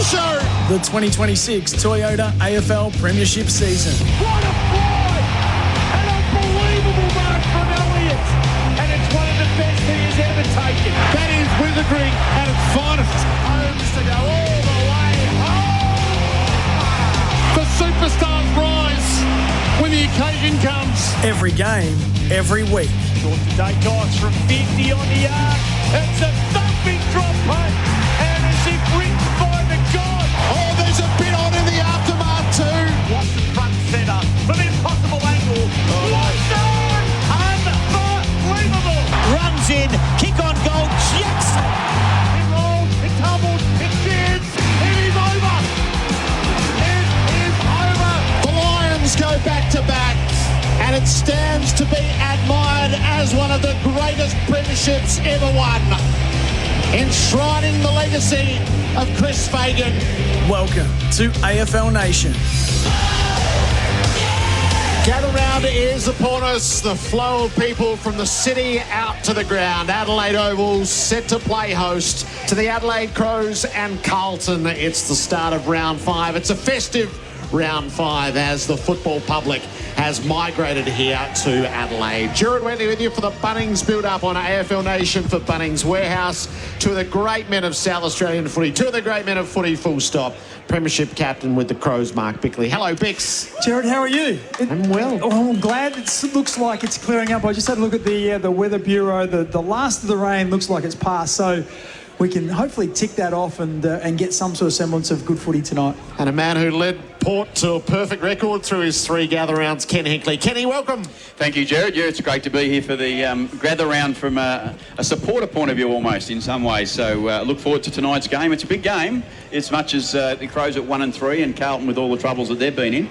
show. The 2026 Toyota AFL Premiership season. What a fly! An unbelievable mark from Elliott. And it's one of the best he has ever taken. That is wizardry at its finest. Holmes to go all the way home. The superstars rise when the occasion comes. Every game, every week. Short to Dacos from 50 on the arc. It's a thumping drop punt. And as if written by the god. Oh, there's a bit on in the aftermath too. Watson front centre from impossible angle. Watson! Unbelievable! Runs in, kick on goal, Jackson. It rolled, it tumbled, it spins. It is over. It is over. The Lions go back to back, and it stands to be admired as one of the greatest premierships ever won, enshrining the legacy of Chris Fagan. Welcome to AFL Nation. Gather round is upon us, the flow of people from the city out to the ground. Adelaide Oval set to play host to the Adelaide Crows and Carlton. It's the start of round 5. It's a festive round 5 as the football public has migrated here to Adelaide. Gerard Whateley with you for the Bunnings build-up on AFL Nation for Bunnings Warehouse. Two of the great men of South Australian footy, two of the great men of footy, full stop. Premiership captain with the Crows, Mark Bickley. Hello, Bix. Gerard, how are you? I'm well. Oh, I'm glad it looks like it's clearing up. I just had a look at the Weather Bureau. The last of the rain looks like it's passed, so we can hopefully tick that off and get some sort of semblance of good footy tonight. And a man who led Port to a perfect record through his 3 gather rounds, Ken Hinkley. Kenny, welcome. Thank you, Gerard. Yeah, it's great to be here for the gather round from a supporter point of view almost in some ways. So look forward to tonight's game. It's a big game, as much as the Crows at 1 and 3 and Carlton with all the troubles that they've been in.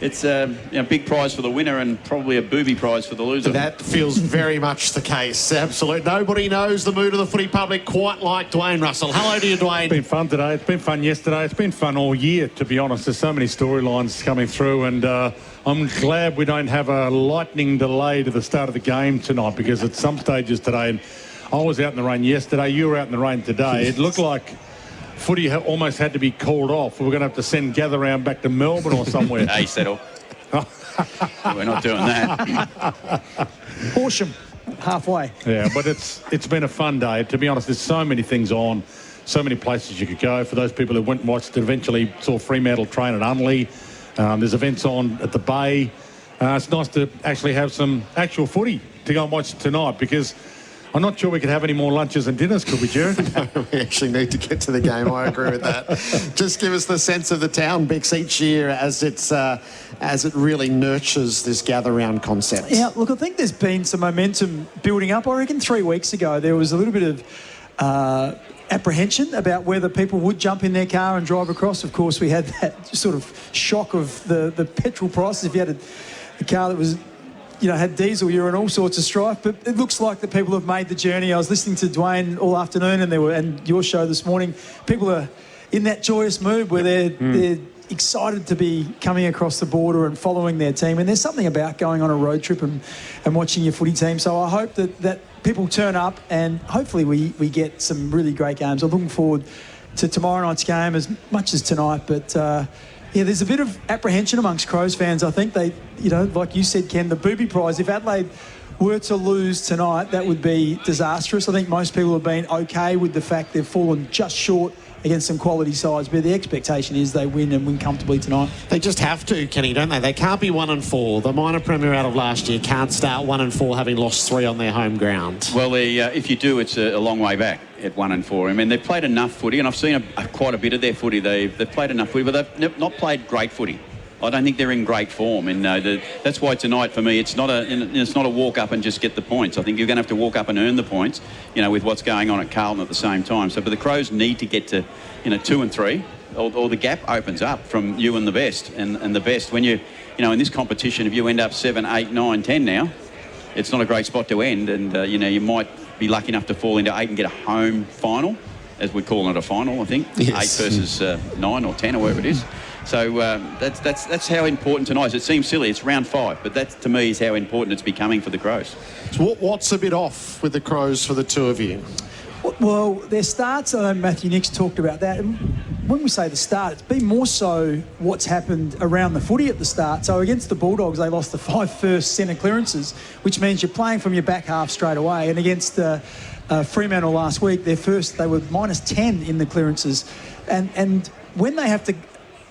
It's a big prize for the winner and probably a booby prize for the loser. That feels very much the case. Absolutely. Nobody knows the mood of the footy public quite like Dwayne Russell. Hello to you, Dwayne. It's been fun today. It's been fun yesterday. It's been fun all year, to be honest. There's so many storylines coming through, and I'm glad we don't have a lightning delay to the start of the game tonight, because at some stages today, and I was out in the rain yesterday, you were out in the rain today, it looked like footy almost had to be called off. We're going to have to send gather round back to Melbourne or somewhere. Hey, settle. We're not doing that. Horsham, halfway. Yeah, but it's been a fun day. To be honest, there's so many things on, so many places you could go. For those people who went and watched it, eventually saw Fremantle train at Unley. There's events on at the Bay. It's nice to actually have some actual footy to go and watch tonight, because I'm not sure we could have any more lunches and dinners, could we, Gerard? No, we actually need to get to the game. I agree with that. Just give us the sense of the town, Bix, each year as it really nurtures this gather round concept. Yeah, look, I think there's been some momentum building up. I reckon 3 weeks ago there was a little bit of apprehension about whether people would jump in their car and drive across. Of course, we had that sort of shock of the petrol prices. If you had a car that was, had diesel, you're in all sorts of strife. But it looks like the people have made the journey. I was listening to Dwayne all afternoon and your show this morning. People are in that joyous mood where they're excited to be coming across the border and following their team. And there's something about going on a road trip and watching your footy team. So I hope that people turn up, and hopefully we get some really great games. I'm looking forward to tomorrow night's game as much as tonight. But yeah, there's a bit of apprehension amongst Crows fans. I think they, like you said, Ken, the booby prize, if Adelaide were to lose tonight, that would be disastrous. I think most people have been okay with the fact they've fallen just short against some quality sides, but the expectation is they win and win comfortably tonight. They just have to, Kenny, don't they? They can't be 1 and 4. The minor premier out of last year can't start 1 and 4 having lost 3 on their home ground. Well, if you do, it's a long way back at 1 and 4. I mean, they've played enough footy, and I've seen quite a bit of their footy. They've played enough footy, but they've not played great footy. I don't think they're in great form, and that's why tonight for me it's not a walk up and just get the points. I think you're going to have to walk up and earn the points, with what's going on at Carlton at the same time. So, but the Crows need to get to 2 and 3, or the gap opens up from you and the best, and the best when you in this competition, if you end up 7, 8, 9, 10 now, it's not a great spot to end, and you might be lucky enough to fall into 8 and get a home final, as we call it a final. I think yes. 8 versus 9 or 10 or whatever it is. So that's how important tonight is. It seems silly, it's round 5, but that to me is how important it's becoming for the Crows. So what's a bit off with the Crows for the two of you? Well, their starts, I know Matthew Nicks talked about that. when we say the start, it's been more so what's happened around the footy at the start. So against the Bulldogs, they lost the 5 first centre clearances, which means you're playing from your back half straight away. And against Fremantle last week, they were -10 in the clearances. And when they have to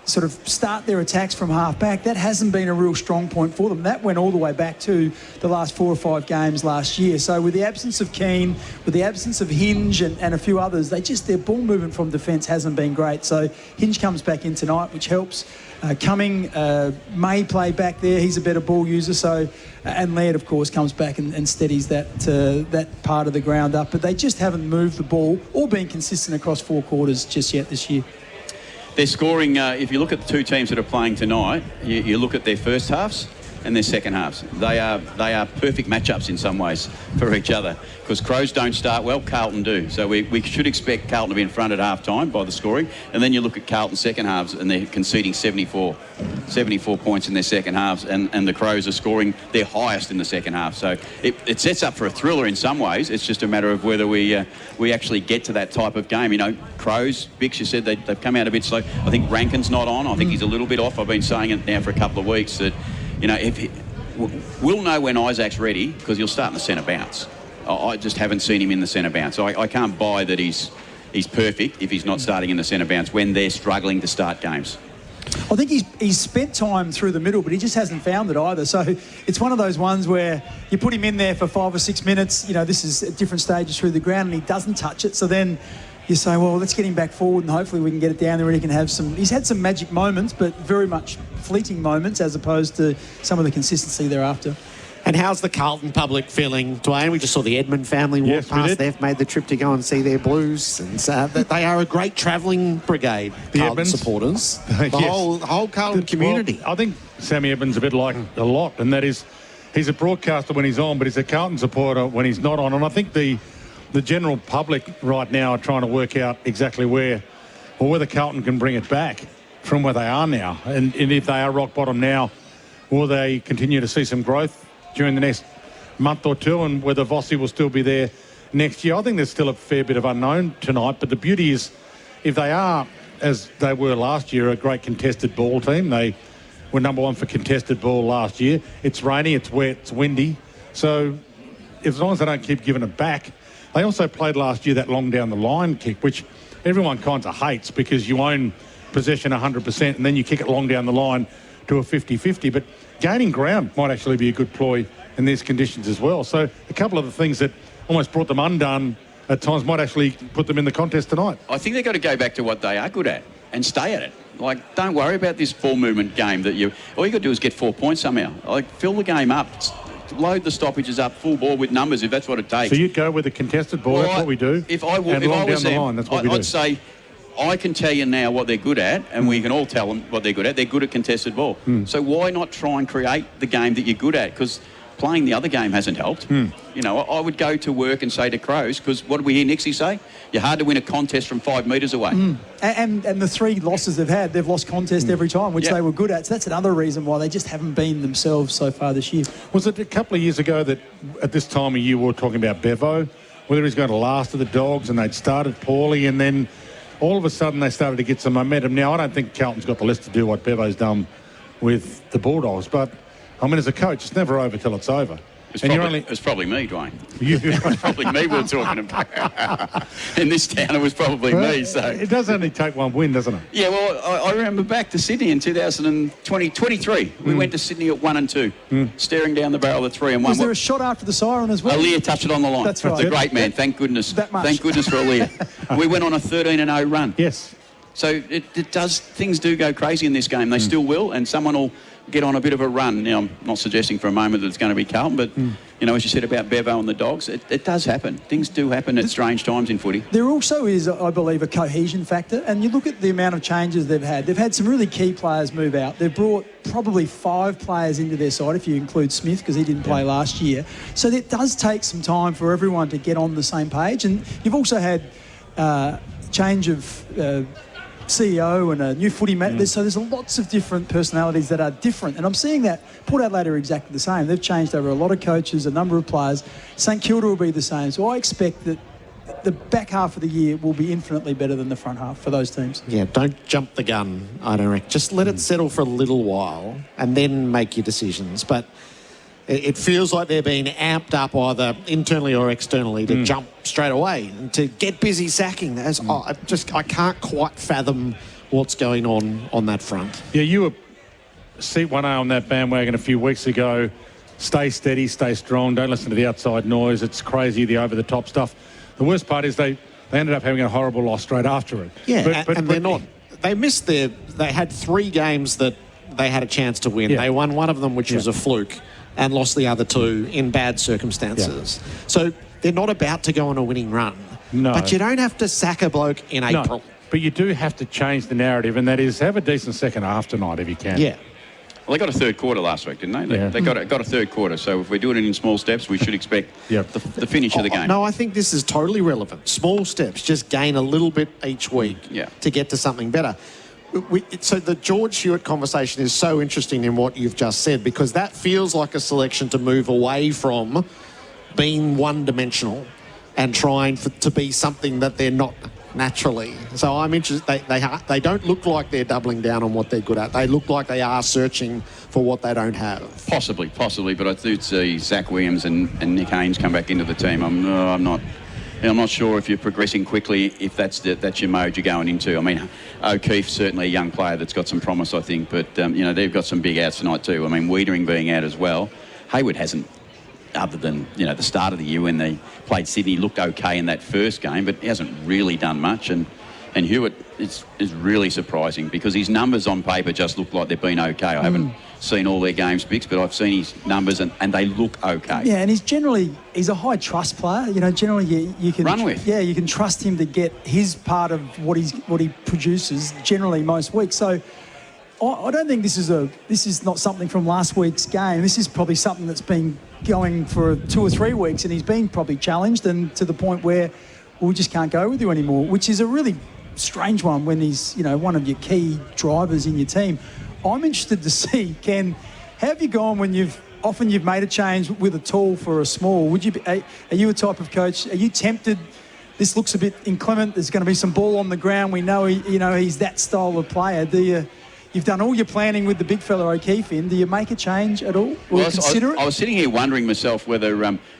sort of start their attacks from half back, that hasn't been a real strong point for them. That went all the way back to the last 4 or 5 games last year. So with the absence of Keane, with the absence of Hinge and a few others, their ball movement from defence hasn't been great. So Hinge comes back in tonight, which helps. Cumming may play back there. He's a better ball user. So and Laird, of course, comes back and steadies that part of the ground up. But they just haven't moved the ball or been consistent across 4 quarters just yet this year. They're scoring, if you look at the 2 teams that are playing tonight, you look at their first halves and their second halves. They are perfect matchups in some ways for each other, because Crows don't start well, Carlton do. So we should expect Carlton to be in front at half-time by the scoring. And then you look at Carlton's second halves and they're conceding 74 points in their second halves, and the Crows are scoring their highest in the second half. So it sets up for a thriller in some ways. It's just a matter of whether we actually get to that type of game. You know, Crows, Bix, you said they've come out a bit slow. I think Rankin's not on. I think he's a little bit off. I've been saying it now for a couple of weeks that, you know, we'll know when Isaac's ready, because he'll start in the centre bounce. I just haven't seen him in the centre bounce. I can't buy that he's perfect if he's not starting in the centre bounce when they're struggling to start games. I think he's spent time through the middle, but he just hasn't found it either. So it's one of those ones where you put him in there for 5 or 6 minutes. You know, this is at different stages through the ground, and he doesn't touch it. So then you say, well, let's get him back forward and hopefully we can get it down there and he can have some... He's had some magic moments, but very much fleeting moments as opposed to some of the consistency thereafter. And how's the Carlton public feeling, Dwayne? We just saw the Edmund family walk past. They've made the trip to go and see their Blues. And they are a great travelling brigade, the Carlton Edmonds supporters. The whole Carlton community. Well, I think Sammy Evans a bit like a lot, and that is he's a broadcaster when he's on, but he's a Carlton supporter when he's not on. And I think the general public right now are trying to work out exactly whether Carlton can bring it back from where they are now. And if they are rock bottom now, will they continue to see some growth during the next month or two, and whether Vossi will still be there next year? I think there's still a fair bit of unknown tonight, but the beauty is if they are, as they were last year, a great contested ball team. They were number 1 for contested ball last year. It's rainy, it's wet, it's windy. So as long as they don't keep giving it back. They also played last year that long down the line kick, which everyone kind of hates because you own possession 100% and then you kick it long down the line to a 50-50. But gaining ground might actually be a good ploy in these conditions as well. So a couple of the things that almost brought them undone at times might actually put them in the contest tonight. I think they've got to go back to what they are good at and stay at it. Like, don't worry about this ball movement game all you got to do is get 4 points somehow. Like, fill the game up. Load the stoppages up, full ball with numbers, if that's what it takes. So you'd go with a contested ball, that's what we do? If I was them, I'd say, I can tell you now what they're good at, and we can all tell them what they're good at. They're good at contested ball. So why not try and create the game that you're good at? Because playing the other game hasn't helped. You know, I would go to work and say to Crows, because what did we hear Nixie say? You're hard to win a contest from 5 metres away. And the 3 losses they've lost contest every time, which they were good at. So that's another reason why they just haven't been themselves so far this year. Was it a couple of years ago that at this time of year we were talking about Bevo, whether he's going to last at the Dogs, and they'd started poorly and then all of a sudden they started to get some momentum. Now, I don't think Carlton's got the list to do what Bevo's done with the Bulldogs, but, I mean, as a coach, it's never over till it's over. It's probably me, Dwayne. It was probably me we were talking about. In this town, it was probably me. So it does only take one win, doesn't it? Yeah, well, I remember back to Sydney in 2023. We went to Sydney at 1 and 2, staring down the barrel of 3 and 1. Was there a shot after the siren as well? Aaliyah touched it on the line. That's right. It's a great man. Thank goodness. That much. Thank goodness for Aaliyah. We went on a 13-0 run. Yes. So things do go crazy in this game. They still will, and someone will get on a bit of a run. Now, I'm not suggesting for a moment that it's going to be Carlton, but, you know, as you said about Bevo and the Dogs, it does happen. Things do happen at strange times in footy. There also is, I believe, a cohesion factor, and you look at the amount of changes they've had. They've had some really key players move out. They've brought probably 5 players into their side, if you include Smith, because he didn't play last year. So it does take some time for everyone to get on the same page, and you've also had change of... CEO and a new footy manager. So there's lots of different personalities that are different. And I'm seeing that Port Adelaide are exactly the same. They've changed over a lot of coaches, a number of players. St Kilda will be the same. So I expect that the back half of the year will be infinitely better than the front half for those teams. Yeah, don't jump the gun, I don't reckon. Just let it settle for a little while and then make your decisions. But it feels like they're being amped up either internally or externally to jump straight away and to get busy sacking. I can't quite fathom what's going on that front. Yeah, you were seat 1A on that bandwagon a few weeks ago. Stay steady, stay strong, don't listen to the outside noise. It's crazy, the over-the-top stuff. The worst part is they ended up having a horrible loss straight after it. Yeah, but they're not. They missed they had 3 games that they had a chance to win. Yeah. They won one of them, which was a fluke, and lost the other 2 in bad circumstances. Yeah. So they're not about to go on a winning run. No. But you don't have to sack a bloke in April. No, but you do have to change the narrative, and that is have a decent second half tonight if you can. Yeah. Well, they got a third quarter last week, didn't they? They got a third quarter. So if we're doing it in small steps, we should expect the finish of the game. No, I think this is totally relevant. Small steps, just gain a little bit each week to get to something better. So the George Hewitt conversation is so interesting in what you've just said, because that feels like a selection to move away from being one-dimensional and trying to be something that they're not naturally. So I'm interested. They don't look like they're doubling down on what they're good at. They look like they are searching for what they don't have. Possibly, but I do see Zach Williams and Nick Haynes come back into the team. I'm not sure if you're progressing quickly, if that's your mode you're going into. I mean, O'Keefe's certainly a young player that's got some promise, I think, but they've got some big outs tonight too. I mean, Wiedering being out as well. Hayward hasn't, other than the start of the year when they played Sydney, looked okay in that first game, but he hasn't really done much. And Hewitt is really surprising because his numbers on paper just look like they've been okay. I haven't seen all their games, Bix, but I've seen his numbers and they look okay. Yeah, and he's a high trust player. Generally you can run with. Yeah, you can trust him to get his part of what he produces generally most weeks. So I don't think this is not something from last week's game. This is probably something that's been going for 2 or 3 weeks, and he's been probably challenged and to the point where we just can't go with you anymore, which is a really strange one when he's one of your key drivers in your team. I'm interested to see, Ken, how have you gone when you've made a change with a tall for a small? Are you a type of coach? Are you tempted? This looks a bit inclement. There's going to be some ball on the ground. We know he's that style of player. You've done all your planning with the big fella O'Keefe in. Do you make a change at all? Or consider it? I was sitting here wondering myself whether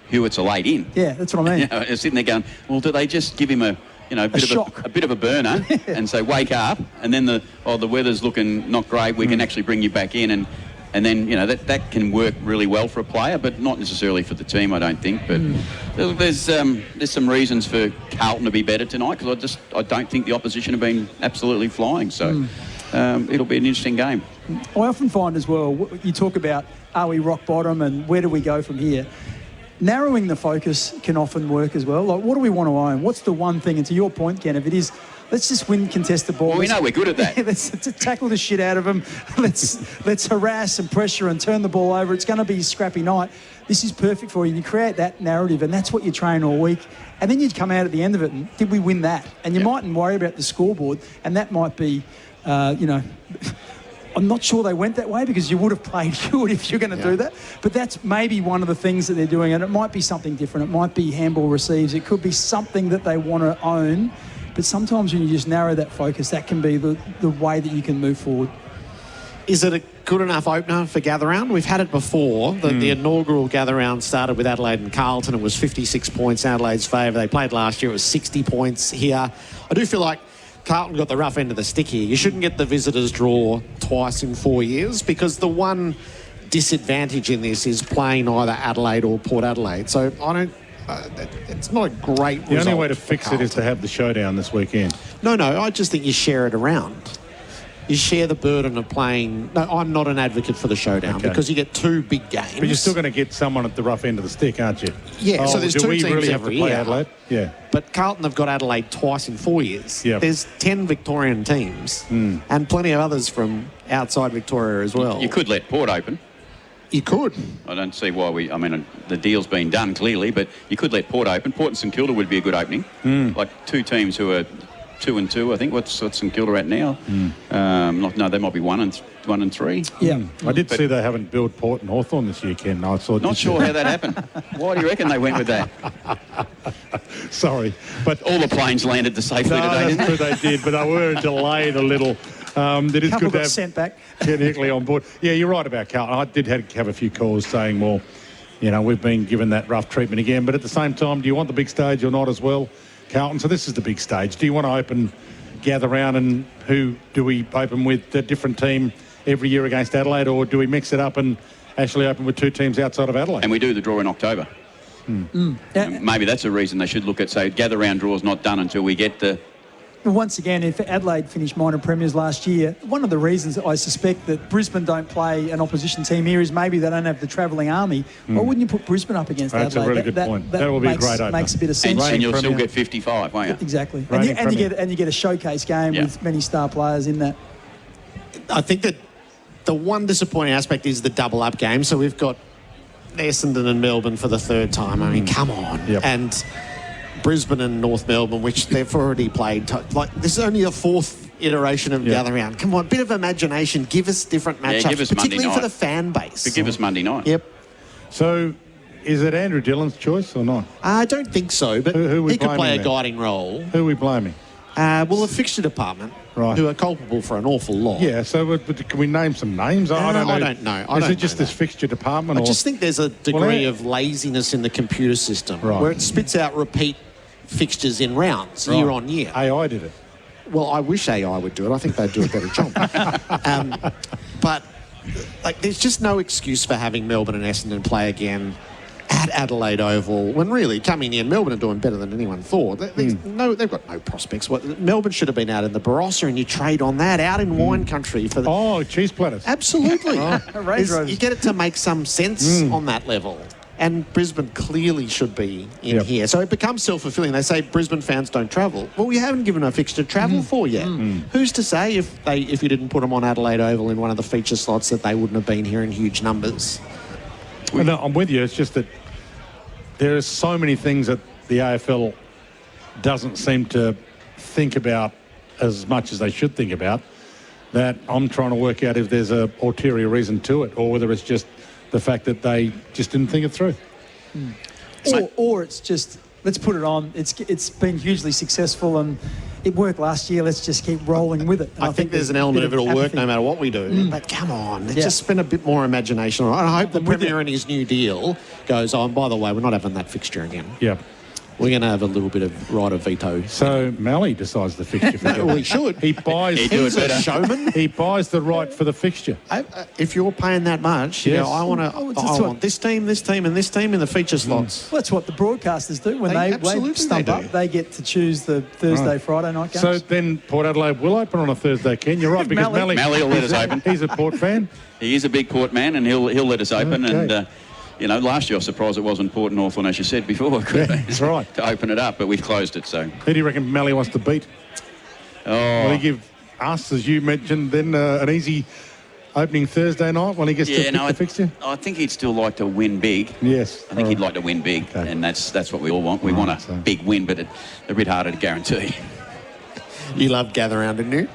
Hewitt's a late in. Yeah, that's what I mean. I was sitting there going, well, do they just give him a bit of a burner and say wake up, and then the weather's looking not great, we can actually bring you back in, and then that can work really well for a player, but not necessarily for the team, I don't think. But there's some reasons for Carlton to be better tonight, because I don't think the opposition have been absolutely flying. So it'll be an interesting game. I often find as well, you talk about are we rock bottom and where do we go from here? Narrowing the focus can often work as well. Like, what do we want to own? What's the one thing? And to your point, Ken, if it is, let's just win contested ball. Well, we know we're good at that. Let's tackle the shit out of them. Let's harass and pressure and turn the ball over. It's going to be a scrappy night. This is perfect for you. You create that narrative, and that's what you train all week. And then you'd come out at the end of it, and did we win that? And you mightn't worry about the scoreboard, and that might be, I'm not sure they went that way, because you would have played Hewitt if you're going to do that. But that's maybe one of the things that they're doing, and it might be something different. It might be handball receives. It could be something that they want to own. But sometimes when you just narrow that focus, that can be the way that you can move forward. Is it a good enough opener for Gather Round? We've had it before. The inaugural Gather Round started with Adelaide and Carlton. It was 56 points in Adelaide's favour. They played last year. It was 60 points here. I do feel like Carlton got the rough end of the stick here. You shouldn't get the visitors draw twice in 4 years, because the one disadvantage in this is playing either Adelaide or Port Adelaide. So I don't... it's not a great result. The only way to fix it is to have the showdown this weekend. No, I just think you share it around. You share the burden of playing... No, I'm not an advocate for the showdown, because you get 2 big games. But you're still going to get someone at the rough end of the stick, aren't you? Yeah, so there's 2 teams really have to every play year. Adelaide? Yeah. But Carlton have got Adelaide twice in 4 years. Yep. There's 10 Victorian teams and plenty of others from outside Victoria as well. You could let Port open. You could. I don't see why the deal's been done clearly, but you could let Port open. Port and St Kilda would be a good opening. Like 2 teams who are 2-2, I think. What's St Kilda at now? They might be 1-3. Yeah. I did see they haven't billed Port and Hawthorn this year, Ken. I saw. Not sure how that happened. Why do you reckon they went with that? Sorry, but All the planes landed safely today, didn't that's true, they did, but they were delayed a little. It is Couple good to got have sent back. Ken Hinkley on board. Yeah, you're right about Carlton. I did have a few calls saying, well, we've been given that rough treatment again. But at the same time, do you want the big stage or not as well, Carlton? So this is the big stage. Do you want to gather round, and who do we open with, a different team every year against Adelaide, or do we mix it up and actually open with 2 teams outside of Adelaide? And we do the draw in October. Maybe that's a reason they should look at, say, gather round draw's not done until we get the... Once again, if Adelaide finished minor premiers last year, one of the reasons I suspect that Brisbane don't play an opposition team here is maybe they don't have the travelling army. Why wouldn't you put Brisbane up against That's Adelaide? a really good point. That will be a great opener. Makes a bit of sense. And you'll still get 55, won't you? Exactly. Reigning And you get a showcase game with many star players in that. I think that the one disappointing aspect is the double-up game. So we've got Essendon and Melbourne for the third time. I mean, come on. Yep. And Brisbane and North Melbourne, which they've already played. This is only the 4th iteration of the other round. Come on, bit of imagination. Give us different matchups, give us particularly Monday for night. the fan base. But give us Monday night. Yep. So is it Andrew Dillon's choice or not? I don't think so, but Who we he could play blaming a then? guiding role. Who are we blaming? Well, the fixture department, Right. who are culpable for an awful lot. Yeah, so can we name some names? I don't know. I don't know. Is it just this fixture department? I or? just think there's a degree of laziness in the computer system where it spits out repeat fixtures in rounds year on year. AI did it. Well, I wish AI would do it. I think they'd do a better job. But there's just no excuse for having Melbourne and Essendon play again at Adelaide Oval when really coming in, Melbourne are doing better than anyone thought. They've got no prospects. Melbourne should have been out in the Barossa, and you trade on that out in wine country for the... Oh, cheese platters. Absolutely. Range Rovers. You get it to make some sense on that level. And Brisbane clearly should be in here. So it becomes self-fulfilling. They say Brisbane fans don't travel. Well, we haven't given a fixture to travel for yet. Who's to say if you didn't put them on Adelaide Oval in one of the feature slots that they wouldn't have been here in huge numbers? No, I'm with you. It's just that there are so many things that the AFL doesn't seem to think about as much as they should think about, that I'm trying to work out if there's a ulterior reason to it, or whether it's just the fact that they just didn't think it through. Or it's just, let's put it on. It's been hugely successful and it worked last year. Let's just keep rolling with it. And I think there's an element of it'll work no matter what we do. But come on, let's just spend a bit more imagination on it. I hope the Premier in his new deal goes, oh, and by the way, we're not having that fixture again. Yeah. We're going to have a little bit of right of veto. So Mally decides the fixture for Well, he should. He buys. He's a showman. He buys the right for the fixture. If you're paying that much, you Yes. know, I want this team, and this team in the feature slots. Well, that's what the broadcasters do when They they absolutely stump do. up. They get to choose the Thursday, Friday night games. So then Port Adelaide will open on a Thursday, Ken. You're right, because Mally will let us open. He's a Port fan. He is a big Port man, and he'll let us open. Okay. And last year I was surprised it wasn't Port and Hawthorn, as you said before. That's right. To open it up, but we've closed it. So Who do you reckon Mally wants to beat? Will he give us, as you mentioned, then an easy opening Thursday night when he gets to pick the fixture? I think he'd still like to win big. Yes. I think he'd like to win big, and that's what we all want. We want a big win, but it's a bit harder to guarantee. You love gather round, didn't you?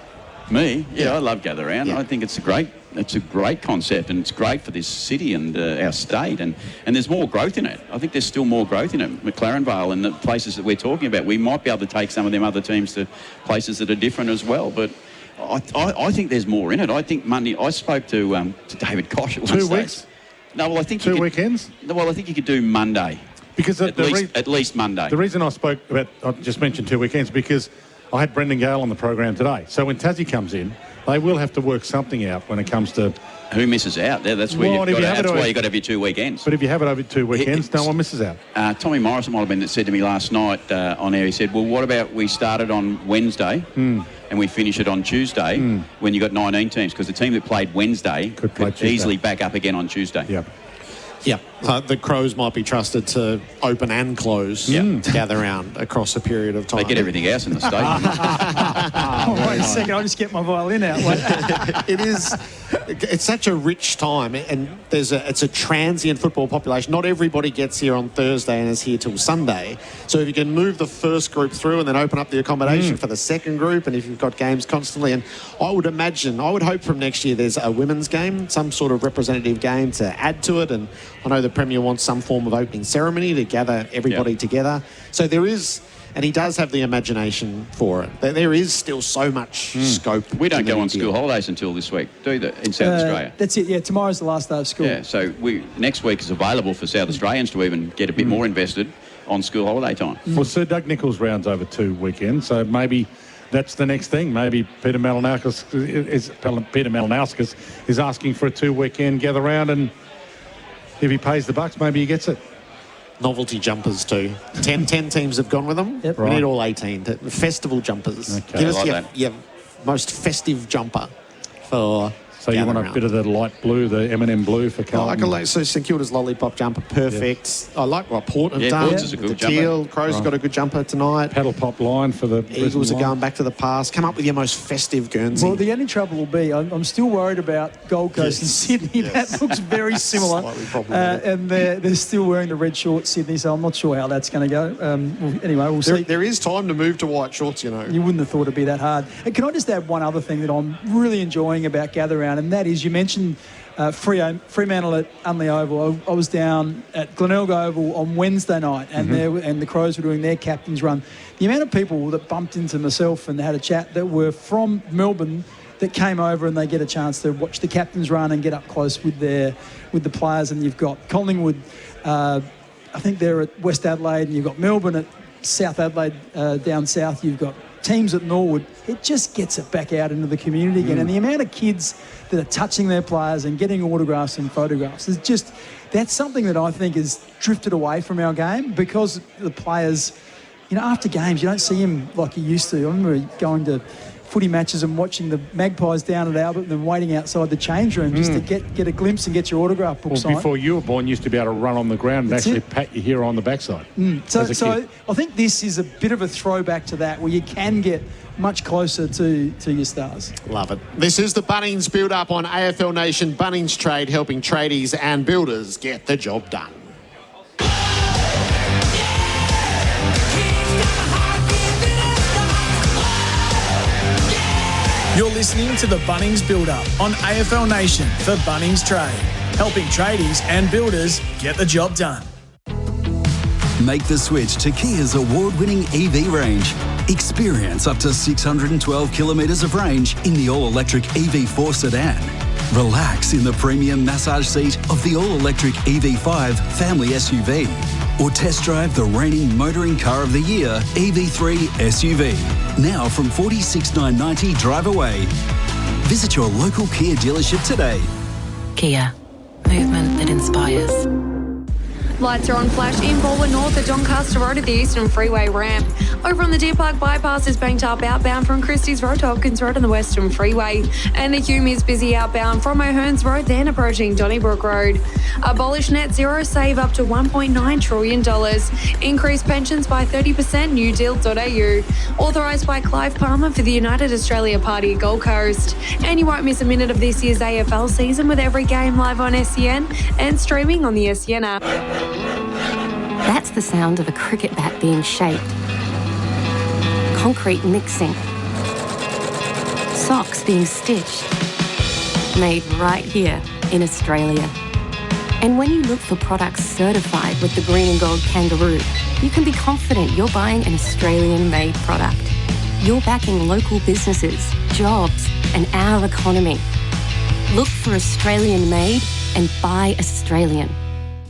Me? Yeah, I love gather round. I think it's a great concept, and it's great for this city and our state, and there's more growth in it. I think there's still more growth in it. McLaren Vale and the places that we're talking about, we might be able to take some of them other teams to places that are different as well, but I think there's more in it. I think Monday, I spoke to David Koch at one stage. 2 weeks? No, well, I think Two weekends? Well, I think you could do Monday. Because at least Monday. The reason I just mentioned 2 weekends, because I had Brendan Gale on the program today. So when Tassie comes in, they will have to work something out when it comes to... Who misses out? That's where why you've got to have your 2 weekends. But if you have it over 2 weekends, no one misses out. Tommy Morrison might have been that said to me last night on air, he said, well, what about we started on Wednesday and we finish it on Tuesday when you got 19 teams? Because the team that played Wednesday could easily back up again on Tuesday. Yeah. Yeah, the Crows might be trusted to open and close gather round across a period of time. They get everything else in the state. Wait a second, I'll just get my violin out. It is it's such a rich time, and it's a transient football population. Not everybody gets here on Thursday and is here till Sunday. So if you can move the first group through and then open up the accommodation for the second group, and if you've got games constantly, and I would hope from next year there's a women's game, some sort of representative game to add to it. And I know the Premier wants some form of opening ceremony to gather everybody together. So there is... And he does have the imagination for it. There is still so much scope. We don't go on school holidays until this week, do they, in South Australia? That's it, yeah. Tomorrow's the last day of school. Yeah, so next week is available for South Australians to even get a bit more invested on school holiday time. Well, Sir Doug Nicholls rounds over 2 weekends, so maybe that's the next thing. Maybe Peter Malinauskas is asking for a 2-weekend gather round, and if he pays the bucks, maybe he gets it. Novelty jumpers too. 10 teams have gone with them. Yep. We need all 18. Festival jumpers. Okay. Give us your most festive jumper for... So you want a bit of the light blue, the M&M blue for Carlton? So St Kilda's lollipop jumper, perfect. Yes. I like what Port have done. Port's is a good the jumper. Teal, Crows have got a good jumper tonight. Paddle pop line for the Eagles are going back to the past. Come up with your most festive Guernsey. Well, the only trouble will be, I'm still worried about Gold Coast and Sydney. That looks very similar. Slightly problematic. And they're still wearing the red shorts, Sydney, so I'm not sure how that's going to go. Anyway, we'll see. There is time to move to white shorts, you know. You wouldn't have thought it'd be that hard. And can I just add one other thing that I'm really enjoying about Gather Round, and that is, you mentioned Fremantle at Unley Oval. I was down at Glenelg Oval on Wednesday night, and the Crows were doing their captain's run. The amount of people that bumped into myself and had a chat that were from Melbourne that came over, and they get a chance to watch the captain's run and get up close with the players. And you've got Collingwood, I think they're at West Adelaide, and you've got Melbourne at South Adelaide down south. You've got teams at Norwood. It just gets it back out into the community again. And the amount of kids that are touching their players and getting autographs and photographs is just, that's something that I think has drifted away from our game, because the players, after games, you don't see them like you used to. I remember going to footy matches and watching the Magpies down at Albert and then waiting outside the change room just to get a glimpse and get your autograph book signed. Before you were born, you used to be able to run on the ground and actually pat your hair on the backside. So I think this is a bit of a throwback to that, where you can get much closer to your stars. Love it. This is the Bunnings build-up on AFL Nation. Bunnings Trade, helping tradies and builders get the job done. You're listening to the Bunnings Build-Up on AFL Nation for Bunnings Trade, helping tradies and builders get the job done. Make the switch to Kia's award-winning EV range. Experience up to 612 kilometres of range in the all-electric EV4 sedan. Relax in the premium massage seat of the all-electric EV5 family SUV. Or test drive the reigning Motoring Car of the Year EV3 SUV. Now from $46,990 drive away. Visit your local Kia dealership today. Kia. Movement that inspires. Lights are on flash in Baldwin North at Doncaster Road at the Eastern Freeway ramp. Over on the Deer Park bypass is banked up outbound from Christie's Road to Hopkins Road on the Western Freeway. And the Hume is busy outbound from O'Hearns Road, then approaching Donnybrook Road. Abolish net zero, save up to $1.9 trillion. Increase pensions by 30%, newdeal.au. Authorised by Clive Palmer for the United Australia Party Gold Coast. And you won't miss a minute of this year's AFL season with every game live on SEN and streaming on the SEN app. That's the sound of a cricket bat being shaped. Concrete mixing. Socks being stitched. Made right here in Australia. And when you look for products certified with the green and gold kangaroo, you can be confident you're buying an Australian-made product. You're backing local businesses, jobs, and our economy. Look for Australian-made and buy Australian.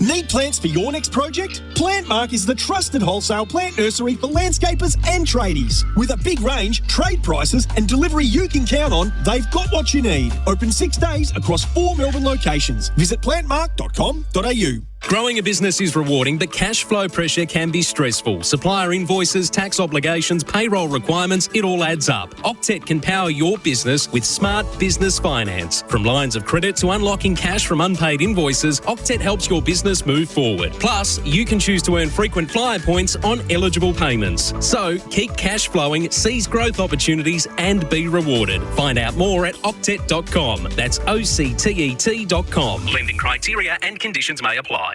Need plants for your next project? Plantmark is the trusted wholesale plant nursery for landscapers and tradies. With a big range, trade prices and delivery you can count on, they've got what you need. Open 6 days across 4 Melbourne locations. Visit plantmark.com.au. Growing a business is rewarding, but cash flow pressure can be stressful. Supplier invoices, tax obligations, payroll requirements, it all adds up. Octet can power your business with smart business finance. From lines of credit to unlocking cash from unpaid invoices, Octet helps your business move forward. Plus, you can choose to earn frequent flyer points on eligible payments. So, keep cash flowing, seize growth opportunities and be rewarded. Find out more at octet.com. That's OCTET.com. Lending criteria and conditions may apply.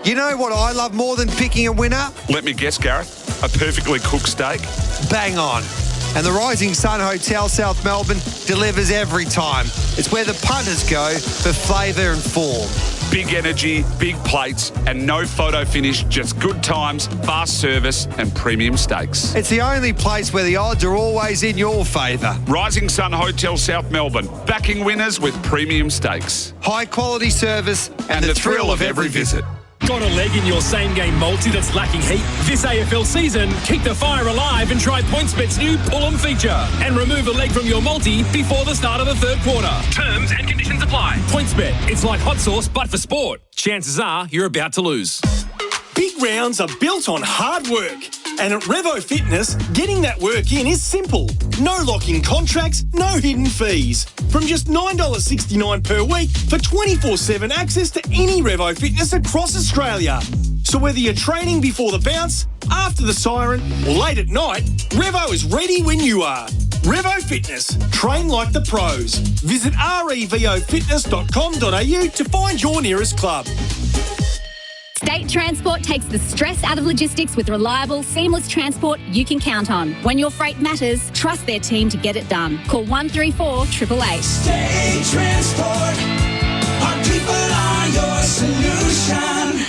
You know what I love more than picking a winner? Let me guess, Gareth. A perfectly cooked steak? Bang on. And the Rising Sun Hotel South Melbourne delivers every time. It's where the punters go for flavour and form. Big energy, big plates, and no photo finish, just good times, fast service, and premium steaks. It's the only place where the odds are always in your favour. Rising Sun Hotel South Melbourne, backing winners with premium steaks. High quality service and the thrill of every visit. Got a leg in your same-game multi that's lacking heat? This AFL season, keep the fire alive and try PointsBet's new Pull-'em feature. And remove a leg from your multi before the start of the third quarter. Terms and conditions apply. PointsBet, it's like hot sauce but for sport. Chances are you're about to lose. Big rounds are built on hard work. And at Revo Fitness, getting that work in is simple. No lock-in contracts, no hidden fees. From just $9.69 per week for 24/7 access to any Revo Fitness across Australia. So whether you're training before the bounce, after the siren, or late at night, Revo is ready when you are. Revo Fitness. Train like the pros. Visit revofitness.com.au to find your nearest club. State Transport takes the stress out of logistics with reliable, seamless transport you can count on. When your freight matters, trust their team to get it done. Call 134 888. State Transport. Our people are your solution.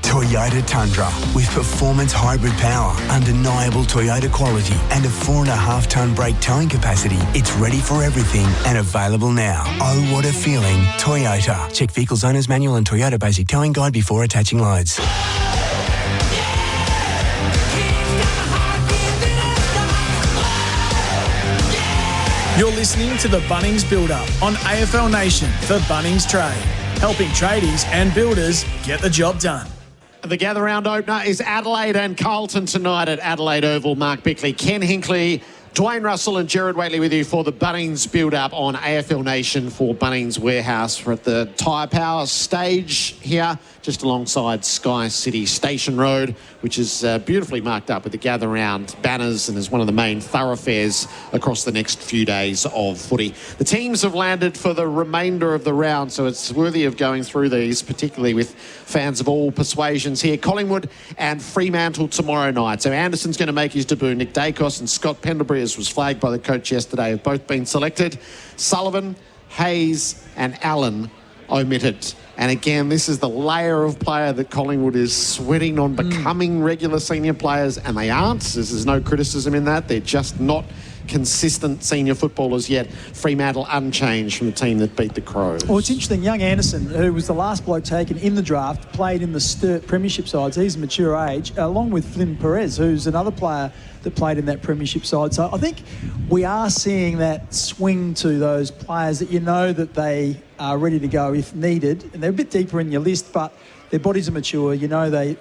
Toyota Tundra with performance hybrid power, undeniable Toyota quality and a 4.5-tonne brake towing capacity. It's ready for everything and available now. Oh, what a feeling. Toyota. Check Vehicles Owner's Manual and Toyota Basic Towing Guide before attaching loads. You're listening to the Bunnings Build-Up on AFL Nation for Bunnings Trade, helping tradies and builders get the job done. The gather round opener is Adelaide and Carlton tonight at Adelaide Oval. Mark Bickley, Ken Hinkley, Dwayne Russell and Gerard Whateley with you for the Bunnings build-up on AFL Nation for Bunnings Warehouse. We're at the Tyre Power stage here, just alongside Sky City Station Road, which is beautifully marked up with the gather round banners and is one of the main thoroughfares across the next few days of footy. The teams have landed for the remainder of the round, so it's worthy of going through these, particularly with fans of all persuasions here. Collingwood and Fremantle tomorrow night. So Anderson's going to make his debut. Nick Dacos and Scott Pendlebury, as was flagged by the coach yesterday, have both been selected. Sullivan, Hayes and Allen omitted. And again, this is the layer of player that Collingwood is sweating on becoming regular senior players, and they aren't. There's no criticism in that. They're just not consistent senior footballers yet. Fremantle unchanged from the team that beat the Crows. Well, it's interesting. Young Anderson, who was the last bloke taken in the draft, played in the Sturt Premiership sides. He's a mature age, along with Flynn Perez, who's another player that played in that Premiership side. So I think we are seeing that swing to those players that you know that they are ready to go if needed. And they're a bit deeper in your list, but their bodies are mature. You know they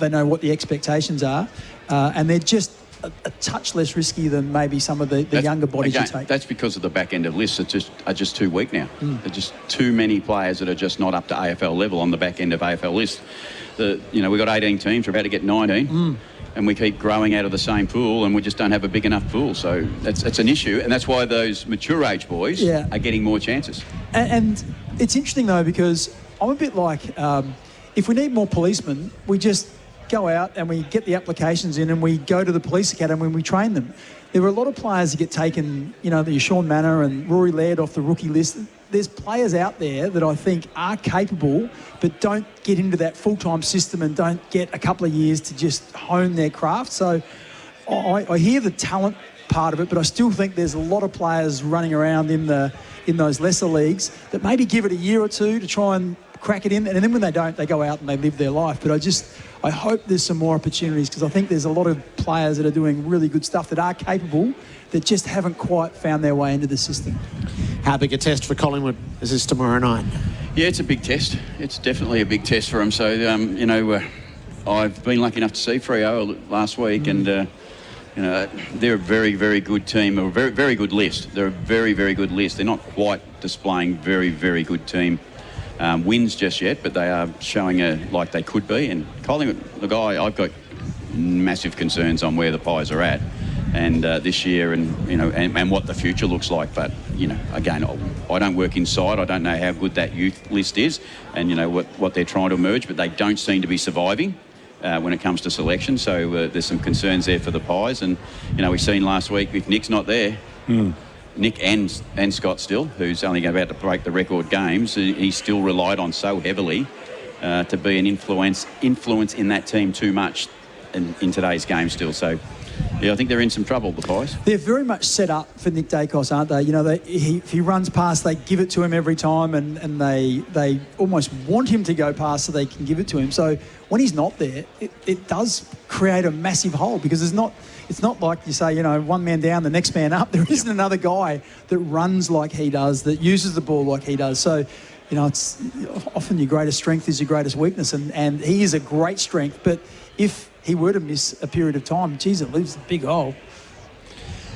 know what the expectations are, and they're just a touch less risky than maybe some of the younger bodies you take. That's because of the back end of lists that are just too weak now. There's just too many players that are just not up to AFL level on the back end of AFL lists. We've got 18 teams, we're about to get 19. And we keep growing out of the same pool, and we just don't have a big enough pool. So that's an issue, and that's why those mature age boys are getting more chances. And it's interesting, though, because I'm a bit like, if we need more policemen, we just go out and we get the applications in and we go to the police academy and we train them. There were a lot of players that get taken, the Sean Manor and Rory Laird off the rookie list. There's players out there that I think are capable but don't get into that full-time system and don't get a couple of years to just hone their craft. So I hear the talent part of it, but I still think there's a lot of players running around in those lesser leagues that maybe give it a year or two to try and crack it in, and then when they don't, they go out and they live their life. But I hope there's some more opportunities, because I think there's a lot of players that are doing really good stuff that are capable that just haven't quite found their way into the system. How big a test for Collingwood is this tomorrow night? Yeah, it's a big test. It's definitely a big test for them. So, I've been lucky enough to see Freo last week, and they're a very, very good team, a very, very good list. They're a very, very good list. They're not quite displaying very, very good team wins just yet, but they are showing like they could be. And Collingwood, the guy, I've got massive concerns on where the Pies are at, and this year, and what the future looks like. But again, I don't work inside. I don't know how good that youth list is, and what they're trying to emerge. But they don't seem to be surviving when it comes to selection. So there's some concerns there for the Pies. And we've seen last week if Nick's not there. Nick and Scott still, who's only about to break the record games, he still relied on so heavily to be an influence in that team too much in today's game still. So, yeah, I think they're in some trouble, the Pies. They're very much set up for Nick Dacos, aren't they? If he runs past, they give it to him every time, and they almost want him to go past so they can give it to him. So when he's not there, it does create a massive hole, because it's not like you say, one man down, the next man up. There isn't another guy that runs like he does, that uses the ball like he does. So, it's often your greatest strength is your greatest weakness, and he is a great strength. But if he were to miss a period of time, geez, it leaves a big hole.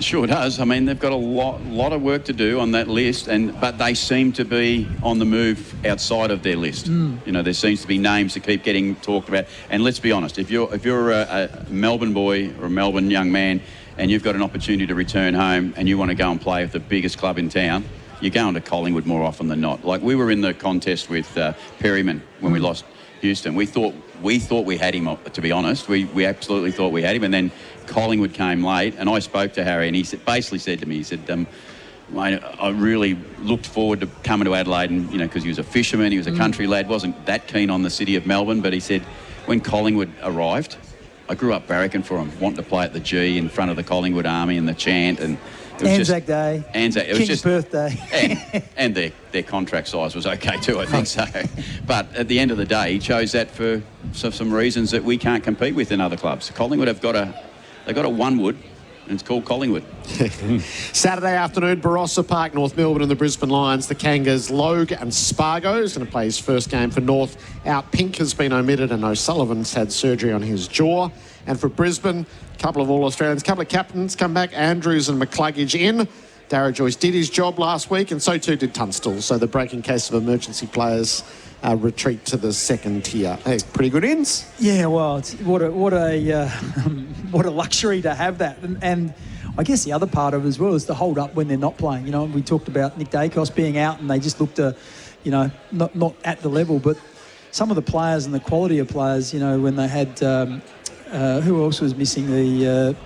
Sure does. I mean, they've got a lot of work to do on that list, but they seem to be on the move outside of their list. There seems to be names that keep getting talked about. And let's be honest, if you're a Melbourne boy or a Melbourne young man, and you've got an opportunity to return home and you want to go and play with the biggest club in town, you're going to Collingwood more often than not. Like, we were in the contest with Perryman when we lost Houston. We thought we had him, to be honest. We absolutely thought we had him, and then Collingwood came late, and I spoke to Harry, and he basically said to me, he said, mate, I really looked forward to coming to Adelaide, and because he was a fisherman, he was a country lad, wasn't that keen on the city of Melbourne, but he said when Collingwood arrived, I grew up barracking for him, wanting to play at the G in front of the Collingwood Army and the chant, and it was Anzac Day. It King's was birthday. and their contract size was okay too, I think so. But at the end of the day, he chose that for some reasons that we can't compete with in other clubs. Collingwood they've got a one-wood, and it's called Collingwood. Saturday afternoon, Barossa Park, North Melbourne and the Brisbane Lions. The Kangas, Logue and Spargo is going to play his first game for North. Out Pink has been omitted, and O'Sullivan's had surgery on his jaw. And for Brisbane, a couple of All-Australians, a couple of captains come back. Andrews and McCluggage in. Darragh Joyce did his job last week, and so too did Tunstall. So the break in case of emergency players retreat to the second tier. Hey, pretty good ins. Yeah, well, what a luxury to have that. And I guess the other part of it as well is the hold up when they're not playing. We talked about Nick Dacos being out, and they just looked not at the level. But some of the players and the quality of players, when they had who else was missing?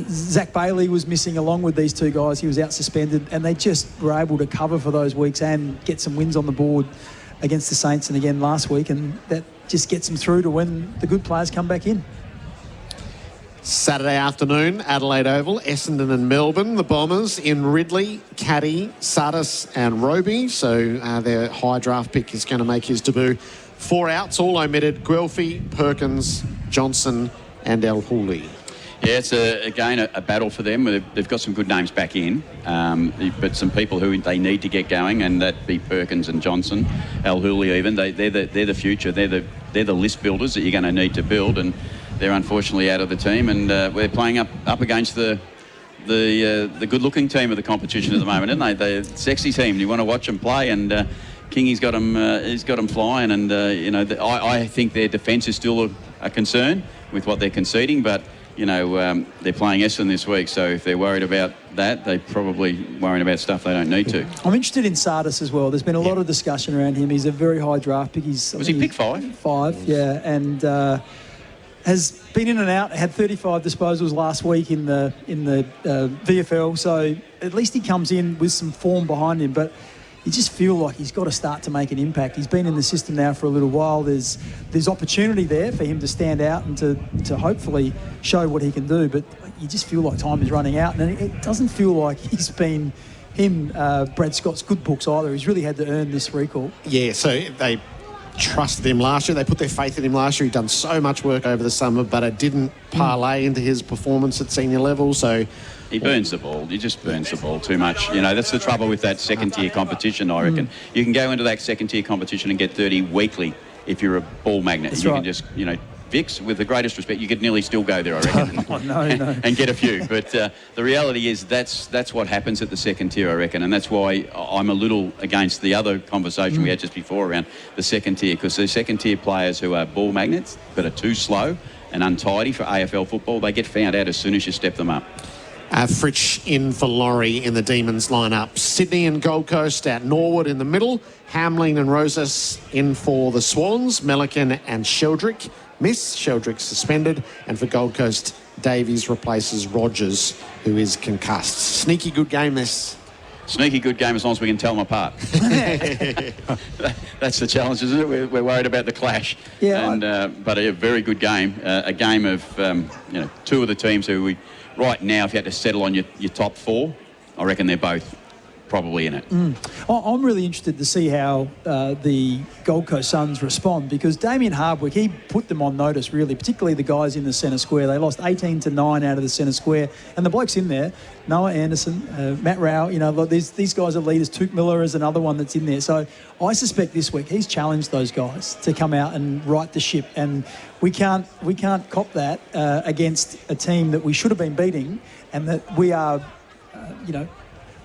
Zach Bailey was missing along with these two guys. He was out suspended, and they just were able to cover for those weeks and get some wins on the board against the Saints and again last week, and that just gets them through to when the good players come back in. Saturday afternoon, Adelaide Oval, Essendon and Melbourne. The Bombers in Ridley, Caddy, Sardis and Roby. So their high draft pick is going to make his debut. 4 outs, all omitted: Guelphy, Perkins, Johnson and El Houli. Yeah, it's again a battle for them. They've got some good names back in, but some people who they need to get going, and that'd be Perkins and Johnson, El Houli even. They're the future. They're the list builders that you're going to need to build, and they're unfortunately out of the team, and we're playing up against the good-looking team of the competition at the moment, aren't they? The sexy team. You want to watch them play, and Kingy's got them flying, and I think their defence is still a concern with what they're conceding, but they're playing Essendon this week, so if they're worried about that, they're probably worrying about stuff they don't need to. I'm interested in Sardis as well. There's been a lot of discussion around him. He's a very high draft pick. Was he pick 5? 5, yeah, and has been in and out. Had 35 disposals last week in the VFL, so at least he comes in with some form behind him, but you just feel like he's got to start to make an impact. He's been in the system now for a little while. There's opportunity there for him to stand out and to hopefully show what he can do, but you just feel like time is running out, and it doesn't feel like he's been Brad Scott's good books either. He's really had to earn this recall. Yeah, so they trusted him last year. They put their faith in him last year. He'd done so much work over the summer, but it didn't parlay into his performance at senior level. So He burns the ball. He just burns the ball too much. You know, that's the trouble with that second-tier competition, I reckon. You can go into that second-tier competition and get 30 weekly if you're a ball magnet. That's you right. can just, you know, Vix, with the greatest respect, you could nearly still go there, I reckon, and get a few. But the reality is that's what happens at the second tier, I reckon, and that's why I'm a little against the other conversation we had just before around the second tier, because the second tier players who are ball magnets but are too slow and untidy for AFL football, they get found out as soon as you step them up. Fritsch in for Laurie in the Demons lineup. Sydney and Gold Coast at Norwood in the middle. Hamlin and Rosas in for the Swans. Melican and Sheldrick miss. Sheldrick suspended. And for Gold Coast, Davies replaces Rogers, who is concussed. Sneaky good game this. Sneaky good game as long as we can tell them apart. That's the challenge, isn't it? We're worried about the clash. Yeah. And, but a very good game. A game of, you know, two of the teams who we... Right now, if you had to settle on your top four, I reckon they're both probably in it. I'm really interested to see how the Gold Coast Suns respond, because Damien Hardwick, he put them on notice, really, particularly the guys in the centre square. They lost 18-9 out of the centre square. And the blokes in there, Noah Anderson, Matt Rao, you know, these guys are leaders. Tuke Miller is another one that's in there. So I suspect this week he's challenged those guys to come out and right the ship. And we can't cop that against a team that we should have been beating, and that we are, you know,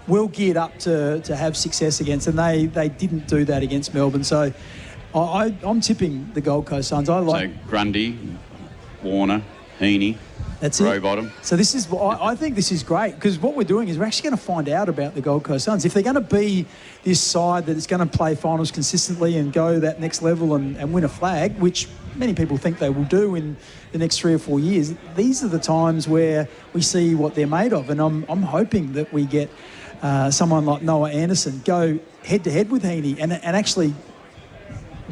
well geared up to have success against, and they didn't do that against Melbourne. So I'm tipping the Gold Coast Suns. So Grundy, Warner, Heaney, that's it. Rowbottom. So this is, I think this is great, because what we're doing is we're actually going to find out about the Gold Coast Suns. If they're going to be this side that is going to play finals consistently and go that next level and win a flag, which many people think they will do in the next 3 or 4 years, these are the times where we see what they're made of. And I'm hoping that we get someone like Noah Anderson go head-to-head with Heaney and actually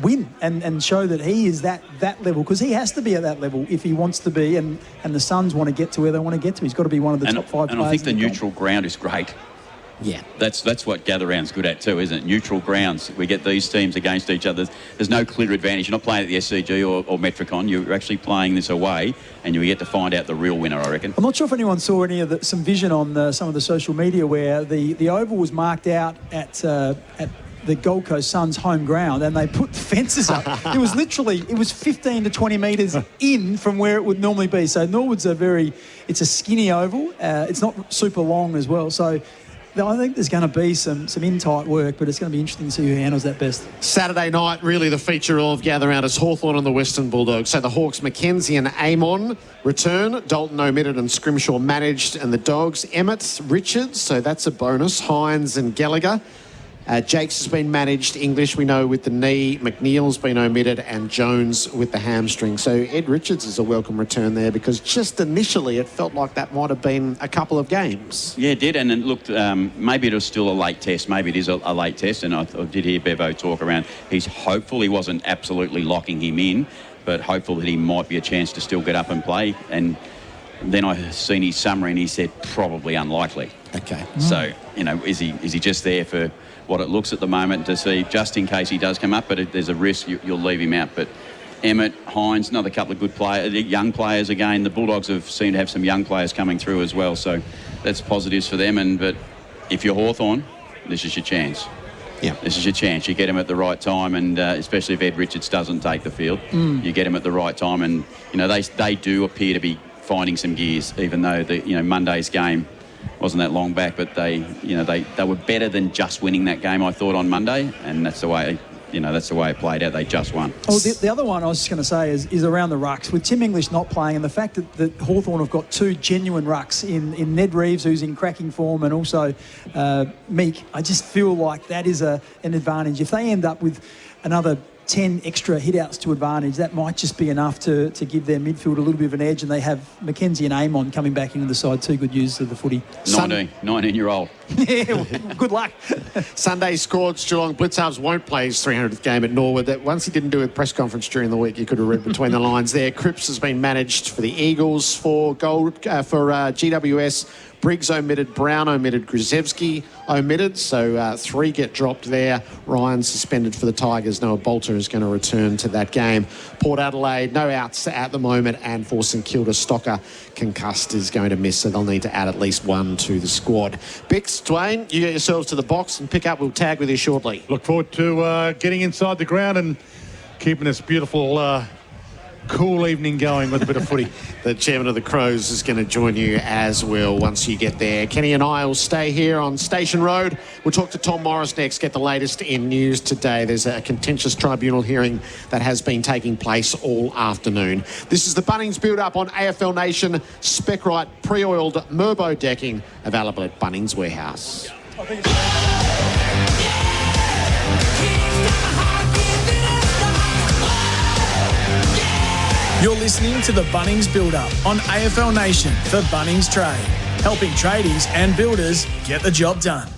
win and show that he is that level, because he has to be at that level if he wants to be, and the Suns want to get to where they want to get to. He's got to be one of the top 5 players. And I think the neutral ground is great. Yeah. That's what Gather Round's good at too, isn't it? Neutral grounds. We get these teams against each other. There's no clear advantage. You're not playing at the SCG or Metricon. You're actually playing this away, and you get to find out the real winner, I reckon. I'm not sure if anyone saw any of some vision on some of the social media where the oval was marked out at the Gold Coast Suns home ground, and they put fences up. It was 15 to 20 metres in from where it would normally be. So Norwood's it's a skinny oval. It's not super long as well. So I think there's going to be some in-tight work, but it's going to be interesting to see who handles that best. Saturday night, really the feature of Gather Round is Hawthorn and the Western Bulldogs. So the Hawks, Mackenzie and Amon return. Dalton omitted and Scrimshaw managed, and the Dogs, Emmett, Richards, so that's a bonus. Hines and Gallagher. Jakes has been managed, English we know with the knee, McNeil's been omitted, and Jones with the hamstring. So Ed Richards is a welcome return there, because just initially it felt like that might have been a couple of games. Yeah, it did, and it looked, maybe it was still a late test. Maybe it is a late test, and I did hear Bevo talk around. He's hopeful he wasn't absolutely locking him in, but hopeful that he might be a chance to still get up and play. And then I seen his summary and he said probably unlikely. Okay. So, you know, is he just there for what it looks at the moment to see, just in case he does come up, but there's a risk you'll leave him out. But Emmett, Hines, another couple of good players, young players again. The Bulldogs have seemed to have some young players coming through as well, so that's positives for them. But if you're Hawthorn, this is your chance. Yeah. This is your chance. You get him at the right time, and especially if Ed Richards doesn't take the field, you get him at the right time. And, you know, they do appear to be finding some gears, even though Monday's game wasn't that long back, but they were better than just winning that game, I thought, on Monday, and that's the way it played out. They just won. Oh, the other one I was just going to say is around the rucks. With Tim English not playing, and the fact that Hawthorn have got 2 genuine rucks in Ned Reeves, who's in cracking form, and also Meek, I just feel like that is an advantage. If they end up with another 10 extra hit-outs to advantage, that might just be enough to give their midfield a little bit of an edge, and they have Mackenzie and Amon coming back into the side, 2 good users of the footy. 19-year-old. Yeah, good luck. Sunday scored Geelong Blitzarves won't play his 300th game at Norwood. That once he didn't do a press conference during the week, you could have read between the lines there. Cripps has been managed for the Eagles for GWS. Briggs omitted, Brown omitted, Grzewski omitted, so 3 get dropped there. Ryan suspended for the Tigers. Noah Bolter is going to return to that game. Port Adelaide, no outs at the moment, and for St Kilda, Stocker, concussed, is going to miss, so they'll need to add at least 1 to the squad. Bix, Dwayne, you get yourselves to the box and pick up. We'll tag with you shortly. Look forward to getting inside the ground and keeping this beautiful cool evening going with a bit of footy. The chairman of the Crows is going to join you as well once you get there. Kenny and I will stay here on Station Road. We'll talk to Tom Morris next, get the latest in news today. There's a contentious tribunal hearing that has been taking place all afternoon. This is the Bunnings build-up on AFL Nation. Spec-Right pre-oiled Merbo decking available at Bunnings Warehouse. You're listening to the Bunnings Build-Up on AFL Nation for Bunnings Trade, helping tradies and builders get the job done.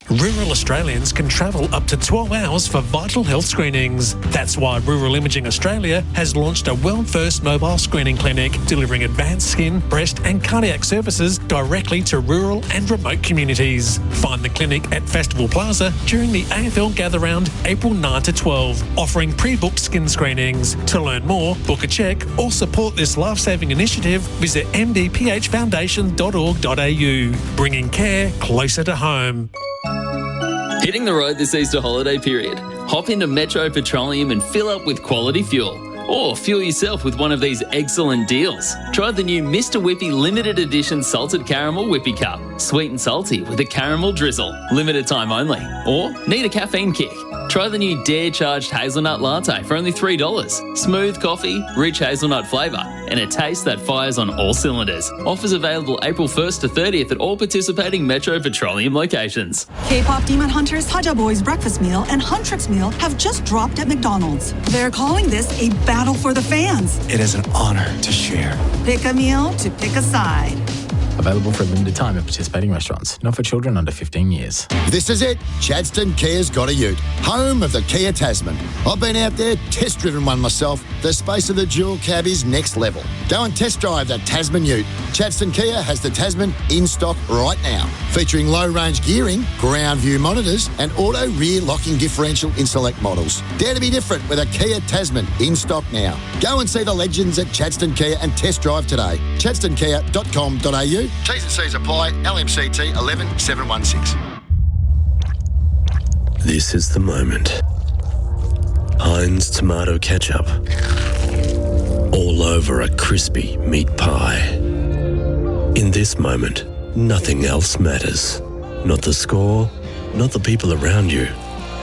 Rural Australians can travel up to 12 hours for vital health screenings. That's why Rural Imaging Australia has launched a world-first mobile screening clinic, delivering advanced skin, breast and cardiac services directly to rural and remote communities. Find the clinic at Festival Plaza during the AFL Gather Round, April 9 to 12, offering pre-booked skin screenings. To learn more, book a check or support this life-saving initiative, visit mdphfoundation.org.au, bringing care closer to home. Hitting the road this Easter holiday period? Hop into Metro Petroleum and fill up with quality fuel. Or fuel yourself with one of these excellent deals. Try the new Mr. Whippy limited edition salted caramel whippy cup. Sweet and salty with a caramel drizzle. Limited time only. Or need a caffeine kick? Try the new Dare Charged Hazelnut Latte for only $3. Smooth coffee, rich hazelnut flavour, and a taste that fires on all cylinders. Offers available April 1st to 30th at all participating Metro Petroleum locations. K-pop Demon Hunters Haja Boys breakfast meal and Huntrix meal have just dropped at McDonald's. They're calling this a battle for the fans. It is an honour to share. Pick a meal to pick a side. Available for a limited time at participating restaurants. Not for children under 15 years. This is it. Chadstone Kia's got a ute. Home of the Kia Tasman. I've been out there, test-driven one myself. The space of the dual cab is next level. Go and test drive that Tasman ute. Chadstone Kia has the Tasman in stock right now. Featuring low-range gearing, ground view monitors and auto rear locking differential in select models. Dare to be different with a Kia Tasman in stock now. Go and see the legends at Chadstone Kia and test drive today. chadstonekia.com.au. T's and C's apply. LMCT 11716. This is the moment. Heinz tomato ketchup. All over a crispy meat pie. In this moment, nothing else matters. Not the score, not the people around you,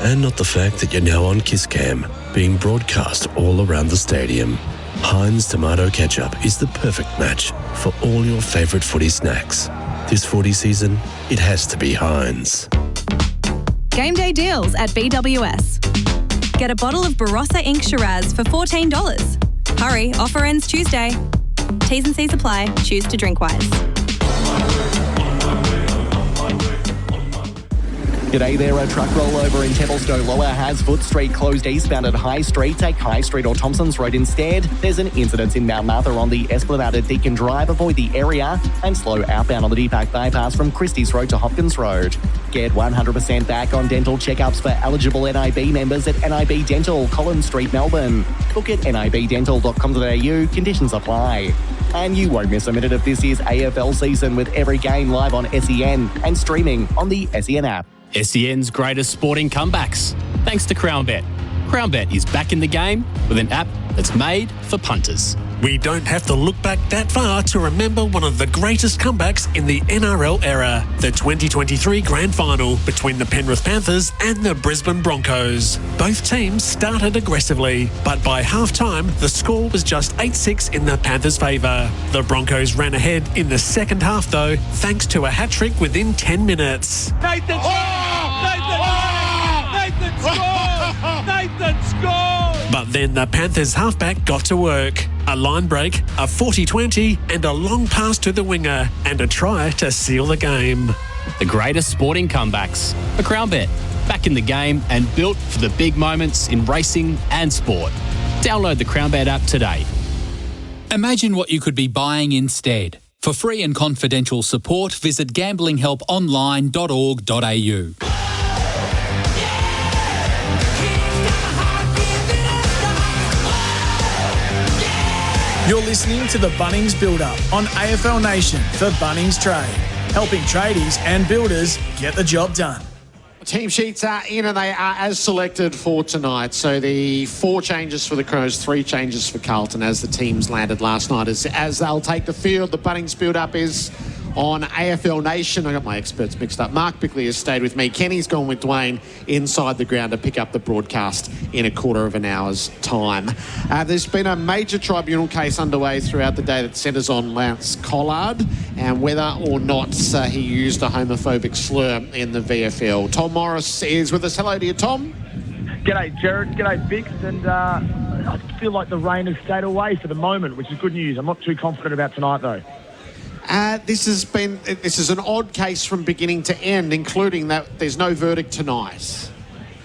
and not the fact that you're now on Kiss Cam, being broadcast all around the stadium. Heinz tomato ketchup is the perfect match for all your favourite footy snacks. This footy season, it has to be Heinz. Game day deals at BWS. Get a bottle of Barossa Ink Shiraz for $14. Hurry, offer ends Tuesday. T's and C's apply. Choose to drink wise. G'day there, a truck rollover in Templestowe Lower has Foot Street closed eastbound at High Street. Take High Street or Thompson's Road instead. There's an incident in Mount Martha on the Esplanade at Deakin Drive. Avoid the area and slow outbound on the Deepak bypass from Christie's Road to Hopkins Road. Get 100% back on dental checkups for eligible NIB members at NIB Dental, Collins Street, Melbourne. Book at nibdental.com.au. Conditions apply. And you won't miss a minute of this year's AFL season with every game live on SEN and streaming on the SEN app. SEN's greatest sporting comebacks, thanks to CrownBet. CrownBet is back in the game with an app that's made for punters. We don't have to look back that far to remember one of the greatest comebacks in the NRL era, the 2023 Grand Final between the Penrith Panthers and the Brisbane Broncos. Both teams started aggressively, but by half-time, the score was just 8-6 in the Panthers' favour. The Broncos ran ahead in the second half, though, thanks to a hat-trick within 10 minutes. Nathan scored! Nathan scored! But then the Panthers halfback got to work. A line break, a 40-20 and a long pass to the winger and a try to seal the game. The greatest sporting comebacks. A Crown Bet. Back in the game and built for the big moments in racing and sport. Download the Crown Bet app today. Imagine what you could be buying instead. For free and confidential support, visit gamblinghelponline.org.au. You're listening to the Bunnings Build-Up on AFL Nation for Bunnings Trade, helping tradies and builders get the job done. Team sheets are in and they are as selected for tonight. So the 4 changes for the Crows, 3 changes for Carlton as the teams landed last night. As they'll take the field, the Bunnings build-up is on AFL Nation. I got my experts mixed up. Mark Bickley has stayed with me. Kenny's gone with Dwayne inside the ground to pick up the broadcast in a quarter of an hour's time. There's been a major tribunal case underway throughout the day that centres on Lance Collard and whether or not he used a homophobic slur in the VFL. Tom Morris is with us. Hello to you, Tom. G'day, Gerard. G'day, Bix. And I feel like the rain has stayed away for the moment, which is good news. I'm not too confident about tonight, though. This is an odd case from beginning to end, including that there's no verdict tonight.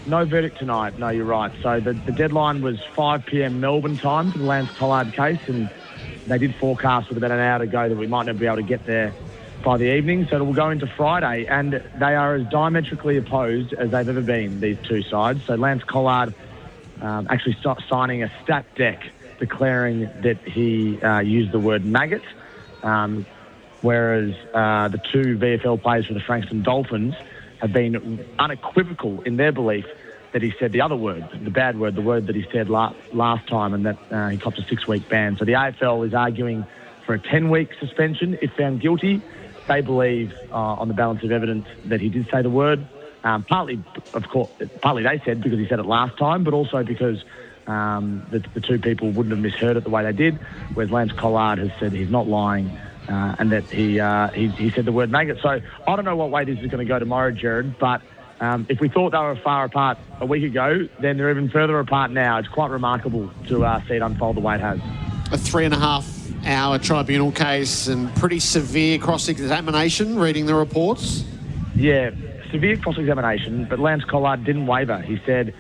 No verdict tonight. No, you're right. So the deadline was 5 p.m. Melbourne time for the Lance Collard case, and they did forecast with about an hour to go that we might not be able to get there by the evening. So it will go into Friday, and they are as diametrically opposed as they've ever been, these two sides. So Lance Collard actually signing a stat deck declaring that he used the word maggot. Whereas the 2 VFL players for the Frankston Dolphins have been unequivocal in their belief that he said the other word, the bad word, the word that he said last time, and that he copped a 6-week ban. So the AFL is arguing for a 10-week suspension if found guilty. They believe, on the balance of evidence, that he did say the word. Partly they said because he said it last time, but also because the 2 people wouldn't have misheard it the way they did, whereas Lance Collard has said he's not lying. And that he said the word maggot. So I don't know what way this is going to go tomorrow, Gerard, but if we thought they were far apart a week ago, then they're even further apart now. It's quite remarkable to see it unfold the way it has. A 3.5-hour tribunal case and pretty severe cross-examination, reading the reports. Yeah, severe cross-examination, but Lance Collard didn't waver. He said,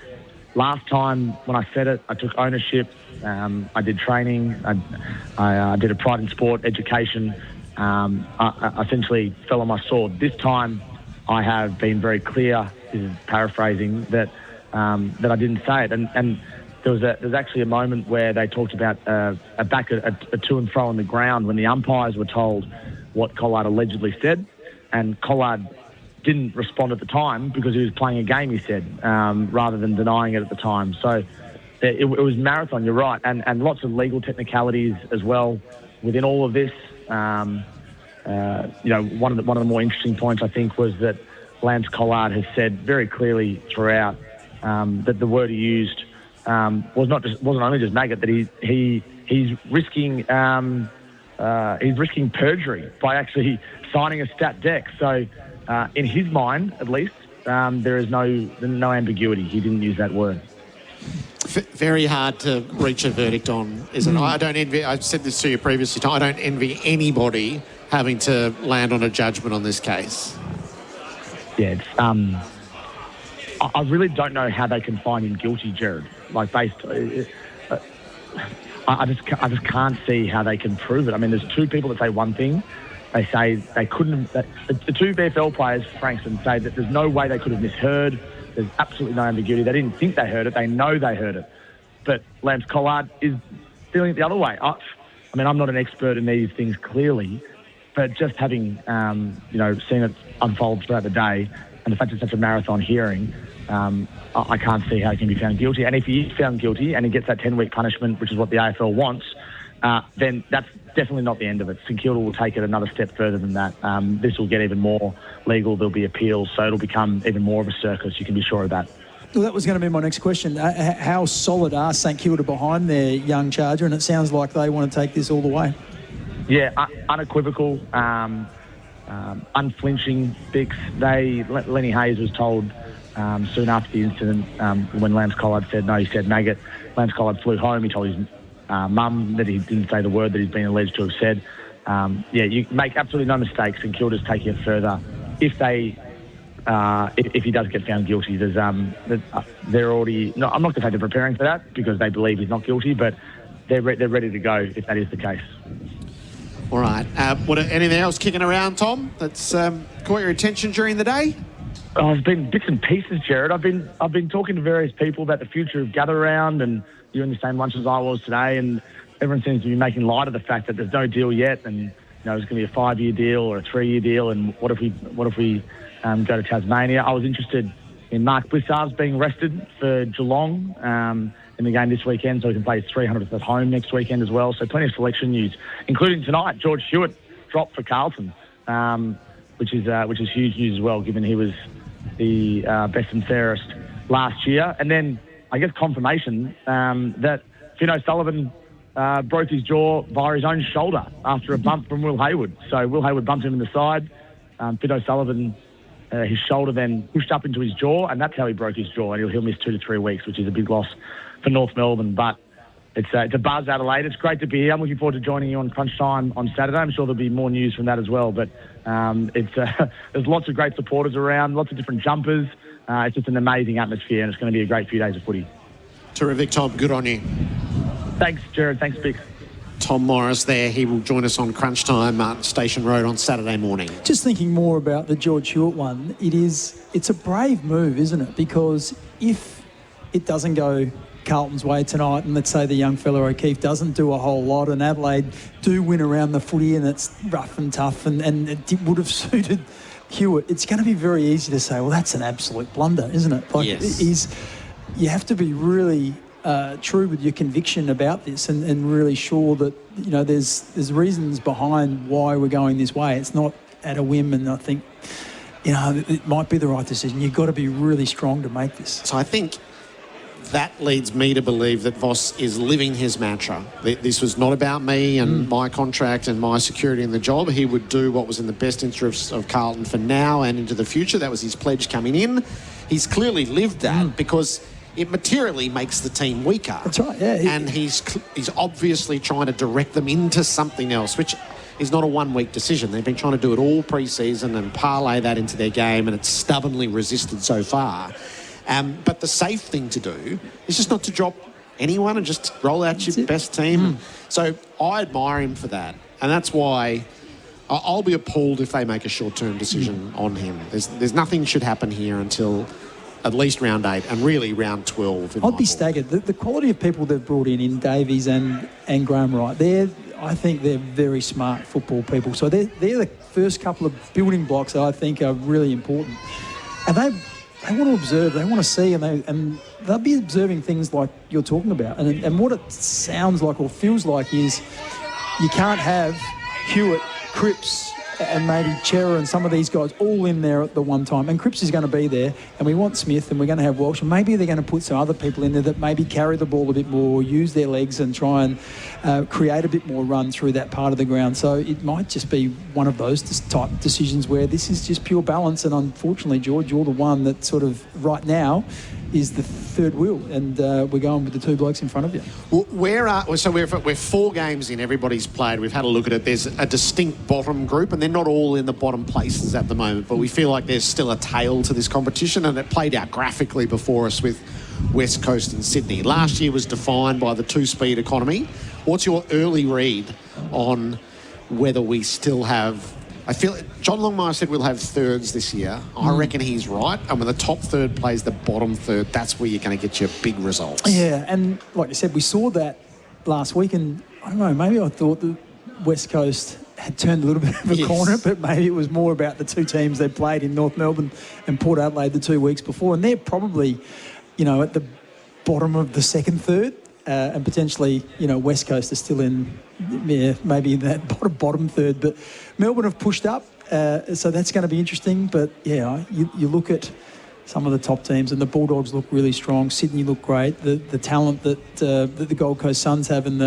last time when I said it, I took ownership. I did training. I did a pride in sport education. I essentially fell on my sword. This time, I have been very clear. This is paraphrasing that I didn't say it. And there was actually a moment where they talked about a to and fro on the ground when the umpires were told what Collard allegedly said, and Collard didn't respond at the time because he was playing a game. He said rather than denying it at the time. So. It was marathon, you're right, and lots of legal technicalities as well within all of this. One of the more interesting points I think was that Lance Collard has said very clearly throughout that the word he used wasn't only just maggot, that he's risking perjury by actually signing a stat deck. So in his mind, at least, there is no ambiguity. He didn't use that word. Very hard to reach a verdict on, isn't it? I don't envy, I've said this to you previously, Tom, I don't envy anybody having to land on a judgment on this case. Yeah, it's, I really don't know how they can find him guilty, Gerard. Like, I just can't see how they can prove it. I mean, there's 2 people that say one thing. They say they couldn't. The 2 VFL players, Frankston, say that there's no way they could have misheard. There's absolutely no ambiguity. They didn't think they heard it. They know they heard it. But Lance Collard is feeling it the other way. I mean, I'm not an expert in these things clearly, but just having, seen it unfold throughout the day and the fact it's such a marathon hearing, I can't see how he can be found guilty. And if he is found guilty and he gets that 10-week punishment, which is what the AFL wants, then that's definitely not the end of it. St Kilda will take it another step further than that. This will get even more legal. There'll be appeals, so it'll become even more of a circus. You can be sure of that. Well, that was going to be my next question. How solid are St Kilda behind their young charger? And it sounds like they want to take this all the way. Yeah, unequivocal, unflinching. Bix. Lenny Hayes was told soon after the incident when Lance Collard said no, he said maggot. Lance Collard flew home. He told his mum that he didn't say the word that he's been alleged to have said. You make absolutely no mistakes, and Kilda's taking it further if he does get found guilty, they're already. No, I'm not going to say they're preparing for that because they believe he's not guilty, but they're ready to go if that is the case. All right. Anything else kicking around, Tom, that's caught your attention during the day? Oh, it's been bits and pieces, Gerard. I've been talking to various people about the future of Gather Round, and you're in the same lunch as I was today, and everyone seems to be making light of the fact that there's no deal yet, and there's going to be a 5-year deal or a 3-year deal, and what if we go to Tasmania? I was interested in Mark Blissards being rested for Geelong in the game this weekend, so he can play his 300th at home next weekend as well. So plenty of selection news, including tonight. George Hewitt dropped for Carlton, which is huge news as well, given he was the best and fairest last year. And then I guess confirmation that Finn O'Sullivan broke his jaw via his own shoulder after a bump from Will Hayward. So Will Hayward bumped him in the side. Finn O'Sullivan, his shoulder then pushed up into his jaw, and that's how he broke his jaw. And he'll miss 2 to 3 weeks, which is a big loss for North Melbourne. But it's a buzz, Adelaide. It's great to be here. I'm looking forward to joining you on Crunch Time on Saturday. I'm sure there'll be more news from that as well. But there's lots of great supporters around, lots of different jumpers. It's just an amazing atmosphere, and it's going to be a great few days of footy. Terrific, Tom. Good on you. Thanks, Gerard. Thanks, Bix. Tom Morris there. He will join us on Crunch Time, Station Road on Saturday morning. Just thinking more about the George Hewitt one, it's a brave move, isn't it? Because if it doesn't go Carlton's way tonight, and let's say the young fella O'Keefe doesn't do a whole lot, and Adelaide do win around the footy, and it's rough and tough, and it would have suited Hewitt, it's going to be very easy to say, well, that's an absolute blunder, isn't it? Yes. You have to be really true with your conviction about this, and really sure that there's reasons behind why we're going this way. It's not at a whim, and I think it might be the right decision. You've got to be really strong to make this. So I think that leads me to believe that Voss is living his mantra. This was not about me and my contract and my security in the job. He would do what was in the best interest of Carlton for now and into the future. That was his pledge coming in. He's clearly lived that because it materially makes the team weaker. That's right, yeah. And he's obviously trying to direct them into something else, which is not a one-week decision. They've been trying to do it all pre-season and parlay that into their game, and it's stubbornly resisted so far. But the safe thing to do is just not to drop anyone and just roll out your best team. So I admire him for that. And that's why I'll be appalled if they make a short-term decision on him. There's nothing should happen here until at least round 8 and really round 12. I'd be staggered. The quality of people they've brought in Davies and Graham Wright, I think they're very smart football people. So they're the first couple of building blocks that I think are really important. And they want to observe, they want to see, and they'll be observing things like you're talking about. And what it sounds like or feels like is you can't have Hewitt, Cripps, and maybe Chera and some of these guys all in there at the one time. And Cripps is going to be there, and we want Smith, and we're going to have Walsh, and maybe they're going to put some other people in there that maybe carry the ball a bit more, use their legs and try and create a bit more run through that part of the ground. So it might just be one of those type decisions where this is just pure balance, and unfortunately, George, you're the one that sort of right now is the third wheel, and we're going with the two blokes in front of you. Well, we're 4 games in, everybody's played, we've had a look at it. There's a distinct bottom group, and they're not all in the bottom places at the moment, but we feel like there's still a tail to this competition, and it played out graphically before us with West Coast and Sydney. Last year was defined by the 2-speed economy. What's your early read on whether we still have... I feel John Longmire said we'll have thirds this year. I reckon he's right. And when the top third plays the bottom third, that's where you're going to get your big results. Yeah, and like you said, we saw that last week, and I don't know, maybe I thought the West Coast had turned a little bit of a corner, but maybe it was more about the two teams they played in North Melbourne and Port Adelaide the 2 weeks before. And they're probably, at the bottom of the second third. And potentially, West Coast is still in, maybe that bottom third. But Melbourne have pushed up, so that's going to be interesting. But, yeah, you look at some of the top teams, and the Bulldogs look really strong. Sydney look great. The talent that the Gold Coast Suns have and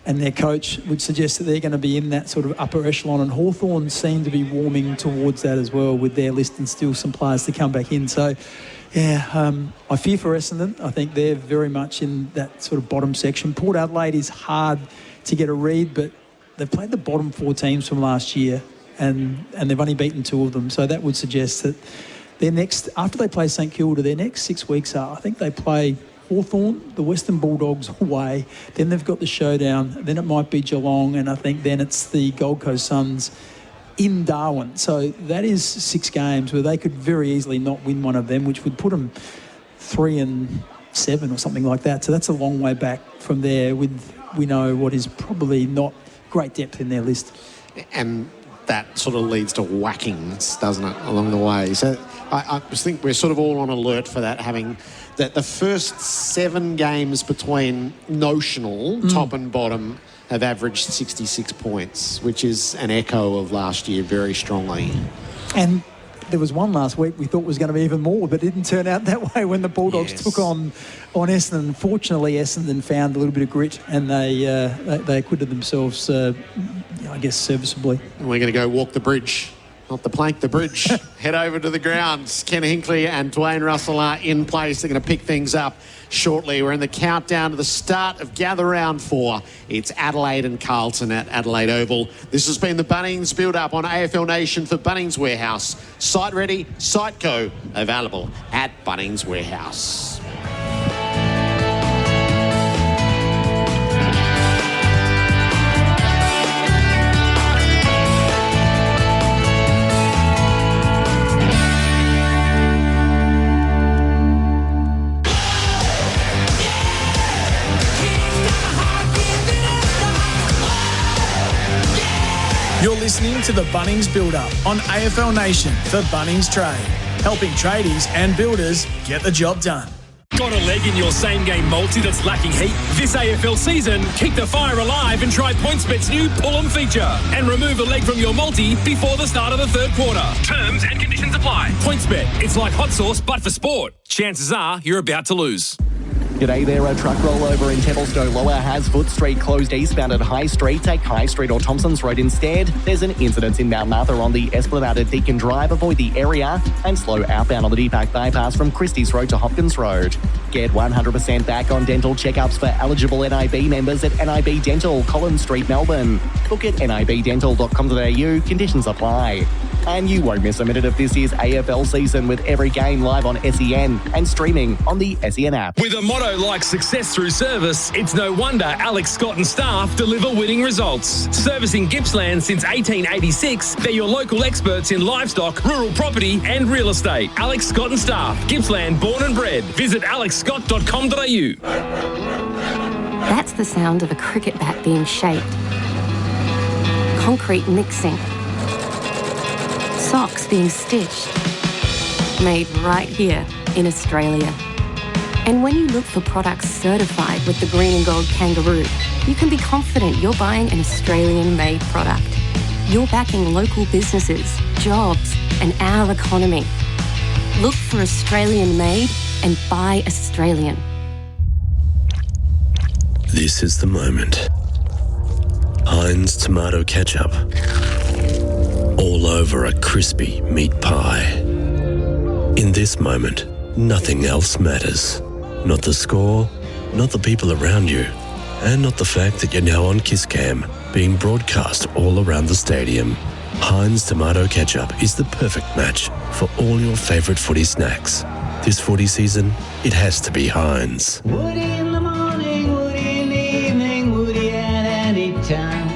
their coach would suggest that they're going to be in that sort of upper echelon. And Hawthorn seem to be warming towards that as well with their list and still some players to come back in. So... yeah, I fear for Essendon. I think they're very much in that sort of bottom section. Port Adelaide is hard to get a read, but they've played the bottom 4 teams from last year, and they've only beaten 2 of them. So that would suggest that their next, after they play St Kilda, their next 6 weeks are, I think they play Hawthorn, the Western Bulldogs away, then they've got the showdown, then it might be Geelong, and I think then it's the Gold Coast Suns in Darwin. So that is 6 games where they could very easily not win one of them, which would put them 3-7 or something like that. So that's a long way back from there with, we know, what is probably not great depth in their list. And that sort of leads to whackings, doesn't it, along the way? So I just think we're sort of all on alert for that, having that the first 7 games between notional top and bottom have averaged 66 points, which is an echo of last year very strongly. And there was one last week we thought was going to be even more, but it didn't turn out that way when the Bulldogs took on Essendon. Fortunately, Essendon found a little bit of grit and they acquitted themselves, I guess, serviceably. And we're going to go walk the bridge. Not the plank, the bridge. Head over to the grounds. Ken Hinkley and Dwayne Russell are in place. They're going to pick things up shortly. We're in the countdown to the start of Gather Round 4. It's Adelaide and Carlton at Adelaide Oval. This has been the Bunnings build-up on AFL Nation for Bunnings Warehouse. Site ready, site go. Available at Bunnings Warehouse. You're listening to the Bunnings Build-Up on AFL Nation for Bunnings Trade, helping tradies and builders get the job done. Got a leg in your same-game multi that's lacking heat? This AFL season, keep the fire alive and try PointsBet's new Pull-'em feature and remove a leg from your multi before the start of the third quarter. Terms and conditions apply. PointsBet, it's like hot sauce but for sport. Chances are you're about to lose. G'day there, a truck rollover in Templestowe Lower has Foot Street closed eastbound at High Street. Take High Street or Thompson's Road instead. There's an incident in Mount Martha on the Esplanade at Deakin Drive. Avoid the area and slow outbound on the Deepak bypass from Christie's Road to Hopkins Road. Get 100% back on dental checkups for eligible NIB members at NIB Dental, Collins Street, Melbourne. Book at nibdental.com.au. Conditions apply. And you won't miss a minute of this year's AFL season with every game live on SEN and streaming on the SEN app. With a motto like success through service, it's no wonder Alex Scott and staff deliver winning results. Servicing Gippsland since 1886, they're your local experts in livestock, rural property and real estate. Alex Scott and staff, Gippsland born and bred. Visit alexscott.com.au. That's the sound of a cricket bat being shaped. Concrete mixing. Socks being stitched. Made right here in Australia. And when you look for products certified with the green and gold kangaroo, you can be confident you're buying an Australian-made product. You're backing local businesses, jobs, and our economy. Look for Australian-made and buy Australian. This is the moment. Heinz tomato ketchup. All over a crispy meat pie. In this moment, nothing else matters. Not the score, not the people around you, and not the fact that you're now on KissCam, being broadcast all around the stadium. Heinz tomato ketchup is the perfect match for all your favourite footy snacks. This footy season, it has to be Heinz. Woody in the morning, Woody in the evening, Woody at any time.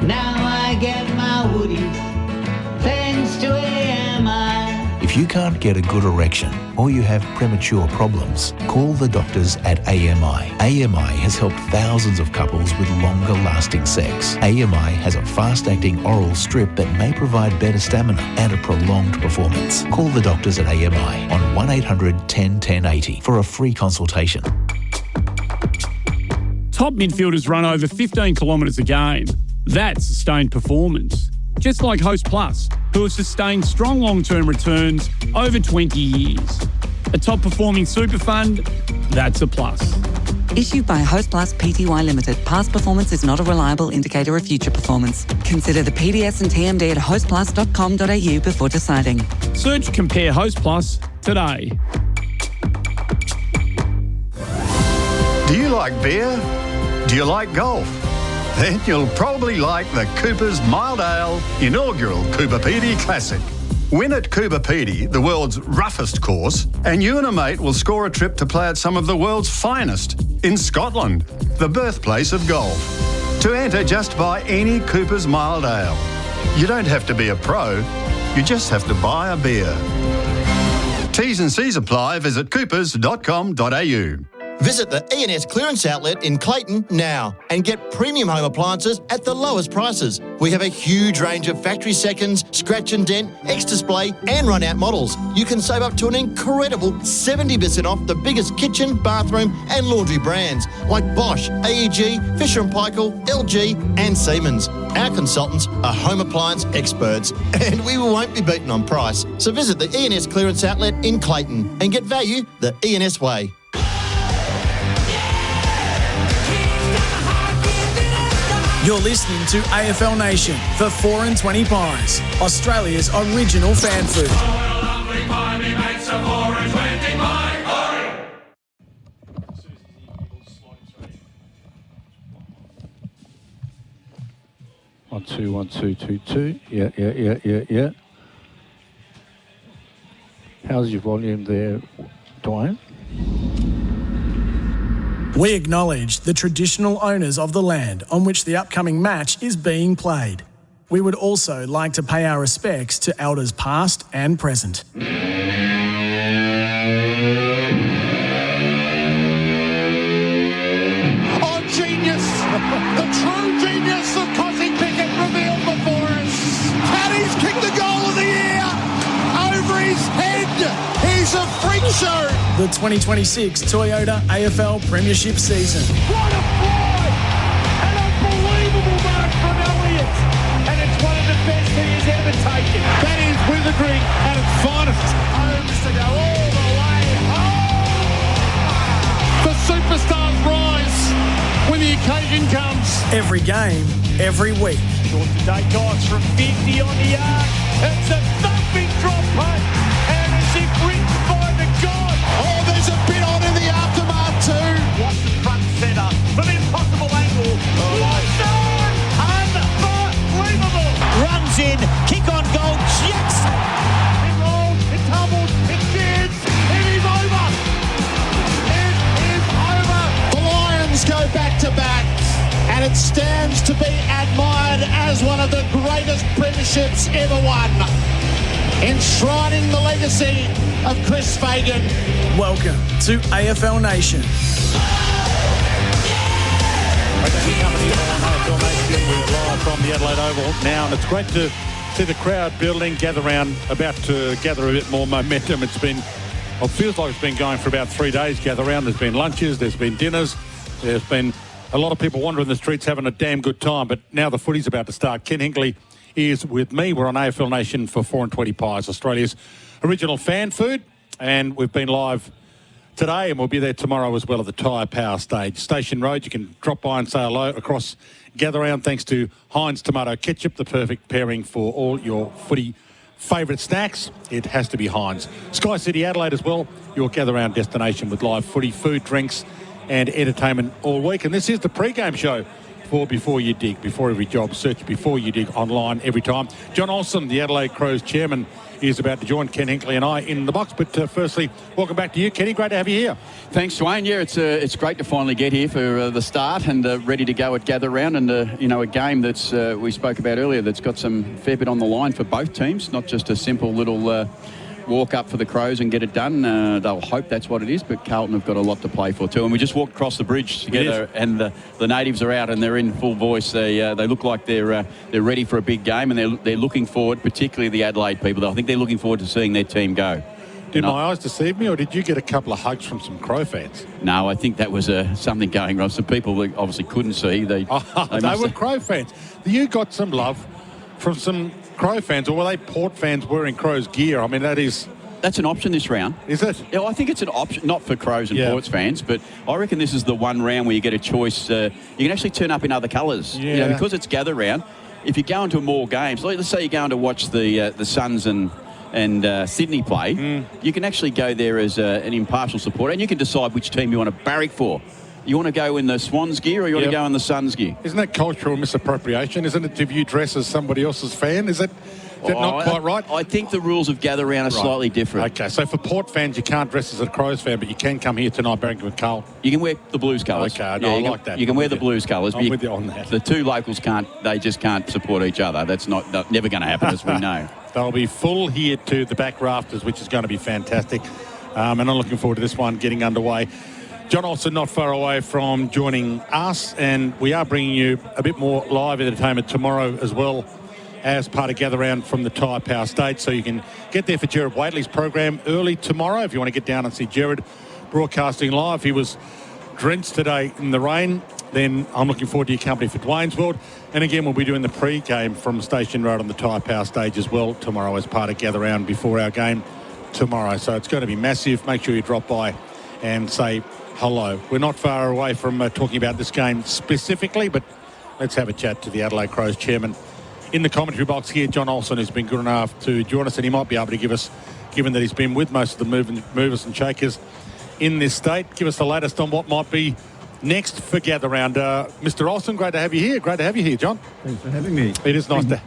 Now I get my Woodies, thanks to AMI. If you can't get a good erection or you have premature problems, call the doctors at AMI. AMI has helped thousands of couples with longer lasting sex. AMI has a fast-acting oral strip that may provide better stamina and a prolonged performance. Call the doctors at AMI on 1800 10 1080 for a free consultation. Top midfielders run over 15 kilometres a game. That's sustained performance. Just like Host Plus, who have sustained strong long-term returns over 20 years. A top-performing super fund, that's a plus. Issued by Host Plus Pty Limited. Past performance is not a reliable indicator of future performance. Consider the PDS and TMD at hostplus.com.au before deciding. Search Compare Host Plus today. Do you like beer? Do you like golf? then you'll probably like the Cooper's Mild Ale inaugural Cooper Pedy Classic. Win at Cooper Pedy, the world's roughest course, and you and a mate will score a trip to play at some of the world's finest in Scotland, the birthplace of golf. To enter, just buy any Cooper's Mild Ale. You don't have to be a pro, you just have to buy a beer. T's and C's apply. Visit coopers.com.au. Visit the E&S clearance outlet in Clayton now and get premium home appliances at the lowest prices. We have a huge range of factory seconds, scratch and dent, X-Display and run-out models. You can save up to an incredible 70% off the biggest kitchen, bathroom and laundry brands like Bosch, AEG, Fisher & Paykel, LG and Siemens. Our consultants are home appliance experts and we won't be beaten on price. So visit the E&S clearance outlet in Clayton and get value the E&S way. You're listening to AFL Nation for 4 and 20 Pies, Australia's original fan food. 1 2 1 2 2 2. Yeah. How's your volume there, Dwayne? We acknowledge the traditional owners of the land on which the upcoming match is being played. We would also like to pay our respects to elders past and present. Oh, genius! The true genius of Cosy Pickett revealed before us. Paddy's kicked the goal of the year over his head. He's a freak show. The 2026 Toyota AFL Premiership season. What a fly! An unbelievable mark from Elliott. And it's one of the best he has ever taken. That is wizardry at its finest. Holmes to go all the way home. The superstars rise when the occasion comes. Every game, every week. Short to Dacos from 50 on the arc. It's a thumping drop punt. And as if written by the god. Oh, there's a bit on in the aftermath too. Watson front centre from impossible angle. Watson! Unbelievable! Runs in, kick on goal, Jackson! It rolls, it tumbles, it spins, it is over! It is over! The Lions go back to back, and it stands to be admired as one of the greatest premierships ever won, enshrining the legacy of Chris Fagan. Welcome to AFL Nation. AFL Nation, we're live from the Adelaide Oval now, and it's great to see the crowd building, about to gather a bit more momentum. It feels like it's been going for about 3 days, gather round. There's been lunches, there's been dinners, there's been a lot of people wandering the streets having a damn good time, but now the footy's about to start. Ken Hinkley is with me. We're on AFL Nation for 4 and 20 Pies, Australia's original fan food, and we've been live today and we'll be there tomorrow as well at the Tyre Power Stage. Station Road, you can drop by and say hello across gather round thanks to Heinz Tomato Ketchup, the perfect pairing for all your footy favourite snacks. It has to be Heinz. Sky City Adelaide as well, your gather round destination with live footy, food, drinks and entertainment all week. And this is the pre-game show for Before You Dig. Before every job, search Before You Dig online every time. John Olsen, the Adelaide Crows chairman, is about to join Ken Hinkley and I in the box. But firstly, welcome back to you, Kenny. Great to have you here. Thanks, Dwayne. Yeah, it's great to finally get here for the start and ready to go at Gather Round. And, a game that's we spoke about earlier that's got some fair bit on the line for both teams, not just a simple little walk up for the Crows and get it done. They'll hope that's what it is, but Carlton have got a lot to play for too. And we just walked across the bridge together, and the natives are out and they're in full voice. They look like they're ready for a big game, and they're looking forward, particularly the Adelaide people. I think they're looking forward to seeing their team go. Did my eyes deceive me, or did you get a couple of hugs from some Crow fans? No, I think that was something going wrong. Some people obviously couldn't see. They were Crow fans. You got some love from some Crow fans, or were they Port fans wearing Crows gear? I mean, that's an option this round. Is it? Yeah, I think it's an option, not for Crows and Ports fans, but I reckon this is the one round where you get a choice. You can actually turn up in other colours. Yeah. Because it's Gather Round. If you go into more games, let's say you're going to watch the Suns and Sydney play, you can actually go there as an impartial supporter, and you can decide which team you want to barrack for. You want to go in the Swans gear or you want to go in the Suns gear? Isn't that cultural misappropriation? Isn't it, if you dress as somebody else's fan? Is that not quite right? I think the rules of gather round are slightly different. Okay, so for Port fans, you can't dress as a Crows fan, but you can come here tonight, Barrington with Carl. You can wear the Blues colours. Okay, no, I like that. You can wear the Blues colours. I'm with you on that. The two locals can't. They just can't support each other. That's never going to happen, as we know. They'll be full here to the back rafters, which is going to be fantastic. And I'm looking forward to this one getting underway. John Olsen not far away from joining us, and we are bringing you a bit more live entertainment tomorrow as well as part of Gather Round from the Tyre Power Stage. So you can get there for Gerard Whateley's program early tomorrow if you want to get down and see Gerard broadcasting live. He was drenched today in the rain. Then I'm looking forward to your company for Dwayne's World. And again, we'll be doing the pre-game from Station Road on the Tyre Power Stage as well tomorrow as part of Gather Round before our game tomorrow. So it's going to be massive. Make sure you drop by and say hello. We're not far away from talking about this game specifically, but let's have a chat to the Adelaide Crows chairman in the commentary box here, John Olsen, who's been good enough to join us, and he might be able to give us, given that he's been with most of the movers and shakers in this state, give us the latest on what might be next for Gather Round. Mr. Olsen, great to have you here. Great to have you here, John. Thanks for having me. It is nice to...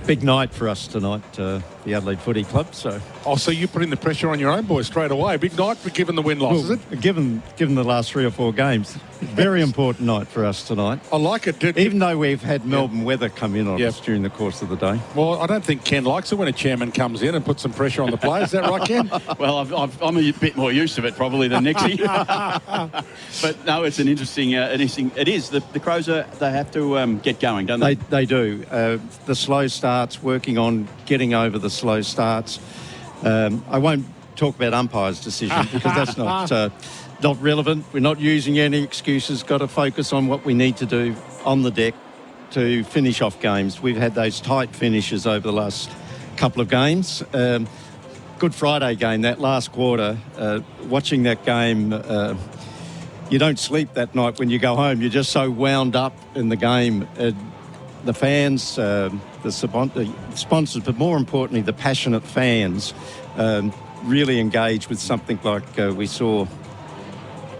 Big night for us tonight, the Adelaide Footy Club. So you're putting the pressure on your own boys straight away. Big night, given the win-loss, is it? Given the last 3 or 4 games. Very important night for us tonight. I like it. Even though we've had Melbourne weather come in on us during the course of the day. Well, I don't think Ken likes it when a chairman comes in and puts some pressure on the players. Is that right, Ken? Well, I'm a bit more used to it probably than Nixie. But no, it's an interesting. It is. The Crows they have to get going, don't they? They do. The slow starts, working on getting over the slow starts. I won't talk about umpires' decision because that's not relevant. We're not using any excuses. Got to focus on what we need to do on the deck to finish off games. We've had those tight finishes over the last couple of games. Good Friday game, that last quarter, watching that game, you don't sleep that night when you go home. You're just so wound up in the game. The fans, the sponsors, but more importantly, the passionate fans really engage with something like we saw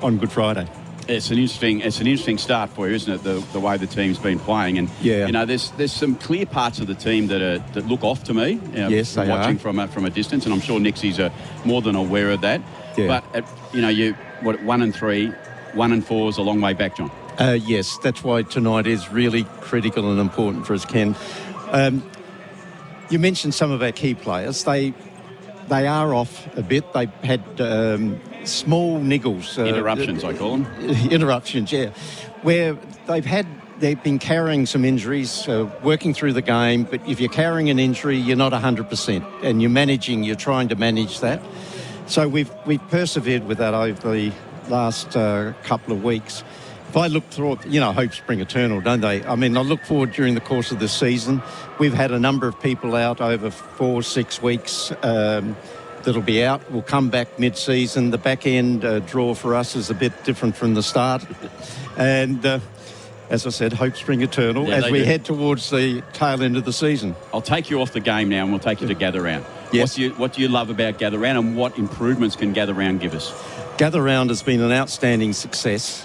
on Good Friday. It's an interesting start for you, isn't it? The way the team's been playing, and there's some clear parts of the team that look off to me. Yes, they watching are. from a distance, and I'm sure Nixie's more than aware of that. Yeah. But 1 and 3, 1 and 4 is a long way back, John. Yes, that's why tonight is really critical and important for us, Ken. You mentioned some of our key players. They are off a bit. They've had small niggles. Interruptions, I call them. Interruptions, yeah. Where they've been carrying some injuries, working through the game, but if you're carrying an injury, you're not 100%, and you're trying to manage that. So we've persevered with that over the last couple of weeks. If I look through, hope spring eternal, don't they? I mean, I look forward during the course of this season. We've had a number of people out over 4-6 weeks that'll be out. We'll come back mid-season. The back end draw for us is a bit different from the start. And as I said, hope spring eternal as we head towards the tail end of the season. I'll take you off the game now and we'll take you to Gather Round. Yes. What do you love about Gather Round, and what improvements can Gather Round give us? Gather Round has been an outstanding success.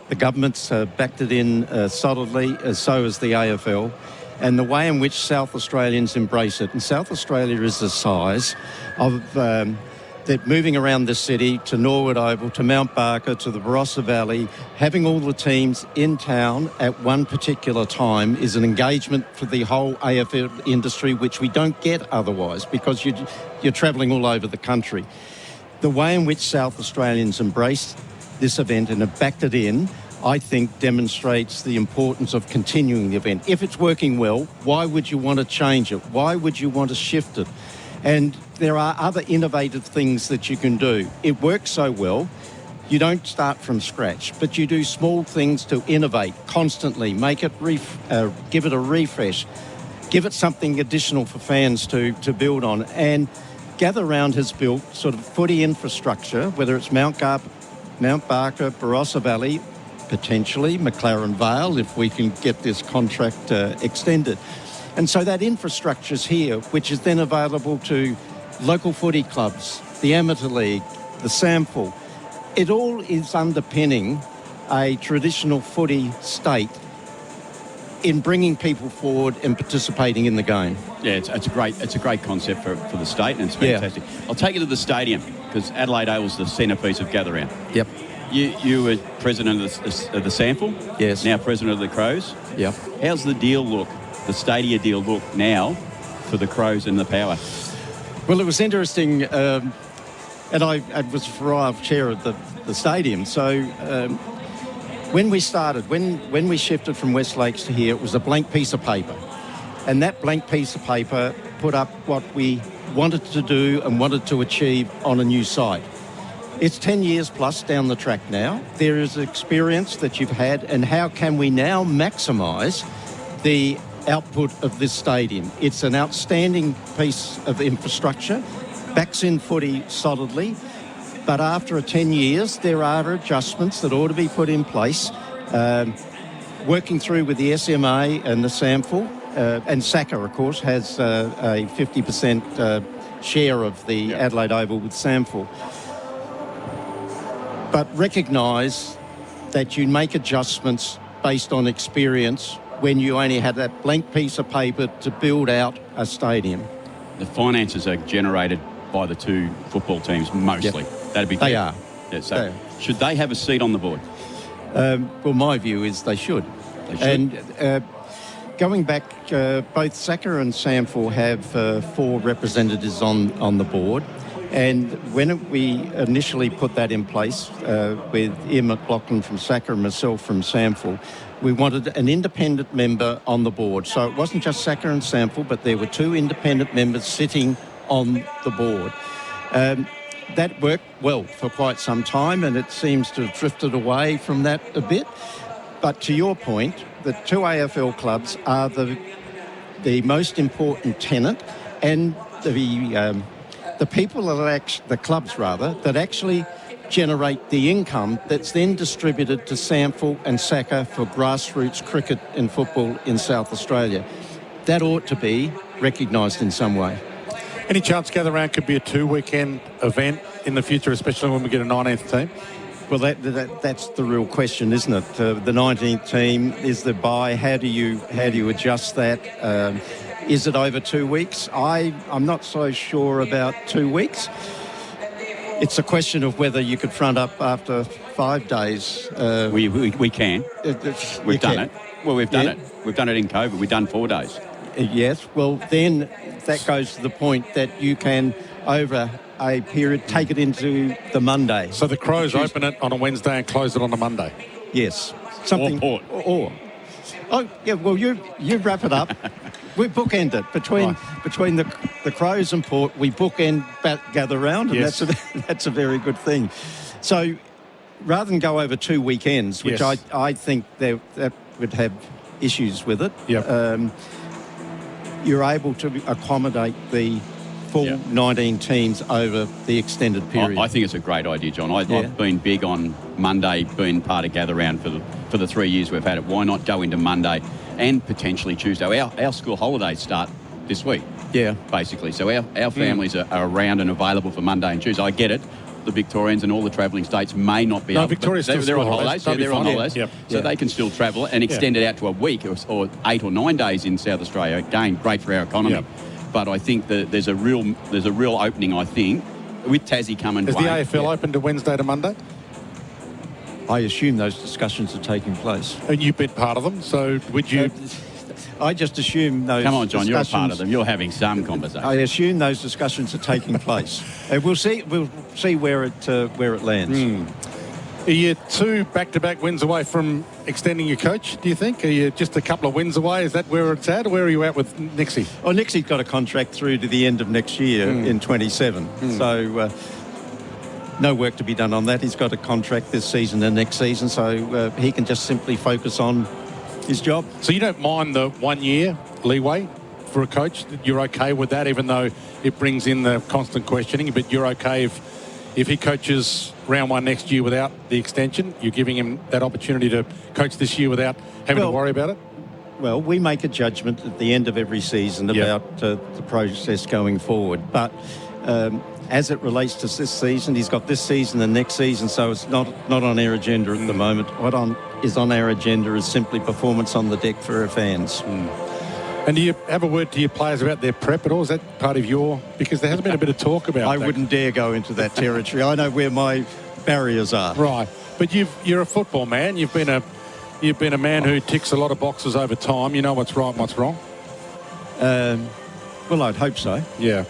The government's backed it in solidly, so has the AFL. And the way in which South Australians embrace it. And South Australia is the size of that moving around the city to Norwood Oval, to Mount Barker, to the Barossa Valley, having all the teams in town at one particular time is an engagement for the whole AFL industry, which we don't get otherwise because you're travelling all over the country. The way in which South Australians embrace this event and have backed it in, I think demonstrates the importance of continuing the event. If it's working well, why would you want to change it? Why would you want to shift it? And there are other innovative things that you can do. It works so well, you don't start from scratch, but you do small things to innovate constantly, make it give it a refresh, give it something additional for fans to build on. And Gather Round has built sort of footy infrastructure, whether it's Mount Barker, Barossa Valley, potentially McLaren Vale, if we can get this contract extended. And so that infrastructure's here, which is then available to local footy clubs, the Amateur League, the SAMFL, it all is underpinning a traditional footy state in bringing people forward and participating in the game. Yeah, it's a great concept for the state, and it's fantastic. I'll take you to the stadium because Adelaide Oval's the centrepiece of Gather Round. Yep. You were president of the SANFL. Yes. Now president of the Crows. Yep. How's the deal look? The Stadia deal look now for the Crows and the Power? Well, it was interesting, and I was Farrar chair of the stadium. So when we started, when we shifted from West Lakes to here, it was a blank piece of paper, and that blank piece of paper put up what we wanted to do and wanted to achieve on a new site. It's 10 years plus down the track now. There is experience that you've had, and how can we now maximise the output of this stadium? It's an outstanding piece of infrastructure, backs in footy solidly, but after 10 years, there are adjustments that ought to be put in place. Working through with the SMA and the SANFL, and SACA, of course, has a 50% share of the Adelaide Oval with SANFL. But recognise that you make adjustments based on experience when you only had that blank piece of paper to build out a stadium. The finances are generated by the two football teams mostly. Yep. That'd be They are. Yeah, so should they have a seat on the board? Well, my view is they should. They should. And going back, both SACA and SANFL have 4 representatives on the board. And when we initially put that in place with Ian McLaughlin from SACA and myself from SANFL, we wanted an independent member on the board. So it wasn't just SACA and SANFL, but there were 2 independent members sitting on the board. That worked well for quite some time, and it seems to have drifted away from that a bit. But to your point, the 2 AFL clubs are the most important tenant, and the people that the clubs rather, that actually generate the income that's then distributed to SANFL and SACA for grassroots cricket and football in South Australia. That ought to be recognised in some way. Any chance Gather Round could be a 2-weekend event in the future, especially when we get a 19th team? Well, that's the real question, isn't it? The 19th team, is the bye? How do you adjust that? Is it over 2 weeks? I'm not so sure about 2 weeks. It's a question of whether you could front up after 5 days. We can. We've done it. Well, we've done it. We've done it in COVID. We've done 4 days. Yes. Well, then that goes to the point that you can, over a period, take it into the Monday. So the Crows open it on a Wednesday and close it on a Monday? Yes. Or Port. Oh, yeah, well, you wrap it up. We bookend it. Between the Crows and Port, we bookend Gather Round, and yes. that's a very good thing. So rather than go over 2 weekends, which yes. I think that would have issues with it, yep. You're able to accommodate the full 19 teams over the extended period. I think it's a great idea, John. I've been big on Monday being part of Gather Round for the 3 years we've had it. Why not go into Monday and potentially Tuesday? Our school holidays start this week. Yeah. Basically. So our families are around and available for Monday and Tuesday. I get it. The Victorians and all the travelling states may not be able to. Victoria's They're on holidays. They're on holidays. Yep. So they can still travel and extend it out to a week or 8 or 9 days in South Australia. Again, great for our economy. Yep. But I think that there's a real opening, I think, with Tassie coming. Is the AFL open to Wednesday to Monday? I assume those discussions are taking place. And you've been part of them, so would you... I just assume those. Come on, John, you're a part of them. You're having some conversation. I assume those discussions are taking place. We'll see where it lands. Are you 2 back-to-back wins away from extending your coach, do you think? Are you just a couple of wins away? Is that where it's at? Or where are you at with Nixie? Oh, Nixie's got a contract through to the end of next year in 27. So no work to be done on that. He's got a contract this season and next season, so he can just simply focus on his job. So you don't mind the 1 year leeway for a coach? You're okay with that, even though it brings in the constant questioning, but you're okay if he coaches round 1 next year without the extension? You're giving him that opportunity to coach this year without having to worry about it? Well, we make a judgment at the end of every season about the process going forward. But As it relates to this season, he's got this season and next season, so it's not on our agenda at the moment. What is on our agenda is simply performance on the deck for our fans. And do you have a word to your players about their prep at all? Is that part of your... Because there has been a bit of talk about I wouldn't dare go into that territory. I know where my barriers are. Right. But you're a football man. You've been a man who ticks a lot of boxes over time. You know what's right and what's wrong. Well, I'd hope so. Yeah.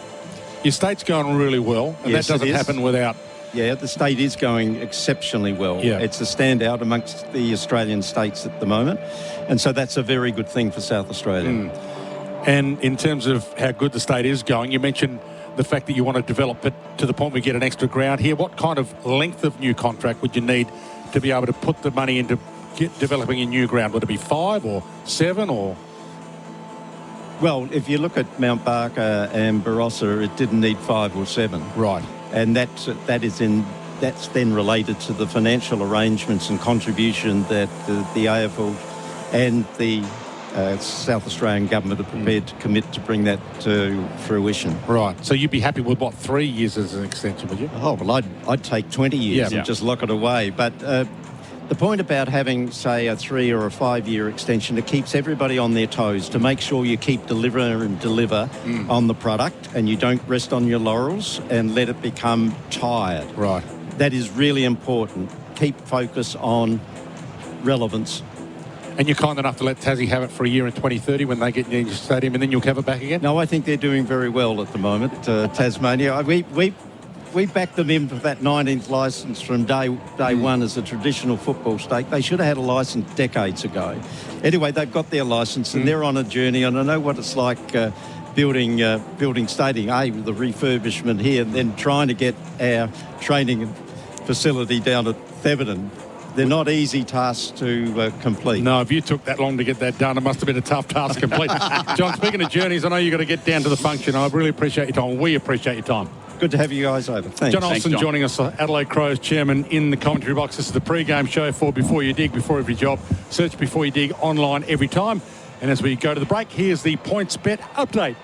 Your state's going really well, and Yes, that doesn't it is. happen without... Yeah, the state is going exceptionally well. Yeah. It's a standout amongst the Australian states at the moment, and so that's a very good thing for South Australia. And in terms of how good the state is going, you mentioned the fact that you want to develop it to the point we get an extra ground here. What kind of length of new contract would you need to be able to put the money into developing a new ground? Would it be 5 or 7 or...? Well, if you look at Mount Barker and Barossa, it didn't need 5 or 7. Right. And that's then related to the financial arrangements and contribution that the AFL and the South Australian government are prepared to commit to bring that to fruition. Right. So you'd be happy with, 3 years as an extension, would you? Oh, well, I'd take 20 years and just lock it away. But the point about having, say, a 3 or a 5 year extension, it keeps everybody on their toes to make sure you keep delivering and deliver on the product and you don't rest on your laurels and let it become tired. Right. That is really important. Keep focus on relevance. And you're kind enough to let Tassie have it for a year in 2030 when they get in your stadium, and then you'll have it back again? No, I think they're doing very well at the moment, Tasmania. We backed them in for that 19th licence from day one as a traditional football state. They should have had a licence decades ago. Anyway, they've got their licence and they're on a journey, and I know what it's like building stadium, the refurbishment here, and then trying to get our training facility down at Theverton. They're not easy tasks to complete. No, if you took that long to get that done, it must have been a tough task to complete. John, speaking of journeys, I know you've got to get down to the function. I really appreciate your time. We appreciate your time. Good to have you guys over. Thanks. John Olsen joining us, Adelaide Crows chairman, in the commentary box. This is the pre-game show for Before You Dig, before every job. Search Before You Dig online every time. And as we go to the break, here's the PointsBet update.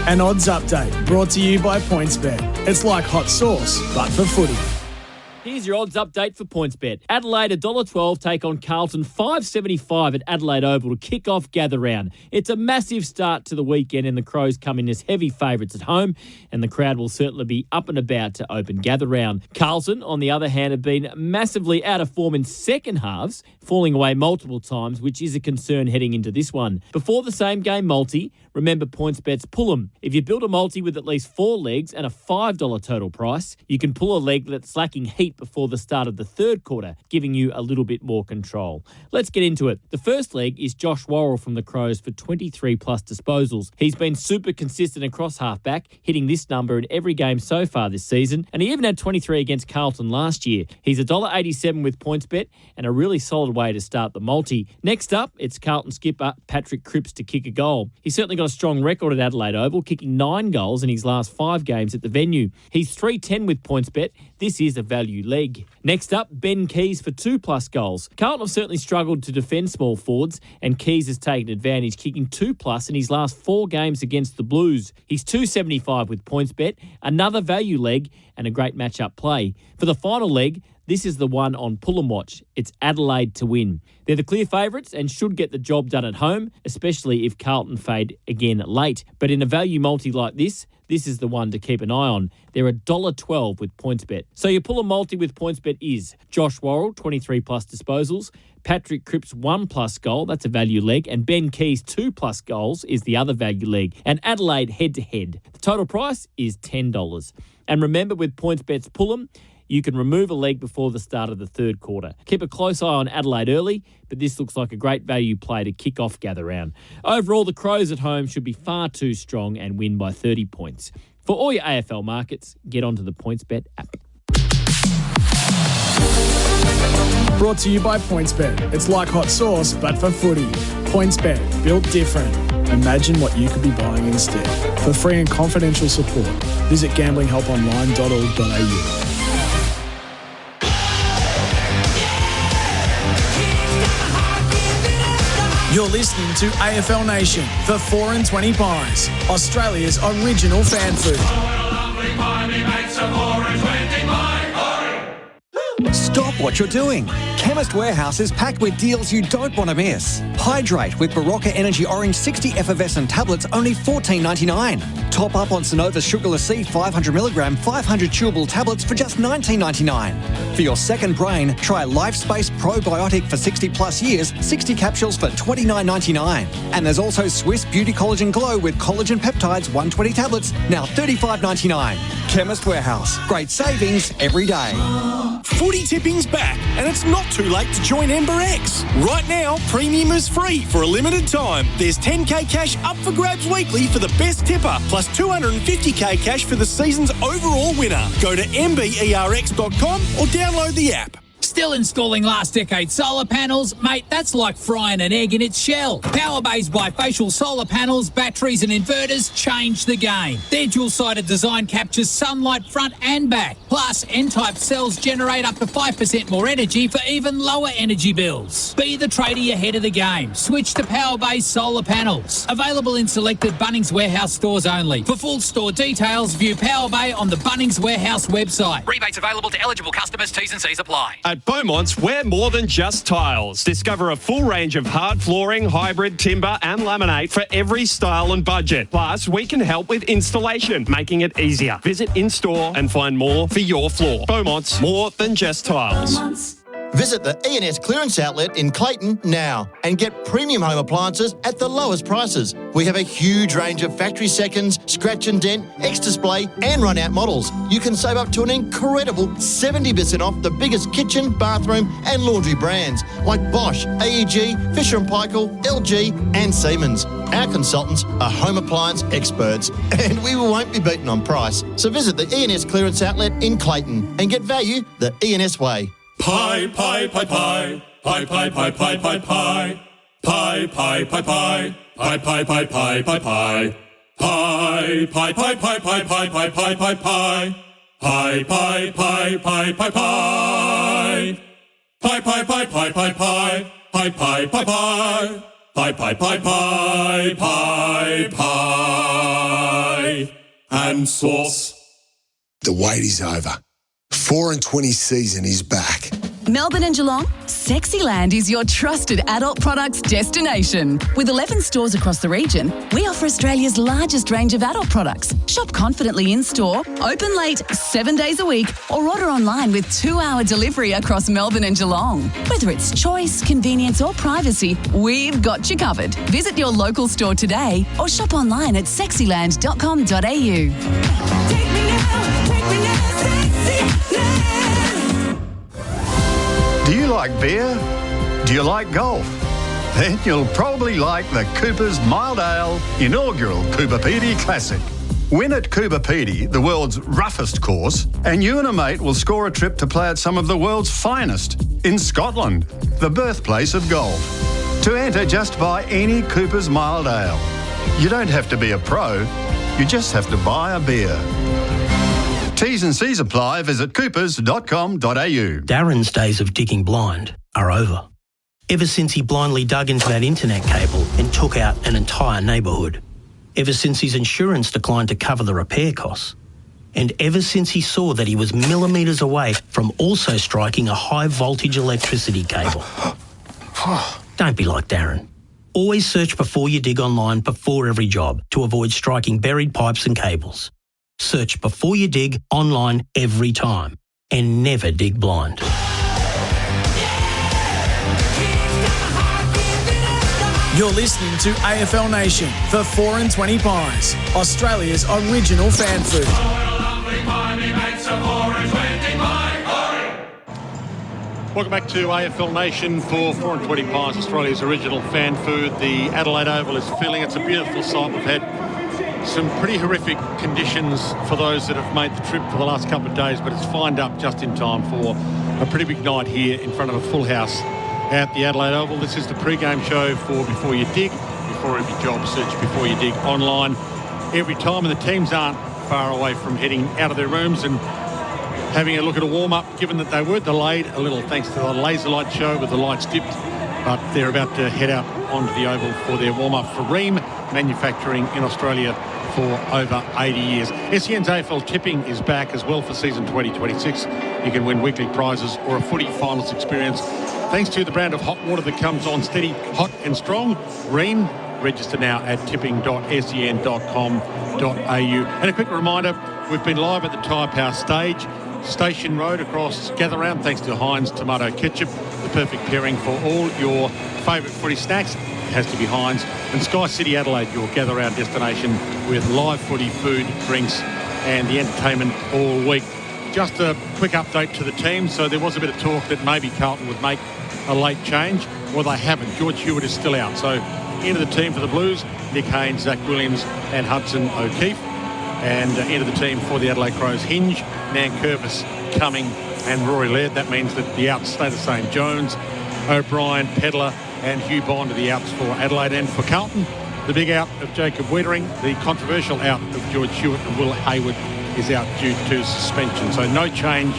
An odds update brought to you by PointsBet. It's like hot sauce, but for footy. Here's your odds update for PointsBet. Adelaide $1.12 take on Carlton, $5.75 at Adelaide Oval to kick off gather round. It's a massive start to the weekend and the Crows come in as heavy favourites at home and the crowd will certainly be up and about to open gather round. Carlton, on the other hand, have been massively out of form in second halves, falling away multiple times, which is a concern heading into this one. Before the same game multi, remember PointsBet's pull 'em. If you build a multi with at least 4 legs and a $5 total price, you can pull a leg that's lacking heat before the start of the third quarter, giving you a little bit more control. Let's get into it. The first leg is Josh Worrell from the Crows for 23 plus disposals. He's been super consistent across halfback, hitting this number in every game so far this season, and he even had 23 against Carlton last year. He's $1.87 with PointsBet and a really solid way to start the multi. Next up, it's Carlton skipper Patrick Cripps to kick a goal. He's certainly got a strong record at Adelaide Oval, kicking 9 goals in his last 5 games at the venue. He's $3.10 with PointsBet. This is a value leg. Next up, Ben Keys for 2+ goals. Carlton have certainly struggled to defend small forwards, and Keys has taken advantage, kicking 2+ in his last 4 games against the Blues. He's $2.75 with PointsBet, another value leg, and a great matchup play. For the final leg, this is the one on Pull 'em Watch. It's Adelaide to win. They're the clear favourites and should get the job done at home, especially if Carlton fade again late. But in a value multi like this is the one to keep an eye on. They're $1.12 with PointsBet. So your Pull 'em multi with PointsBet is Josh Worrell, 23 plus disposals, Patrick Cripps 1+ goal, that's a value leg, and Ben Keys 2+ goals is the other value leg, and Adelaide head-to-head. The total price is $10. And remember, with PointsBet's Pull 'em, you can remove a leg before the start of the third quarter. Keep a close eye on Adelaide early, but this looks like a great value play to kick off gather round. Overall, the Crows at home should be far too strong and win by 30 points. For all your AFL markets, get onto the PointsBet app. Brought to you by PointsBet. It's like hot sauce, but for footy. PointsBet, built different. Imagine what you could be buying instead. For free and confidential support, visit gamblinghelponline.org.au. You're listening to AFL Nation for 4 and 20 Pies, Australia's original fan food. Stop what you're doing. Chemist Warehouse is packed with deals you don't want to miss. Hydrate with Barocca Energy Orange 60 effervescent tablets, only $14.99. Top up on Sonova Sugarless C 500mg 500 chewable tablets for just $19.99. For your second brain, try LifeSpace Probiotic for 60 plus years, 60 capsules for $29.99. And there's also Swiss Beauty Collagen Glow with collagen peptides 120 tablets, now $35.99. Chemist Warehouse. Great savings every day. Footy tipping's back, and it's not too late to join Ember X. Right now, premium is free for a limited time. There's 10k cash up for grabs weekly for the best tipper, plus 250k cash for the season's overall winner. Go to mberx.com or download the app. Still installing last decade solar panels? Mate, that's like frying an egg in its shell. Powerbay's bifacial solar panels, batteries and inverters change the game. Their dual-sided design captures sunlight front and back. Plus, N-type cells generate up to 5% more energy for even lower energy bills. Be the tradie ahead of the game. Switch to Powerbay's solar panels. Available in selected Bunnings Warehouse stores only. For full store details, view Powerbay on the Bunnings Warehouse website. Rebates available to eligible customers. T's and C's apply. At Beaumont's, we're more than just tiles. Discover a full range of hard flooring, hybrid, timber and laminate for every style and budget. Plus, we can help with installation, making it easier. Visit in-store and find more for your floor. Beaumont's, more than just tiles. Visit the E&S clearance outlet in Clayton now and get premium home appliances at the lowest prices. We have a huge range of factory seconds, scratch and dent, X-Display and run-out models. You can save up to an incredible 70% off the biggest kitchen, bathroom and laundry brands like Bosch, AEG, Fisher & Paykel, LG and Siemens. Our consultants are home appliance experts and we won't be beaten on price. So visit the E&S clearance outlet in Clayton and get value the E&S way. Pie, pie, pie, pie. Pie, pie, pie, pie, pie, pie. Pie, pie, pie, pie. Pie, pie, pie, pie, pie, pie. Pie, pie, pie, pie, pie, pie, pie, pie, pie, pie. Pie, pie, pie, pie, pie, pie. Pie, pie, pie, pie, pie, pie. Pie, pie, pie, pie. Pie, pie, pie, pie, pie, pie. And sauce. The wait is over. 4 and 20 season is back. Melbourne and Geelong, Sexyland is your trusted adult products destination. With 11 stores across the region, we offer Australia's largest range of adult products. Shop confidently in-store, open late 7 days a week, or order online with 2-hour delivery across Melbourne and Geelong. Whether it's choice, convenience or privacy, we've got you covered. Visit your local store today or shop online at sexyland.com.au. Do you like beer? Do you like golf? Then you'll probably like the Cooper's Mild Ale inaugural Cooper Pedy Classic. Win at Cooper Pedy, the world's roughest course, and you and a mate will score a trip to play at some of the world's finest in Scotland, the birthplace of golf. To enter, just buy any Cooper's Mild Ale. You don't have to be a pro, you just have to buy a beer. T's and C's apply. Visit coopers.com.au. Darren's days of digging blind are over. Ever since he blindly dug into that internet cable and took out an entire neighbourhood. Ever since his insurance declined to cover the repair costs. And ever since he saw that he was millimetres away from also striking a high voltage electricity cable. Don't be like Darren. Always search before you dig online before every job to avoid striking buried pipes and cables. Search before you dig online every time and never dig blind. You're listening to AFL Nation for 4 and 20 Pies, Australia's original fan food. Welcome back to AFL Nation for 4 and 20 Pies, Australia's original fan food. The Adelaide Oval is filling. It's a beautiful sight. We've had some pretty horrific conditions for those that have made the trip for the last couple of days, but it's fined up just in time for a pretty big night here in front of a full house at the Adelaide Oval. This is the pre-game show for Before You Dig, before every job, search Before You Dig online every time, and the teams aren't far away from heading out of their rooms and having a look at a warm-up, given that they were delayed a little thanks to the laser light show with the lights dipped but they're about to head out onto the oval for their warm-up for Ream, manufacturing in Australia for over 80 years. SEN's AFL tipping is back as well for season 2026. You can win weekly prizes or a footy finals experience thanks to the brand of hot water that comes on steady, hot and strong. Ream. Register now at tipping.sen.com.au. And a quick reminder, we've been live at the Tyre Power stage, Station Road across Gather Round, thanks to Heinz Tomato Ketchup, the perfect pairing for all your favourite footy snacks. It has to be Heinz. And Sky City Adelaide, your Gather Round destination with live footy, food, drinks and the entertainment all week. Just a quick update to the team. So there was a bit of talk that maybe Carlton would make a late change. Well, they haven't. George Hewitt is still out. So into the team for the Blues, Nick Haynes, Zach Williams and Hudson O'Keefe. And into the team for the Adelaide Crows, Hinge, Nan Curvis, Cumming and Rory Laird. That means that the outs stay the same. Jones, O'Brien, Pedler and Hugh Bond are the outs for Adelaide. And for Carlton, the big out of Jacob Wiedering, the controversial out of George Hewitt and Will Hayward is out due to suspension. So no change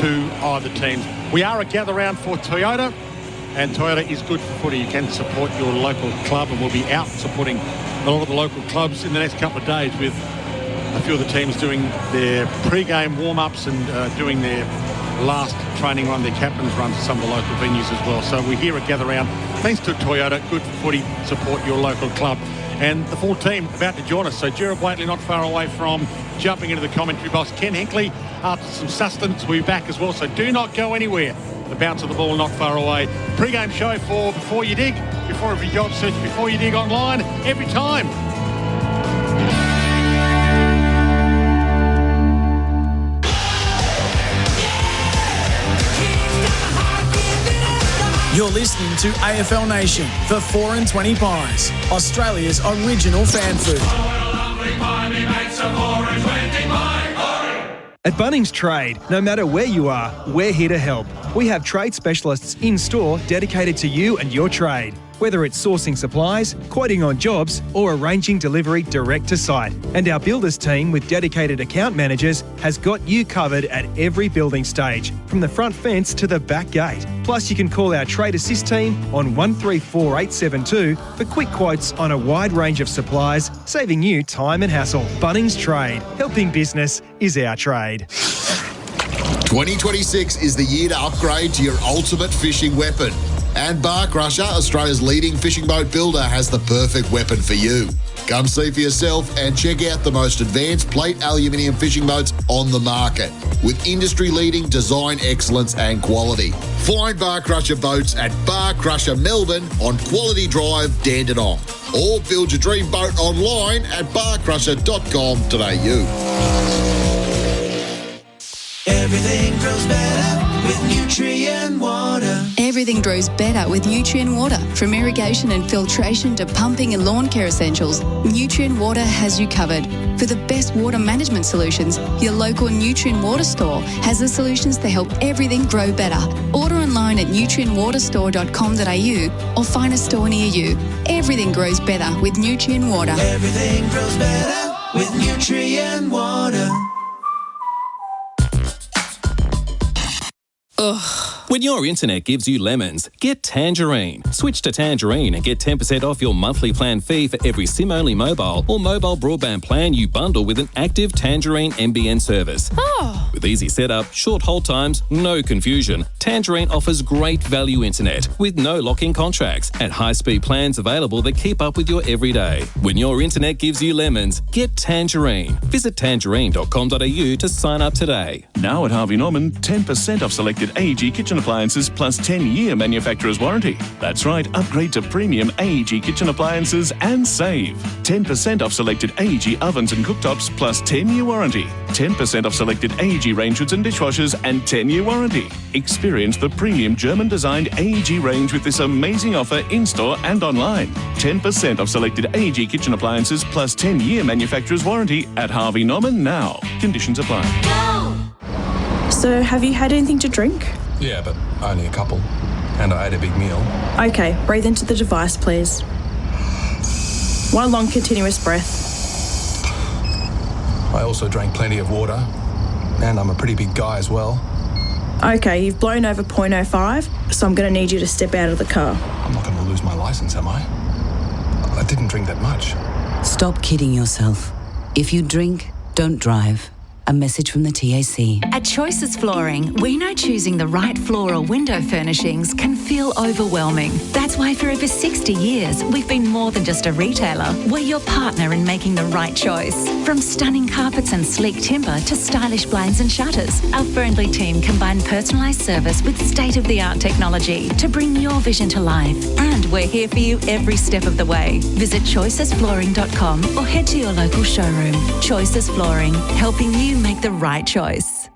to either teams. We are a gather round for Toyota. And Toyota is good for footy. You can support your local club, and we'll be out supporting a lot of the local clubs in the next couple of days with a few of the teams doing their pre-game warm-ups and doing their last training run, their captain's run to some of the local venues as well. So we're here at Gather Round. Thanks to Toyota, good for footy, support your local club. And the full team about to join us. So Gerard Whateley not far away from jumping into the commentary box. Ken Hinkley, after some sustenance, we'll be back as well. So do not go anywhere. The bounce of the ball not far away. Pre-game show for Before You Dig, before every job search, Before You Dig online, every time. You're listening to AFL Nation for 4 and 20 Pies, Australia's original fan food. At Bunnings Trade, no matter where you are, we're here to help. We have trade specialists in-store dedicated to you and your trade. Whether it's sourcing supplies, quoting on jobs, or arranging delivery direct to site. And our builders team with dedicated account managers has got you covered at every building stage, from the front fence to the back gate. Plus, you can call our Trade Assist team on 134872 for quick quotes on a wide range of supplies, saving you time and hassle. Bunnings Trade. Helping business is our trade. 2026 is the year to upgrade to your ultimate fishing weapon. And Bar Crusher, Australia's leading fishing boat builder, has the perfect weapon for you. Come see for yourself and check out the most advanced plate aluminium fishing boats on the market with industry-leading design excellence and quality. Find Bar Crusher boats at Bar Crusher Melbourne on Quality Drive, Dandenong. Or build your dream boat online at barcrusher.com.au. Everything grows better with Nutrient Water. Everything grows better with Nutrient Water. From irrigation and filtration to pumping and lawn care essentials, Nutrient Water has you covered. For the best water management solutions, your local Nutrient Water store has the solutions to help everything grow better. Order online at nutrientwaterstore.com.au or find a store near you. Everything grows better with Nutrient Water. Everything grows better with Nutrient Water. Ugh. When your internet gives you lemons, get Tangerine. Switch to Tangerine and get 10% off your monthly plan fee for every SIM-only mobile or mobile broadband plan you bundle with an active Tangerine NBN service. Oh. With easy setup, short hold times, no confusion, Tangerine offers great value internet with no lock-in contracts and high-speed plans available that keep up with your everyday. When your internet gives you lemons, get Tangerine. Visit tangerine.com.au to sign up today. Now at Harvey Norman, 10% off selected AEG kitchen appliances plus 10-year manufacturer's warranty. That's right, upgrade to premium AEG kitchen appliances and save. 10% off selected AEG ovens and cooktops plus 10-year warranty. 10% off selected AEG range hoods and dishwashers and 10-year warranty. Experience the premium German-designed AEG range with this amazing offer in-store and online. 10% off selected AEG kitchen appliances plus 10-year manufacturer's warranty at Harvey Norman now. Conditions apply. So, have you had anything to drink? Yeah, but only a couple. And I ate a big meal. Okay, breathe into the device, please. One long continuous breath. I also drank plenty of water. And I'm a pretty big guy as well. Okay, you've blown over .05, so I'm going to need you to step out of the car. I'm not going to lose my licence, am I? I didn't drink that much. Stop kidding yourself. If you drink, don't drive. A message from the TAC. At Choices Flooring, we know choosing the right floor or window furnishings can feel overwhelming. That's why for over 60 years, we've been more than just a retailer. We're your partner in making the right choice. From stunning carpets and sleek timber to stylish blinds and shutters, our friendly team combine personalised service with state-of-the-art technology to bring your vision to life. And we're here for you every step of the way. Visit choicesflooring.com or head to your local showroom. Choices Flooring, helping you make the right choice.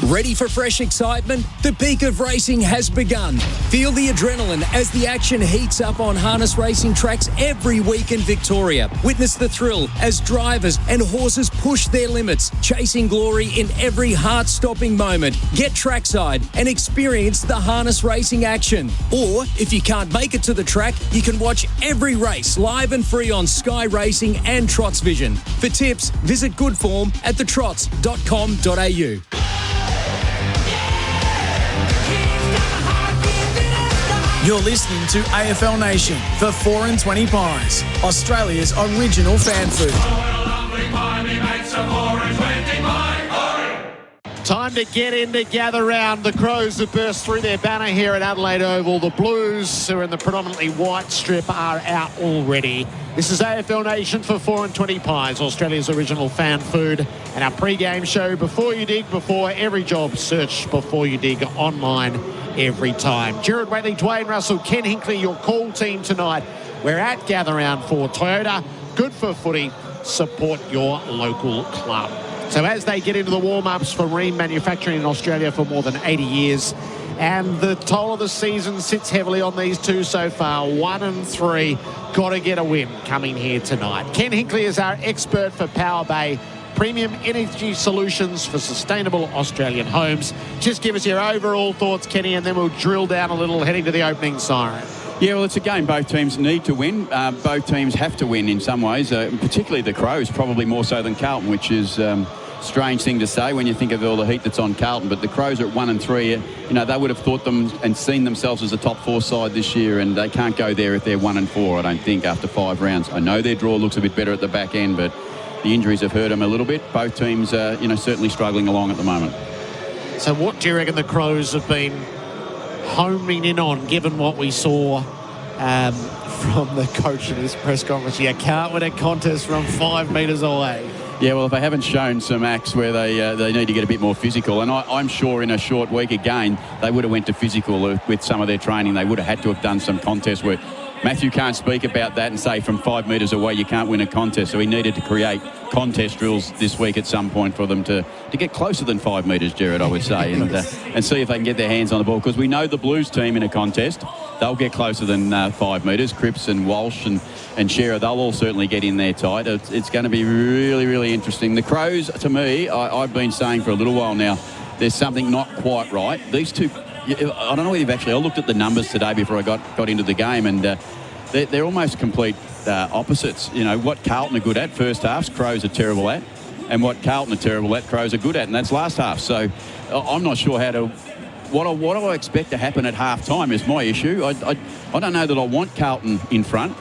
Ready for fresh excitement? The peak of racing has begun. Feel the adrenaline as the action heats up on harness racing tracks every week in Victoria. Witness the thrill as drivers and horses push their limits, chasing glory in every heart-stopping moment. Get trackside and experience the harness racing action. Or, if you can't make it to the track, you can watch every race live and free on Sky Racing and Trots Vision. For tips, visit Goodform at thetrots.com.au. You're listening to AFL Nation for 4 and 20 Pies, Australia's original fan food. Time to get in to gather round. The Crows have burst through their banner here at Adelaide Oval. The Blues, who are in the predominantly white strip, are out already. This is AFL Nation for 4 and 20 Pies, Australia's original fan food. And our pre-game show, Before You Dig, before every job, search Before You Dig online every time. Gerard Whateley, Dwayne Russell, Ken Hinkley, your call team tonight. We're at Gather Round for Toyota. Good for footy. Support your local club. So as they get into the warm-ups for Ream manufacturing in Australia for more than 80 years, and the toll of the season sits heavily on these two so far, 1 and 3. Got to get a win coming here tonight. Ken Hinkley is our expert for Power Bay Premium Energy Solutions for Sustainable Australian Homes. Just give us your overall thoughts, Kenny, and then we'll drill down a little heading to the opening siren. Yeah, well, it's a game both teams need to win. Both teams have to win in some ways, particularly the Crows, probably more so than Carlton, which is a strange thing to say when you think of all the heat that's on Carlton. But the Crows are at 1 and 3. You know, they would have thought them and seen themselves as a top 4 side this year, and they can't go there if they're 1 and 4, I don't think, after 5 rounds. I know their draw looks a bit better at the back end, but the injuries have hurt them a little bit. Both teams are, certainly struggling along at the moment. So what do you reckon the Crows have been homing in on, given what we saw from the coach at his press conference? You can't win a contest from 5 metres away. Yeah, well, if they haven't shown some acts where they need to get a bit more physical, and I'm sure in a short week again, they would have went to physical with some of their training. They would have had to have done some contest work. Matthew can't speak about that and say from 5 metres away you can't win a contest, so he needed to create contest drills this week at some point for them to get closer than 5 metres, Gerard, I would say, and see if they can get their hands on the ball, because we know the Blues team in a contest, they'll get closer than 5 metres. Cripps and Walsh and Shearer, they'll all certainly get in there tight. It's going to be really, really interesting. The Crows, to me, I've been saying for a little while now, there's something not quite right. These two, I don't know whether you've actually, I looked at the numbers today before I got into the game, and they're almost complete opposites. What Carlton are good at, first halves, Crows are terrible at, and what Carlton are terrible at, Crows are good at, and that's last half. So I'm not sure what do I expect to happen at half time is my issue. I don't know that I want Carlton in front,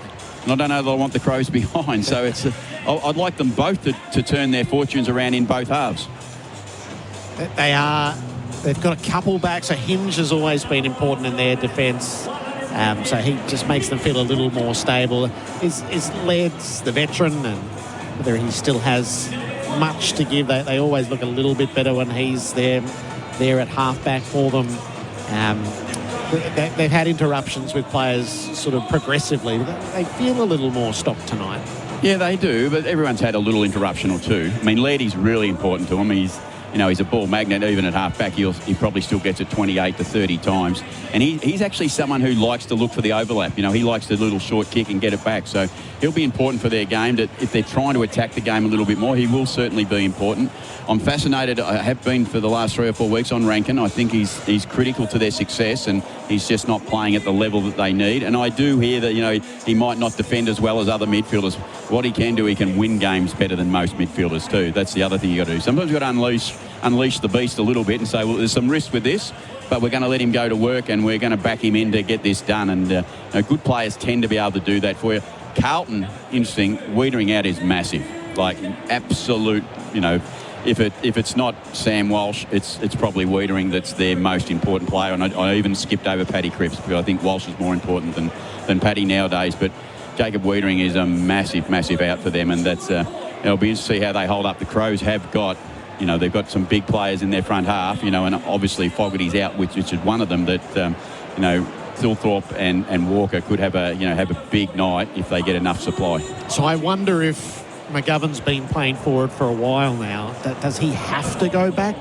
and I don't know that I want the Crows behind. So I'd like them both to turn their fortunes around in both halves. They've got a couple back, so Hinge has always been important in their defence. So he just makes them feel a little more stable. Is Led's the veteran, and whether he still has much to give, they always look a little bit better when he's there at half-back for them. They've had interruptions with players sort of progressively. They feel a little more stocked tonight. Yeah, they do, but everyone's had a little interruption or two. I mean, Laddie's really important to him. He's a ball magnet. Even at half-back, he probably still gets it 28 to 30 times. And he's actually someone who likes to look for the overlap. He likes the little short kick and get it back. So he'll be important for their game. That if they're trying to attack the game a little bit more, he will certainly be important. I'm fascinated, I have been for the last 3 or 4 weeks on Rankin. I think he's critical to their success, and he's just not playing at the level that they need. And I do hear that, he might not defend as well as other midfielders. What he can do, he can win games better than most midfielders too. That's the other thing you got to do. Sometimes you've got to unleash unleash the beast a little bit and say, well, there's some risk with this, but we're going to let him go to work and we're going to back him in to get this done. And good players tend to be able to do that for you. Carlton, interesting, Wiedering out is massive. Like, absolute, if it's not Sam Walsh, it's probably Wiedering that's their most important player. And I even skipped over Paddy Cripps because I think Walsh is more important than Paddy nowadays. But Jacob Wiedering is a massive, massive out for them, and that's it'll be interesting to see how they hold up. The Crows have got, they've got some big players in their front half, and obviously Fogarty's out, which is one of them that, Thilthorpe and Walker could have a big night if they get enough supply. So I wonder if McGovern's been playing forward for a while now. Does he have to go back?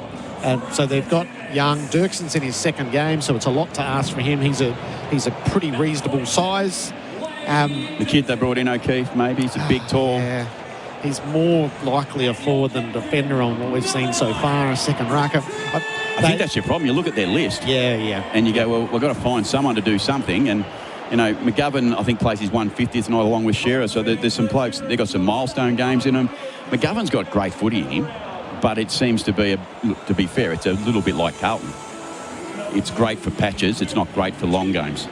So they've got young Dirkson's in his second game, so it's a lot to ask for him. He's a pretty reasonable size. The kid they brought in, O'Keefe, maybe he's a big, tall. Yeah. He's more likely a forward than a defender on what we've seen so far, a second rucker. I think that's your problem. You look at their list. Yeah. And you go, well, we've got to find someone to do something. And, McGovern, I think, plays his 150th night along with Shearer. So there's some blokes, they've got some milestone games in them. McGovern's got great footy in him, but it seems to be, to be fair, it's a little bit like Carlton. It's great for patches. It's not great for long games.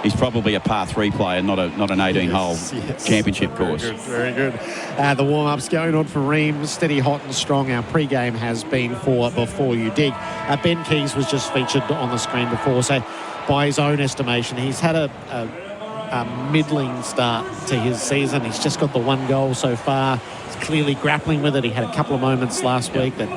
He's probably a par 3 player, not an 18-hole championship course. Very good. The warm-up's going on for Reams, steady, hot and strong. Our pre-game has been for Before You Dig. Ben Keys was just featured on the screen before, so by his own estimation, he's had a middling start to his season. He's just got the 1 goal so far. He's clearly grappling with it. He had a couple of moments last week that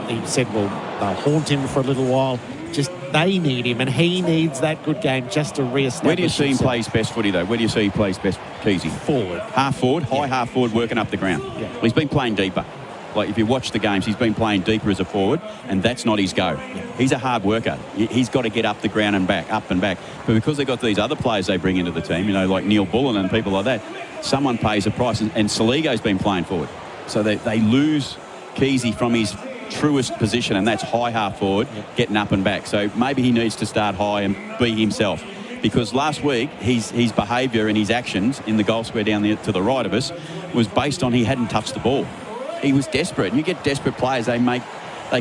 he said, well, they'll haunt him for a little while. Just they need him, and he needs that good game just to re-establish. Where do you see him himself. play his best footy, though? Where do you see he plays best, Keezy? Forward. Half forward, high half forward, working up the ground. Yeah. Well, he's been playing deeper. Like, if you watch the games, he's been playing deeper as a forward, and that's not his go. Yeah. He's a hard worker. He's got to get up the ground and back, up and back. But because they've got these other players they bring into the team, like Neil Bullen and people like that, someone pays a price. And Saligo's been playing forward. So they lose Keezy from his truest position, and that's high half forward, getting up and back. So maybe he needs to start high and be himself, because last week his behaviour and his actions in the goal square down to the right of us was based on he hadn't touched the ball. He was desperate, and you get desperate players, they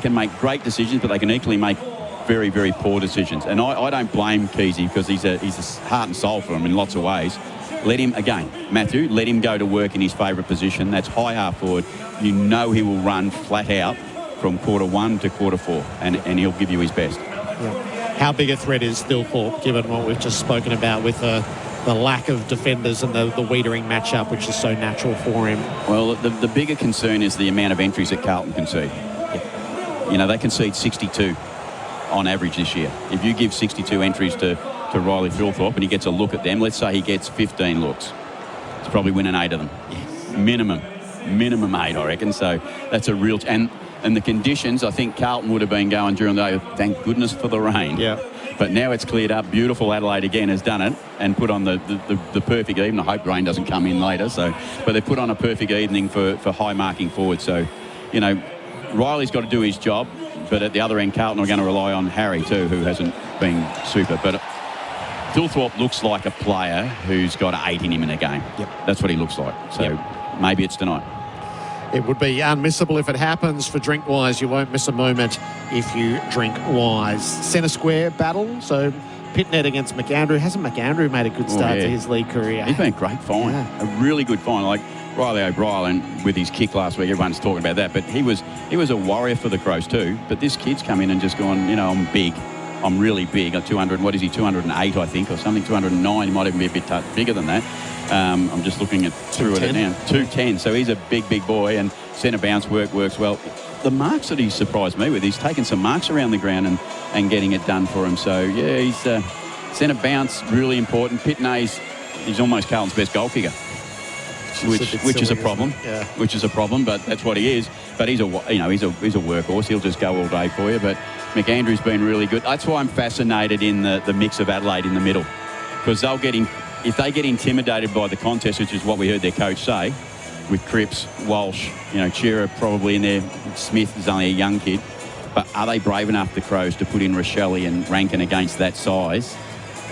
can make great decisions, but they can equally make very, very poor decisions. And I don't blame Keezy, because he's a heart and soul for him in lots of ways. Let him, again, Matthew, let him go to work in his favourite position. That's high half forward. He will run flat out from quarter 1 to quarter 4, and he'll give you his best. Yeah. How big a threat is Thilthorpe, given what we've just spoken about with the lack of defenders and the Wiedering matchup, which is so natural for him? Well, the bigger concern is the amount of entries that Carlton concede. Yeah. They concede 62 on average this year. If you give 62 entries to Riley Thilthorpe and he gets a look at them, let's say he gets 15 looks, he's probably winning 8 of them. Yes. Minimum 8, I reckon. So that's a real... And the conditions, I think Carlton would have been going during the day, thank goodness for the rain. Yeah. But now it's cleared up. Beautiful Adelaide again has done it and put on the perfect evening. I hope rain doesn't come in later. But they put on a perfect evening for high marking forward. So, Riley's got to do his job. But at the other end, Carlton are going to rely on Harry too, who hasn't been super. But Thilthorpe looks like a player who's got 8 in him in a game. Yep. That's what he looks like. So maybe it's tonight. It would be unmissable if it happens. For Drink Wise, you won't miss a moment if you drink wise. Centre square battle. So Pitnet against McAndrew. Hasn't McAndrew made a good start to his league career? He's been a great find. Yeah. A really good find. Like Riley O'Brien with his kick last week, everyone's talking about that. But he was a warrior for the Crows too. But this kid's come in and just gone, I'm big. I'm really big. 200, what is he, 208, I think, or something, 209. He might even be a bit bigger than that. I'm just looking through it now. 210. So he's a big boy, and centre bounce works well. The marks that he's surprised me with, he's taken some marks around the ground and getting it done for him. So, yeah, he's centre bounce, really important. Pitney's, he's almost Carlton's best goal kicker, which is a problem. Yeah. Which is a problem, but that's what he is. But he's a workhorse. He'll just go all day for you. But McAndrew's been really good. That's why I'm fascinated in the mix of Adelaide in the middle, because if they get intimidated by the contest, which is what we heard their coach say, with Cripps, Walsh, Shearer probably in there, Smith is only a young kid, but are they brave enough, the Crows, to put in Rochelle and Rankin against that size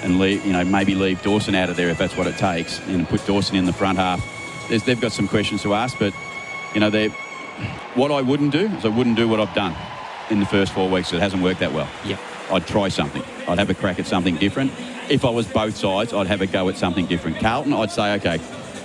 and maybe leave Dawson out of there if that's what it takes, and put Dawson in the front half? They've got some questions to ask, but What I wouldn't do is I wouldn't do what I've done in the first 4 weeks. It hasn't worked that well. Yeah. I'd try something. I'd have a crack at something different. If I was both sides, I'd have a go at something different. Carlton, I'd say, okay,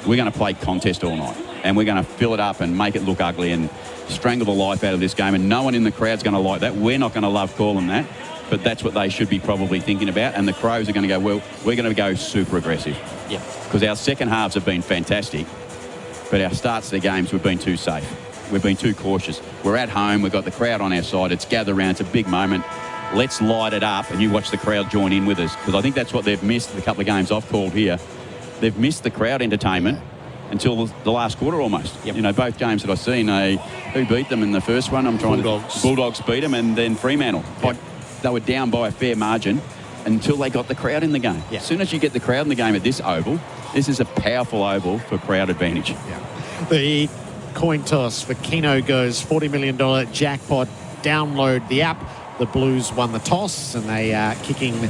we're going to play contest all night and we're going to fill it up and make it look ugly and strangle the life out of this game, and no one in the crowd's going to like that. We're not going to love calling that, but that's what they should be probably thinking about. And the Crows are going to go, well, we're going to go super aggressive. Yeah. Because our second halves have been fantastic, but our starts to the games, we've been too safe. We've been too cautious. We're at home. We've got the crowd on our side. It's gather round. It's a big moment. Let's light it up, and you watch the crowd join in with us, because I think that's what they've missed the couple of games I've called here. They've missed the crowd entertainment until the last quarter almost. Yep. You know, both games that I've seen, who beat them in the first one? Bulldogs beat them, and then Fremantle. Yep. They were down by a fair margin until they got the crowd in the game. Yep. As soon as you get the crowd in the game at this oval, this is a powerful oval for crowd advantage. Yeah. The coin toss for Keno goes $40 million jackpot. Download the app. The Blues won the toss, and they are kicking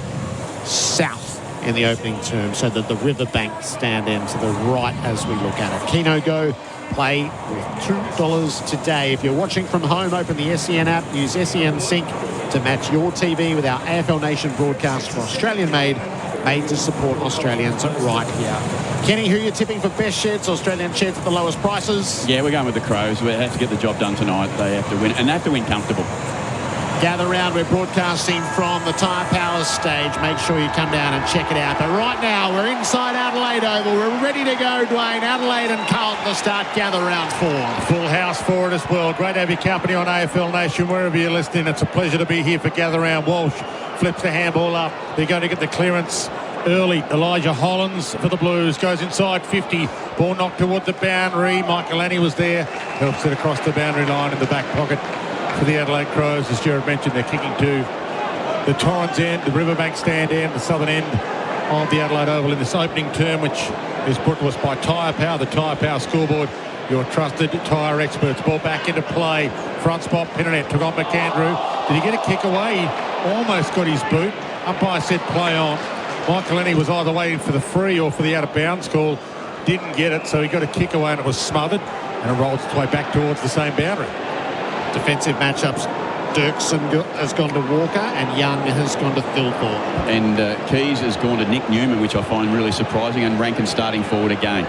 south in the opening term, so that the Riverbank stand in to the right as we look at it. Keno Go, play with $2 today. If you're watching from home, open the SEN app, use SEN Sync to match your TV with our AFL Nation broadcast for Australian-made, made to support Australians right here. Kenny, who are you tipping for best sheds, Australian sheds at the lowest prices? Yeah, we're going with the Crows. We have to get the job done tonight. They have to win, and they have to win comfortable. Gather round, we're broadcasting from the Tyre Power stage. Make sure you come down and check it out. But right now, we're inside Adelaide Oval. We're ready to go, Dwayne. Adelaide and Carlton to start gather round 4. Full house for it as well. Great to have your company on AFL Nation, wherever you're listening. It's a pleasure to be here for gather round. Walsh flips the handball up. They're going to get the clearance early. Elijah Hollins for the Blues goes inside 50. Ball knocked toward the boundary. Michael Annie was there. Helps it across the boundary line in the back pocket for the Adelaide Crows. As Gerard mentioned, they're kicking to the Torrens end, the Riverbank stand end, the southern end of the Adelaide Oval in this opening term, which is brought to us by Tyre Power, the Tyre Power scoreboard, your trusted tyre experts. Ball back into play. Front spot, Pinnonet took on McAndrew. Did he get a kick away? He almost got his boot. Umpire said play on. Michael Annie was either waiting for the free or for the out-of-bounds call. Didn't get it, so he got a kick away and it was smothered, and it rolled its way back towards the same boundary. Defensive matchups. Dirksen has gone to Walker and Young has gone to Thilthorpe. And Keys has gone to Nick Newman, which I find really surprising, and Rankin starting forward again.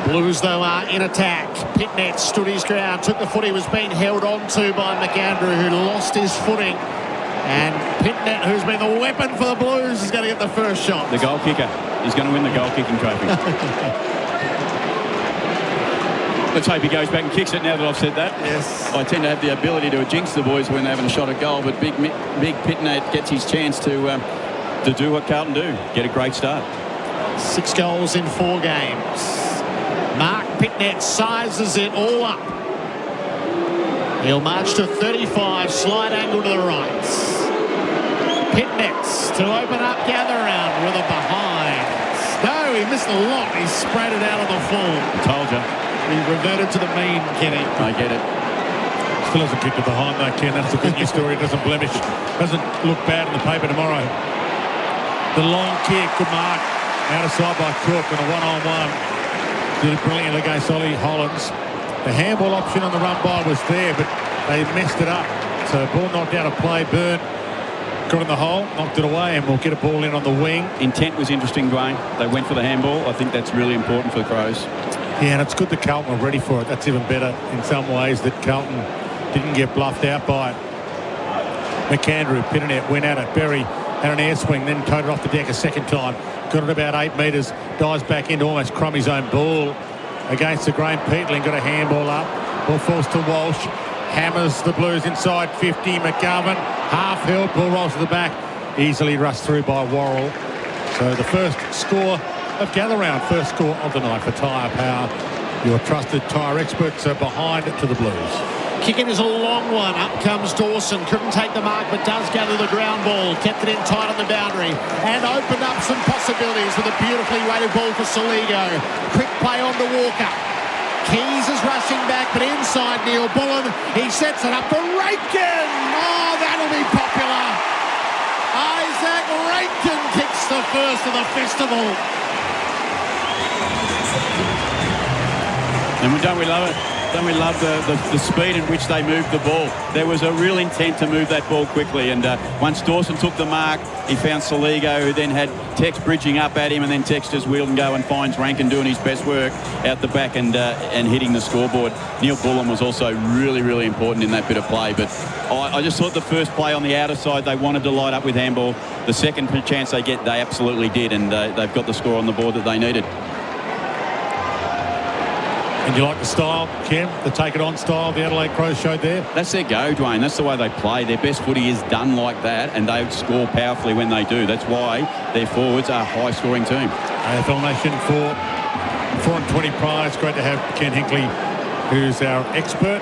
Blues, though, are in attack. Pitnet stood his ground, took the footy, was being held on to by McAndrew, who lost his footing. And Pitnet, who's been the weapon for the Blues, is going to get the first shot. The goal kicker. He's going to win the goal kicking trophy. Let's hope he goes back and kicks it now that I've said that. Yes. I tend to have the ability to jinx the boys when they're having a shot at goal, but Big Pitnet gets his chance to do what Carlton do, get a great start. 6 goals in 4 games. Mark Pitnet sizes it all up. He'll march to 35, slide angle to the right. Pitnet to open up, gather round with a behind. No, he missed a lot. He sprayed it out on the full. I told you. He reverted to the mean, Kenny. I get it. Still hasn't kicked it behind though, Ken. That's the good news story. It doesn't blemish. Doesn't look bad in the paper tomorrow. The long kick, good mark. Out of sight by Cook and a one-on-one. Did it brilliantly against Ollie Hollins. The handball option on the run by was there, but they messed it up. So ball knocked out of play. Byrne got in the hole, knocked it away, and we'll get a ball in on the wing. Intent was interesting, Dwayne. They went for the handball. I think that's really important for the Crows. Yeah, and it's good that Carlton were ready for it. That's even better in some ways, that Carlton didn't get bluffed out by it. McAndrew, Pittonet went at it. Berry had an air swing, then towed it off the deck a second time. Got it about 8 metres, dives back into almost Crummy's own ball against the Graham Peatling. Got a handball up. Ball falls to Walsh. Hammers the Blues inside 50. McGovern, half held, ball rolls to the back. Easily rushed through by Worrell. So the first score of gather round, first score of the night for Tyre Power. Your trusted tyre experts are behind it to the Blues. Kicking is a long one. Up comes Dawson. Couldn't take the mark, but does gather the ground ball. Kept it in tight on the boundary and opened up some possibilities with a beautifully weighted ball for Soligo. Quick play on to Walker. Keys is rushing back, but inside Neil Bullen. He sets it up for Rankin. Oh, that'll be popular. Isaac Rankin kicks the first of the festival. And don't we love it? Don't we love the speed in which they moved the ball? There was a real intent to move that ball quickly. And once Dawson took the mark, he found Saligo, who then had Tex bridging up at him, and then Tex just wheeled and go and finds Rankin doing his best work out the back and hitting the scoreboard. Neil Bullen was also really, really important in that bit of play. But I just thought the first play on the outer side, they wanted to light up with handball. The second chance they get, they absolutely did, and they've got the score on the board that they needed. And you like the style, Cam, the take-it-on style the Adelaide Crows showed there? That's their go, Dwayne. That's the way they play. Their best footy is done like that, and they score powerfully when they do. That's why their forwards are a high-scoring team. AFL Nation for 4 and 20 prize. Great to have Ken Hinkley, who's our expert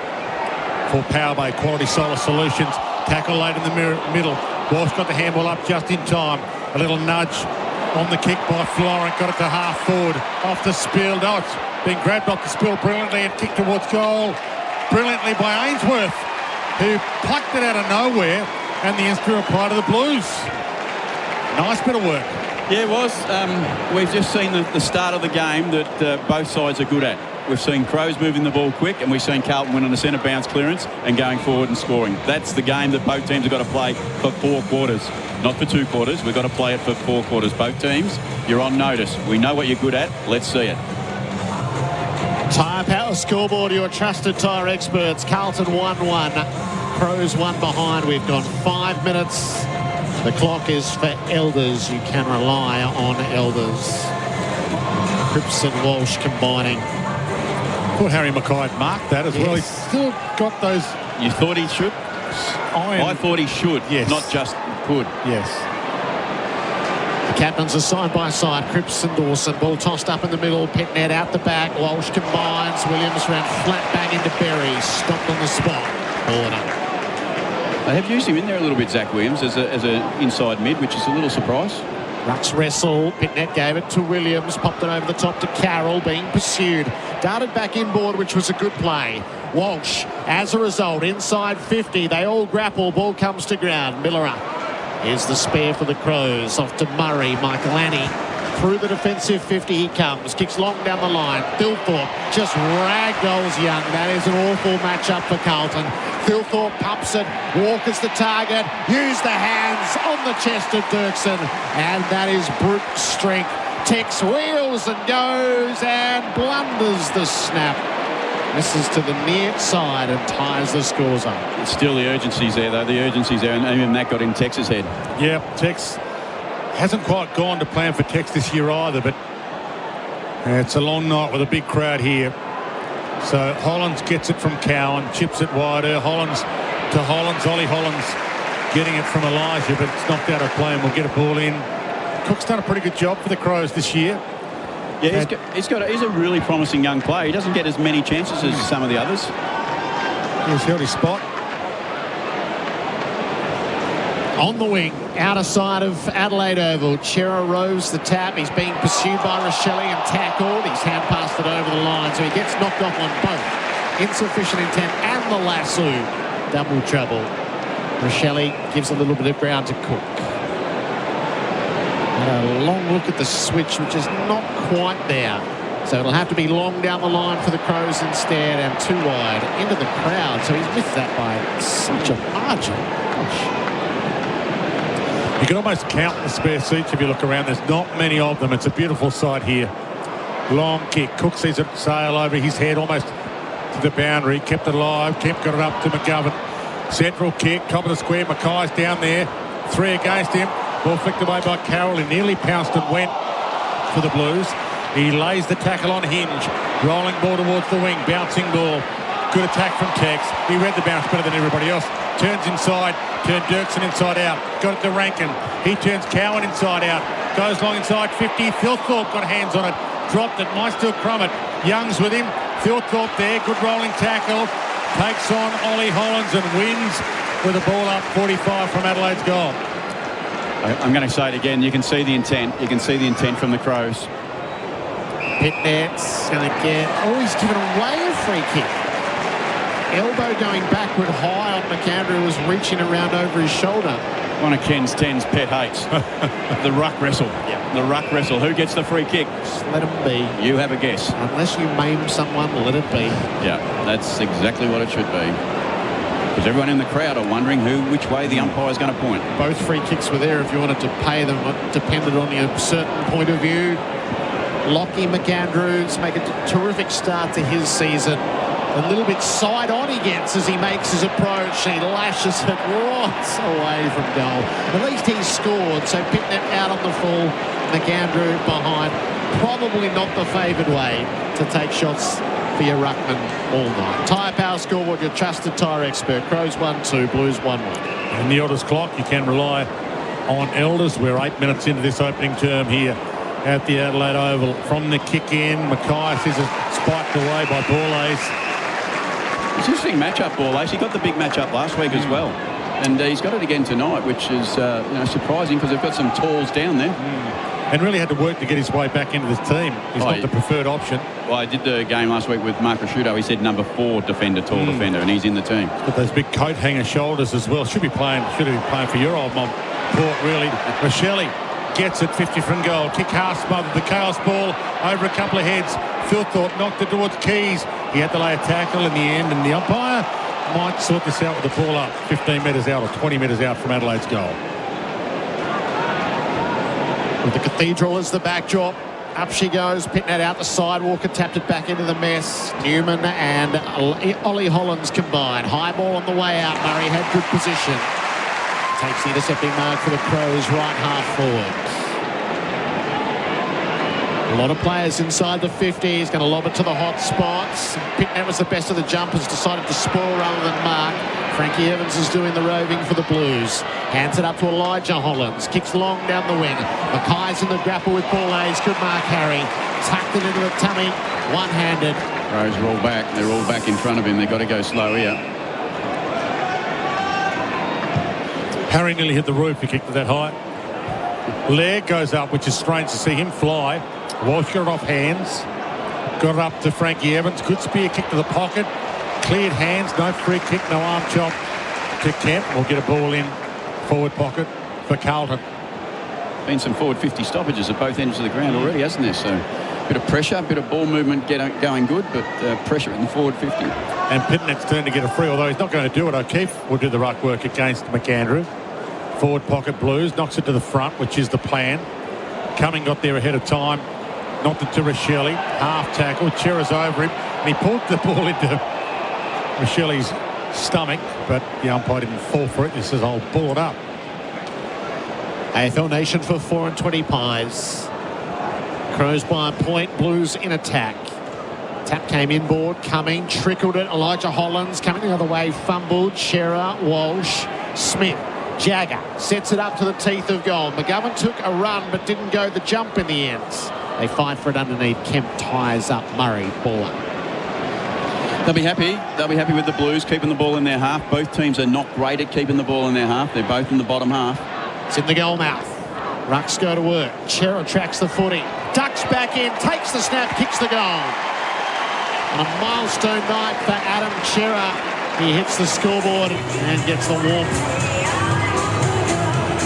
for Power by Quality Solar Solutions. Tackle late in the middle. Walsh got the handball up just in time. A little nudge on the kick by Florent. Got it to half forward. Off the spill. No, it's been grabbed off the spill brilliantly and kicked towards goal. Brilliantly by Ainsworth, who plucked it out of nowhere, and the instant reply to the Blues. Nice bit of work. Yeah, it was. We've just seen the start of the game that both sides are good at. We've seen Crows moving the ball quick, and we've seen Carlton winning a centre bounce clearance and going forward and scoring. That's the game that both teams have got to play for 4 quarters. Not for 2 quarters. We've got to play it for 4 quarters. Both teams, you're on notice. We know what you're good at. Let's see it. Tyre Power Scoreboard, your trusted tyre experts. Carlton 1-1. Crows 1 behind. We've gone 5 minutes. The clock is for Elders. You can rely on Elders. Cripps and Walsh combining. I thought Harry Mackay had marked that as well. He's still got those. You thought he should? I thought he should, yes. Not just could. Yes. The captains are side by side. Cripps and Dawson. Ball tossed up in the middle. Petnet out the back. Walsh combines. Williams ran flat bang into Berry. Stopped on the spot. Order. They have used him in there a little bit, Zach Williams, as an inside mid, which is a little surprise. Rucks wrestle. Pitnet gave it to Williams. Popped it over the top to Carroll, being pursued. Darted back inboard, which was a good play. Walsh, as a result, inside 50. They all grapple. Ball comes to ground. Miller up. Here's the spare for the Crows. Off to Murray. Michael Annie. Through the defensive 50 he comes. Kicks long down the line. Thilthorpe just ragdolls Young. That is an awful matchup for Carlton. Thilthorpe pumps it. Walker's the target. Use the hands on the chest of Dirksen. And that is brute strength. Tex wheels and goes and blunders the snap. Misses to the near side and ties the scores up. It's still the urgency's there, though. The urgency's there, and even that got in Tex's head. Yeah, Tex hasn't quite gone to plan for Tex this year either, but it's a long night with a big crowd here. So Hollands gets it from Cowan, chips it wider. Hollands to Hollands. Ollie Hollands getting it from Elijah, but it's knocked out of play and will get a ball in. Cook's done a pretty good job for the Crows this year. Yeah, he's a really promising young player. He doesn't get as many chances as some of the others. He's held his spot. On the wing, outer side of Adelaide Oval, Chera rows the tap. He's being pursued by Rochelle and tackled. He's hand passed it over the line, so he gets knocked off on both insufficient intent and the lasso. Double trouble. Rochelle gives a little bit of ground to Cook. And a long look at the switch, which is not quite there. So it'll have to be long down the line for the Crows instead, and too wide into the crowd. So he's missed that by such a margin. Gosh. You can almost count the spare seats if you look around. There's not many of them. It's a beautiful sight here. Long kick. Cook sees it sail over his head almost to the boundary. Kept it alive. Kemp got it up to McGovern. Central kick. Top of the square. Mackay's down there. 3 against him. Ball flicked away by Carroll. He nearly pounced and went for the Blues. He lays the tackle on Hinge. Rolling ball towards the wing. Bouncing ball. Good attack from Tex. He read the bounce better than everybody else. Turns inside. Turned Dirksen inside out. Got it to Rankin. He turns Cowan inside out. Goes long inside 50. Thilthorpe got hands on it. Dropped it. Might still crumb it. Young's with him. Thilthorpe there. Good rolling tackle. Takes on Ollie Hollands and wins with the ball up 45 from Adelaide's goal. I'm going to say it again. You can see the intent. You can see the intent from the Crows. Pitnet's going to get... Oh, he's given away a free kick. elbow going backward high on McAndrew, was reaching around over his shoulder. One of Ken's 10's pet hates. The ruck wrestle. Yep. The ruck wrestle. Who gets the free kick? Just let him be. You have a guess. Unless you maim someone, let it be. Yeah, that's exactly what it should be. Because everyone in the crowd are wondering which way the umpire's going to point. Both free kicks were there if you wanted to pay them. It depended on your certain point of view. Lockie McAndrews make a terrific start to his season. A little bit side on he gets as he makes his approach. He lashes it right away from goal. At least he's scored, so Pitnet out on the full. McAndrew behind. Probably not the favoured way to take shots for your ruckman all night. Tyre Power Scoreboard, your trusted tyre expert. Crows 1-2, Blues 1-1. And the Elders clock, you can rely on Elders. We're 8 minutes into this opening term here at the Adelaide Oval. From the kick in, Mackay is spiked away by Borlase. It's an interesting matchup, Borlase. He got the big matchup last week as well. And he's got it again tonight, which is surprising because they've got some talls down there. And really had to work to get his way back into this team. He's not the preferred option. Well, I did the game last week with Mark Rashudo. He said number 4 defender, tall defender, and he's in the team. Got those big coat hanger shoulders as well. Should be playing for your old mob, Port, really. Rochelle gets it, 50 from goal. Kick half smothered, the chaos ball over a couple of heads. Phil Thorpe knocked it towards Keys. He had to lay a tackle in the end, and the umpire might sort this out with the ball up 15 metres out or 20 metres out from Adelaide's goal. With the Cathedral as the backdrop, up she goes. Pitnet out the side. Walker tapped it back into the mess. Newman and Ollie Hollands combined. High ball on the way out. Murray had good position. Takes the intercepting mark for the Crows, right half forward. A lot of players inside the 50. He's going to lob it to the hot spots. Pitnet was the best of the jumpers. Decided to spoil rather than mark. Frankie Evans is doing the roving for the Blues. Hands it up to Elijah Hollands. Kicks long down the wing. Mackay's in the grapple with Borlase. Good mark, Harry. Tucked it into the tummy. One-handed. Crows are all back. They're all back in front of him. They've got to go slow here. Harry nearly hit the roof. He kicked it that high. Laird goes up, which is strange to see him fly. Walsh got it off hands. Got it up to Frankie Evans. Good spear kick to the pocket. Cleared hands. No free kick. No arm chop to Kemp. We'll get a ball in forward pocket for Carlton. Been some forward 50 stoppages at both ends of the ground already, hasn't there? So a bit of pressure, a bit of ball movement going good, but pressure in the forward 50. And Pitnet's turn to get a free, although he's not going to do it. O'Keefe will do the ruck work against McAndrew. Forward pocket Blues. Knocks it to the front, which is the plan. Cumming got there ahead of time. Knocked it to Rochelle. Half tackle. Chera's over him. And he pulled the ball into Rochelle's stomach, but the umpire didn't fall for it. He says, I'll pull it up. AFL Nation for 4 and 20 pies. Crows by a point. Blues in attack. Tap came inboard. Cumming trickled it. Elijah Hollands coming the other way. Fumbled. Shearer, Walsh, Smith. Jagger sets it up to the teeth of goal. McGovern took a run but didn't go the jump in the end. They fight for it underneath. Kemp ties up Murray. Baller. They'll be happy. They'll be happy with the Blues keeping the ball in their half. Both teams are not great at keeping the ball in their half. They're both in the bottom half. It's in the goal mouth. Rucks go to work. Chera tracks the footy. Ducks back in. Takes the snap. Kicks the goal. On a milestone night for Adam Chera. He hits the scoreboard and gets the warmth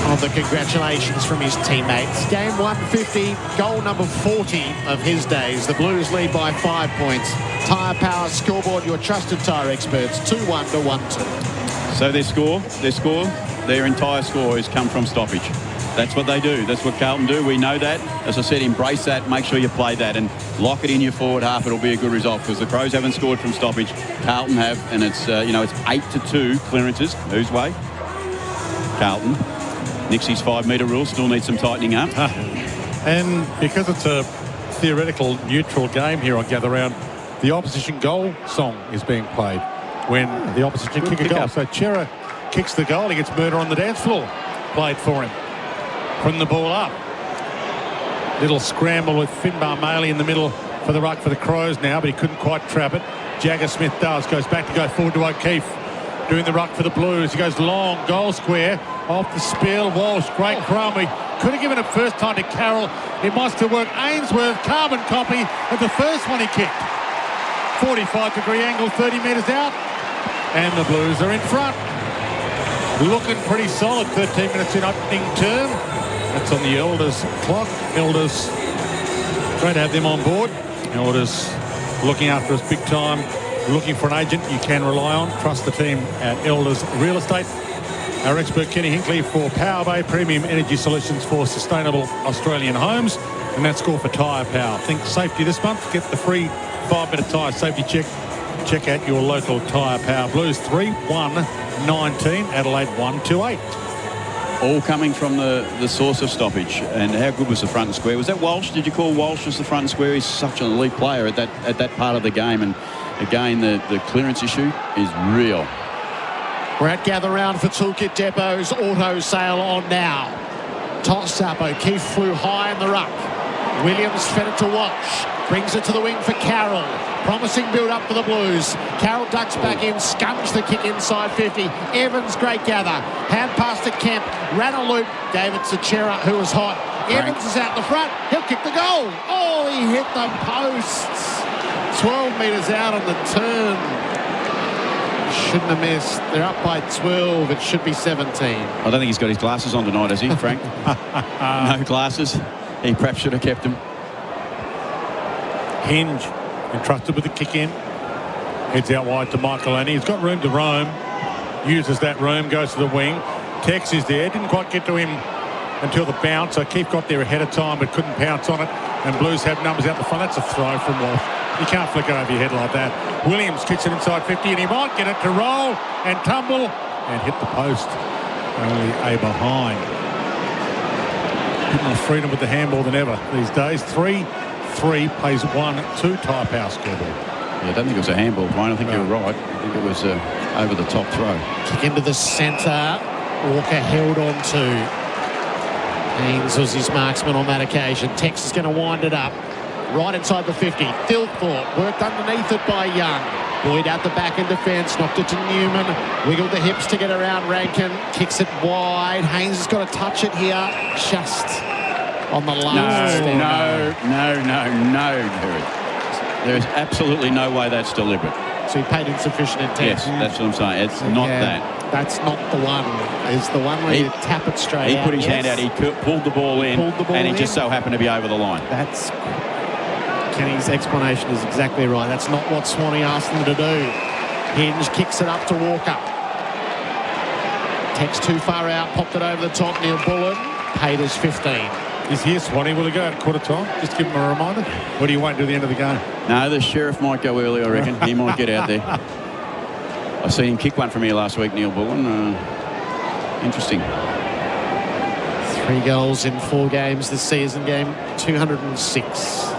of the congratulations from his teammates. Game 150, goal number 40 of his days. The Blues lead by 5 points. Tyre Power Scoreboard, your trusted tyre experts, 2-1 to 1-2. So their entire score has come from stoppage. That's what they do. That's what Carlton do. We know that. As I said, embrace that. Make sure you play that and lock it in your forward half. It'll be a good result because the Crows haven't scored from stoppage. Carlton have, and it's it's 8-2 clearances. Whose way? Carlton. Nixie's 5-metre rule still needs some tightening up. And because it's a theoretical neutral game here on Gather Round, the opposition goal song is being played when the opposition kick a goal. So Chera kicks the goal. He gets Murder on the dance floor played for him. From the ball up. Little scramble with Finbar Maley in the middle for the ruck for the Crows now, but he couldn't quite trap it. Jagger Smith does. Goes back to go forward to O'Keefe. Doing the ruck for the Blues. He goes long, goal square. Off the spill. Walsh, great crumb. He could have given it first time to Carroll. It must have worked. Ainsworth, carbon copy of the first one he kicked. 45-degree angle, 30 metres out. and the Blues are in front. Looking pretty solid. 13 minutes in opening term. That's on the Elders clock. Elders, great to have them on board. Elders looking after us big time. Looking for an agent you can rely on. Trust the team at Elders Real Estate. Our expert Kenny Hinkley for Power Bay Premium Energy Solutions for sustainable Australian homes. And that's score for Tyre Power. Think safety this month. Get the free 5-minute tyre safety check. Check out your local Tyre Power. Blues 3-1-19. Adelaide 1-2-8. All coming from the source of stoppage. And how good was the front and square? Was that Walsh? Did you call Walsh as the front and square? He's such an elite player at that part of the game. And again, the clearance issue is real. We're at Gather Round for Toolkit Depot's auto sale on now. Toss up. O'Keefe flew high in the ruck. Williams fed it to Walsh. Brings it to the wing for Carroll. Promising build-up for the Blues. Carroll ducks back in, skunks the kick inside 50. Evans, great gather. Hand pass to Kemp. Ran a loop. Gave it to Chera, who was hot. Evans is out the front. He'll kick the goal. Oh, he hit the posts. 12 metres out on the turn. Shouldn't have missed. They're up by 12. It should be 17. I don't think he's got his glasses on tonight, has he, Frank? No glasses. He perhaps should have kept them. Hinge entrusted with the kick in. Heads out wide to Michael. He's got room to roam. Uses that room. Goes to the wing. Tex is there. Didn't quite get to him until the bounce. So Keefe got there ahead of time but couldn't pounce on it. And Blues have numbers out the front. That's a throw from Walsh. You can't flick it over your head like that. Williams kicks it inside 50 and he might get it to roll and tumble and hit the post. Only a behind. Bit more freedom with the handball than ever these days. 3-3 plays 1-2 Tyre Power scoreboard. Yeah, I don't think it was a handball, Dwayne. I think you're right. I think it was over the top throw. Kick into the centre. Walker held on to. Haynes was his marksman on that occasion. Tex is going to wind it up. Right inside the 50. Thilthorpe worked underneath it by Young. Boyd out the back in defence. Knocked it to Newman. Wiggled the hips to get around Rankin. Kicks it wide. Haynes has got to touch it here. Just on the last step. No. There's absolutely no way that's deliberate. So he paid insufficient intent. Yes, that's what I'm saying. It's not that. That's not the one. It's the one where you tap it straight out. He put his hand out. He pulled the ball in. And it just so happened to be over the line. That's... Kenny's explanation is exactly right. That's not what Swanee asked them to do. Hinge kicks it up to Walker. Tex too far out, popped it over the top. Neil Bullen paid us 15. He's here, Swanee. Will he go at quarter time? Just give him a reminder. Or do you wait until the end of the game? No, the Sheriff might go early, I reckon. He might get out there. I seen him kick one from here last week, Neil Bullen. Interesting. 3 goals in 4 games this season. Game 206.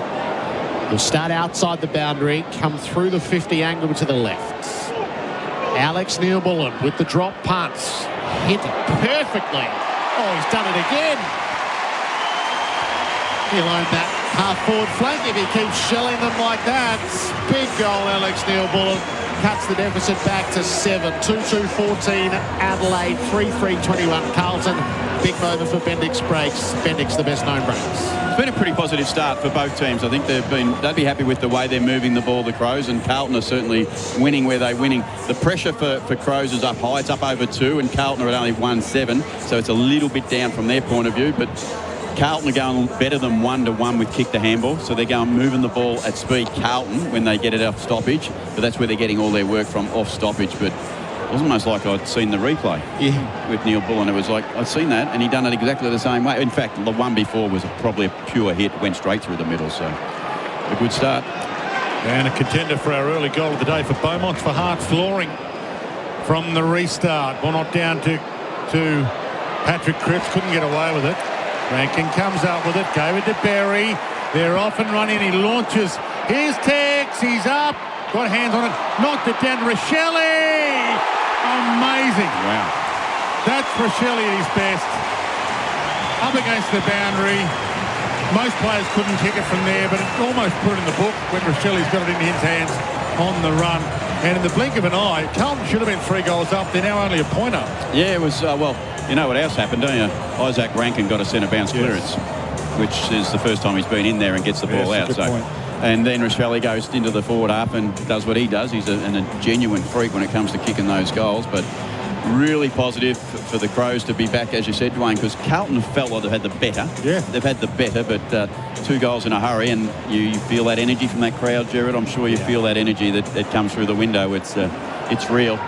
He'll start outside the boundary, come through the 50 angle to the left. Alex Neil-Bullen with the drop punts. Hit perfectly. Oh, he's done it again. He'll own that half-forward flank if he keeps shelling them like that. Big goal, Alex Neil-Bullen. Cuts the deficit back to 7. 2-2-14 Adelaide. 3-3-21 Carlton. Big moment for Bendix Breaks. Bendix, the best known breaks. It's been a pretty positive start for both teams. I think they'd be happy with the way they're moving the ball, the Crows, and Carlton are certainly winning where they're winning. The pressure for Crows is up high. It's up over 2, and Carlton are at only 1-7, so it's a little bit down from their point of view, but Carlton are going better than 1-1 with kick to handball, so they're going moving the ball at speed. Carlton, when they get it off stoppage, but that's where they're getting all their work from, off stoppage. But it was almost like I'd seen the replay with Neil Bullen. It was like I'd seen that, and he'd done it exactly the same way. In fact, the one before was probably a pure hit, went straight through the middle, so a good start. And a contender for our early goal of the day for Beaumont for hard flooring from the restart. Well, not down to Patrick Cripps, couldn't get away with it. Rankin comes up with it, gave it to Berry. They're off and running. He launches. Here's Tex. He's up. Got hands on it. Knocked it down to Rochelle. Amazing. Wow. That's Rochelle at his best. Up against the boundary. Most players couldn't kick it from there, but it almost put it in the book when Rochelle's got it in his hands on the run. And in the blink of an eye, Carlton should have been 3 goals up. They're now only a point up. Yeah, it was, well, you know what else happened, don't you? Isaac Rankin got a centre bounce clearance, which is the first time he's been in there and gets the ball out. So And then Rochelle goes into the forward half and does what he does. He's a genuine freak when it comes to kicking those goals. But really positive for the Crows to be back, as you said, Dwayne, because Carlton felt like they've had the better. Yeah. They've had the better, but 2 goals in a hurry, and you feel that energy from that crowd, Gerard. I'm sure you feel that energy that comes through the window. It's real.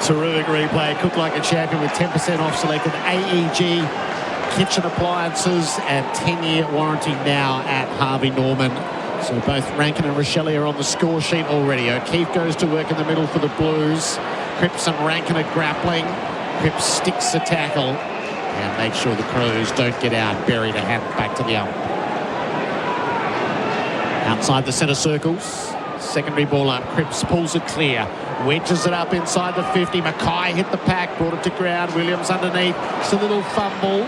Terrific replay. Cooked like a champion with 10% off selected AEG kitchen appliances and 10-year warranty now at Harvey Norman. So both Rankin and Rochelle are on the score sheet already. O'Keefe goes to work in the middle for the Blues. Cripps and Rankin are grappling. Cripps sticks the tackle and makes sure the Crows don't get out. Berry to hand it back to the ump. Outside the centre circles. Secondary ball up. Cripps pulls it clear. Wedges it up inside the 50. Mackay hit the pack. Brought it to ground. Williams underneath. It's a little fumble.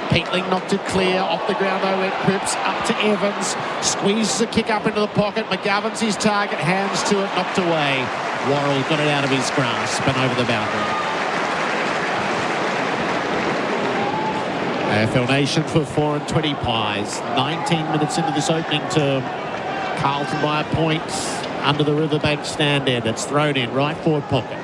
Peatling knocked it clear. Off the ground though went Cripps. Up to Evans. Squeezes a kick up into the pocket. McGovern's his target. Hands to it. Knocked away. Worrell got it out of his grasp and over the boundary. AFL Nation for 4 and 20 pies. 19 minutes into this opening term. Carlton by a point under the Riverbank stand end. It's thrown in right forward pocket.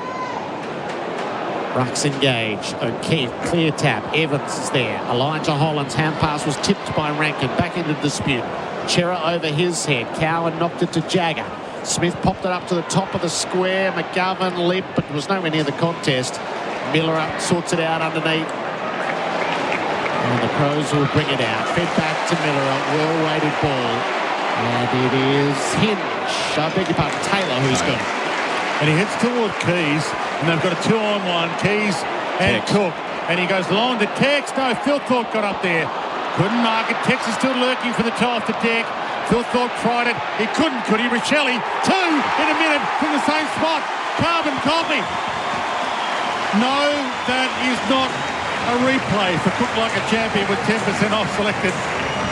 Rucks engaged. O'Keefe, clear tap. Evans is there. Elijah Holland's hand pass was tipped by Rankin. Back into dispute. Chera over his head. Cowan knocked it to Jagger. Smith popped it up to the top of the square. McGovern leapt, but was nowhere near the contest. Miller up, sorts it out underneath. And the Crows will bring it out. Fed back to Miller. A well-weighted ball. And it is Hinge. I beg your pardon, Taylor, who's got it. And he heads toward Keys, and they've got a 2-on-1. Keys and Tex. Cook. And he goes long to Tex. No, Phil Thorpe got up there. Couldn't mark it. Tex is still lurking for the tie off the deck. Phil Thorpe tried it. He couldn't, could he? Rochelle, 2 in a minute from the same spot. Carbon copy. No, that is not a replay for Cook like a champion with 10% off selected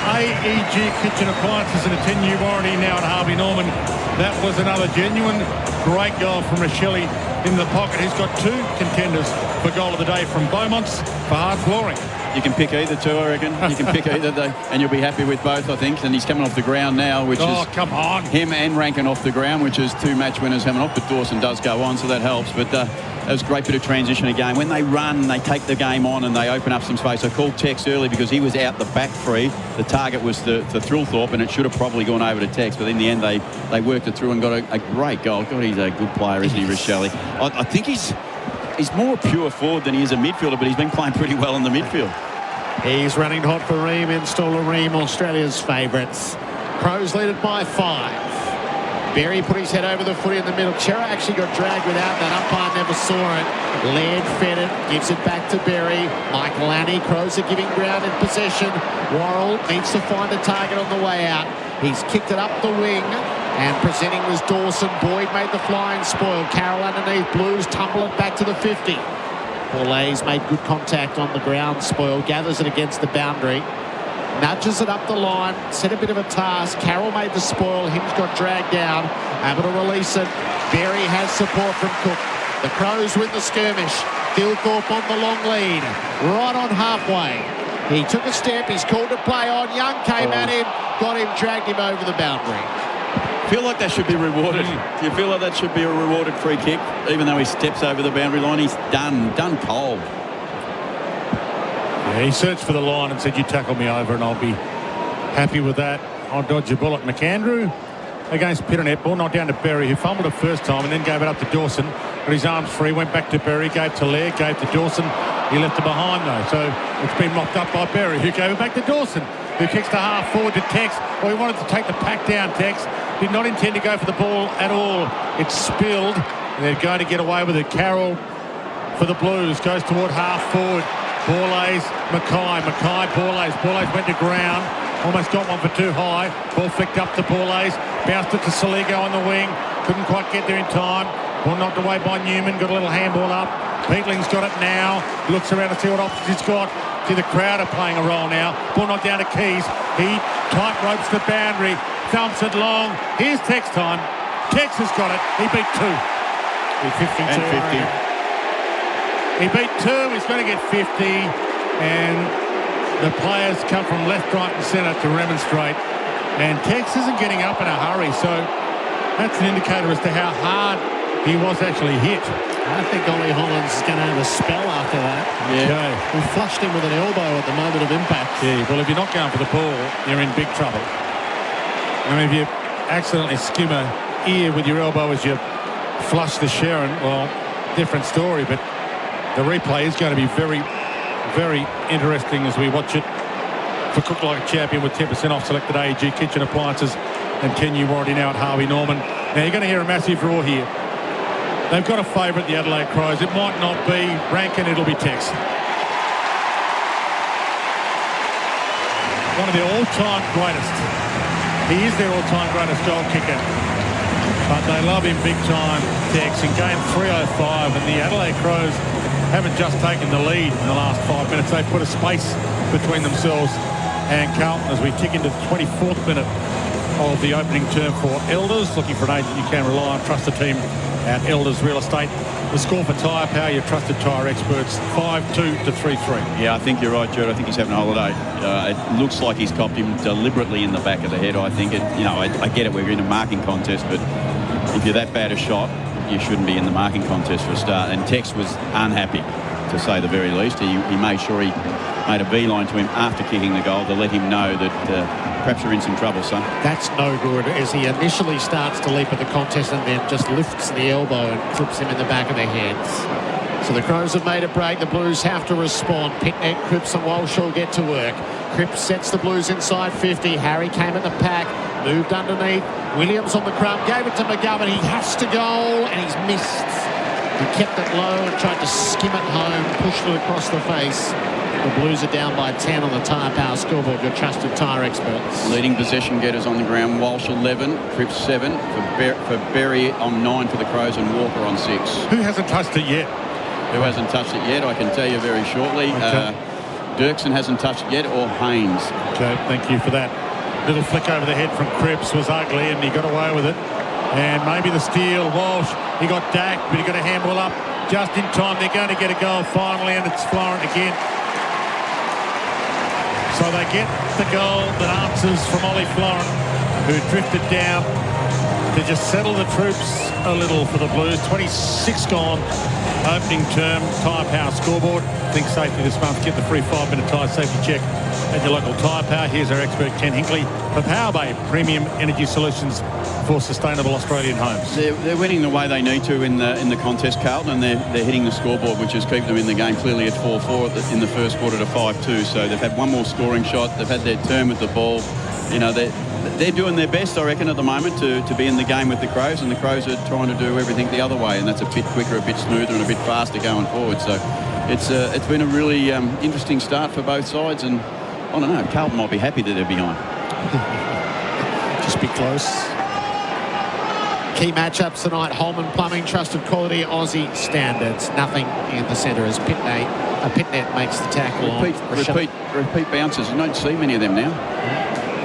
AEG kitchen appliances and a 10-year warranty now at Harvey Norman. That was another genuine great goal from Rochelle in the pocket. He's got 2 contenders for goal of the day from Beaumont's for hard flooring. You can pick either 2, I reckon. You can pick either, and you'll be happy with both, I think. And he's coming off the ground now, which is come on, him and Rankin off the ground, which is 2 match winners coming off. But Dawson does go on, so that helps. But that was a great bit of transition again. When they run, they take the game on and they open up some space. I called Tex early because he was out the back free. The target was the Thrillthorpe, and it should have probably gone over to Tex. But in the end, they worked it through and got a great goal. God, he's a good player, isn't he, Rochelle? I think he's more a pure forward than he is a midfielder, but he's been playing pretty well in the midfield. He's running hot for Ream. Installer Ream, Australia's favourites. Crows lead it by 5. Berry put his head over the footy in the middle. Chera actually got dragged without that. Umpire never saw it. Laird fed it, gives it back to Berry. Michael Lanny. Crows are giving ground in possession. Worrell needs to find a target on the way out. He's kicked it up the wing. And presenting was Dawson. Boyd made the flying spoil. Carroll underneath. Blues tumble it back to the 50. Paulay's made good contact on the ground spoil. Gathers it against the boundary. Nudges it up the line. Set a bit of a task. Carroll made the spoil. Hinge got dragged down. Able to release it. Berry has support from Cook. The Crows win the skirmish. Thilthorpe on the long lead. Right on halfway. He took a step. He's called to play on. Young came at him. Got him. Dragged him over the boundary. Feel like that should be rewarded. Do you feel like that should be a rewarded free kick, even though he steps over the boundary line? He's done cold. Yeah, he searched for the line and said, "You tackle me over, and I'll be happy with that. I'll dodge a bullet." McAndrew against Pitternet, ball knocked down to Berry, who fumbled it first time and then gave it up to Dawson. Got his arms free, went back to Berry, gave to Laird, gave to Dawson. He left it behind though, so it's been mopped up by Berry, who gave it back to Dawson, who kicks to half forward to Tex. Well, he wanted to take the pack down, Tex. Did not intend to go for the ball at all. It's spilled. They're going to get away with it. Carroll for the Blues goes toward half forward. Borlays, Mackay, Borlays. Borlays went to ground. Almost got one for too high. Ball flicked up to Borlays. Bounced it to Saligo on the wing. Couldn't quite get there in time. Ball knocked away by Newman. Got a little handball up. Peatling's got it now. Looks around to see what options he's got. See the crowd are playing a role now. Ball knocked down to Keys. He tight ropes the boundary. Thumps it long. Here's Tex time. Tex has got it. He beat 2. He 52. And 50. He beat 2. He's going to get 50. And the players come from left, right and centre to remonstrate. And Tex isn't getting up in a hurry, so that's an indicator as to how hard he was actually hit. I think Ollie Hollands is going to have a spell after that. Yeah. Okay. We flushed him with an elbow at the moment of impact. Yeah, well, if you're not going for the ball, you're in big trouble. I mean, if you accidentally skim a ear with your elbow as you flush the Sharon, well, different story, but the replay is going to be very, very interesting as we watch it for Cook Like a Champion with 10% off selected AEG kitchen appliances and Ken Warranty now at Harvey Norman. Now, you're going to hear a massive roar here. They've got a favourite, the Adelaide Crows. It might not be Rankin, it'll be Tex. One of their all-time greatest. He is their all-time greatest goal kicker. But they love him big time, Tex. In game 305, and the Adelaide Crows haven't just taken the lead in the last 5 minutes. They've put a space between themselves and Carlton as we tick into the 24th minute of the opening term for Elders. Looking for an agent you can rely on. Trust the team at Elders Real Estate. The score for Tyre Power, your trusted tyre experts, 5-2 to 3-3. Yeah, I think you're right, Gerard. I think he's having a holiday. It looks like he's copped him deliberately in the back of the head. I think, I get it, we're in a marking contest, but if you're that bad a shot, you shouldn't be in the marking contest for a start. And Tex was unhappy, to say the very least. He made sure he made a beeline to him after kicking the goal to let him know that perhaps you're in some trouble, son. That's no good, as he initially starts to leap at the contest and then just lifts the elbow and clips him in the back of the head. So the Crows have made a break. The Blues have to respond. Pitnet, Cripps and Walsh will get to work. Cripps sets the Blues inside 50. Harry came at the pack, moved underneath. Williams on the crumb, gave it to McGovern. He has to goal, and he's missed. He kept it low and tried to skim it home, pushed it across the face. The Blues are down by 10 on the Tyre Power scoreboard, your trusted tyre experts. Leading possession getters on the ground, Walsh 11, Cripps 7, for Berry on 9 for the Crows and Walker on 6. Who hasn't touched it yet? Who hasn't touched it yet? I can tell you very shortly. Okay. Dirksen hasn't touched it yet, or Haynes. Okay, thank you for that. Little flick over the head from Cripps was ugly, and he got away with it. And maybe the steal, Walsh, he got dacked, but he got a handball up just in time. They're going to get a goal finally, and it's Florent again. So they get the goal that answers from Ollie Florent, who drifted down to just settle the troops a little for the Blues. 26 gone, opening term, Tyre Power scoreboard. Think safety this month. Get the free 5-minute tyre safety check at your local Tyre Power. Here's our expert, Ken Hinkley, for Power Bay Premium Energy Solutions for sustainable Australian homes. They're winning the way they need to in the contest, Carlton, and they're hitting the scoreboard, which is keeping them in the game clearly at 4-4 in the first quarter to 5-2. So they've had one more scoring shot. They've had their turn with the ball. They're doing their best, I reckon, at the moment to be in the game with the Crows, and the Crows are trying to do everything the other way, and that's a bit quicker, a bit smoother, and a bit faster going forward. So it's been a really interesting start for both sides, and I don't know, Carlton might be happy that they're behind. Just be close. Key matchups tonight. Holman Plumbing, trusted quality Aussie standards. Nothing in the centre as Pitnet makes the tackle. Repeat bounces. You don't see many of them now.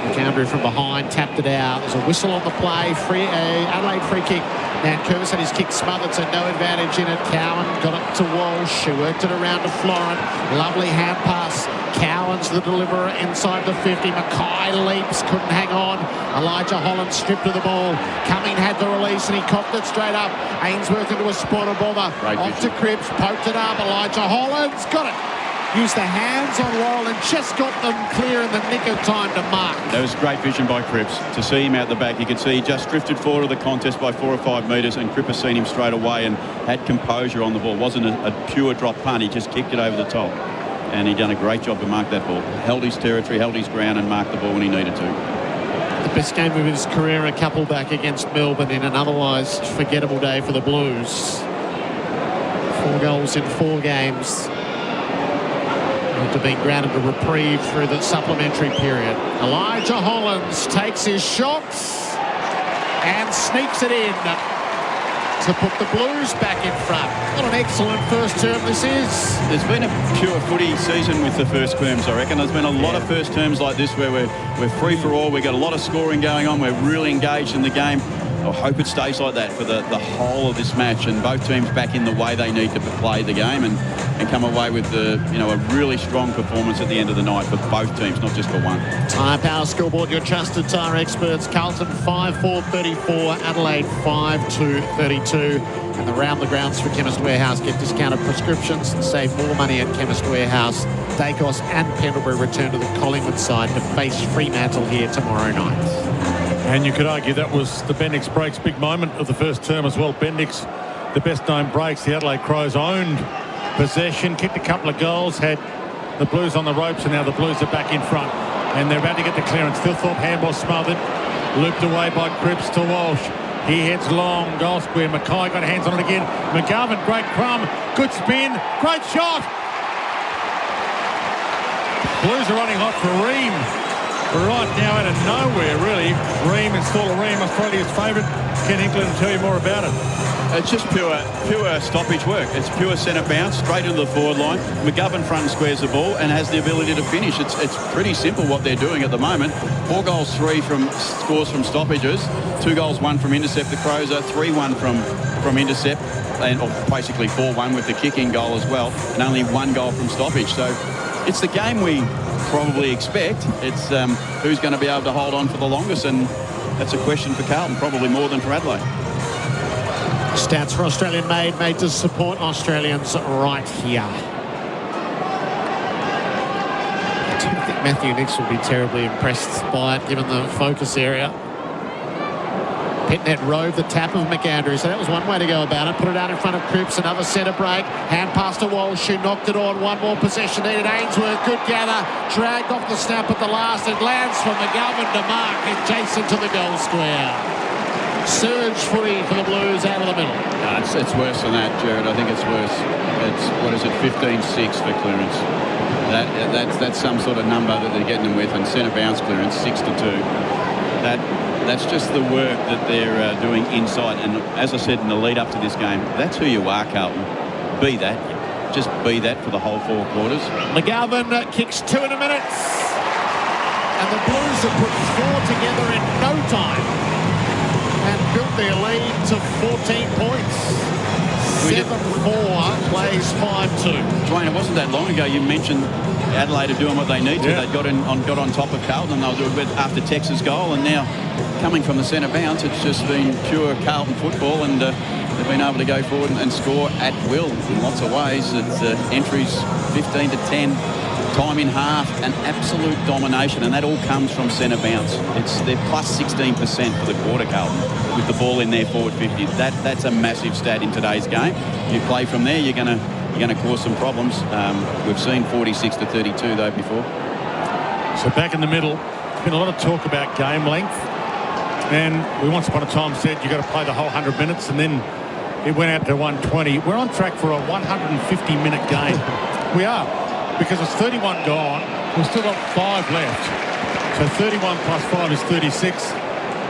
McAndrew from behind, tapped it out. There's a whistle on the play. Adelaide free kick. Now Curtis had his kick smothered, so no advantage in it. Cowan got it to Walsh, who worked it around to Florent. Lovely hand pass. Cowan's the deliverer inside the 50. Mackay leaps, couldn't hang on. Elijah Holland stripped of the ball. Cumming had the release and he copped it straight up. Ainsworth into a spot of bother. Off to Cripps, poked it up. Elijah Holland's got it. Used the hands on Worrell and just got them clear in the nick of time to mark. That was great vision by Cripps. To see him out the back, you could see he just drifted forward of the contest by 4 or 5 metres, and Cripps seen him straight away and had composure on the ball. It wasn't a pure drop punt, he just kicked it over the top. And he done a great job to mark that ball. Held his territory, held his ground, and marked the ball when he needed to. The best game of his career, a couple back against Melbourne in an otherwise forgettable day for the Blues. 4 goals in 4 games. To be granted a reprieve through the supplementary period. Elijah Hollands takes his shots and sneaks it in to put the Blues back in front. What an excellent first term this is. There's been a pure footy season with the first terms, I reckon. There's been a lot of first terms like this where we're free for all. We've got a lot of scoring going on. We're really engaged in the game. I hope it stays like that for the whole of this match, and both teams back in the way they need to play the game and come away with a really strong performance at the end of the night for both teams, not just for one. Tyre Power Scoreboard, your trusted tyre experts. Carlton 5-4-34, Adelaide 5-2-32. And the round the grounds for Chemist Warehouse. Get discounted prescriptions and save more money at Chemist Warehouse. Dacos and Pendlebury return to the Collingwood side to face Fremantle here tomorrow night. And you could argue that was the Bendix Breaks big moment of the first term as well. Bendix, the best known breaks. The Adelaide Crows owned possession, kicked a couple of goals, had the Blues on the ropes, and now the Blues are back in front. And they're about to get the clearance. Thilthorpe handball smothered, looped away by Cripps to Walsh. He heads long, goal square. Mackay got hands on it again. McGovern, great crumb, good spin, great shot. Blues are running hot for Ream. Right now out of nowhere, really. Ream, installer Ream, Australia's favourite. Ken Hinkley will tell you more about it. It's just pure stoppage work. It's pure centre bounce, straight into the forward line. McGovern front and squares the ball and has the ability to finish. It's pretty simple what they're doing at the moment. 4 goals, 3 from scores from stoppages. 2 goals, 1 from intercept. The Crows are 3-1 from intercept, and basically 4-1 with the kicking goal as well, and only 1 goal from stoppage. So it's the game we probably expect. It's who's going to be able to hold on for the longest, and that's a question for Carlton, probably more than for Adelaide. Stats for Australian made to support Australians right here. I don't think Matthew Nicks will be terribly impressed by it, given the focus area. Pitnet rode the tap of McAndrew, so that was one way to go about it. Put it out in front of Cripps, another centre break. Hand pass to Walsh, who knocked it on. One more possession needed. Ainsworth, good gather. Dragged off the snap at the last. It lands from McGovern to Mark, adjacent to the goal square. Surge footy for the Blues out of the middle. No, it's worse than that, Gerard. I think it's worse. It's, 15-6 for clearance. That's some sort of number that they're getting them with, and centre bounce clearance 6-2. That's just the work that they're doing inside. And as I said in the lead up to this game, that's who you are, Carlton. Be that. Just be that for the whole 4 quarters. McGovern kicks 2 in a minute. And the Blues have put 4 together in no time and built their lead to 14 points. 7-4 plays 5-2. Dwayne, it wasn't that long ago you mentioned Adelaide are doing what they need to. Yeah. They got on top of Carlton, and they'll do a bit after Texas goal, and now coming from the centre bounce, it's just been pure Carlton football, and they've been able to go forward and score at will in lots of ways. It's entries 15-10, time in half, and absolute domination, and that all comes from centre bounce. They're plus 16% for the quarter, Carlton, with the ball in their forward 50. That's a massive stat in today's game. You play from there, you're going to cause some problems. We've seen 46-32 though before. So back in the middle, there's been a lot of talk about game length, and we once upon a time said you've got to play the whole 100 minutes, and then it went out to 120. We're on track for a 150-minute game. We are, because it's 31 gone. We've still got 5 left. So 31 plus 5 is 36.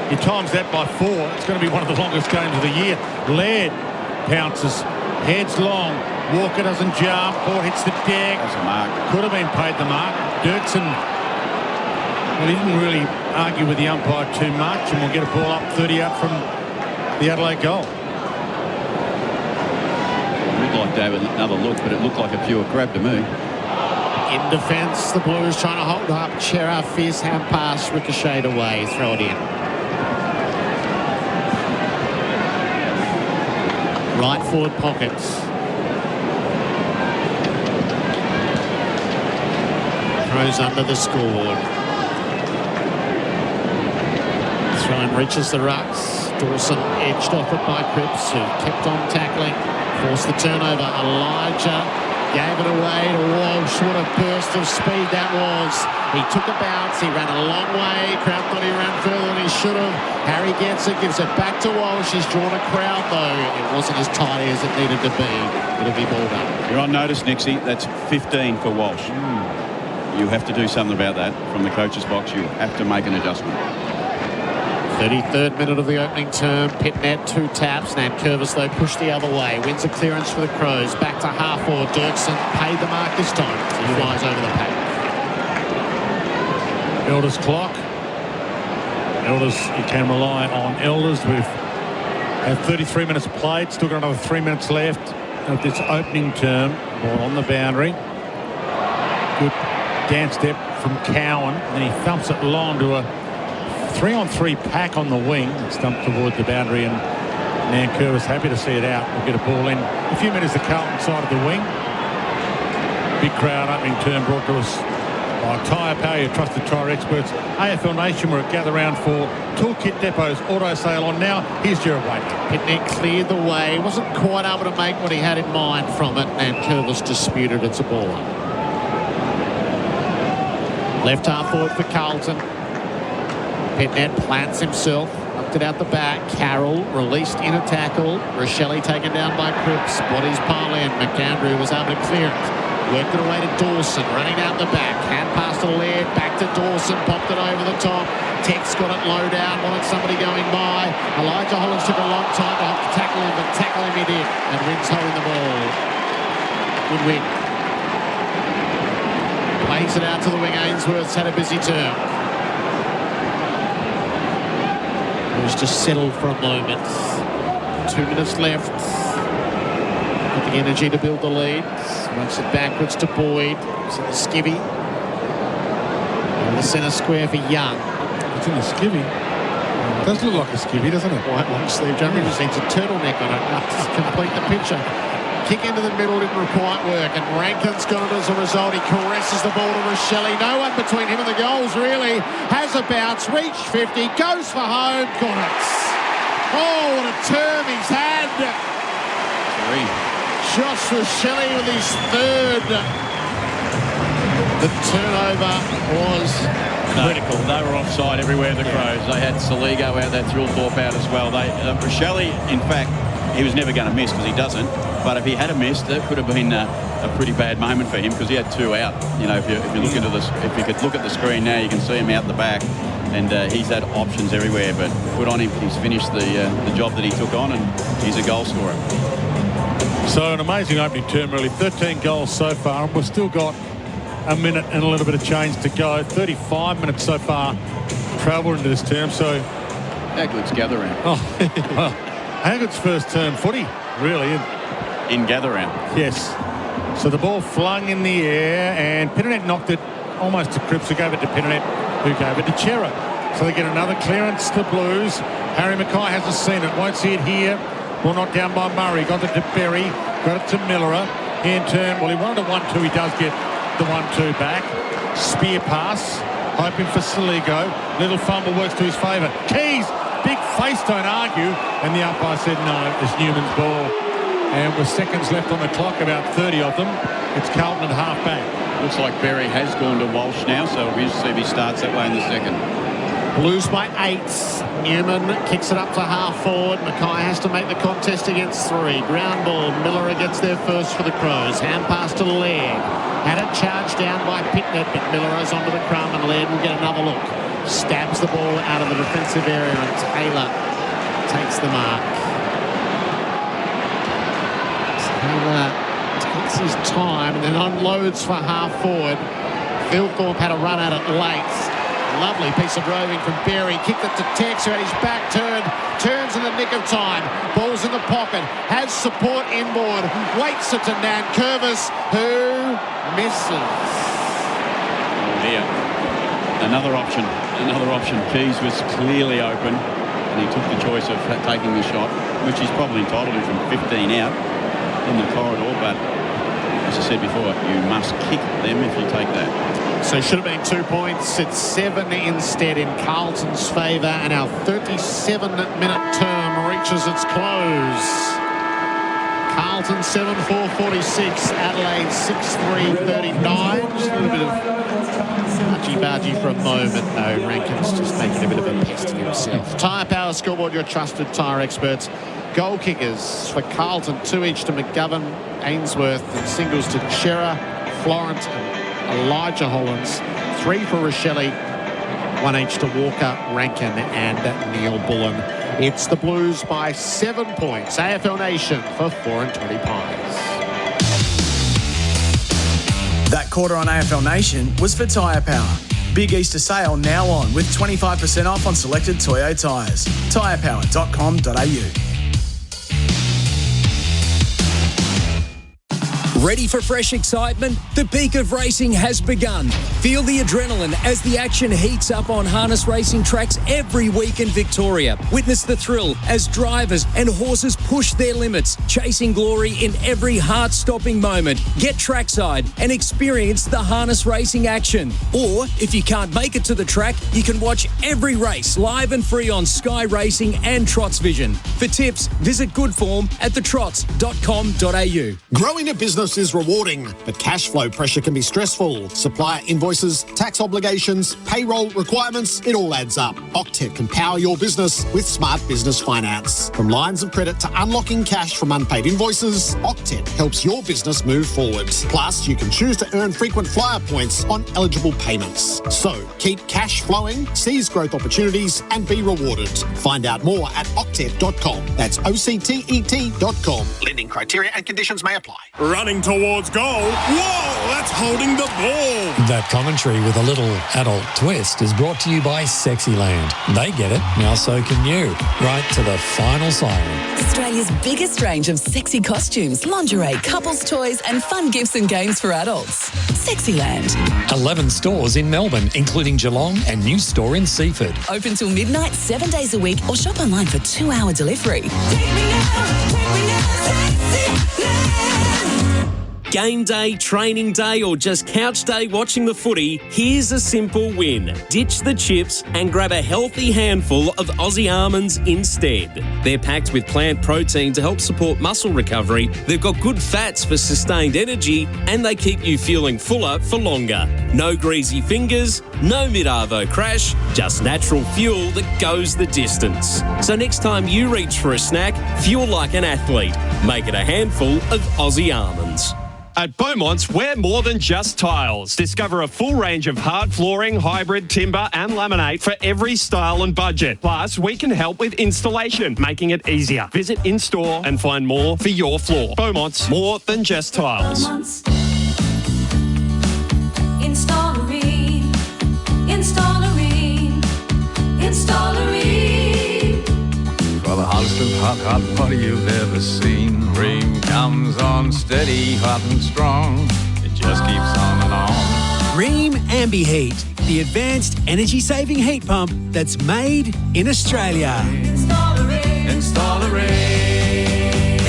You times that by 4, it's going to be one of the longest games of the year. Laird pounces, heads long. Walker doesn't jump. Ball hits the deck. That's a mark. Could have been paid the mark. Dirksen, well, he didn't really argue with the umpire too much, and we'll get a ball up 30 out from the Adelaide goal. It looked like they had another look, but it looked like a pure grab to me. In defence, the Blues trying to hold up. Gerard fierce hand pass, ricocheted away. Throw it in. Right forward pockets. Throws under the scoreboard. Throw reaches the rucks. Dawson edged off it by Cripps, who kept on tackling. Forced the turnover. Elijah gave it away to Walsh. What a burst of speed that was. He took a bounce. He ran a long way. Crowd thought he ran further than he should have. Harry gets it, gives it back to Walsh. He's drawn a crowd, though. It wasn't as tidy as it needed to be. It'll be balled up. You're on notice, Nixie. That's 15 for Walsh. You have to do something about that from the coach's box. You have to make an adjustment. 33rd minute of the opening term. Pitnet 2 taps. Nankervis, though, pushed the other way. Wins a clearance for the Crows. Back to half forward. Dirksen paid the mark this time. He flies over the pack. Elders clock. Elders, you can rely on Elders. We've had 33 minutes played, still got another 3 minutes left of this opening term. Ball on the boundary. Good dance step from Cowan, and he thumps it long to a 3-on-3 pack on the wing. It's dumped toward the boundary, and Nankervis was happy to see it out. We'll get a ball in. A few metres the Carlton side of the wing. Big crowd opening term brought to us by Tyre Power, your trusted tyre experts. AFL Nation, we're at Gather Round for Toolkit Depot's auto sale on now. Here's Gerard Whateley. Pitnick cleared the way, wasn't quite able to make what he had in mind from it, and Curvis disputed it's a baller. Left half forward for Carlton. Pitnet plants himself, knocked it out the back. Carroll released in a tackle. Rochelle taken down by Cripps. Bodies pile in. McAndrew was able to clear it. Worked it away to Dawson, running out the back. Hand pass to Laird, back to Dawson, popped it over the top. Tex got it low down, wanted somebody going by. Elijah Hollins took a long time to tackle him, but tackle him he did. And Wins holding the ball. Good win. Plays it out to the wing. Ainsworth's had a busy turn. It was just settled for a moment. 2 minutes left. Got the energy to build the lead. Runs it backwards to Boyd. It's in the skivvy. In the centre square for Young. It's in the skivvy. It does look like a skivvy, doesn't it? White long sleeve jumper. Just needs a turtleneck on it to complete the picture. Kick into the middle didn't require work, and Rankin's got it as a result. He caresses the ball to Rochelle. No one between him and the goals, really. Has a bounce, reached 50, goes for home, got it. Oh, what a term he's had. Josh Rochelle with his third. The turnover was critical. They were offside everywhere, the Crows. They had Saligo out, that Thrillthorpe out as well. Rochelle, in fact, he was never going to miss because he doesn't. But if he had missed, it could have been a pretty bad moment for him because he had two out. You know, if you look into this, if you could look at the screen now, you can see him out the back, and he's had options everywhere. But good on him. He's finished the job that he took on, and he's a goal scorer. So an amazing opening term, really. 13 goals so far, and we've still got a minute and a little bit of change to go. 35 minutes so far travel into this term. So how good's Gather Round? Oh, well, how good's first term footy, really. In Gather Round. Yes. So the ball flung in the air, and Pitternet knocked it almost to Cripps, who gave it to Pitternet, who gave it to Chera. So they get another clearance to Blues. Harry Mackay hasn't seen it, won't see it here. Ball knocked down by Murray, got it to Berry, got it to Miller. In turn, well, he wanted a 1-2, he does get the 1-2 back. Spear pass, hoping for Saligo. Little fumble works to his favour. Keys, big face, don't argue. And the umpire said no, it's Newman's ball. And with seconds left on the clock, about 30 of them, it's Carlton at half back. Looks like Berry has gone to Walsh now, so we'll see if he starts that way in the second. Blues by 8. Newman kicks it up to half forward. Mackay has to make the contest against 3. Ground ball. Miller gets there first for the Crows. Hand pass to Laird. Had it charged down by Pitnet, but Miller is onto the crumb, and Laird will get another look. Stabs the ball out of the defensive area, and Taylor takes the mark. Taylor takes his time and then unloads for half forward. Thrillthorpe had a run at it late. Lovely piece of roving from Berry. Kicked it to Tex, who had his back turned. Turns in the nick of time. Ball's in the pocket. Has support inboard. Waits it to Nankervis, who misses. Oh dear. Another option. Keys was clearly open, and he took the choice of taking the shot, which he's probably entitled to from 15 out in the corridor. But as I said before, you must kick them if you take that. So it should have been 2 points. It's 7 instead in Carlton's favour, and our 37-minute term reaches its close. Carlton 7-4-46, Adelaide 6-3-39. Just a little bit of argy-bargy for a moment. No, Rankin's just making a bit of a pest of himself. Tyre Power Scoreboard, your trusted tyre experts. Goal kickers for Carlton, 2 each to McGovern, Ainsworth, and singles to Chera, Florent, and Elijah Hollins. 3 for Rochelle, 1 each to Walker, Rankin, and Neil Bullen. It's the Blues by 7 points. AFL Nation for 4 and 20 Pies. That quarter on AFL Nation was for Tyre Power. Big Easter sale now on with 25% off on selected Toyo tyres. Tyrepower.com.au. Ready for fresh excitement? The peak of racing has begun. Feel the adrenaline as the action heats up on harness racing tracks every week in Victoria. Witness the thrill as drivers and horses push their limits, chasing glory in every heart-stopping moment. Get trackside and experience the harness racing action. Or, if you can't make it to the track, you can watch every race live and free on Sky Racing and Trots Vision. For tips, visit Goodform at thetrots.com.au. Growing a business is rewarding, but cash flow pressure can be stressful. Supplier invoices, tax obligations, payroll requirements, it all adds up. Octet can power your business with smart business finance. From lines of credit to unlocking cash from unpaid invoices, Octet helps your business move forward. Plus, you can choose to earn frequent flyer points on eligible payments. So, keep cash flowing, seize growth opportunities, and be rewarded. Find out more at octet.com. That's OCTET.com. Lending criteria and conditions may apply. Running towards goal. Whoa, that's holding the ball. That commentary with a little adult twist is brought to you by Sexyland. They get it, now so can you. Right to the final siren. Australia's biggest range of sexy costumes, lingerie, couples toys and fun gifts and games for adults. Sexyland. 11 stores in Melbourne, including Geelong and new store in Seaford. Open till midnight, 7 days a week, or shop online for 2-hour delivery. Game day, training day, or just couch day watching the footy, here's a simple win. Ditch the chips and grab a healthy handful of Aussie almonds instead. They're packed with plant protein to help support muscle recovery, they've got good fats for sustained energy, and they keep you feeling fuller for longer. No greasy fingers, no mid-arvo crash, just natural fuel that goes the distance. So next time you reach for a snack, fuel like an athlete. Make it a handful of Aussie almonds. At Beaumont's, we're more than just tiles. Discover a full range of hard flooring, hybrid, timber and laminate for every style and budget. Plus, we can help with installation, making it easier. Visit in-store and find more for your floor. Beaumont's, more than just tiles. Installerine, Installerine, Installerine. For the hottest of hot party you've ever seen. Ream comes on steady, hot and strong. It just keeps on and on. Ream AmbiHeat, the advanced energy-saving heat pump that's made in Australia. Installerine.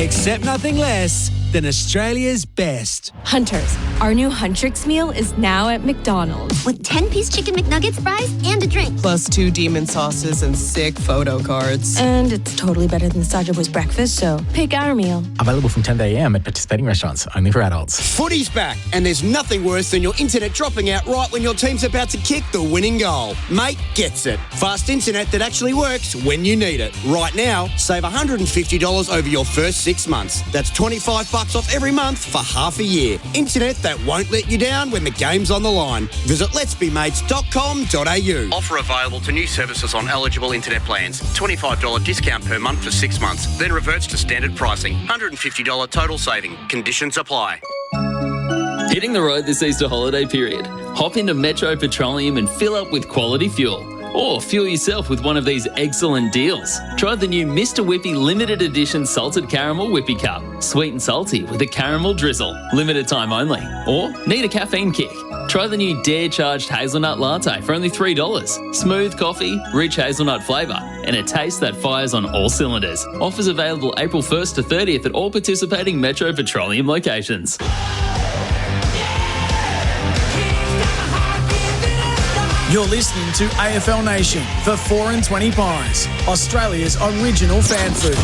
Accept nothing less than Australia's best. Hunters, our new Huntrix meal is now at McDonald's. With 10-piece chicken McNuggets, fries, and a drink. Plus 2 demon sauces and sick photo cards. And it's totally better than the Sergeant Boys breakfast, so pick our meal. Available from 10 a.m. at participating restaurants, only for adults. Footy's back, and there's nothing worse than your internet dropping out right when your team's about to kick the winning goal. Mate gets it. Fast internet that actually works when you need it. Right now, save $150 over your first 6 months. That's $25 off every month for half a year. Internet that won't let you down when the game's on the line. Visit letsbemates.com.au. Offer available to new services on eligible internet plans. $25 discount per month for 6 months. Then reverts to standard pricing. $150 total saving. Conditions apply. Hitting the road this Easter holiday period. Hop into Metro Petroleum and fill up with quality fuel. Or fuel yourself with one of these excellent deals. Try the new Mr. Whippy limited edition salted caramel whippy cup. Sweet and salty with a caramel drizzle. Limited time only. Or need a caffeine kick? Try the new Dare Charged Hazelnut Latte for only $3. Smooth coffee, rich hazelnut flavour, and a taste that fires on all cylinders. Offers available April 1st to 30th at all participating Metro Petroleum locations. You're listening to AFL Nation for 4 and 20 Pies, Australia's original fan food.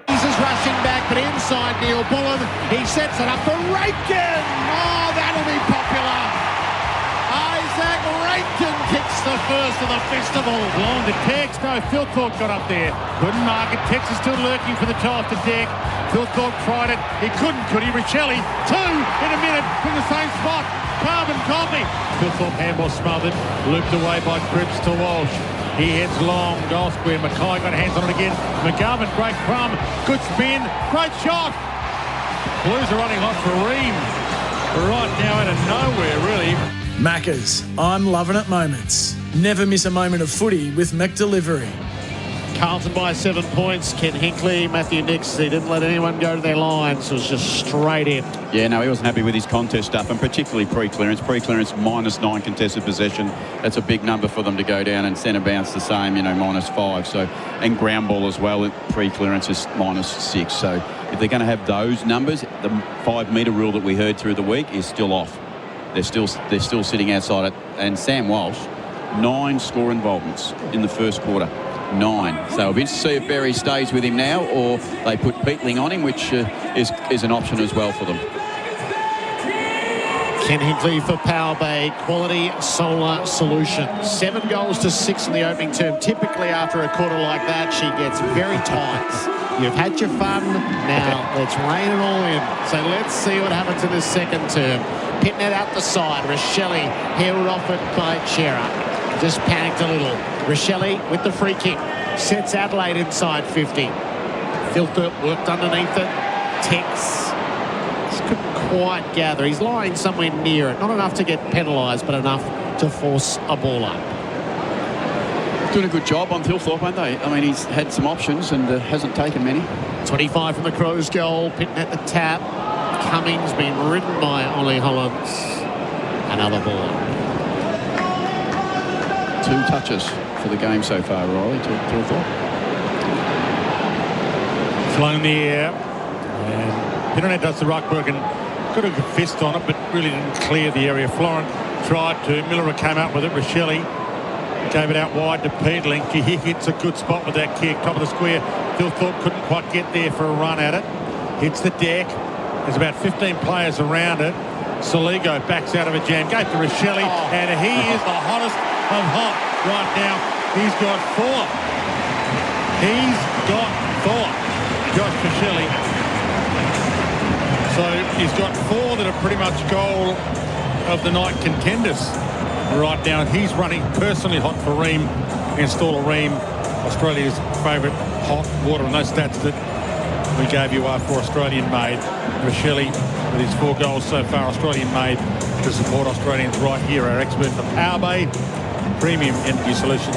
He's rushing back, but inside Neil Bullen. He sets it up for Raitkin. Oh, that'll be popular. Isaac Raitkin kicks the first of the festival. Long to Tex. No, Phil Thorpe got up there. Couldn't mark it. Tex is still lurking for the top to Deck. Phil Thorpe tried it. He couldn't, could he? Richelli, 2 in a minute from the same spot. Carbon Conley. Phil Thorpe handball smothered. Looped away by Cripps to Walsh. He heads long, goal square. Mackay got hands on it again. McGovern, great crumb. Good spin. Great shot. Blues are running hot for Ream. right now out of nowhere, really. Maccas, I'm loving it moments. Never miss a moment of footy with McDelivery. Carlton by 7 points. Ken Hinkley, Matthew Nix, he didn't let anyone go to their lines. It was just straight in. Yeah, no, he wasn't happy with his contest stuff, and particularly pre-clearance. Pre-clearance -9 contested possession. That's a big number for them to go down, and centre bounce the same, -5. So, and ground ball as well. Pre-clearance is -6. So if they're going to have those numbers, the 5 metre rule that we heard through the week is still off. They're still sitting outside it. And Sam Walsh, 9 score involvements in the first quarter. 9. So it'll be interesting to see if Berry stays with him now, or they put Bickley on him, which is an option as well for them. Ken Hinkley for Power Bay Quality Solar Solutions. 7 goals to 6 in the opening term. Typically after a quarter like that, she gets very tight. You've had your fun, now let's rein it all in. So let's see what happens in this second term. Pitnet out the side. Rochelle held off it by Chera. Just panicked a little. Rochelle with the free kick. Sets Adelaide inside 50. Filter worked underneath it. Tex just couldn't quite gather. He's lying somewhere near it. Not enough to get penalised, but enough to force a ball up. Doing a good job on Thilthorpe, aren't they? I mean, he's had some options and hasn't taken many. 25 from the Crows' goal. Pitnet the tap. Cummings being ridden by Ollie Hollands. Another ball. 2 touches for the game so far, Riley, to Thilthorpe. Flown the air. And Pitnet does the ruck work and got a good fist on it, but really didn't clear the area. Florent tried to. Miller came out with it. Rochelle gave it out wide to Peedling. He hits a good spot with that kick. Top of the square. Thilthorpe couldn't quite get there for a run at it. Hits the deck. There's about 15 players around it. Soligo backs out of a jam. Goes to Rochelle, and he is the hottest of hot right now. He's got 4. He's got 4. Josh Rochelle. So he's got 4 that are pretty much goal of the night contenders right now. And he's running personally hot for Ream against all of Ream, Australia's favourite hot water. And those stats that we gave you are for Australian-made. Rochelle, with his 4 goals so far, Australian-made, to support Australians right here. Our expert for Power Bay Premium Energy Solutions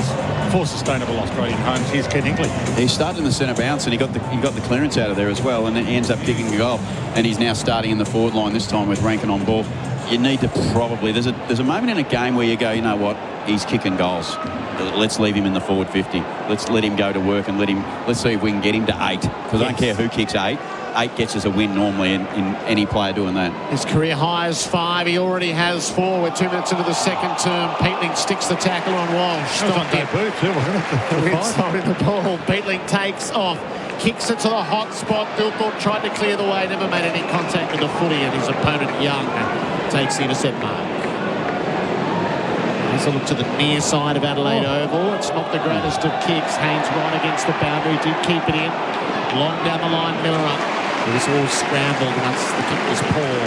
for sustainable Australian homes. Here's Ken Hinkley. He started in the centre bounce and he got the clearance out of there as well, and then he ends up kicking the goal. And he's now starting in the forward line this time with Rankin on ball. You need to probably, there's a moment in a game where you go, you know what, he's kicking goals. Let's leave him in the forward 50. Let's let him go to work and let's see if we can get him to 8. Because I don't care who kicks 8. 8 gets us a win normally in any player doing that. His career high is 5. He already has 4. We're 2 minutes into the second term. Peatling sticks the tackle on Walsh. Stopped it. Inside the ball. Peatling takes off. Kicks it to the hot spot. Thilthorpe tried to clear the way. Never made any contact with the footy, and his opponent, Young, takes the intercept mark. Let's look to the near side of Adelaide Oval. It's not the greatest of kicks. Haynes right against the boundary. Did keep it in. Long down the line, Miller up. It was all scrambled once the kick was poor.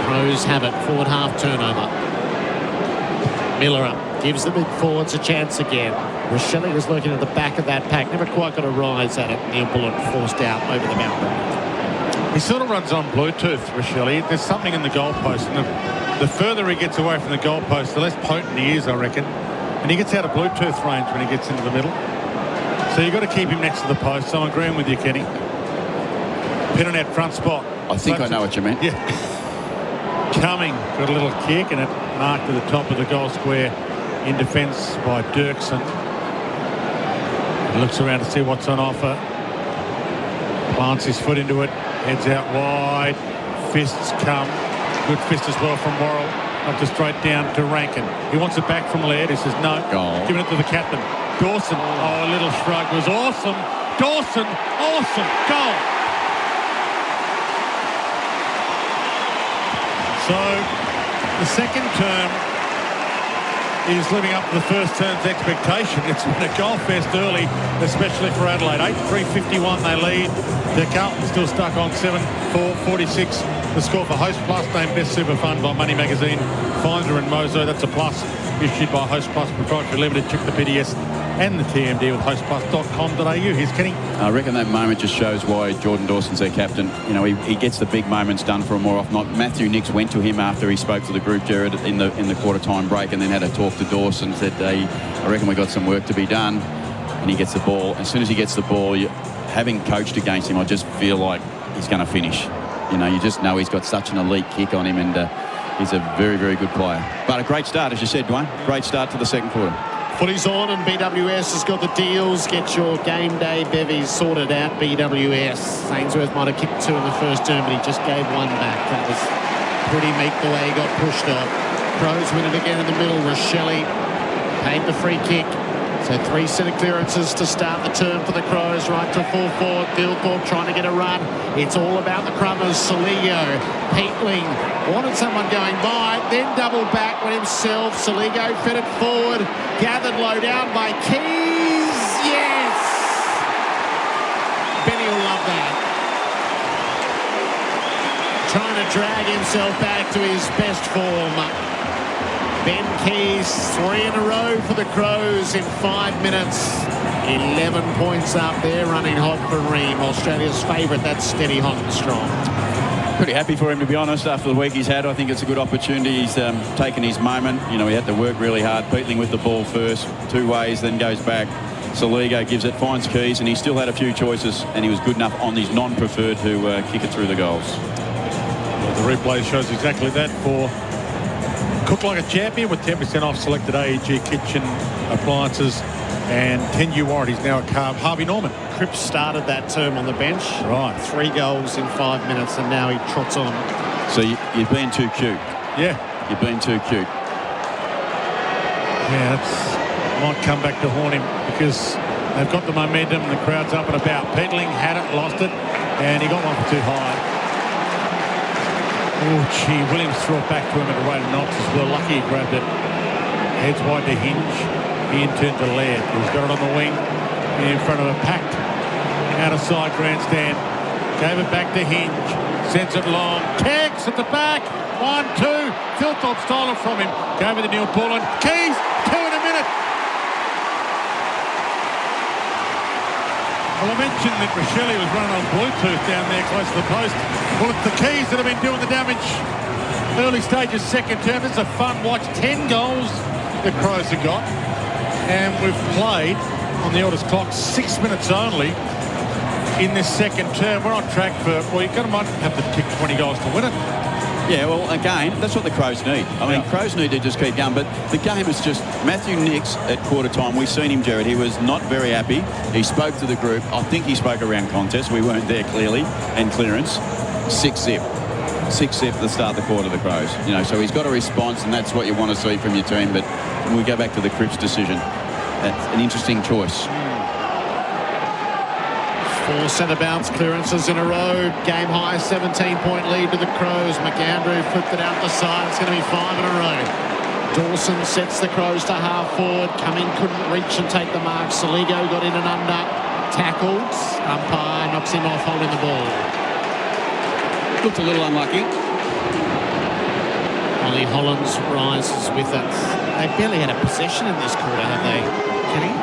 Crows have it. Forward half turnover. Miller up. Gives the mid forwards a chance again. Rochelle was looking at the back of that pack. Never quite got a rise at it. Neil Bullock forced out over the boundary. He sort of runs on Bluetooth, Rochelle. There's something in the goalpost. And the further he gets away from the goalpost, the less potent he is, I reckon. And he gets out of Bluetooth range when he gets into the middle. So you've got to keep him next to the post. So I'm agreeing with you, Kenny. Pitnet front spot. I think I know what you meant. Yeah. Cumming got a little kick and it marked to the top of the goal square in defence by Dirksen. He looks around to see what's on offer. Plants his foot into it. Heads out wide. Fists come. Good fist as well from Worrell. Up to straight down to Rankin. He wants it back from Laird. He says no. Goal. Giving it to the captain. Dawson. Oh, a little shrug was awesome. Dawson. Awesome. Goal. So the second term is living up to the first term's expectation. It's been a goal fest early, especially for Adelaide. 8-3-51 they lead. The Carlton still stuck on 7-4-46. The score for Host Plus, named Best Super Fund by Money Magazine. Finder and Mozo, that's a plus. Issued by Host Plus Proprietary Limited. Check the PDS and the TMD with hostplus.com.au. Here's Kenny. I reckon that moment just shows why Jordan Dawson's their captain. You know, he gets the big moments done for him more often. Matthew Nicks went to him after he spoke to the group, Gerard, in the quarter-time break, and then had a talk to Dawson, said, I reckon we've got some work to be done. And he gets the ball. As soon as he gets the ball, having coached against him, I just feel like he's going to finish. You know, you just know he's got such an elite kick on him, and he's a very, very good player. But a great start, as you said, Dwayne. Great start to the second quarter. Footy's on, and BWS has got the deals. Get your game day bevies sorted out, BWS. Ainsworth might have kicked 2 in the first term, but he just gave 1 back. That was pretty meek the way he got pushed off. Crows win it again in the middle. Rochelle paid the free kick. So 3 set of clearances to start the term for the Crows. Right to full forward. Thilthorpe trying to get a run. It's all about the Crummers. Saligo, Peatling wanted someone going by, then doubled back with himself. Saligo fed it forward. Gathered low down by Keys. Yes! Benny will love that. Trying to drag himself back to his best form. Ben Keys, 3 in a row for the Crows in 5 minutes. 11 points up there, running hot for Ream. Australia's favourite, that's steady, hot and strong. Pretty happy for him, to be honest, after the week he's had. I think it's a good opportunity. He's taken his moment. You know, he had to work really hard. Peatling with the ball first, 2 ways, then goes back. Saligo gives it, finds Keys, and he still had a few choices, and he was good enough on his non-preferred to kick it through the goals. Well, the replay shows exactly that for Cook like a champion with 10% off selected AEG kitchen appliances, and 10U warranties now at Carb. Harvey Norman. Cripps started that term on the bench. Right. 3 goals in 5 minutes, and now he trots on. So you've been too cute. Yeah. You've been too cute. Yeah, that might come back to haunt him, because they've got the momentum and the crowd's up and about. Peatling had it, lost it, and he got one for too high. Oh, gee, Williams threw it back to him at a rate of knots as well. Lucky he grabbed it. Heads wide to Hinge. He in turn to Laird. He's got it on the wing in front of a packed outside grandstand. Gave it back to Hinge. Sends it long. Keggs at the back. 1-2. Thilthorpe stole it from him. Gave it to Neil Pullen. Keys. 2 in a minute. Well, I mentioned that Rochelle was running on Bluetooth down there close to the post. Well, it's the Keys that have been doing the damage. Early stages, second term. It's a fun watch. 10 goals the Crows have got. And we've played on the oldest clock 6 minutes only in this second term. We're on track for, well, you're going to might have to kick 20 goals to win it. Yeah, well, again, that's what the Crows need. I mean, Crows need to just keep going, but the game is just... Matthew Nicks at quarter time, we've seen him, Gerard. He was not very happy. He spoke to the group. I think he spoke around contest. We weren't there, clearly, and clearance. 6-zip. 6-zip at the start of the quarter, the Crows. You know, so he's got a response, and that's what you want to see from your team. But when we go back to the Cripps decision, that's an interesting choice. 4 centre-bounce clearances in a row. Game high, 17-point lead to the Crows. McAndrew flipped it out the side. It's going to be 5 in a row. Dawson sets the Crows to half forward. Cumming couldn't reach and take the mark. Saligo got in and under. Tackled. Umpire knocks him off holding the ball. Looked a little unlucky. Ollie Hollands rises with it. They barely had a possession in this quarter, have they, Kenny?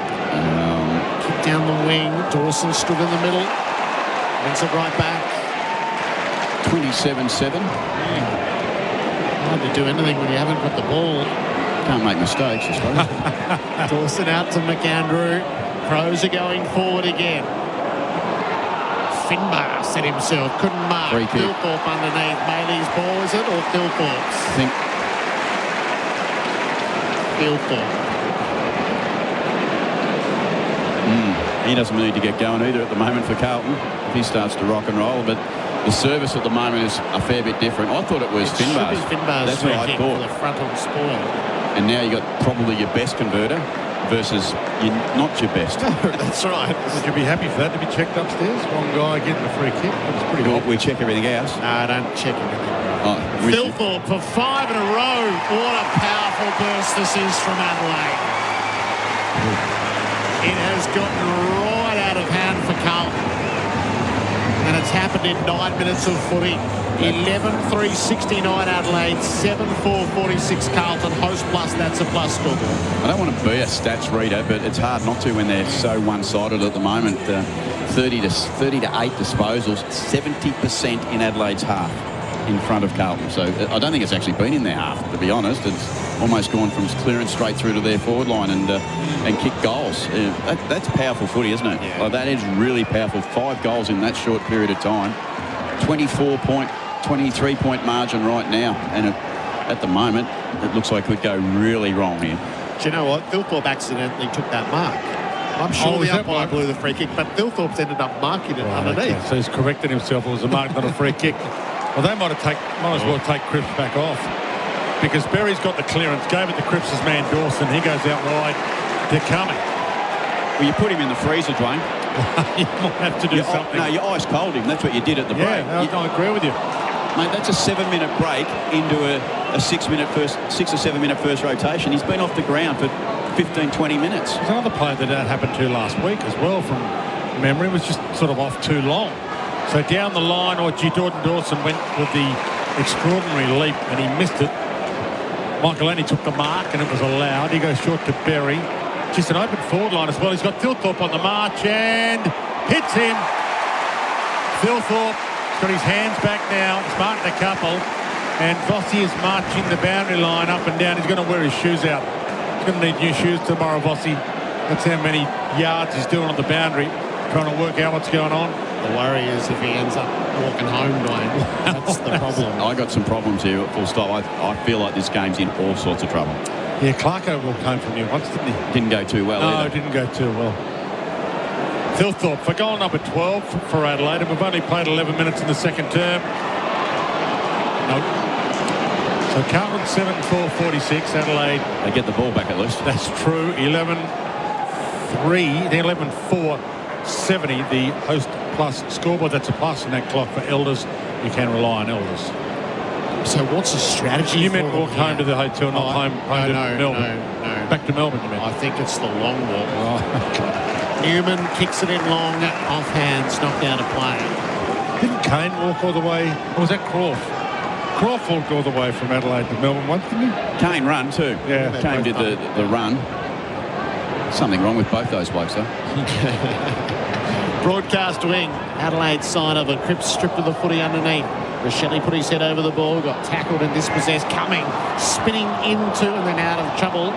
Kick down the wing. Dawson stood in the middle. Wins it right back. 27-7. Hard to do anything when you haven't got the ball. Can't make mistakes, I suppose. Dawson out to McAndrew. Crows are going forward again. Finbar set himself. Couldn't mark. Thilthorpe underneath. Bailey's ball, is it? Or Thilthorpe's? I think. Thilthorpe. He doesn't need to get going either at the moment for Carlton. He starts to rock and roll, but the service at the moment is a fair bit different. I thought it was Finbar's. That's what I thought. The frontal spoil. And now you got probably your best converter versus not your best. That's right. Would you be happy for that to be checked upstairs? One guy getting a free kick. That's pretty good. We check everything else. No, I don't check everything. Thilthorpe for 5 in a row. What a powerful burst this is from Adelaide. It has gotten right out of hand for Carlton. And it's happened in 9 minutes of footy. 11-3-69 Adelaide, 7-4-46 Carlton. Host plus, that's a plus scoreboard. I don't want to be a stats reader, but it's hard not to when they're so one-sided at the moment. 30 to 8 disposals, 70% in Adelaide's half in front of Carlton. So I don't think it's actually been in their half, to be honest. It's almost gone from clearance straight through to their forward line and kick goals. That's powerful footy, isn't it? Yeah. Like, that is really powerful. 5 goals in that short period of time. 23-point margin right now. And at the moment, it looks like it could go really wrong here. Do you know what? Thilthorpe accidentally took that mark. I'm sure the umpire blew the free kick, but Thilthorpe's ended up marking it underneath. Okay. So he's corrected himself. It was a mark, not a free kick. Well, they might as well take Cripps back off, because Berry's got the clearance, gave it to Cripps' man Dawson. He goes out wide. They're coming. Well, you put him in the freezer, Dwayne. You might have to do something. No, you ice cold him. That's what you did at the break. I agree with you. Mate, that's a 7-minute break into a 6 or 7 minute first rotation. He's been off the ground for 15, 20 minutes. There's another player that happened to last week as well from memory, was just sort of off too long. So down the line, Jordan Dawson went with the extraordinary leap and he missed it. Michael Annie took the mark and it was allowed. He goes short to Berry. Just an open forward line as well. He's got Thilthorpe on the march and hits him. Thilthorpe's got his hands back now. He's marked a couple. And Vossi is marching the boundary line up and down. He's going to wear his shoes out. He's going to need new shoes tomorrow, Vossi. That's how many yards he's doing on the boundary, trying to work out what's going on. The worry is if he ends up walking home, Dwayne. That's the problem. I got some problems here at full stop. I feel like this game's in all sorts of trouble. Yeah, Clarko walked home from you once, didn't he? Didn't go too well either. No, it didn't go too well. Thilthorpe for goal number 12 for Adelaide, and we've only played 11 minutes in the second term. Nope. So Carlton 7-4-46, Adelaide. They get the ball back at least. That's true. 11-3, 11-4-70, the host plus scoreboard. That's a plus in that clock for Elders. You can rely on Elders. So what's the strategy? You meant walk home to the hotel, not home to Melbourne. No. Back to Melbourne, you meant? I think it's the long walk. Newman kicks it in long, off hands, knocked out of play. Didn't Kane walk all the way? Or was that Croft? Croft walked all the way from Adelaide to Melbourne once, didn't he? Kane run too. Yeah. Kane did the run. Something wrong with both those blokes, though. Broadcast wing. Adelaide side of it. Cripps stripped of the footy underneath. Rochelle put his head over the ball, got tackled and dispossessed, coming, spinning into and then out of trouble.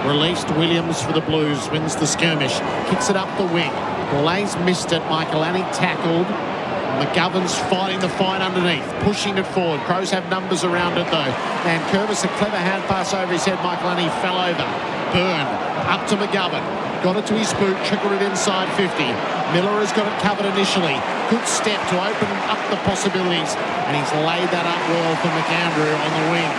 Released Williams for the Blues, wins the skirmish, kicks it up the wing. Blaze missed it, Michael Annie tackled. McGovern's fighting the fight underneath, pushing it forward. Crows have numbers around it though. And Curvis, a clever hand pass over his head. Michael Annie fell over. Byrne up to McGovern. Got it to his boot, trickled it inside 50. Miller has got it covered initially. Good step to open up the possibilities. And he's laid that up well for McAndrew on the wing.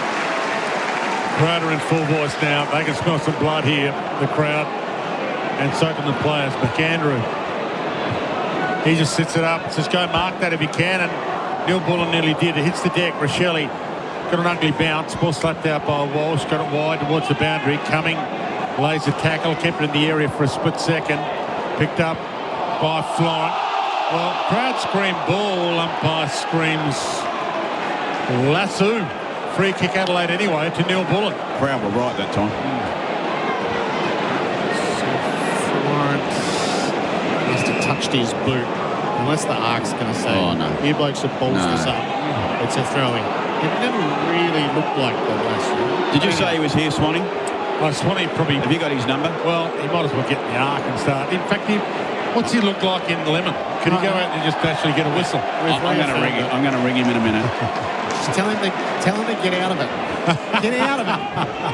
Crowd are in full voice now. They can smell some blood here, the crowd. And so can the players. McAndrew. He just sits it up. Says, go mark that if you can. And Neil Bullen nearly did. It hits the deck. Rochelle got an ugly bounce. Ball slapped out by Walsh. Got it wide towards the boundary. Coming. Lays a tackle. Kept it in the area for a split second. Picked up by Florent. Well, crowd scream ball. Umpire screams lasso. Free kick Adelaide anyway to Neil Bullen. Crowd were right that time. Florent must have touched his boot. Unless the ARC's going to say, oh, no. You blokes have balls this up. It's a throwing. It never really looked like the lasso. Did you say he was here, Swanee? Oh, Swanee probably... Have you got his number? Well, he might as well get in the arc and start. In fact, what's he look like in Lemon? Could he go out and just actually get a whistle? I'm going to ring him. I'm going to ring him in a minute. Just tell him to get out of it. Get out of it.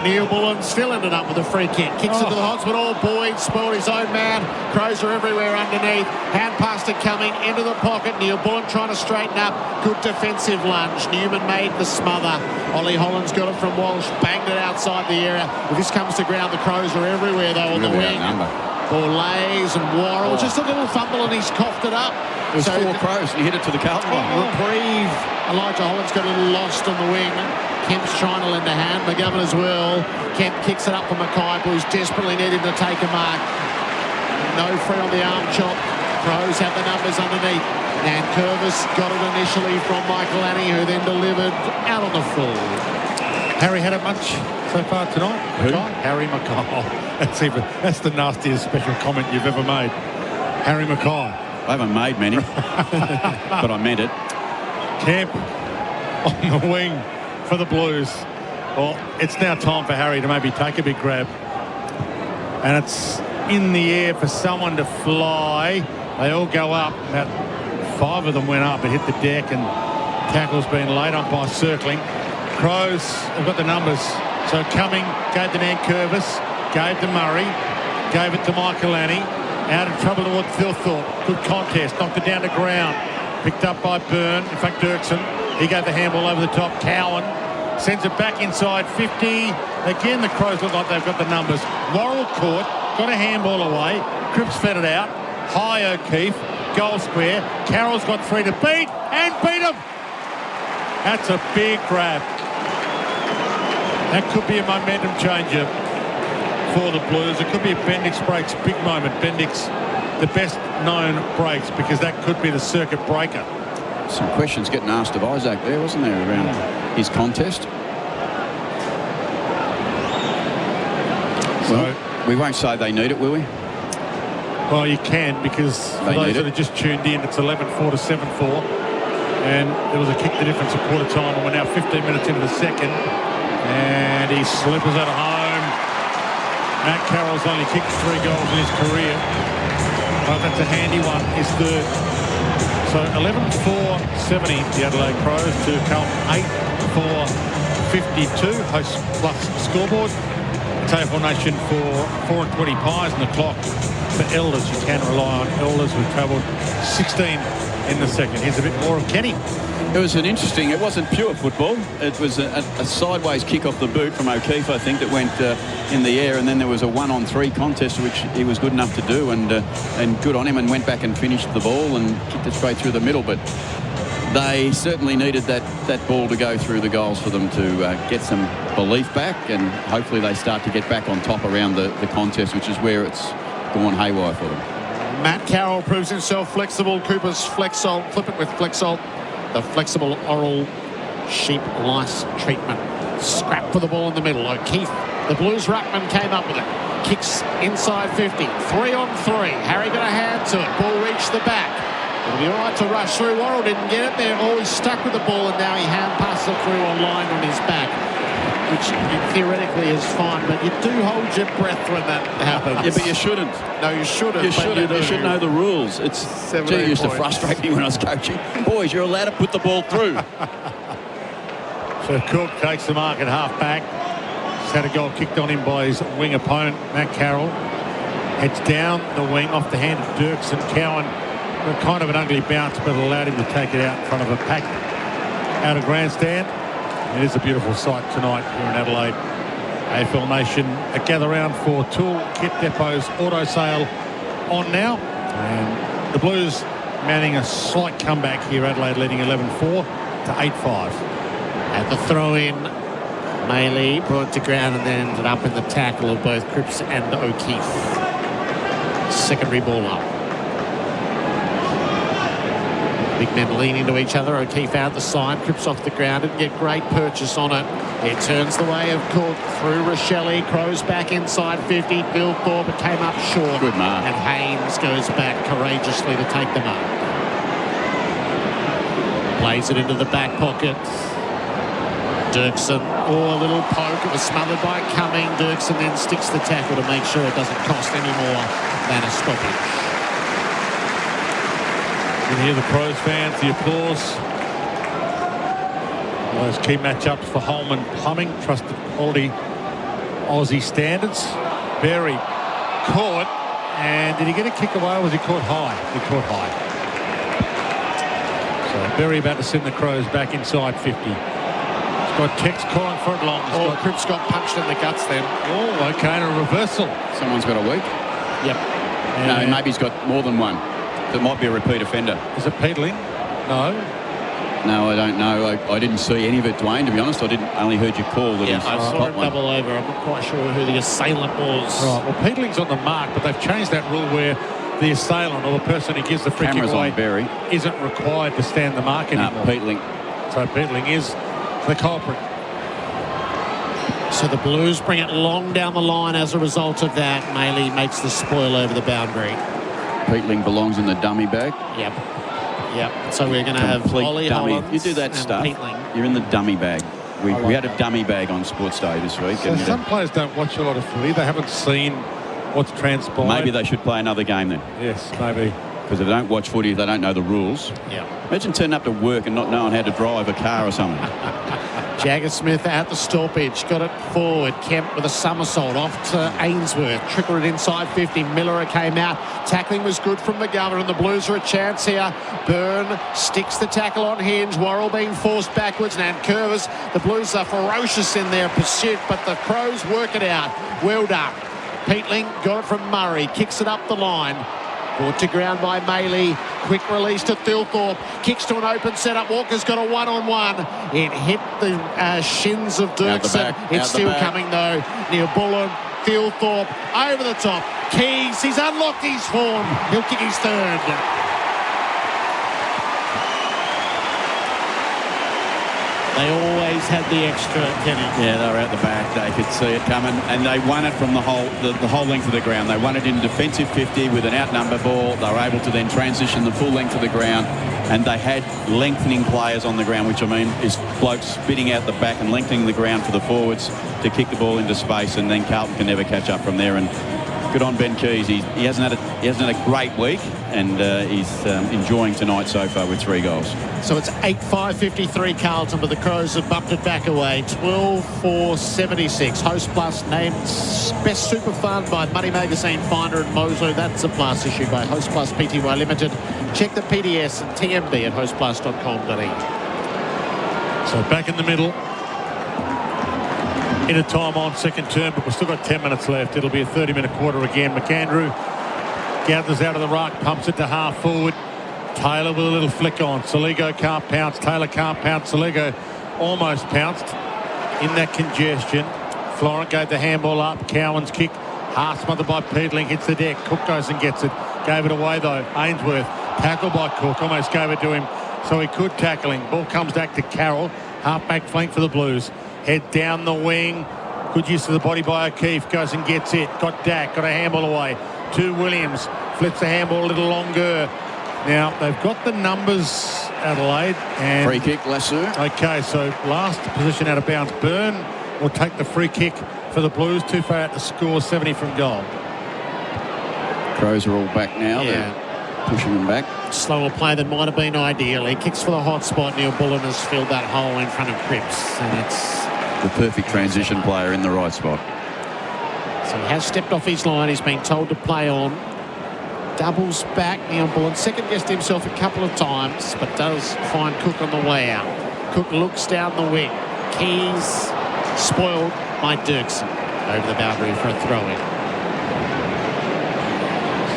Neil Bullen still ended up with a free kick. Kicks it to the Hods, but all Boyd spoiled his own man. Crows are everywhere underneath. Hand past it coming into the pocket. Neil Bullen trying to straighten up. Good defensive lunge. Newman made the smother. Ollie Holland's got it from Walsh. Banged it outside the area. If this comes to ground, the Crows are everywhere though on the wing. Borlays and Worrell. Just a little fumble and he's coughed it up. It was 4 Crows and he hit it to the Carlton line. Reprieve. Elijah Holland's got a little lost on the wing. Kemp's trying to lend a hand. McGovern as well. Kemp kicks it up for Mackay, who's desperately needing to take a mark. No free on the arm chop. Crows have the numbers underneath. Nankervis got it initially from Michael Annie, who then delivered out on the full. Harry had a munch so far tonight. Who? Harry Mackay. That's the nastiest special comment you've ever made. Harry Mackay. I haven't made many, but I meant it. Kemp on the wing for the Blues. Well, it's now time for Harry to maybe take a big grab. And it's in the air for someone to fly. They all go up. About 5 of them went up and hit the deck, and tackle's been laid on by circling. Crows have got the numbers. So Cumming gave to Nankervis, gave to Murray, gave it to Michael Annie. Out of trouble towards Thilthorpe. Good contest. Knocked it down to ground. Picked up by Byrne. In fact, Dirksen. He gave the handball over the top. Cowan sends it back inside 50. Again, the Crows look like they've got the numbers. Worrell caught. Got a handball away. Cripps fed it out. High O'Keefe. Goal square. Carroll's got 3 to beat. And beat him. That's a big grab. That could be a momentum changer for the Blues. It could be a Bendix breaks big moment. Bendix, the best known breaks, because that could be the circuit breaker. Some questions getting asked of Isaac there, wasn't there, around his contest? Well, we won't say they need it, will we? Well, you can, because for those that have just tuned in, it's 11-4 to 7-4. And there was a kick to difference at quarter time, and we're now 15 minutes into the second. And he slippers at home. Matt Carroll's only kicked 3 goals in his career. But that's a handy one, his third. So 11-4-70, the Adelaide Crows to Carlton 8-4-52. Host plus scoreboard. It's AFL Nation for 4 and 20 pies in the clock. For Elders, you can rely on Elders. We've travelled 16 in the second. Here's a bit more of Kenny. It was an interesting, it wasn't pure football. It was a sideways kick off the boot from O'Keefe, I think, that went in the air, and then there was a 1-on-3 contest, which he was good enough to do, and good on him, and went back and finished the ball and kicked it straight through the middle. But they certainly needed that ball to go through the goals for them to get some belief back, and hopefully they start to get back on top around the contest, which is where it's gone haywire for them. Matt Carroll proves himself flexible. Cooper's Flexol, flip it with Flexol. The flexible oral sheep lice treatment. Scrap for the ball in the middle. O'Keefe, the Blues ruckman, came up with it. Kicks inside 50. 3 on 3. Harry got a hand to it. Ball reached the back. It'll be all right to rush through. Worrell didn't get it there. Always stuck with the ball, and now he hand passes it through a line on his back, which theoretically is fine, but you do hold your breath when that happens. Yeah, but you shouldn't. No, you shouldn't. You shouldn't. You should know the rules. It used to frustrate me when I was coaching. Boys, you're allowed to put the ball through. So Cook takes the mark at half back. He's had a goal kicked on him by his wing opponent, Matt Carroll. Heads down the wing off the hand of Dirksen. Cowan, kind of an ugly bounce, but allowed him to take it out in front of a packed out of grandstand. It is a beautiful sight tonight here in Adelaide. AFL Nation, a gather round for Tool Kit Depot's auto sale on now. And the Blues mounting a slight comeback here. Adelaide leading 11-4 to 8-5. At the throw-in, Maley brought to ground and then ended up in the tackle of both Cripps and O'Keefe. Secondary ball up. Big men lean into each other. O'Keefe out the side. Cripps off the ground. Didn't get great purchase on it. It turns the way of Cook through Rochelle. Crows back inside 50. Thilthorpe, it came up short. Good mark. And Haynes goes back courageously to take them up. Plays it into the back pocket. Dirksen, a little poke. It was smothered by Cumming. Dirksen then sticks the tackle to make sure it doesn't cost any more than a stoppage. You can hear the Crows fans, the applause. Those key matchups for Holman Plumbing, trusted quality Aussie standards. Berry caught, and did he get a kick away or was he caught high? He caught high. So Berry about to send the Crows back inside 50. He's got Tex calling for it long. Cripps got punched in the guts then. Oh, okay, and a reversal. Someone's got a week. Yep. No, maybe he's got more than one. It might be a repeat offender. Is it Peedling? No. No, I don't know. I didn't see any of it, Dwayne, to be honest. I only heard you call that. Yeah, I saw him double over. I'm not quite sure who the assailant was. Right, well, Peedling's on the mark, but they've changed that rule where the assailant or the person who gives the free kick away Berry isn't required to stand the mark anymore. Peatling. So Bickley is the culprit. So the Blues bring it long down the line as a result of that. Maley makes the spoil over the boundary. Peatling belongs in the dummy bag. Yep. So we're going to have Ollie dummy. Hollands. You do that stuff, Peatling. you're in the dummy bag. We had a dummy bag on Sports Day this week. So some players don't watch a lot of footy. They haven't seen what's transpired. Maybe they should play another game then. Yes, maybe. Because if they don't watch footy, they don't know the rules. Yeah. Imagine turning up to work and not knowing how to drive a car or something. Jagger Smith at the stoppage, got it forward. Kemp with a somersault off to Ainsworth, trickled it inside 50. Miller came out. Tackling was good from McGovern, and the Blues are a chance here. Byrne sticks the tackle on Hinge. Worrell being forced backwards, and Curvis. The Blues are ferocious in their pursuit, but the Crows work it out. Well done. Peatling got it from Murray, kicks it up the line. Brought to ground by Maley. Quick release to Thilthorpe. Kicks to an open setup. Walker's got a one-on-one. It hit the shins of Dirksen. It's still coming, though. Neil Bullen, Thilthorpe, over the top. Keys, he's unlocked his form. He'll kick his third. They always had the extra, Kenny. Yeah, they were out the back. They could see it coming, and they won it from the whole length of the ground. They won it in defensive 50 with an outnumber ball. They were able to then transition the full length of the ground, and they had lengthening players on the ground, which I mean is blokes spitting out the back and lengthening the ground for the forwards to kick the ball into space, and then Carlton can never catch up from there. And good on Ben Keys. He hasn't had a great week, and he's enjoying tonight so far with 3 goals. So it's 8-5-53 Carlton, but the Crows have bumped it back away. 12-4-76. Host Plus named Best Super Fund by Money Magazine Finder and Mozo. That's a plus issued by Host Plus Pty Limited. Check the PDS and TMB at hostplus.com.au. So back in the middle. In a time on second term, but we've still got 10 minutes left. It'll be a 30-minute quarter again. McAndrew gathers out of the ruck, pumps it to half forward. Taylor with a little flick on. Saligo can't pounce. Taylor can't pounce. Saligo almost pounced in that congestion. Florent gave the handball up. Cowan's kick. Half smothered by Peatling. Hits the deck. Cook goes and gets it. Gave it away though. Ainsworth tackled by Cook. Almost gave it to him so he could tackle him. Ball comes back to Carroll. Half back flank for the Blues. Head down the wing. Good use of the body by O'Keefe. Goes and gets it. Got Dak. Got a handball away. To Williams. Flips the handball a little longer. Now, they've got the numbers, Adelaide. And free kick, Lasser. Okay, so last position out of bounds. Byrne will take the free kick for the Blues. Too far out to score, 70 from goal. Crows are all back now. Yeah. They're pushing them back. Slower play than might have been ideal. He kicks for the hot spot. Neil Bullen has filled that hole in front of Cripps. And it's the perfect transition player in the right spot. So he has stepped off his line. He's been told to play on. Doubles back, Neil Bullen. Second-guessed himself a couple of times, but does find Cook on the way out. Cook looks down the wing. Keys spoiled by Dirksen. Over the boundary for a throw-in.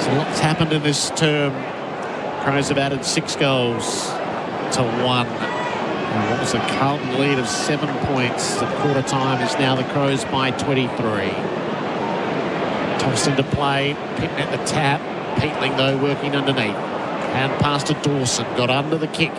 So what's happened in this term? Crows have added 6 goals to 1. And what was a Carlton lead of 7 points at quarter time is now the Crows by 23. Tossed into play, Pitton at the tap. Peatling, though, working underneath. And pass to Dawson. Got under the kick.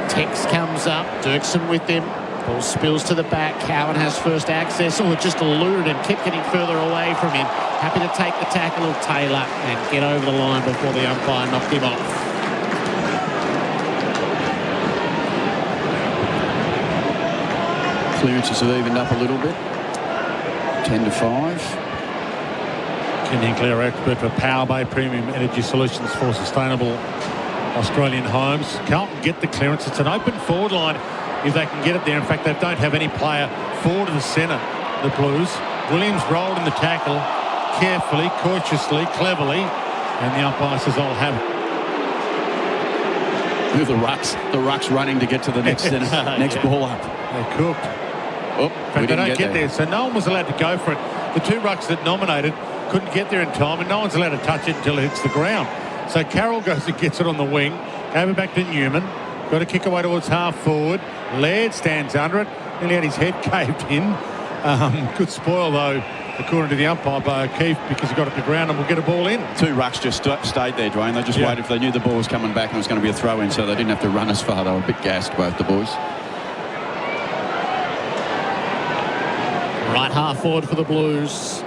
Tex comes up. Dirksen with him. Ball spills to the back. Cowan has first access. Oh, it just eluded him. Kept getting further away from him. Happy to take the tackle of Taylor and get over the line before the umpire knocked him off. Clearances have evened up a little bit. 10-5. Ken Hinkley, our expert for Power Bay Premium Energy Solutions for Sustainable Australian Homes. Carlton get the clearance. It's an open forward line if they can get it there. In fact, they don't have any player forward to the centre, the Blues. Williams rolled in the tackle carefully, cautiously, cleverly, and the umpire says, I'll have it. The ruck's running to get to the next centre, next ball up. They're cooked. Oh, but they don't get there. So no one was allowed to go for it. The 2 rucks that nominated couldn't get there in time, and no one's allowed to touch it until it hits the ground. So Carroll goes and gets it on the wing. Gave it back to Newman. Got a kick away towards half forward. Laird stands under it. Nearly had his head caved in. Good spoil, though, according to the umpire, by O'Keefe, because he got it to ground and will get a ball in. 2 rucks just stayed there, Dwayne. They just waited. They knew the ball was coming back and it was going to be a throw-in, so they didn't have to run as far. They were a bit gassed, both the boys. Right half forward for the Blues.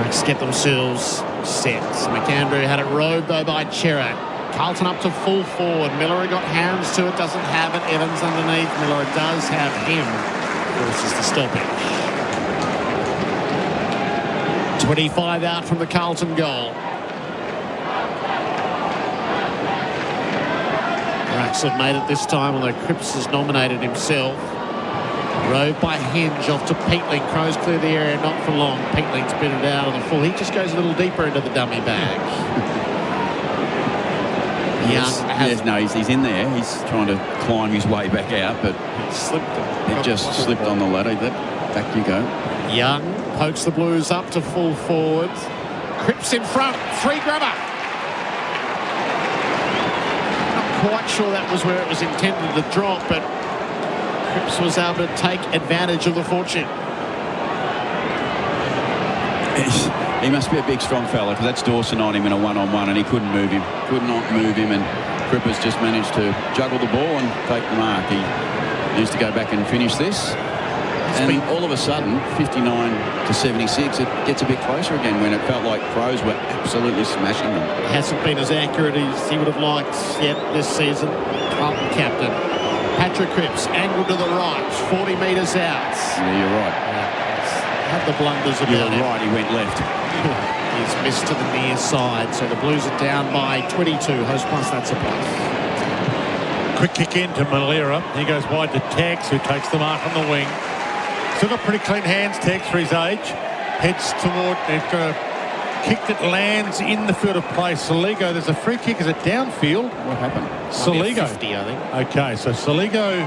Let's get themselves set. McAndrew had it rowed though by Chera. Carlton up to full forward. Miller got hands to it, doesn't have it. Evans underneath. Miller does have him. Forces the stoppage. 25 out from the Carlton goal. Racks have made it this time, although Cripps has nominated himself. Rode by Hinge off to Peatling. Crows clear the area, not for long. Peatling's been it out of the full. He just goes a little deeper into the dummy bag. He's in there. He's trying to climb his way back out, but it just slipped on the ladder. Back you go. Young pokes the Blues up to full forward. Cripps in front. 3 grubber. Not quite sure that was where it was intended to drop, but Cripps was able to take advantage of the fortune. He must be a big, strong fella, because that's Dawson on him in a one-on-one, and he couldn't move him. Could not move him, and Cripps just managed to juggle the ball and take the mark. He needs to go back and finish this. And all of a sudden, 59-76, it gets a bit closer again when it felt like Crows were absolutely smashing them. It hasn't been as accurate as he would have liked yet this season. Carlton captain. Patrick Cripps, angled to the right, 40 metres out. Yeah, you're right. Had the blunders about him. You're right, he went left. He's missed to the near side, so the Blues are down by 22. Host plus, that's a plus. Quick kick in to Malera. He goes wide to Tex, who takes the mark on the wing. Still got pretty clean hands, Tex, for his age. Heads toward... They've got a kick that lands in the field of play. Soligo, there's a free kick. Is it downfield? What happened? Soligo. 50, I think. Okay, so Soligo...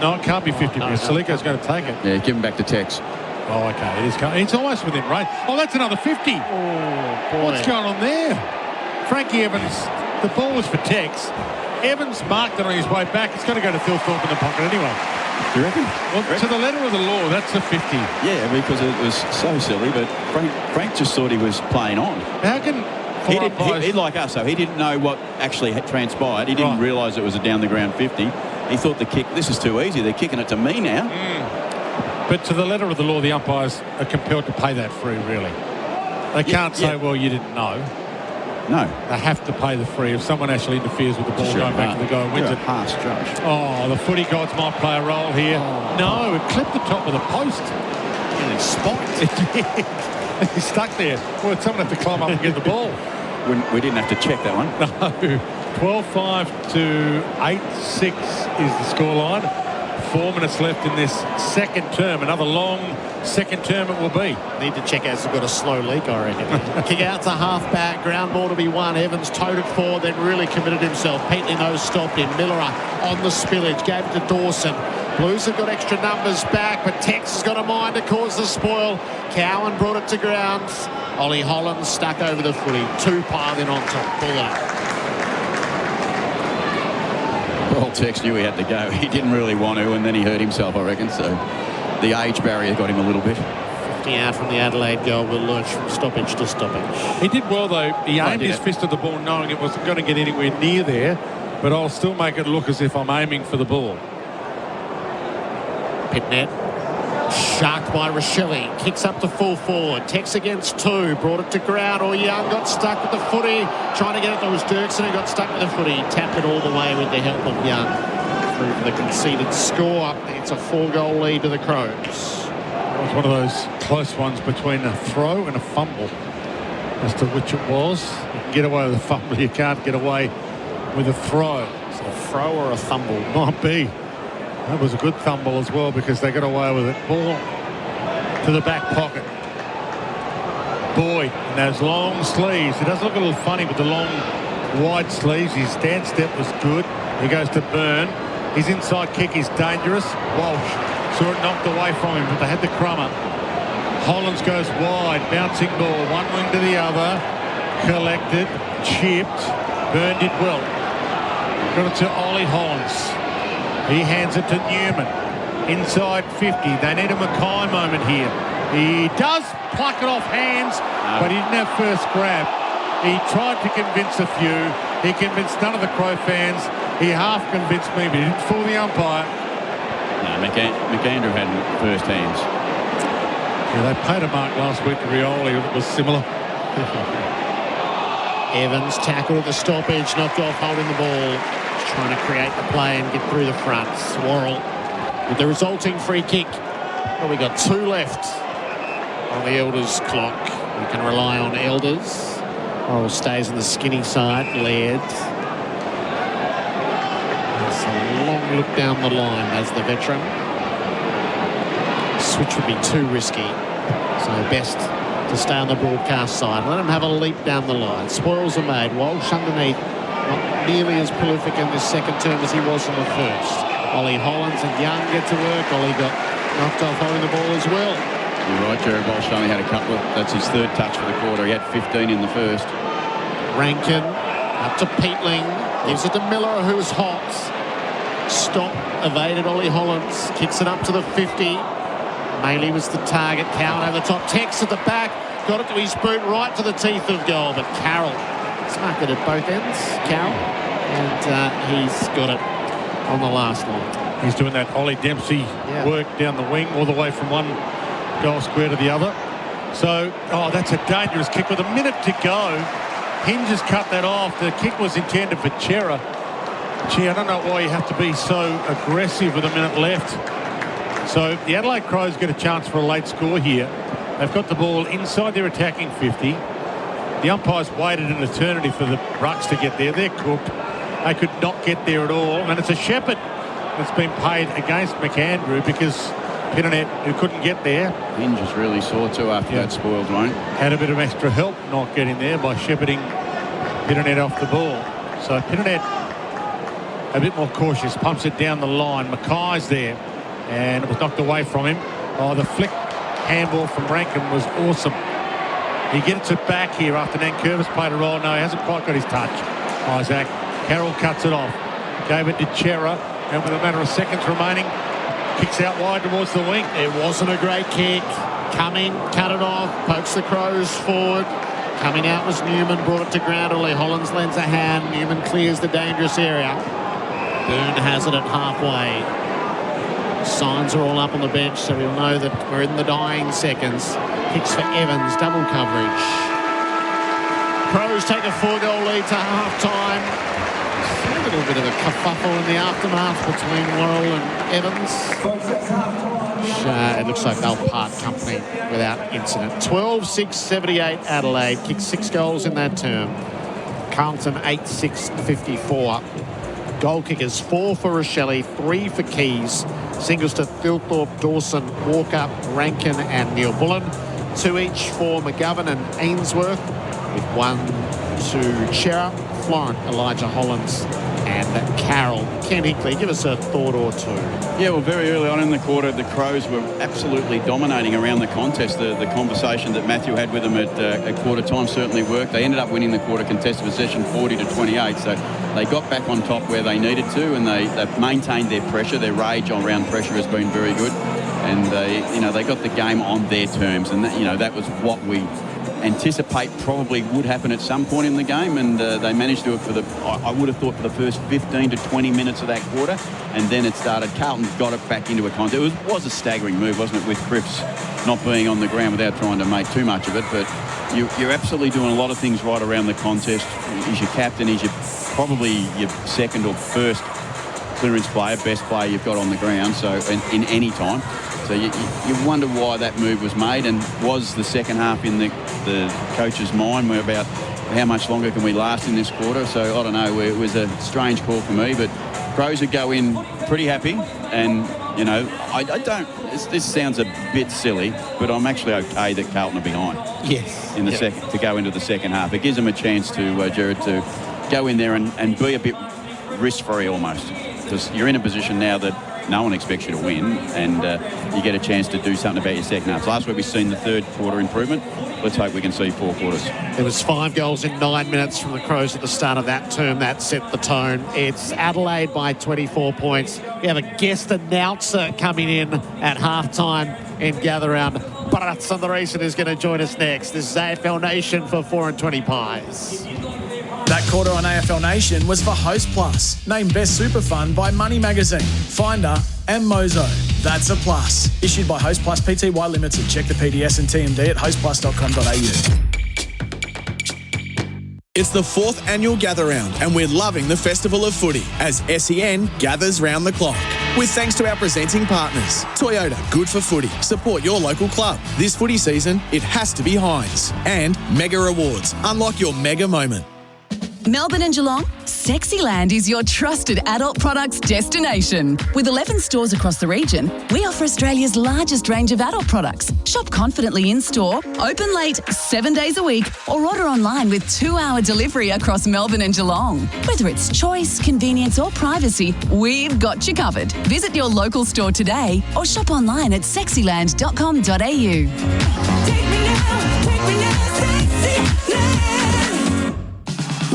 No, it can't be 50 because Soligo's going to take it. Yeah, give him back to Tex. Oh, okay. It is. It's almost within range. Oh, that's another 50. Oh, boy. What's going on there? Frankie Evans, the ball was for Tex. Evans marked it on his way back. It's going to go to Phil Thorpe in the pocket anyway. Do you reckon? Well, to the letter of the law, that's a 50. Yeah, because it was so silly, but Frank just thought he was playing on. How can... He like us, so he didn't know what actually had transpired. He didn't realise it was a down-the-ground 50. He thought the kick, this is too easy. They're kicking it to me now. But to the letter of the law, the umpires are compelled to pay that free, really. They can't say, well, you didn't know. No. They have to pay the free if someone actually interferes with the ball going back to the goal and wins it. Harsh judge. Oh, the footy gods might play a role here. No, it clipped the top of the post. And it's spiked. He's stuck there. Well, someone had to climb up and get the ball. We didn't have to check that one. No. 12-5 to 8-6 is the scoreline. 4 minutes left in this second term. Another long second term it will be. Need to check out. They've got a slow leak, I reckon. Kick out to half-back. Ground ball to be won. Evans towed it forward, then really committed himself. Peatling though stopped him. Miller on the spillage. Gave it to Dawson. Blues have got extra numbers back, but Tex has got a mind to cause the spoil. Cowan brought it to ground. Ollie Holland stuck over the footy. 2 piled in on top. Pull it up. Well, Tex knew he had to go. He didn't really want to, and then he hurt himself, I reckon. So the age barrier got him a little bit. 50 out from the Adelaide goal will lurch from stoppage to stoppage. He did well, though. He aimed his fist at the ball knowing it wasn't going to get anywhere near there, but I'll still make it look as if I'm aiming for the ball. Pitnet. Sharked by Rochelle. Kicks up to full forward. Tex against 2. Brought it to ground. Or Young got stuck with the footy. Trying to get it. It was Dirksen who got stuck with the footy. Tapped it all the way with the help of Young. Through for the conceded score. It's a 4-goal lead to the Crows. It was one of those close ones between a throw and a fumble. As to which it was. You can get away with a fumble. You can't get away with a throw. It's a throw or a fumble? Might be. That was a good fumble as well because they got away with it. Ball to the back pocket. Boyd in those long sleeves. It does look a little funny with the long wide sleeves. His dance step was good. He goes to Byrne. His inside kick is dangerous. Walsh saw it knocked away from him, but they had the crummer. Hollands goes wide. Bouncing ball. One wing to the other. Collected. Chipped. Byrne did well. Got it to Ollie Hollands. He hands it to Newman. inside 50. They need a Mackay moment here. He does pluck it off hands, but he didn't have first grab. He tried to convince a few. He convinced none of the Crow fans. He half convinced me, but he didn't fool the umpire. No, McAndrew had first hands. Yeah, they paid a mark last week to Rioli. It was similar. Evans tackled at the stoppage, knocked off holding the ball. Just trying to create the play and get through the front. Swarrell with the resulting free kick. Well, we got 2 left on the Elders clock. We can rely on Elders. Worrell stays on the skinny side. Laird. That's a long look down the line as the veteran. Switch would be too risky. So best to stay on the broadcast side. Let him have a leap down the line. Spoils are made. Walsh underneath. Not nearly as prolific in this second term as he was in the first. Ollie Hollands and Young get to work. Ollie got knocked off holding the ball as well. You're right, Gerard Walsh only had a couple of... That's his third touch for the quarter. He had 15 in the first. Rankin up to Peatling. Gives it to Miller, who's hot. Stop, evaded Ollie Hollands. Kicks it up to the 50. Maley was the target. Cowan over the top. Tex at the back. Got it to his boot right to the teeth of goal. But Carroll smacked it at both ends. Carroll. And he's got it on the last line. He's doing that Ollie Dempsey work down the wing all the way from one goal square to the other. So, that's a dangerous kick with a minute to go. Hinge has cut that off. The kick was intended for Chera. Gee, I don't know why you have to be so aggressive with a minute left. So the Adelaide Crows get a chance for a late score here. They've got the ball inside their attacking 50. The umpires waited an eternity for the Rucks to get there. They're cooked. They could not get there at all. And it's a Shepherd that's been paid against McAndrew because Pitternet, who couldn't get there. Hinge is really sore too after that spoiled one. Had a bit of extra help not getting there by shepherding Pitternet off the ball. So Pitternet a bit more cautious, pumps it down the line. Mackay's there. And it was knocked away from him. The flick handball from Rankin was awesome. He gets it back here after Nankervis played a role. No, he hasn't quite got his touch. Isaac. Carroll cuts it off. Gave it to Chera. And with a matter of seconds remaining, kicks out wide towards the wing. It wasn't a great kick. Coming, cut it off, pokes the Crows forward. Coming out was Newman, brought it to ground. Ollie Hollands lends a hand. Newman clears the dangerous area. Boone has it at halfway. Signs are all up on the bench, so we'll know that we're in the dying seconds. Kicks for Evans, double coverage. Crows take a 4-goal lead to half-time. A little bit of a kerfuffle in the aftermath between Worrell and Evans. It looks like they'll part company without incident. 12-6-78 Adelaide. Kicked 6 goals in that term. Carlton 8-6-54. Goal kickers 4 for Rochelle, 3 for Keys. Singles to Thilthorpe, Dawson, Walker, Rankin and Neil Bullen. 2 each for McGovern and Ainsworth, with 1 to Chera, Florent, Elijah Hollands and Carroll. Ken Hinkley, give us a thought or two. Yeah, well, very early on in the quarter, the Crows were absolutely dominating around the contest. The conversation that Matthew had with them at quarter time certainly worked. They ended up winning the quarter contested possession 40-28, so they got back on top where they needed to, and they've maintained their pressure. Their rage on round pressure has been very good, and they got the game on their terms, and that was what we anticipate probably would happen at some point in the game, and they managed to do it for I would have thought for the first 15 to 20 minutes of that quarter, and then it started. Carlton got it back into a contest. It was a staggering move, wasn't it, with Cripps not being on the ground without trying to make too much of it, but you're absolutely doing a lot of things right around the contest. He's your captain, he's probably your second or first clearance player, best player you've got on the ground, so in any time. So you wonder why that move was made, and was the second half in the coach's mind about how much longer can we last in this quarter. So I don't know, it was a strange call for me, but Crows would go in pretty happy, and I don't, this sounds a bit silly, but I'm actually okay that Carlton are behind. Yes. In the second, to go into the second half. It gives them a chance to, Gerard, to go in there and be a bit risk-free almost, because you're in a position now that no one expects you to win, and you get a chance to do something about your second half. Last week we've seen the third quarter improvement. Let's hope we can see 4 quarters. There was 5 goals in 9 minutes from the Crows at the start of that term. That set the tone. It's Adelaide by 24 points. We have a guest announcer coming in at halftime in Gather Round. Bharat Sundaresan is going to join us next. This is AFL Nation for 4 and 20 Pies. That quarter on AFL Nation was for Host Plus, named Best Super Fund by Money Magazine, Finder and Mozo. That's a plus. Issued by Host Plus Pty Limited. Check the PDS and TMD at hostplus.com.au. It's the 4th annual Gather Round, and we're loving the Festival of Footy as SEN gathers round the clock. With thanks to our presenting partners, Toyota, good for footy. Support your local club. This footy season, it has to be Heinz. And Mega Rewards. Unlock your mega moment. Melbourne and Geelong, Sexyland is your trusted adult products destination. With 11 stores across the region, we offer Australia's largest range of adult products. Shop confidently in-store, open late 7 days a week, or order online with 2-hour delivery across Melbourne and Geelong. Whether it's choice, convenience or privacy, we've got you covered. Visit your local store today or shop online at sexyland.com.au.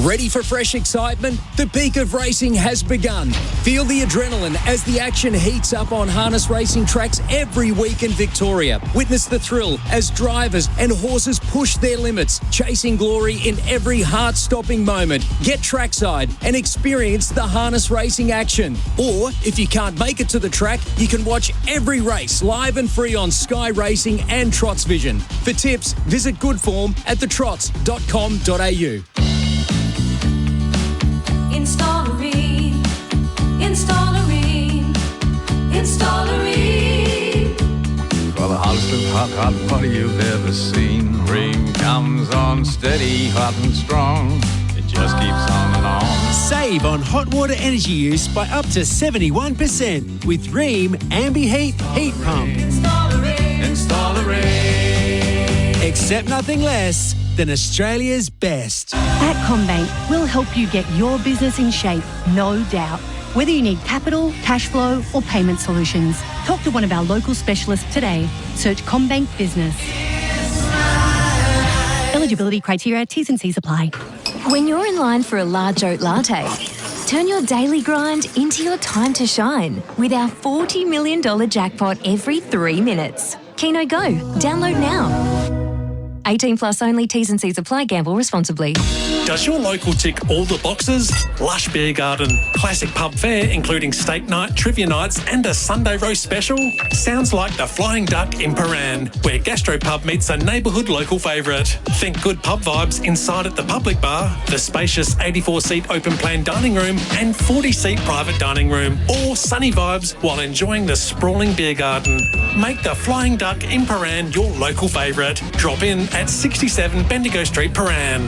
Ready for fresh excitement? The peak of racing has begun. Feel the adrenaline as the action heats up on harness racing tracks every week in Victoria. Witness the thrill as drivers and horses push their limits, chasing glory in every heart-stopping moment. Get trackside and experience the harness racing action. Or, if you can't make it to the track, you can watch every race live and free on Sky Racing and Trots Vision. For tips, visit Goodform at thetrots.com.au. Installerine, Installerine, Installerine. For the hottest of hot water you've ever seen. Ream comes on steady, hot and strong. It just keeps on and on. Save on hot water energy use by up to 71% with Ream Ambi-Heat Heat Pump. Installerine. Accept nothing less than Australia's best. At CommBank, we'll help you get your business in shape, no doubt. Whether you need capital, cash flow or payment solutions, talk to one of our local specialists today. Search CommBank Business. Eligibility criteria, T's and C's apply. When you're in line for a large oat latte, turn your daily grind into your time to shine with our $40 million jackpot every 3 minutes. Keno Go. Download now. 18 plus only. T's and C's apply. Gamble responsibly. Does your local tick all the boxes? Lush beer garden, classic pub fare including steak night, trivia nights and a Sunday roast special? Sounds like the Flying Duck in Paran, where gastropub meets a neighbourhood local favourite. Think good pub vibes inside at the public bar, the spacious 84-seat open plan dining room and 40-seat private dining room, or sunny vibes while enjoying the sprawling beer garden. Make the Flying Duck in Paran your local favourite. Drop in at 67 Bendigo Street, Paran.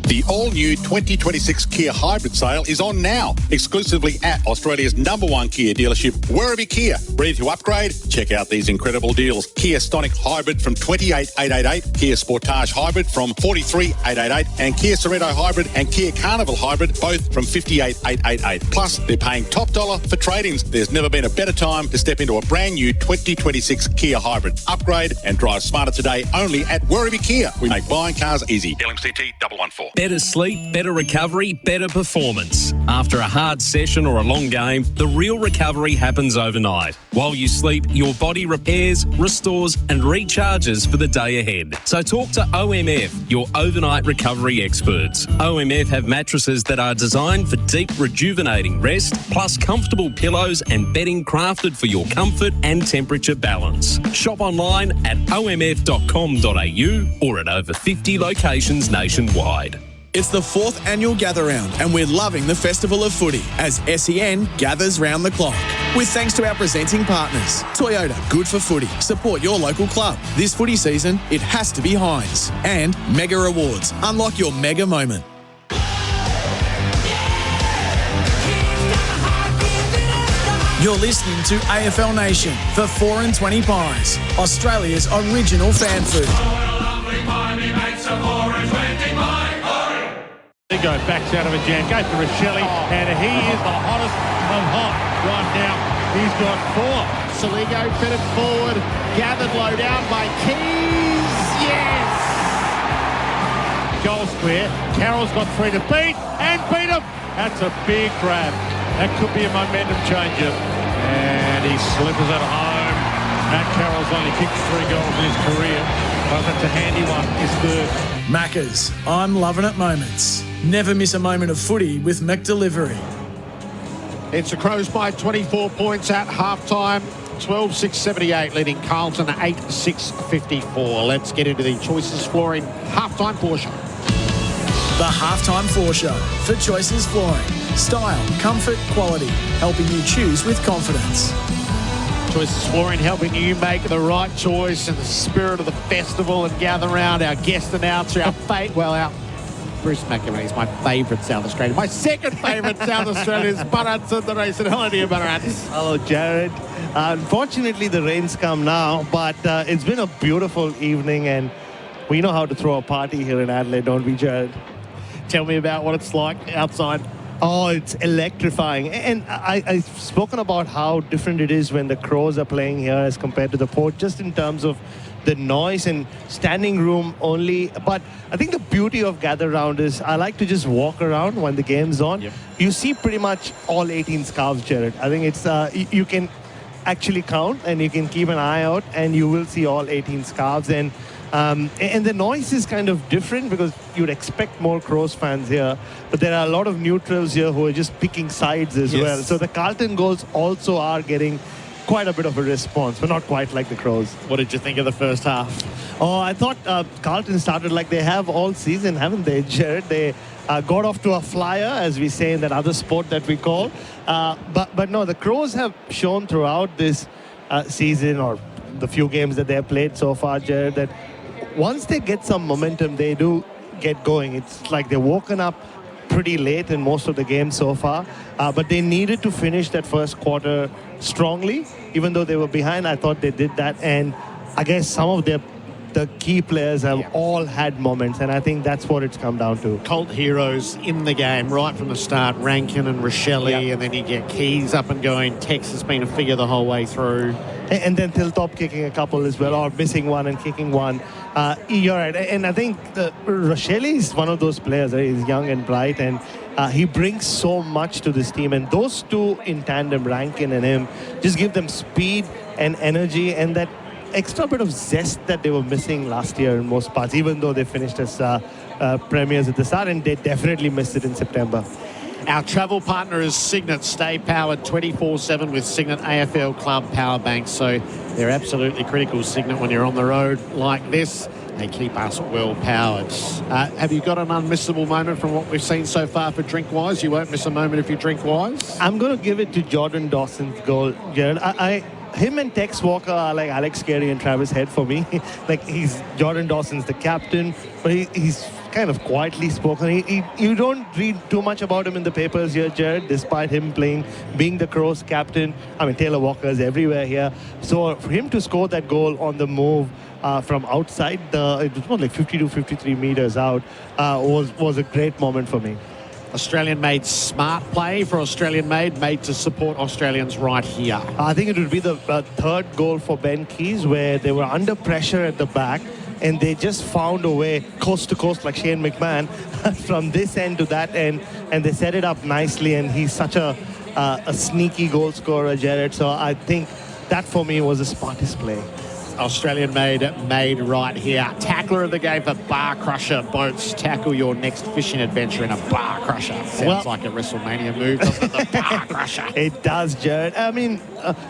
The all-new 2026 Kia Hybrid sale is on now, exclusively at Australia's #1 Kia dealership, Werribee Kia. Ready to upgrade? Check out these incredible deals. Kia Stonic Hybrid from $28,888, Kia Sportage Hybrid from $43,888, and Kia Sorento Hybrid and Kia Carnival Hybrid, both from $58,888. Plus, they're paying top dollar for trade-ins. There's never been a better time to step into a brand new 2026 Kia Hybrid. Upgrade and drive smarter today only at Werribee Kia. We make buying cars easy. LMCT 114. Better sleep, better recovery, better performance. After a hard session or a long game, the real recovery happens overnight. While you sleep, your body repairs, restores and recharges for the day ahead. So talk to OMF, your overnight recovery experts. OMF have mattresses that are designed for deep rejuvenating rest, plus comfortable pillows and bedding crafted for your comfort and temperature balance. Shop online at omf.com.au or at over 50 locations nationwide. It's the 4th annual Gather Round, and we're loving the Festival of Footy as SEN gathers round the clock. With thanks to our presenting partners, Toyota, good for footy. Support your local club. This footy season, it has to be Heinz. And Mega Rewards. Unlock your mega moment. You're listening to AFL Nation for 4 and 20 Pies, Australia's original fan food. Backs out of a jam, goes to Rochelle, and he is the hottest of hot right now. He's got 4. Saligo fed it forward, gathered low down by Keys. Yes! Goal square. Carroll's got 3 to beat and beat him. That's a big grab. That could be a momentum changer. And he slippers at home. Matt Carroll's only kicked 3 goals in his career. But that's a handy one. His third. Maccas, I'm loving it moments. Never miss a moment of footy with McDelivery. It's the Crows by 24 points at halftime. 12-6-78, leading Carlton 8-6-54. Let's get into the Choices Flooring halftime foreshow. The halftime foreshow for Choices Flooring. Style, comfort, quality, helping you choose with confidence. Choices Flooring helping you make the right choice in the spirit of the festival and gather around our guest announcer, our Bruce McElwain is my favourite South Australian. My second favourite South Australian is Bharat Sundaresan. Hello to you, Bharat. Hello, Jared. Unfortunately, the rain's come now, but it's been a beautiful evening, and we know how to throw a party here in Adelaide, don't we, Jared? Tell me about what it's like outside. Oh, it's electrifying. And I've spoken about how different it is when the Crows are playing here as compared to the Port, just in terms of the noise and standing room only. But I think the beauty of Gather Round is I like to just walk around when the game's on. Yep. You see pretty much all 18 scarves, Jared. I think it's you can actually count and you can keep an eye out and you will see all 18 scarves. And the noise is kind of different because you'd expect more Crows fans here, but there are a lot of neutrals here who are just picking sides as well. So the Carlton goals also are getting quite a bit of a response, but not quite like the Crows. What did you think of the first half? Oh, I thought Carlton started like they have all season, haven't they, Jared? They got off to a flyer, as we say in that other sport that we call. But no, the Crows have shown throughout this season, or the few games that they have played so far, Jared, that once they get some momentum, they do get going. It's like they've woken up pretty late in most of the games so far, but they needed to finish that first quarter strongly. Even though they were behind, I thought they did that, and I guess some of the key players have all had moments, and I think that's what it's come down to. Cult heroes in the game right from the start, Rankin and Rochelle, and then you get Keys up and going. Tex has been a figure the whole way through. And then Tiltop kicking a couple as well, or missing one and kicking one. You're right. And I think Rochelle is one of those players. He's young and bright, and he brings so much to this team. And those two in tandem, Rankin and him, just give them speed and energy and that extra bit of zest that they were missing last year in most parts, even though they finished as premiers at the start, and they definitely missed it in September. Our travel partner is Signet. Stay powered 24/7 with Signet AFL Club power banks. So they're absolutely critical, Signet, when you're on the road like this. They keep us well powered. Have you got an unmissable moment from what we've seen so far for Drink Wise? You won't miss a moment if you Drink Wise. I'm going to give it to Jordan Dawson's goal, Jared. Him and Tex Walker are like Alex Carey and Travis Head for me. Like, Jordan Dawson's the captain, but he's kind of quietly spoken. You don't read too much about him in the papers here, Jared, despite him being the Crows captain. I mean, Taylor Walker's everywhere here. So for him to score that goal on the move from outside, it was like 50 to 53 meters out, was a great moment for me. Australian-made smart play for Australian-made, made to support Australians right here. I think it would be the third goal for Ben Keys, where they were under pressure at the back, and they just found a way coast to coast like Shane McMahon from this end to that end, and they set it up nicely, and he's such a sneaky goal scorer, Jared. So I think that for me was the smartest play. Australian-made right here. Tackler of the game for Bar Crusher Boats. Tackle your next fishing adventure in a Bar Crusher. Sounds like a WrestleMania move, doesn't it? The Bar Crusher. It does, Jared. I mean,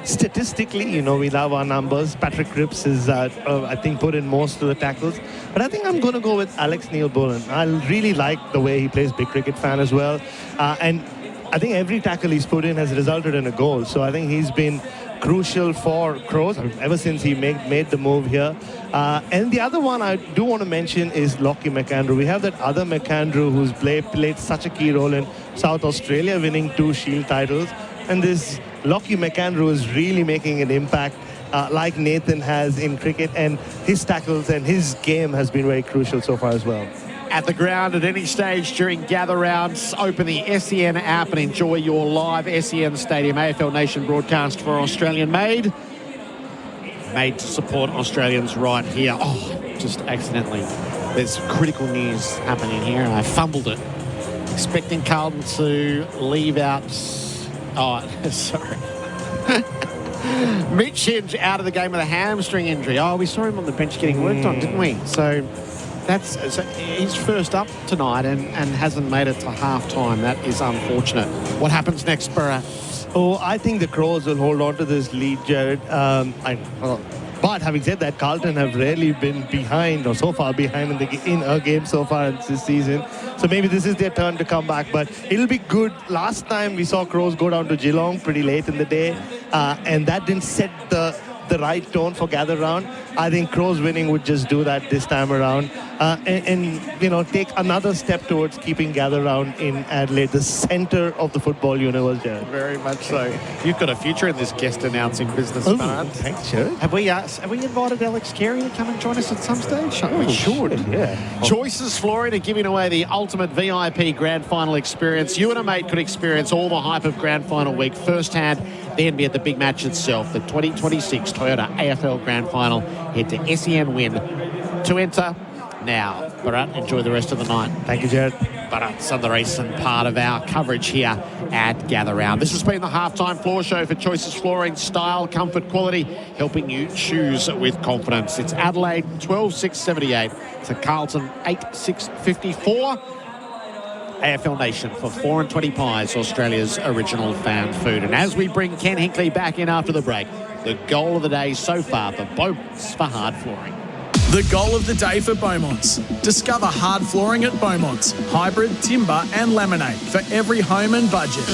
statistically, we love our numbers. Patrick Cripps is, I think, put in most of the tackles. But I think I'm going to go with Alex Neil-Bullen. I really like the way he plays, big cricket fan as well. And I think every tackle he's put in has resulted in a goal. So I think he's been crucial for Crows ever since he made the move here. And the other one I do want to mention is Lockie McAndrew. We have that other McAndrew who's played such a key role in South Australia, winning 2 Shield titles. And this Lockie McAndrew is really making an impact like Nathan has in cricket, and his tackles and his game has been very crucial so far as well. at the ground at any stage during gather rounds. Open the SEN app and enjoy your live SEN Stadium AFL Nation broadcast for Australian made to support Australians right here. Oh, just accidentally. There's critical news happening here and I fumbled it. Expecting Carlton to leave out... Oh, sorry. Mitch Hinge out of the game with a hamstring injury. Oh, we saw him on the bench getting worked on, didn't we? So he's first up tonight and hasn't made it to half-time. That is unfortunate. What happens next, Burra? Oh, I think the Crows will hold on to this lead, Jared. But having said that, Carlton have rarely been behind or so far behind in a game so far this season. So maybe this is their turn to come back. But it'll be good. Last time we saw Crows go down to Geelong pretty late in the day. And that didn't set the right tone for gather round. I think Crows winning would just do that this time around. And take another step towards keeping gather round in Adelaide, the centre of the football universe, Jared. Very much so. You've got a future in this guest announcing business, Bart. Thanks, Jared. Have we invited Alex Carey to come and join us at some stage? We should. Yeah. Choices Flooring are giving away the ultimate VIP grand final experience. You and a mate could experience all the hype of grand final week firsthand, then be at the big match itself, the 2026 Toyota AFL Grand Final. Head to SEN Win to enter now. Bharat, enjoy the rest of the night. Thank you, Jared. Bharat's on the recent part of our coverage here at Gather Round. This has been the halftime floor show for Choices Flooring. Style, comfort, quality, helping you choose with confidence. It's Adelaide 12,678 to Carlton 8,654. AFL Nation for 4 and 20 pies, Australia's original found food. And as we bring Ken Hinkley back in after the break, the goal of the day so far for Beaumont's for hard flooring. The goal of the day for Beaumont's. Discover hard flooring at Beaumont's. Hybrid, timber and laminate for every home and budget.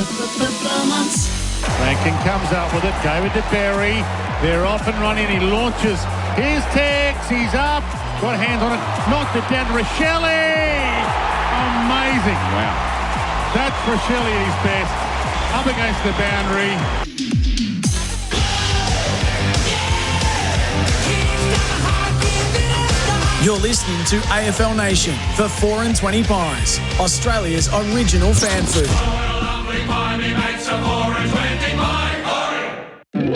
Rankin comes up with it. David de Berry. They're off and running. He launches. Here's Tex. He's up. Got hands on it. Knocked it down. Rochelle. Amazing. Wow. That's Rochelle at his best. Up against the boundary. You're listening to AFL Nation for 4 and 20 pies, Australia's original fan food.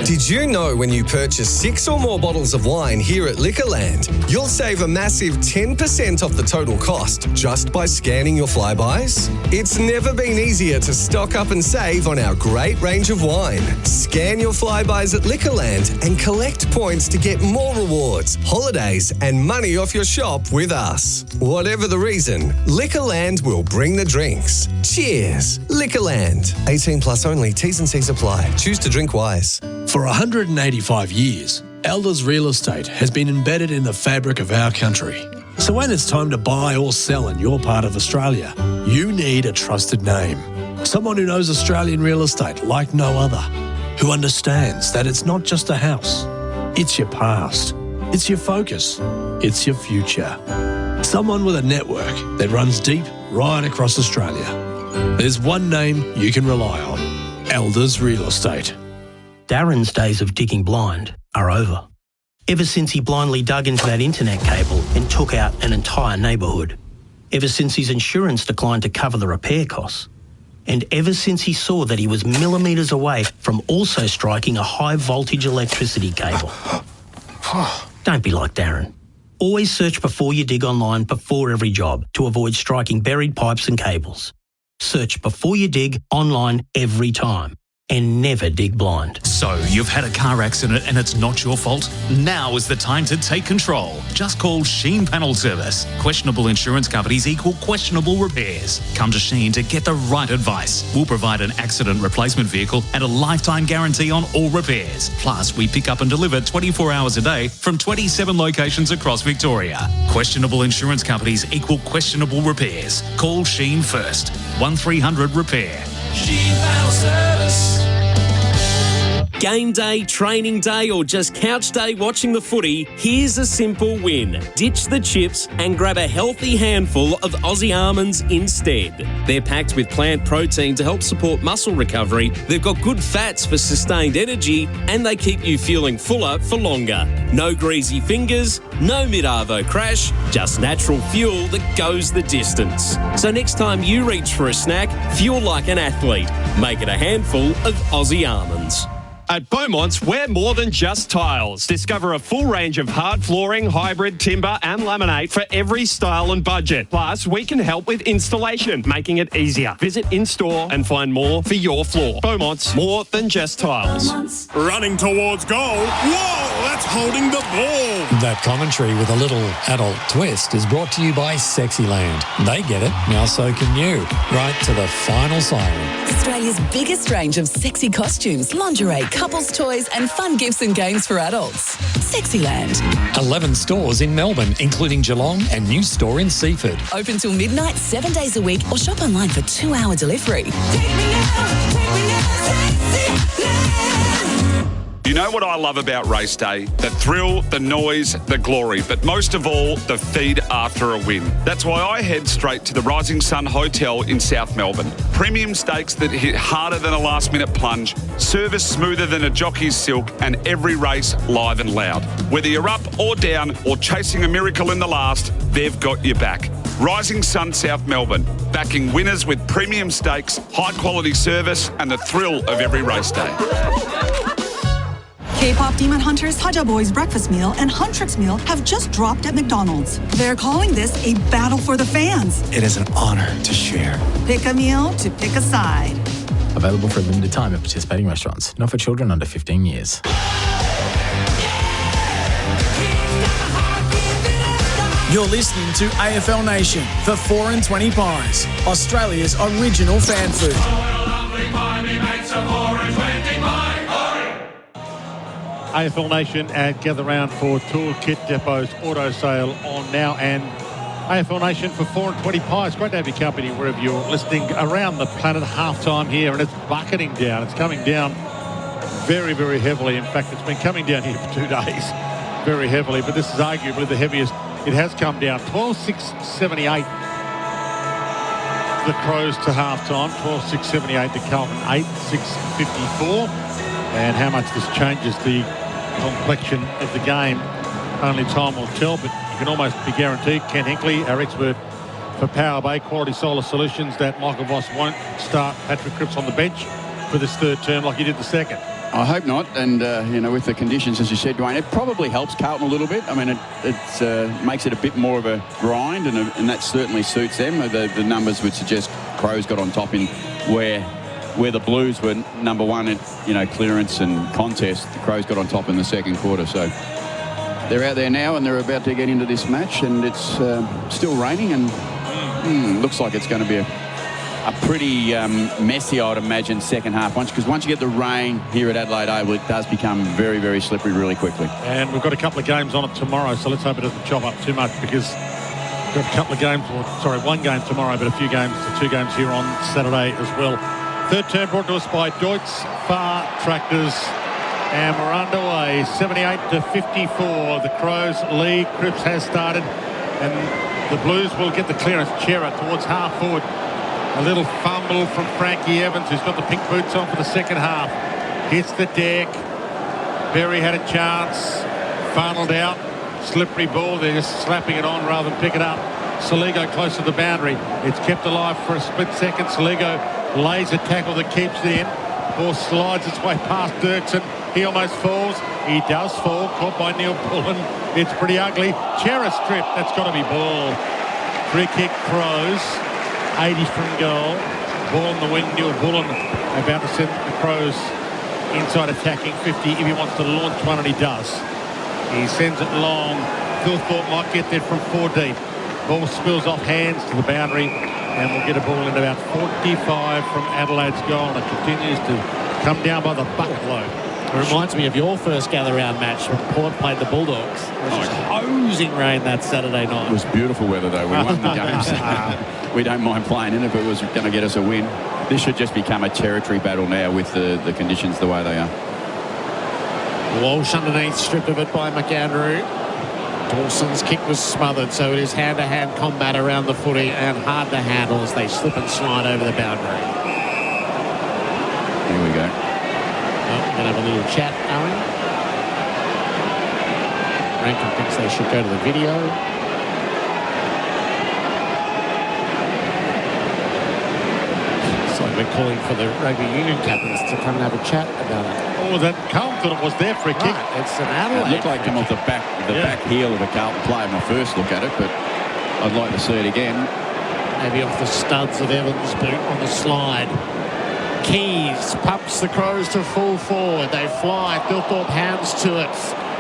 Did you know when you purchase 6 or more bottles of wine here at Liquorland, you'll save a massive 10% off the total cost just by scanning your flybys? It's never been easier to stock up and save on our great range of wine. Scan your flybys at Liquorland and collect points to get more rewards, holidays and money off your shop with us. Whatever the reason, Liquorland will bring the drinks. Cheers. Liquorland. 18 plus only. T's and C's apply. Choose to drink wise. For 185 years, Elders Real Estate has been embedded in the fabric of our country. So when it's time to buy or sell in your part of Australia, you need a trusted name. Someone who knows Australian real estate like no other, who understands that it's not just a house, it's your past, it's your focus, it's your future. Someone with a network that runs deep right across Australia. There's one name you can rely on, Elders Real Estate. Darren's days of digging blind are over. Ever since he blindly dug into that internet cable and took out an entire neighbourhood. Ever since his insurance declined to cover the repair costs. And ever since he saw that he was millimetres away from also striking a high voltage electricity cable. Don't be like Darren. Always search before you dig online before every job to avoid striking buried pipes and cables. Search before you dig online every time. And never dig blind. So, you've had a car accident and it's not your fault? Now is the time to take control. Just call Sheen Panel Service. Questionable insurance companies equal questionable repairs. Come to Sheen to get the right advice. We'll provide an accident replacement vehicle and a lifetime guarantee on all repairs. Plus, we pick up and deliver 24 hours a day from 27 locations across Victoria. Questionable insurance companies equal questionable repairs. Call Sheen first. 1300 Repair. Sheen Panel Service. Game day, training day, or just couch day watching the footy, here's a simple win. Ditch the chips and grab a healthy handful of Aussie almonds instead. They're packed with plant protein to help support muscle recovery, they've got good fats for sustained energy, and they keep you feeling fuller for longer. No greasy fingers, no mid-arvo crash, just natural fuel that goes the distance. So next time you reach for a snack, fuel like an athlete. Make it a handful of Aussie almonds. At Beaumont's, we're more than just tiles. Discover a full range of hard flooring, hybrid, timber and laminate for every style and budget. Plus, we can help with installation, making it easier. Visit in-store and find more for your floor. Beaumont's, more than just tiles. Running towards goal. Whoa, that's holding the ball. That commentary with a little adult twist is brought to you by Sexyland. They get it, now so can you. Right to the final siren. Australia's biggest range of sexy costumes, lingerie, couples toys and fun gifts and games for adults. Sexyland. 11 stores in Melbourne, including Geelong and new store in Seaford. Open till midnight, 7 days a week, or shop online for 2-hour delivery. You know what I love about race day? The thrill, the noise, the glory, but most of all, the feed after a win. That's why I head straight to the Rising Sun Hotel in South Melbourne. Premium steaks that hit harder than a last-minute plunge, service smoother than a jockey's silk, and every race live and loud. Whether you're up or down or chasing a miracle in the last, they've got your back. Rising Sun South Melbourne, backing winners with premium steaks, high-quality service, and the thrill of every race day. K-pop Demon Hunters, Haja Boys Breakfast Meal and Huntrix Meal have just dropped at McDonald's. They're calling this a battle for the fans. It is an honor to share. Pick a meal to pick a side. Available for a limited time at participating restaurants. Not for children under 15 years. You're listening to AFL Nation for 4 and 20 Pies, Australia's original fan food. AFL Nation gather round for Toolkit Depot's auto sale on now, and AFL Nation for 4 and 20 Pies. Great to have your company wherever you're listening around the planet. Halftime here, and it's bucketing down. It's coming down very, very heavily. In fact, it's been coming down here for 2 days very heavily, but this is arguably the heaviest it has come down. 12.678 the Crows to halftime, 12.678 to Carlton, 8.654. And how much this changes the complexion of the game, only time will tell, but you can almost be guaranteed Ken Hinkley, our expert for Power Bay Quality Solar Solutions, that Michael Voss won't start Patrick Cripps on the bench for this third term like he did the second. I hope not, and with the conditions, as you said, Dwayne, it probably helps Carlton a little bit. I mean, it makes it a bit more of a grind, and that certainly suits them. The numbers would suggest Crows got on top in where the Blues were number one at clearance and contest. The Crows got on top in the second quarter, so they're out there now and they're about to get into this match, and it's still raining, and looks like it's going to be a pretty messy, I'd imagine, second half, because once you get the rain here at Adelaide Oval, it does become very, very slippery really quickly. And we've got a couple of games on it tomorrow, so let's hope it doesn't chop up too much, because we've got a couple of games, one game tomorrow, but two games here on Saturday as well. Third term brought to us by Deutz Far Tractors, and we're underway. 78-54. The Crows lead. Cripps has started, and the Blues will get the clearance. Chera towards half forward. A little fumble from Frankie Evans, who's got the pink boots on for the second half. Hits the deck. Berry had a chance. Funneled out. Slippery ball. They're just slapping it on rather than pick it up. Saligo close to the boundary. It's kept alive for a split second. Saligo lays a tackle that keeps it in. Ball slides its way past Dirksen. He almost falls. He does fall. Caught by Neil Bullen. It's pretty ugly. Chera strip. That's got to be ball. Free kick Crows. 80 from goal. Ball on the wing. Neil Bullen about to send the Crows inside attacking 50 if he wants to launch one, and he does. He sends it long. Phil Thorpe might get there from 4 deep. Ball spills off hands to the boundary, and we'll get a ball in about 45 from Adelaide's goal, and it continues to come down by the bucketload. It reminds me of your first gather-round match when Port played the Bulldogs. It was just hosing rain that Saturday night. It was beautiful weather, though. We won the games. We don't mind playing in it, but it was going to get us a win. This should just become a territory battle now with the conditions the way they are. Walsh underneath, stripped of it by McAndrew. Dawson's kick was smothered, so it is hand-to-hand combat around the footy and hard to handle as they slip and slide over the boundary. Here we go. Well, we're going to have a little chat, Owen. Rankin thinks they should go to the video. So we're calling for the rugby union captains to come and have a chat about it. Oh, that Carlton was there for a kick. It's an Adelaide. It looked like him off the back heel of a Carlton player my first look at it, but I'd like to see it again. Maybe off the studs of Evans' boot on the slide. Keys pumps the Crows to full forward. They fly. Thilthorpe hands to it.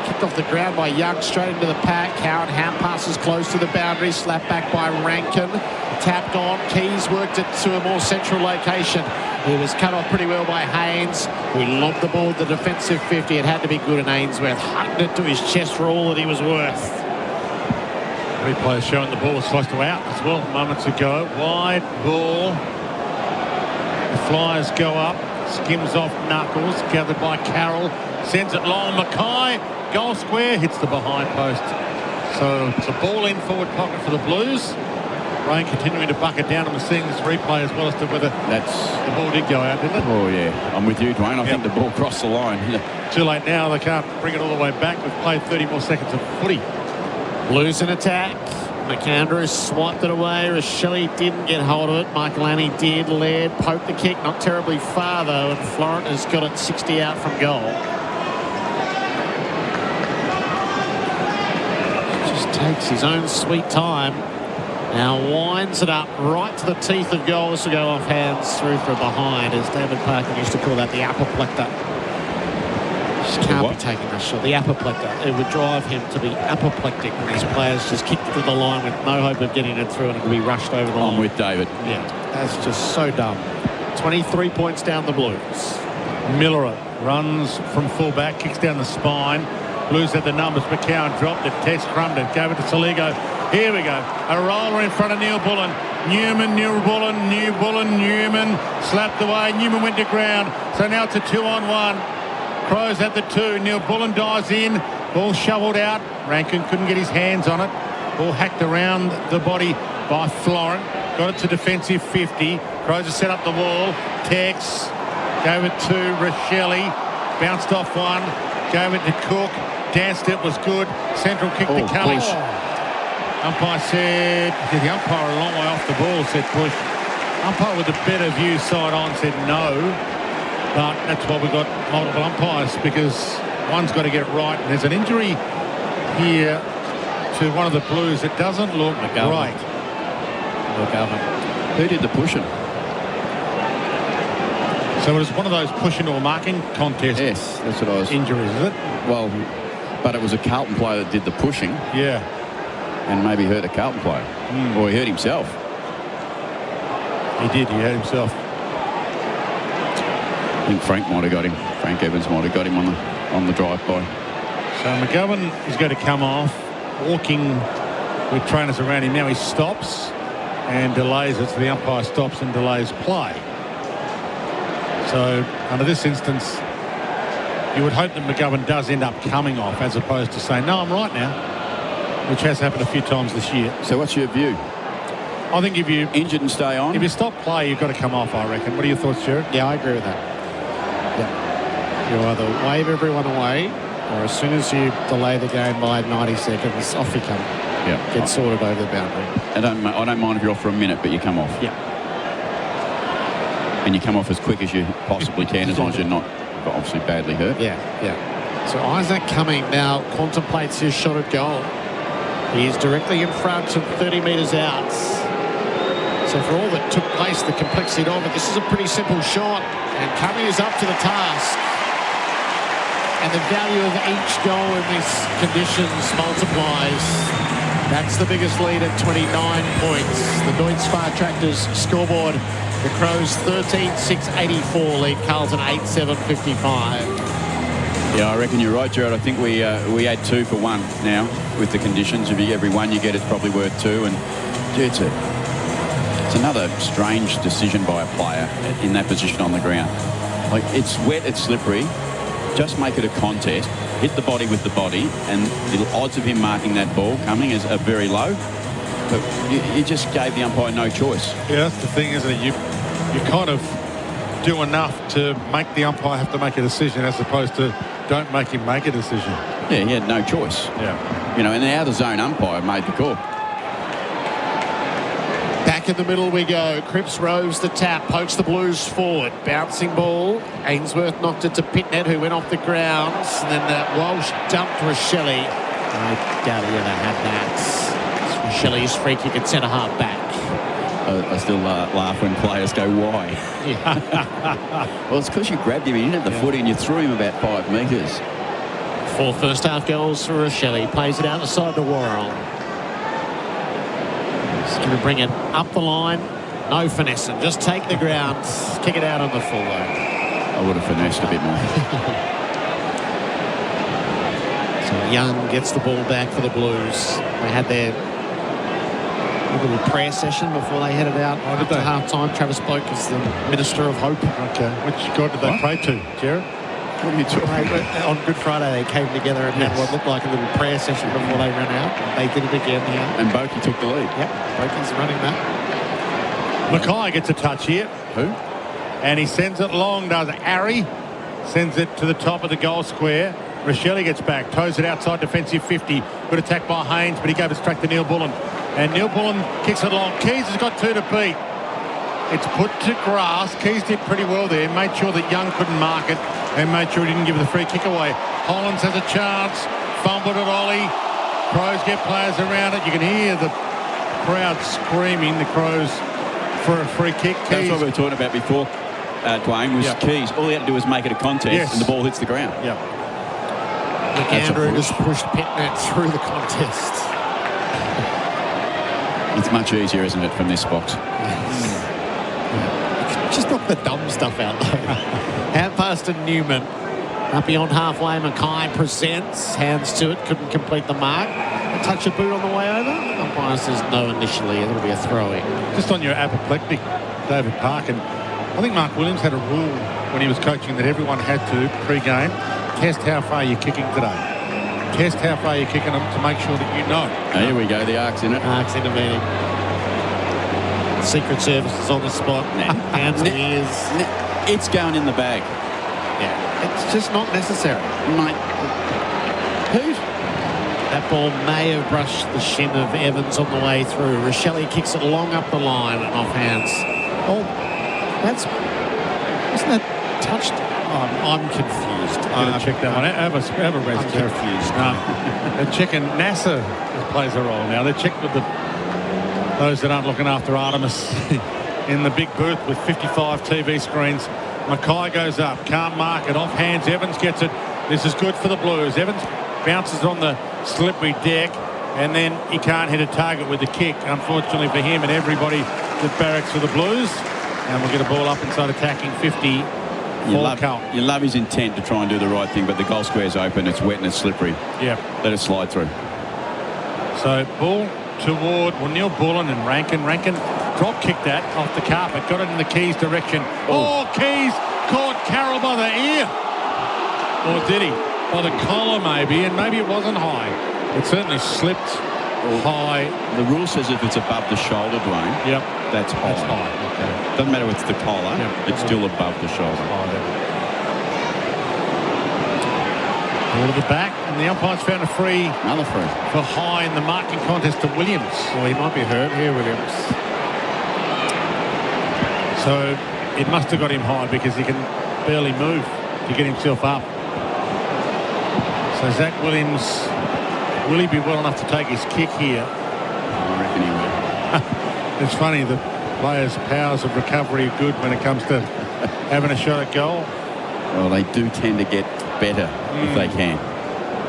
Kicked off the ground by Young, straight into the pack. Cowan hand passes close to the boundary. Slapped back by Rankin. Tapped on. Keys worked it to a more central location. He was cut off pretty well by Haynes, who lobbed the ball at the defensive 50. It had to be good, and Ainsworth hugged it to his chest for all that he was worth. Replay showing the ball was close to out as well moments ago. Wide ball. The Flyers go up. Skims off Knuckles. Gathered by Carroll. Sends it long. Mackay. Goal square. Hits the behind post. So it's a ball in forward pocket for the Blues. Rain continuing to bucket down on the Sings replay as well as to whether the ball did go out, didn't it? Oh, yeah. I'm with you, Dwayne. I think the ball crossed the line. Too late now. They can't bring it all the way back. We've played 30 more seconds of footy. Blues in attack. McAndrew swiped it away. Rochelle didn't get hold of it. Michael Annie did. Laird poked the kick. Not terribly far, though. And Florent has got it 60 out from goal. Just takes his own sweet time. Now winds it up right to the teeth of goal. This will go off hands through from behind, as David Parkin used to call that the apoplector. Just can't be taking that shot. The apoplector. It would drive him to be apoplectic when these players just kick to the line with no hope of getting it through and it will be rushed over the line. I'm with David. Yeah, that's just so dumb. 23 points down the Blues. Miller runs from fullback, kicks down the spine. Blues had the numbers. McCowan dropped it. Tess crumbed it. Gave it to Saligo. Here we go. A roller in front of Neil Bullen. Newman. Slapped away. Newman went to ground. So now it's a 2-on-1. Crows at the 2. Neil Bullen dives in. Ball shoveled out. Rankin couldn't get his hands on it. Ball hacked around the body by Florent. Got it to defensive 50. Crows are set up the wall. Tex gave it to Rochelle. Bounced off one. Gave it to Cook. Danced it. Was good. Central kick to Cullish. Umpire said, the umpire a long way off the ball said push. Umpire with a better view side on said no. But that's why we've got multiple umpires, because one's got to get it right. And there's an injury here to one of the Blues. It doesn't look right. Who did the pushing? So it was one of those pushing or marking contests. Yes, that's what I was. Injuries, is it? Well, but it was a Carlton player that did the pushing. Yeah. And maybe hurt a Carlton player. Or he hurt himself. He did. He hurt himself. I think Frank might have got him. Frank Evans might have got him on the drive-by. So McGovern is going to come off, walking with trainers around him. Now he stops and delays it. So the umpire stops and delays play. So under this instance, you would hope that McGovern does end up coming off, as opposed to saying, no, I'm right now, which has happened a few times this year. So what's your view? I think if you injured and stay on, if you stop play, you've got to come off, I reckon. What are your thoughts, Gerard? Yeah, I agree with that. Yeah. You either wave everyone away, or as soon as you delay the game by 90 seconds, off you come. Yeah. Get sorted over the boundary. I don't mind if you're off for a minute, but you come off. Yeah. And you come off as quick as you possibly can, as long as you're not obviously badly hurt. Yeah, yeah. So Isaac Cumming now contemplates his shot at goal. He is directly in front and 30 metres out. So for all that took place, the complexity of it, this is a pretty simple shot. And Cumming is up to the task. And the value of each goal in these conditions multiplies. That's the biggest lead at 29 points. The Deutz Spa Tractors scoreboard. The Crows 13-6-84 lead Carlton 8-7-55. Yeah, I reckon you're right, Gerard. I think we had 2 for 1 now with the conditions. If every one you get, it's probably worth 2. And gee, it's another strange decision by a player in that position on the ground. Like, it's wet, it's slippery. just make it a contest, hit the body with the body, and the odds of him marking that ball coming are very low. But you just gave the umpire no choice. Yeah, that's the thing, isn't it? You kind of do enough to make the umpire have to make a decision as opposed to don't make him make a decision. Yeah, he had no choice. Yeah. You know, and the out-of-zone umpire made the call. Back in the middle we go. Cripps rows the tap, pokes the Blues forward. Bouncing ball. Ainsworth knocked it to Pitnet, who went off the ground. And then Walsh dumped Rochelle. I doubt he ever had that. Rochelle's free kick at centre-half back. I still laugh when players go, why? Yeah. Well, it's because you grabbed him, you didn't have the footy, and you threw him about 5 metres. 4 first-half goals for Rochelle. Plays it out the side to Worrell. He's going to bring it up the line. No finessing. Just take the ground. Kick it out on the full, though. I would have finessed a bit more. So Young gets the ball back for the Blues. They had their little prayer session before they headed out after half-time. Travis spoke as the Minister of Hope. Okay. Which God did they pray to, Gerard? What are you talking about? On Good Friday, they came together and had what looked like a little prayer session before they ran out. They did it again here. And Bokey took the lead. Yep, Bokey's running that. Mackay gets a touch here. Who? And he sends it long, does Harry. Sends it to the top of the goal square. Rochelle gets back, toes it outside defensive 50. Good attack by Haynes, but he gave it straight to Neil Bullen. And Neil Bullen kicks it long. Keys has got 2 to beat. It's put to grass. Keys did pretty well there. Made sure that Young couldn't mark it and made sure he didn't give the free kick away. Hollins has a chance. Fumbled at Ollie. Crows get players around it. You can hear the crowd screaming, the Crows, for a free kick. That's what we were talking about before, Dwayne, was Keys. All he had to do was make it a contest and the ball hits the ground. Yeah. McAndrew just pushed Pitnet through the contest. It's much easier, isn't it, from this box? Just knock the dumb stuff out, though. Hand pass to Newman. Up beyond halfway, Mackay presents. Hands to it, couldn't complete the mark. A touch of boot on the way over. Umpire says no initially. It'll be a throw-in. Just on your apoplectic, David Parkin, I think Mark Williams had a rule when he was coaching that everyone had to, pre-game, test how far you're kicking today. Test how far you're kicking them to make sure that you know. Oh, here we go, the ark's in it. Ark's in the meeting. Secret Service is on the spot. Hands and ears. It's going in the bag. Yeah, it's just not necessary. Mate, who? That ball may have brushed the shin of Evans on the way through. Rochelle kicks it long up the line and off hands. Oh, isn't that touched? I'm confused. Check that one. Have a rest. I'm confused. They're checking. NASA plays a role now. They're checking with those that aren't looking after Artemis in the big booth with 55 TV screens. Mackay goes up. Can't mark it. Off hands. Evans gets it. This is good for the Blues. Evans bounces on the slippery deck, and then he can't hit a target with the kick, unfortunately for him and everybody that barracks for the Blues. And we'll get a ball up inside attacking 50. You love his intent to try and do the right thing, but the goal square's open, it's wet and it's slippery. Yeah. Let it slide through. So ball toward Neil Bullen and Rankin. Rankin drop kicked that off the carpet, got it in the Keys direction. Oh, Keys caught Carroll by the ear. Or did he? By the collar maybe, and maybe it wasn't high. It certainly slipped high. The rule says if it's above the shoulder, Dwayne, that's high. That's high. Okay. Doesn't matter if it's the collar, it's still above the shoulder. Ball to the back, and the umpire's found a free. Another free. For high in the marking contest to Williams. Well, he might be hurt here, Williams. So it must have got him high because he can barely move to get himself up. So Zach Williams, will he be well enough to take his kick here? I reckon he will. It's funny, the players' powers of recovery are good when it comes to having a shot at goal. Well, they do tend to get better if they can.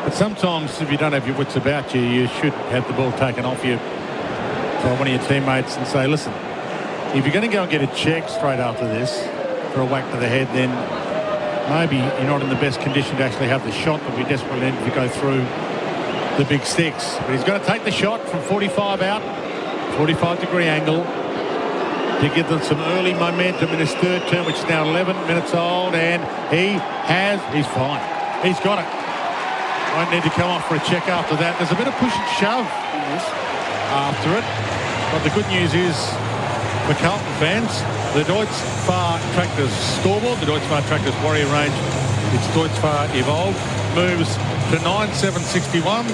But sometimes if you don't have your wits about you, you should have the ball taken off you by one of your teammates and say, listen, if you're going to go and get a check straight after this for a whack to the head, then maybe you're not in the best condition to actually have the shot that we desperately need to go through the big sticks. But he's got to take the shot from 45 out, 45-degree angle. to give them some early momentum in his third term, which is now 11 minutes old, and he's fine. He's got it. Won't need to come off for a check after that. There's a bit of push and shove after it. But the good news is, for Carlton fans, the Deutz Fahr Tractors scoreboard, the Deutz Fahr Tractors Warrior range, it's Deutz Fahr Evolved, moves to 9,761.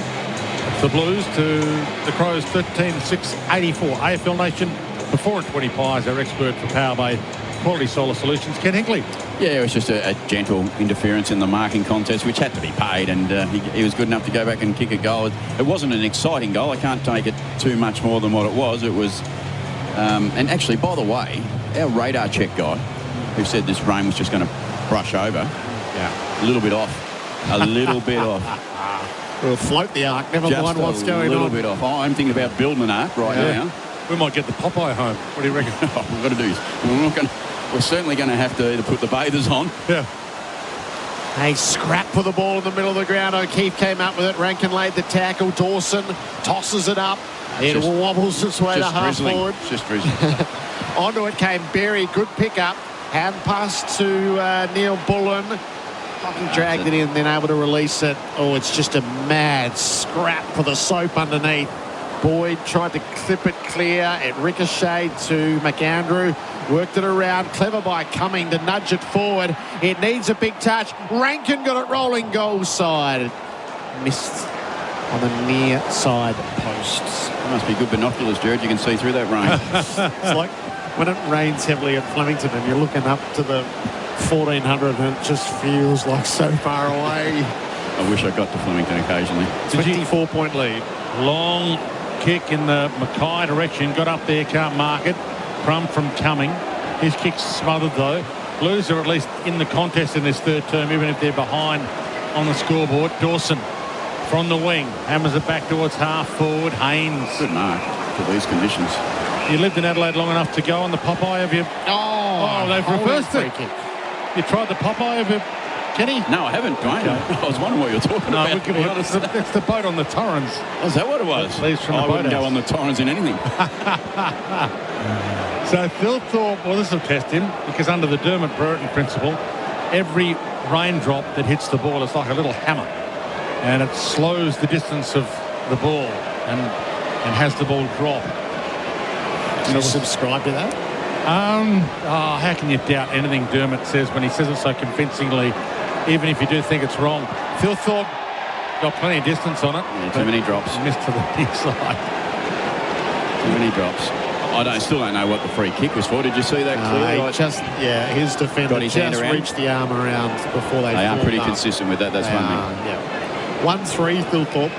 The Blues to the Crows 13,684. AFL Nation, the 4 and 20 Pies, our expert for Power Bay Quality Solar Solutions, Ken Hinkley. Yeah, it was just a gentle interference in the marking contest, which had to be paid, and he was good enough to go back and kick a goal. It wasn't an exciting goal. I can't take it too much more than what it was. It was, and actually, by the way, our radar check guy, who said this rain was just going to brush over, a little bit off. A little bit off. We'll float the arc, never mind what's going on. Just a little bit off. I'm thinking about building an arc right now. We might get the Popeye home. What do you reckon? We've got to do this. We're certainly going to have to either put the bathers on. Yeah. A scrap for the ball in the middle of the ground. O'Keefe came up with it. Rankin laid the tackle. Dawson tosses it up. It wobbles its way to half forward. Just drizzling. Onto it came Berry. Good pickup. Hand pass to Neil Bullen. He dragged it in, then able to release it. Oh, it's just a mad scrap for the soap underneath. Boyd tried to clip it clear. It ricocheted to McAndrew. Worked it around. Clever by Cumming to nudge it forward. It needs a big touch. Rankin got it rolling goal side. Missed on the near side posts. That must be good binoculars, Gerard. You can see through that rain. It's like when it rains heavily at Flemington and you're looking up to the 1400 and it just feels like so far away. I wish I got to Flemington occasionally. 24-point lead. Long kick in the Mackay direction. Got up there, can't mark it. Crumb from Cumming. His kick's smothered though. Blues are at least in the contest in this third term, even if they're behind on the scoreboard. Dawson from the wing. Hammers it back towards half forward. Haynes. Good mark for these conditions. You lived in Adelaide long enough to go on the Popeye, have you? Oh, they've reversed it. You tried the Popeye, have you, Kenny? No, I haven't, Dwayne. Okay. I was wondering what you were talking about. It's the boat on the Torrens. Oh, is that what it was? I wouldn't go on the Torrens in anything. So Phil Thorpe, well, this will test him, because under the Dermot Brereton principle, every raindrop that hits the ball is like a little hammer, and it slows the distance of the ball and has the ball drop. Do you subscribe to that? How can you doubt anything Dermot says when he says it so convincingly, even if you do think it's wrong? Phil Thorpe got plenty of distance on it. Yeah, too many drops. Missed to the near side. Too many drops. I still don't know what the free kick was for. Did you see that clearly? His defender got his hand around. reached the arm around before they are pretty up. consistent with that. That's one thing. Yeah. 1-3, Phil Thorpe.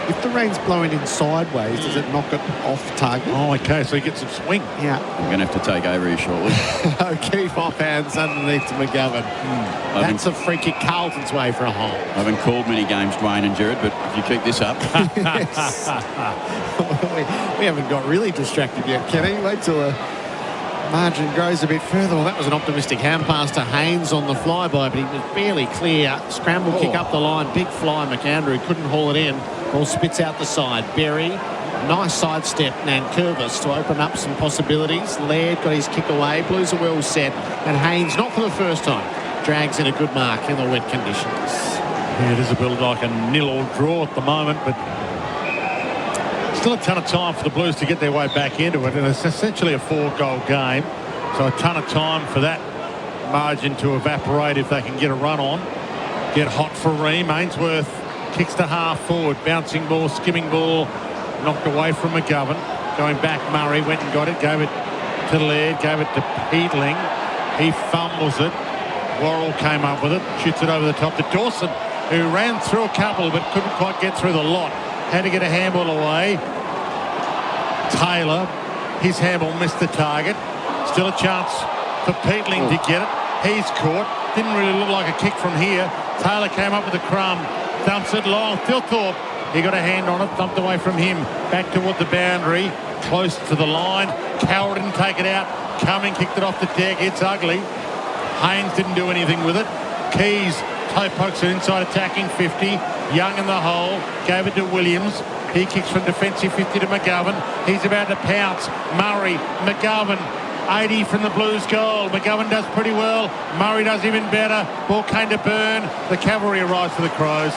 If the rain's blowing in sideways, does it knock it off target? Oh, okay, so he gets some swing. Yeah. I'm going to have to take over here shortly. O'Keefe off hands underneath to McGovern. That's a free kick Carlton's way for a hole. I haven't called many games, Dwayne and Gerard, but if you keep this up. we haven't got really distracted yet, Kenny. Wait till the margin grows a bit further. Well, that was an optimistic hand pass to Haynes on the flyby, but he was barely clear. Scramble kick up the line. Big fly. McAndrew couldn't haul it in. Ball spits out the side. Berry, nice sidestep. Nankervis to open up some possibilities. Laird got his kick away. Blues are well set. And Haynes, not for the first time, drags in a good mark in the wet conditions. Yeah, it is a bit like a 0-0 draw at the moment, but still a ton of time for the Blues to get their way back into it. And it's essentially a 4-goal game. So a ton of time for that margin to evaporate if they can get a run on. Get hot for Ream. Ainsworth kicks to half forward, bouncing ball, skimming ball, knocked away from McGovern. Going back, Murray went and got it, gave it to Laird, gave it to Peatling. He fumbles it. Worrell came up with it, shoots it over the top to Dawson, who ran through a couple but couldn't quite get through the lot. Had to get a handball away. Taylor, his handball missed the target. Still a chance for Peatling to get it. He's caught. Didn't really look like a kick from here. Taylor came up with a crumb. Dumps it long. Phil Thorpe, he got a hand on it, thumped away from him. Back toward the boundary, close to the line. Cowell didn't take it out. Cumming kicked it off the deck. It's ugly. Haynes didn't do anything with it. Keys toe pokes it inside attacking 50. Young in the hole. Gave it to Williams. He kicks from defensive 50 to McGovern. He's about to pounce. Murray, McGovern. 80 from the Blues goal. McGovern does pretty well. Murray does even better. Ball came to Byrne. The cavalry arrives for the Crows.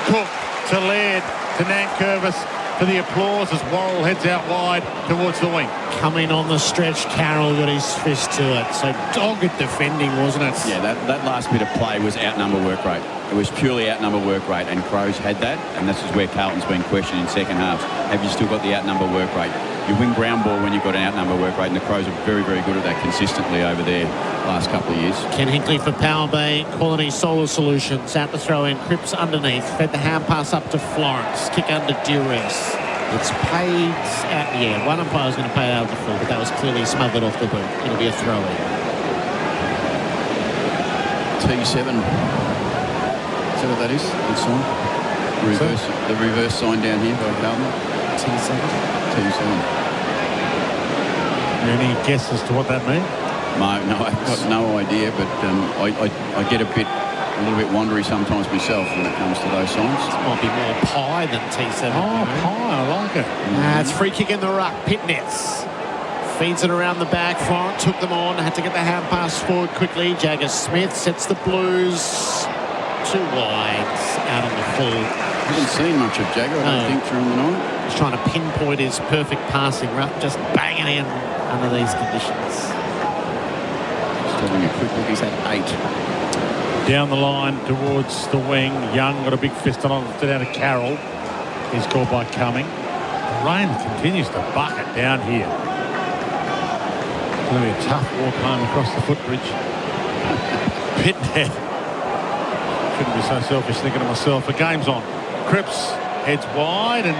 Cook to Laird to Nankervis for the applause as Worrell heads out wide towards the wing. Coming on the stretch, Carroll got his fist to it. So dogged defending, wasn't it? Yeah, that last bit of play was outnumber work rate. It was purely outnumber work rate, and Crows had that, and this is where Carlton's been questioned in second halves. Have you still got the outnumber work rate? You win ground ball when you've got an outnumber work rate, and the Crows are very, very good at that consistently over their last couple of years. Ken Hinkley for Power Bay Quality Solar Solutions. Out to throw in. Cripps underneath. Fed the hand pass up to Florence. Kick under duress. It's paid out. Yeah, one umpire was going to pay it out of the full, but that was clearly smothered off the boot. It'll be a throw-in. T7. Is that what that is? Good sign. The reverse sign down here by Carlton. T7. Any guess as to what that means? No, I've got no idea, but I get a little bit wandery sometimes myself when it comes to those signs. This might be more pie than T7. Oh, pie, I like it. It's free kick in the ruck. Pit nets. Feeds it around the back. Florent took them on. Had to get the hand pass forward quickly. Jagger Smith sets the Blues too wide out on the full. Haven't seen much of Jagger, I don't think, during the night. He's trying to pinpoint his perfect passing route, just banging in under these conditions. Just having a quick look. He's had 8. Down the line towards the wing. Young got a big fist on it down to Carroll. He's caught by Cumming. The rain continues to bucket down here. It's going to be a tough walk home across the footbridge. Pit net. Shouldn't be so selfish thinking of myself. The game's on. Cripps heads wide, and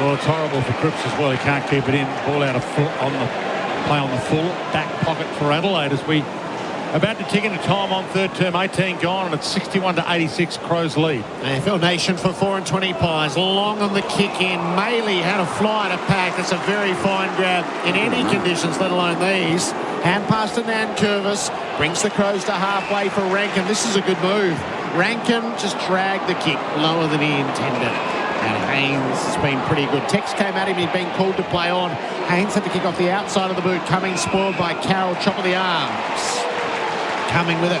well, it's horrible for Cripps as well. He can't keep it in. Ball out of full on the play on the full back pocket for Adelaide as we about to tick into time on third term. 18 gone, and it's 61-86. Crows lead. AFL Nation for 4 and 20 pies. Long on the kick in. Maley had a fly to pack. It's a very fine grab in any conditions, let alone these. Hand pass to Nankervis. Brings the Crows to halfway for Rankin. This is a good move. Rankin just dragged the kick lower than he intended. And Haynes has been pretty good. Tex came at him. He'd been called to play on. Haynes had to kick off the outside of the boot. Cumming spoiled by Carroll. Chop of the arms. Cumming with it.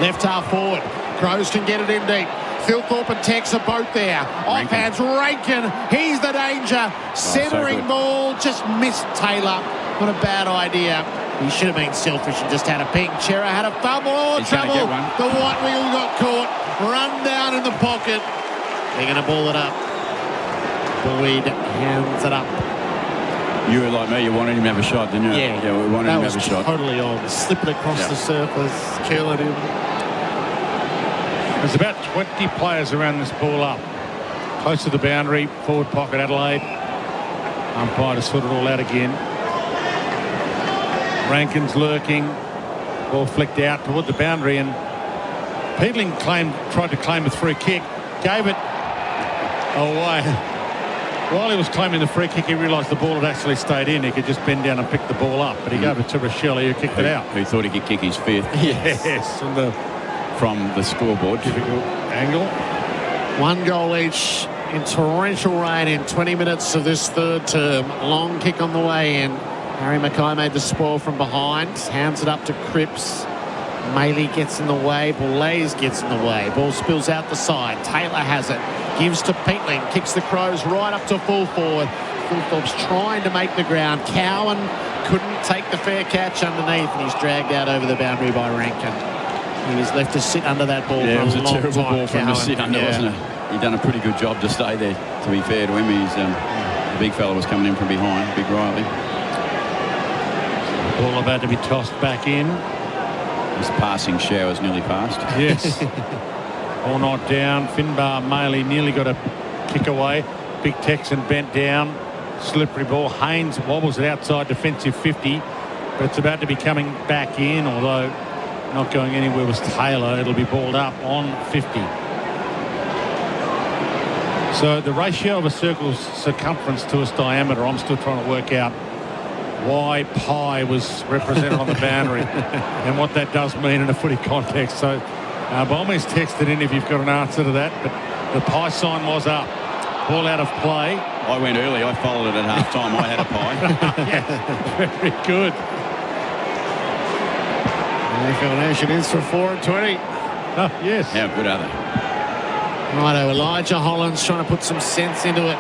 Left half forward. Crows can get it in deep. Philthorpe and Tex are both there. Offhands Rankin. He's the danger. Centering ball. Just missed Taylor. What a bad idea. He should have been selfish and just had a ping. Chera had a fumble. Oh, trouble. The white wheel got caught. Run down in the pocket. They're going to ball it up. Boyd hands it up. You were like me. You wanted him to have a shot, didn't you? Yeah. We wanted him to have a shot. Totally on. Slip it across the surface. Curl it in. There's about 20 players around this ball up. Close to the boundary. Forward pocket, Adelaide. Umpire to sort it all out again. Rankin's lurking. Ball flicked out toward the boundary, and Peatling tried to claim a free kick. Gave it away. While he was claiming the free kick, he realised the ball had actually stayed in. He could just bend down and pick the ball up. But he gave it to Rochelle, who kicked it out. Who thought he could kick his 5th. Yes. From the scoreboard. Difficult angle. 1 goal each in torrential rain in 20 minutes of this third term. Long kick on the way in. Harry Mackay made the spoil from behind. Hands it up to Cripps. Maley gets in the way. Boulays gets in the way. Ball spills out the side. Taylor has it. Gives to Peatling. Kicks the Crows right up to full forward. Fulthorpe's trying to make the ground. Cowan couldn't take the fair catch underneath, and he's dragged out over the boundary by Rankin. He was left to sit under that ball for a long time. It was a terrible ball for him to sit under, wasn't it? He'd done a pretty good job to stay there, to be fair to him. The big fella was coming in from behind, Big Riley. Ball about to be tossed back in. His passing shower's nearly passed. Yes. All not down. Finbar Maley nearly got a kick away. Big Texan bent down. Slippery ball. Haynes wobbles it outside defensive 50. But it's about to be coming back in, although not going anywhere was Taylor. It'll be balled up on 50. So the ratio of a circle's circumference to its diameter, I'm still trying to work out why pi was represented on the boundary and what that does mean in a footy context. So by all means text it in if you've got an answer to that. But The pie sign was up. Ball out of play. I went early. I followed it at half-time. I had a pie. Yeah, very good. AFL Nation is for 4 and 20. Oh, yes. How good are they? Righto, Elijah Hollands trying to put some sense into it.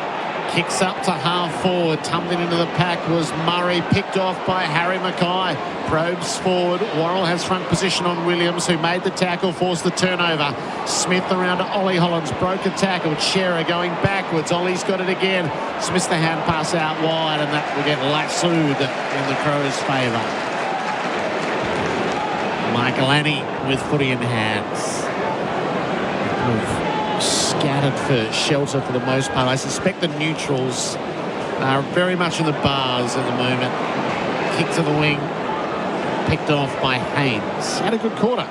Kicks up to half forward. Tumbling into the pack was Murray, picked off by Harry Mackay. Probes forward. Worrell has front position on Williams, who made the tackle, forced the turnover. Smith around to Ollie Hollands, broke a tackle. Shearer going backwards. Ollie's got it again. Smith's the hand pass out wide, and that will get lassoed in the Crows' favour. Michael Annie with footy in hands. Scattered for shelter for the most part. I suspect the neutrals are very much in the bars at the moment. Kick to the wing, picked off by Haynes. Had a good quarter.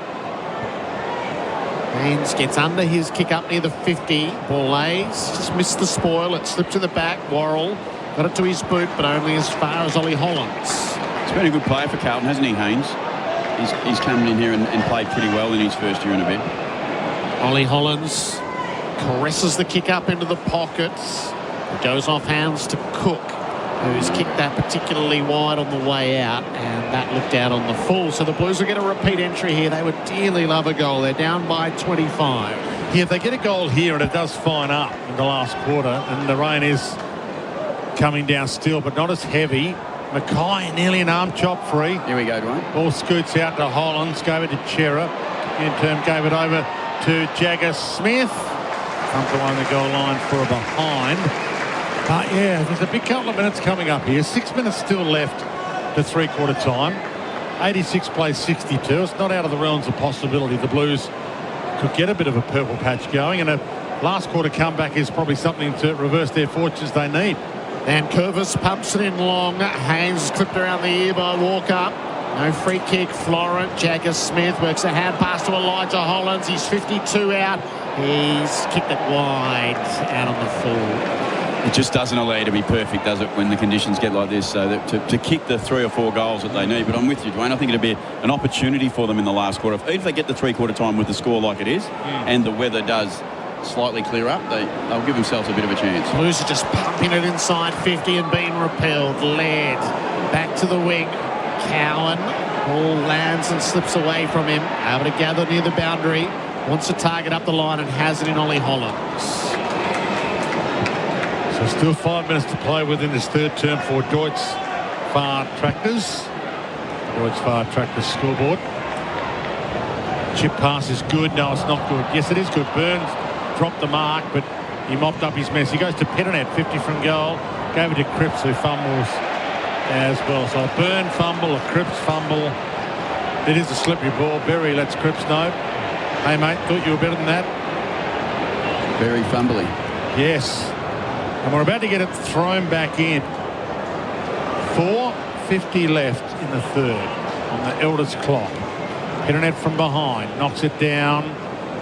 Haynes gets under his kick up near the 50. Ball lays, just missed the spoil. It slipped to the back. Worrell got it to his boot, but only as far as Ollie Hollands. He's been a good player for Carlton, hasn't he, Haynes? He's coming in here and played pretty well in his first year and a bit. Ollie Hollands caresses the kick up into the pockets. It goes off hands to Cook, who's kicked that particularly wide on the way out, and that looked out on the full. So the Blues will get a repeat entry here. They would dearly love a goal. They're down by 25. Yeah, if they get a goal here, and it does fine up in the last quarter, and the rain is coming down still, but not as heavy. Mackay nearly an arm chop free. Here we go, Dwayne. Ball scoots out to Hollands, gave it to Chera. In turn, gave it over to Jagger Smith. Comes along the goal line for a behind. But yeah, there's a big couple of minutes coming up here. 6 minutes still left to three-quarter time. 86 plays 62. It's not out of the realms of possibility. The Blues could get a bit of a purple patch going, and a last quarter comeback is probably something to reverse their fortunes they need. And Curvis pumps it in long. Haynes clipped around the ear by Walker. No free kick. Florent. Jagger Smith works a hand pass to Elijah Hollands. He's 52 out. He's kicked it wide out on the full. It just doesn't allow you to be perfect, does it, when the conditions get like this? So that to kick the 3 or 4 goals that they need. But I'm with you, Dwayne. I think it'll be an opportunity for them in the last quarter. If they get the three-quarter time with the score like it is, and the weather does slightly clear up, they'll give themselves a bit of a chance. Blues are just pumping it inside 50 and being repelled. Laird back to the wing. Cowan. Ball lands and slips away from him. Able to gather near the boundary. Wants to target up the line and has it in Ollie Hollands. So still 5 minutes to play within this third term for Deutz Far Tractors. Deutz Far Tractors scoreboard. Chip pass is good. No, it's not good. Yes, it is good. Burns dropped the mark, but he mopped up his mess. He goes to Pettinet, 50 from goal. Gave it to Cripps, who fumbles as well. So a Burn fumble, a Cripps fumble. It is a slippery ball. Berry lets Cripps know. Hey, mate, thought you were better than that. Very fumbly. Yes. And we're about to get it thrown back in. 4:50 left in the third on the Elders clock. Pettinet from behind. Knocks it down.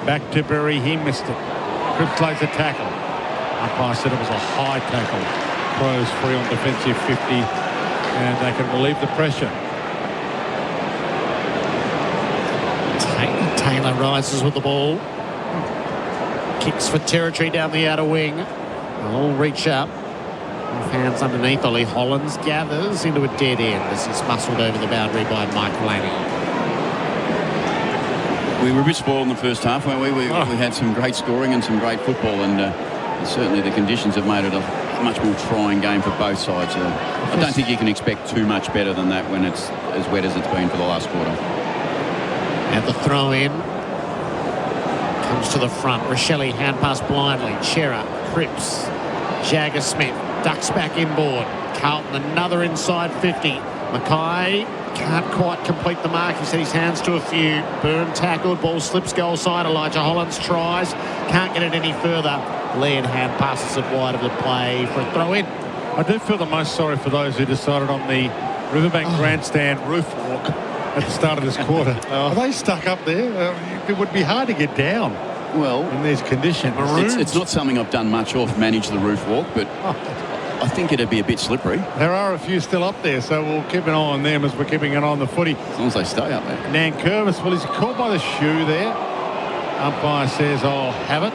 Back to Berry. He missed it. Cripps lays a tackle. Umpire said it was a high tackle. Crows free on defensive 50. And they can relieve the pressure. Taylor rises with the ball. Kicks for territory down the outer wing. They'll all reach up. Off hands underneath. Ollie Hollands gathers into a dead end as he's muscled over the boundary by Mike Laney. We were a bit spoiled in the first half, weren't we? We had some great scoring and some great football, and certainly the conditions have made it a much more trying game for both sides. I don't think you can expect too much better than that when it's as wet as it's been for the last quarter. At the throw in. Comes to the front. Rochelle hand pass blindly. Chera, Cripps, Jagger Smith ducks back inboard. Carlton another inside 50. Mackay can't quite complete the mark. He set his hands to a few. Burn tackled. Ball slips goal side. Elijah Hollands tries. Can't get it any further. Laird hand passes it wide of the play for a throw in. I do feel the most sorry for those who decided on the Riverbank Grandstand roof walk at the start of this quarter. Are they stuck up there? It would be hard to get down. Well, in these conditions. It's not something I've done much of, manage the roof walk, but I think it'd be a bit slippery. There are a few still up there, so we'll keep an eye on them as we're keeping an eye on the footy. As long as they stay up there. Nankervis, well, he's caught by the shoe there. Umpire says, I'll have it.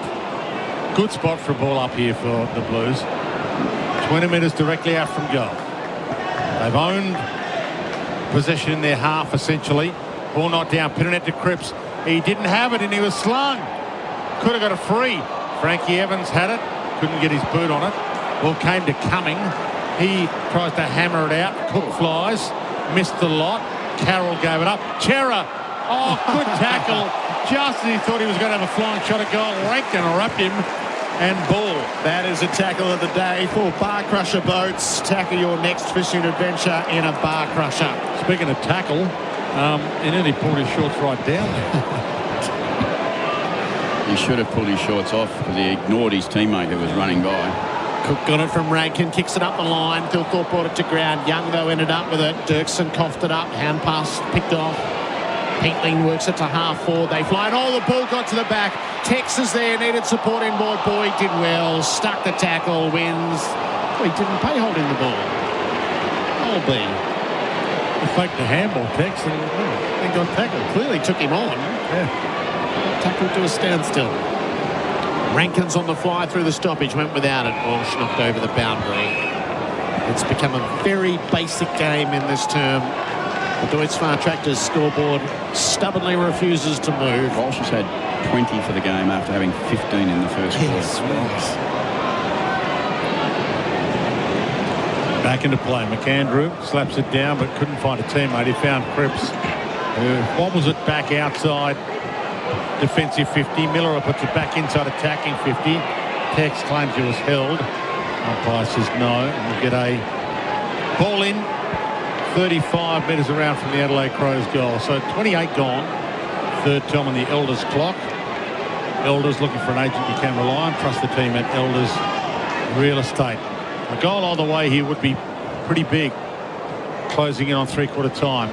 Good spot for a ball up here for the Blues. 20 metres directly out from goal. They've owned possession in their half, essentially. Ball knocked down, Pitternet to Cripps. He didn't have it and he was slung. Could have got a free. Frankie Evans had it. Couldn't get his boot on it. Ball came to Cumming. He tries to hammer it out. Cook flies. Missed the lot. Carroll gave it up. Chera. Oh, good tackle. Just as he thought he was going to have a flying shot at goal, Rankin wrapped him and ball. That is a tackle of the day for Bar Crusher Boats. Tackle your next fishing adventure in a Bar Crusher. Speaking of tackle, he nearly pulled his shorts right down there. He should have pulled his shorts off because he ignored his teammate who was running by. Cook got it from Rankin, kicks it up the line. Thilthorpe brought it to ground. Young, though, ended up with it. Dirksen coughed it up. Hand pass picked off. Hinkley works it to half forward. They fly, and the ball got to the back. Tex is there, needed support in board. Boyd did well, stuck the tackle, wins. He didn't pay holding the ball. Olby. He faked the handball, Tex, and got tackled. Clearly took him on. Yeah. Tackled to a standstill. Rankin's on the fly through the stoppage, went without it. Walsh knocked over the boundary. It's become a very basic game in this term. The Deutz Far Tractors scoreboard stubbornly refuses to move. Walsh has had 20 for the game after having 15 in the first quarter. Back into play. McAndrew slaps it down but couldn't find a teammate. He found Cripps, who wobbles it back outside defensive 50. Miller puts it back inside attacking 50. Tex claims he was held. Umpire says no, and we'll get a ball in 35 metres around from the Adelaide Crows goal. So 28 gone. Third time on the Elders clock. Elders looking for an agent you can rely on. Trust the team at Elders Real Estate. A goal either way here would be pretty big. Closing in on three-quarter time.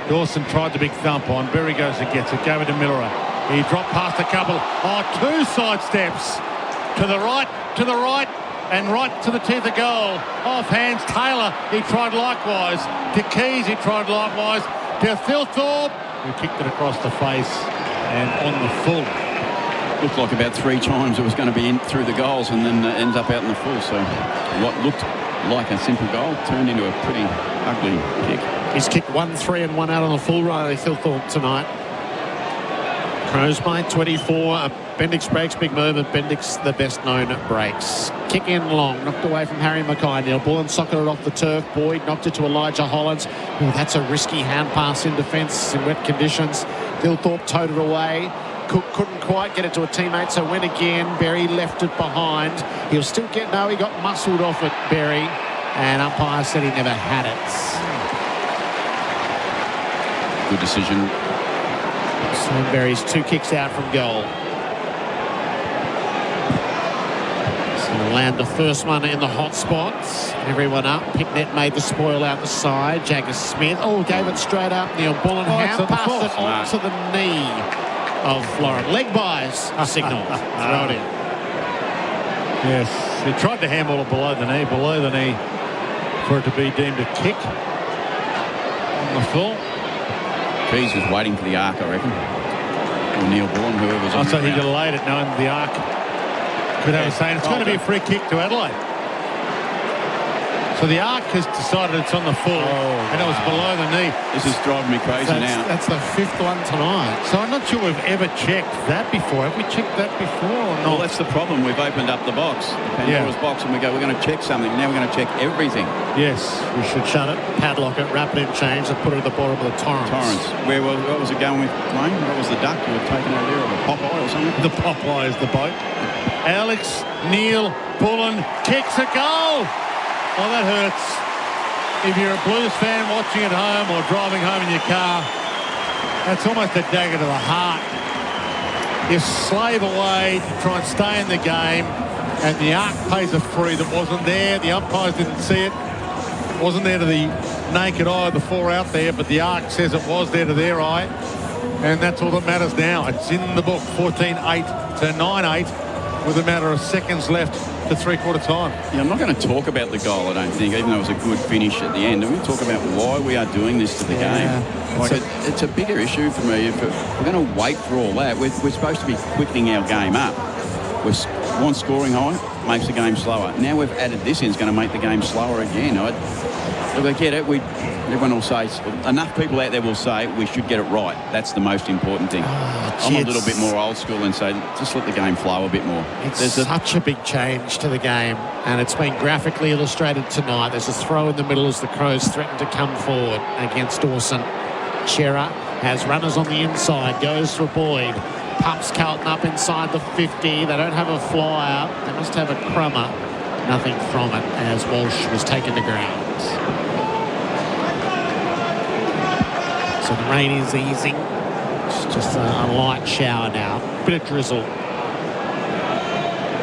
Dawson tried the big thump on. Berry goes and gets it. Gave it to Miller. He dropped past a couple. Two side steps. To the right, and right to the teeth of goal. Off hands, Taylor, he tried likewise. To Keys, he tried likewise. To Thilthorpe, who kicked it across the face and on the full. Looked like about 3 times it was going to be in through the goals and then ends up out in the full. So what looked like a simple goal turned into a pretty ugly kick. He's kicked 1 3 and 1 out on the full. Riley Thilthorpe tonight. Crows by 24. Bendix breaks, big moment. Bendix, the best known breaks. Kick in long, knocked away from Harry Mackay. Neil Bullen socketed off the turf. Boyd knocked it to Elijah Hollins. Oh, that's a risky hand pass in defence in wet conditions. Thilthorpe towed it away. Cook couldn't quite get it to a teammate, so went again. Berry left it behind. He'll still get, no, he got muscled off it, Berry. And umpire said he never had it. Good decision. Sam Berry's 2 kicks out from goal. Land the first one in the hot spots. Everyone up. Picknett made the spoil out the side. Jagger Smith. Oh, gave it straight up. Neil Bullen hand passed it onto the knee of Florent. Leg buys signal. Throw it in. Yes, he tried to handball it below the knee for it to be deemed a kick on the full. Keys was waiting for the arc, I reckon. Or Neil Bullen, whoever was on the so he ground. delayed it knowing the arc. Could have a saying it's going to be a free kick to Adelaide. So the arc has decided it's on the full, and it was below the knee. This is driving me crazy now. That's the 5th one tonight. So I'm not sure we've ever checked that before. Have we checked that before or not? Well, that's the problem. We've opened up the box, Pandora's box, and we're going to check something. Now we're going to check everything. Yes. We should shut it, padlock it, wrap it in chains, and put it at the bottom of the Torrens. What was it going with, Dwayne? What was the duck you were taking out there, or the Popeye or something? The Popeye is the boat. Alex, Neil, Bullen kicks a goal. Oh, that hurts. If you're a Blues fan watching at home or driving home in your car, that's almost a dagger to the heart. You slave away to try and stay in the game, and the arc pays a free that wasn't there. The umpires didn't see it. Wasn't there to the naked eye of the 4 out there, but the arc says it was there to their eye, and that's all that matters now. It's in the book, 14-8 to 9-8, with a matter of seconds left to three-quarter time. Yeah, I'm not going to talk about the goal, I don't think, even though it was a good finish at the end. I'm going to talk about why we are doing this to the game. It's a bigger issue for me. If we're going to wait for all that, we're supposed to be quickening our game up. One scoring high makes the game slower. Now we've added this in, it's going to make the game slower again. Look, I get it. Everyone will say, enough people out there will say we should get it right. That's the most important thing. I'm a little bit more old school and say just let the game flow a bit more. It's such a big change to the game, and it's been graphically illustrated tonight. There's a throw in the middle as the Crows threaten to come forward against Dawson. Chera has runners on the inside, goes for Boyd. Pumps Carlton up inside the 50. They don't have a flyer. They must have a crummer. Nothing from it as Walsh was taken to ground. So the rain is easing. It's just a light shower now. Bit of drizzle.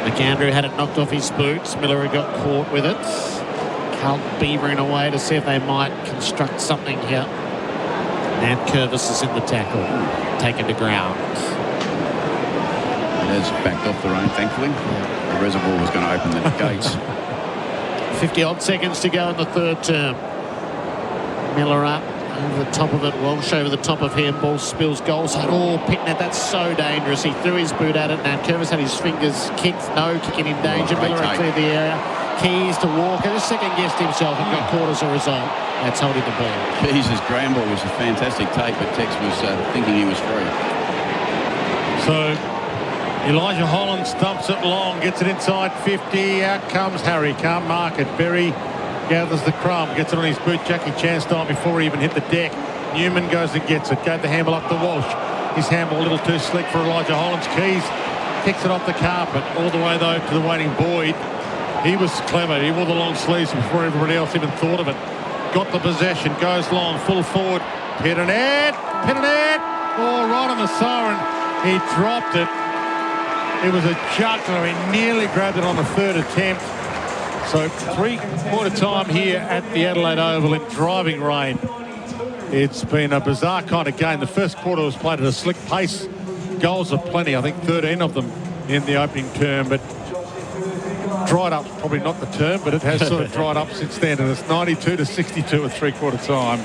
McAndrew had it knocked off his boots. Miller got caught with it. Carlton beavering away to see if they might construct something here. And Curvis is in the tackle. Taken to ground. Has backed off the rain, thankfully. The reservoir was going to open the gates. 50-odd seconds to go in the third term. Miller up over the top of it. Walsh over the top of him. Ball spills goals. Picknett, that's so dangerous. He threw his boot at it. Now Curvis had his fingers kicked. No kicking in danger. Miller had cleared the area. Keys to Walker. Just second-guessed himself and got caught as a result. That's holding the ball. Keys' ground ball was a fantastic take, but Tex was thinking he was free. So Elijah Holland stumps it long, gets it inside 50. Out comes Harry. Can't mark it. Berry gathers the crumb, gets it on his boot. Jackie Chan style before he even hit the deck. Newman goes and gets it. Gave the handle up to Walsh. His handle a little too slick for Elijah Holland's. Keys kicks it off the carpet. All the way, though, to the waiting Boyd. He was clever. He wore the long sleeves before everybody else even thought of it. Got the possession. Goes long. Full forward. Pitternet. Oh, right on the siren. He dropped it. It was a juggler. He nearly grabbed it on the third attempt. So three-quarter time here at the Adelaide Oval in driving rain. It's been a bizarre kind of game. The first quarter was played at a slick pace. Goals are plenty. I think 13 of them in the opening term. But dried up, probably not the term, but it has sort of dried up since then. And it's 92-62 at three-quarter time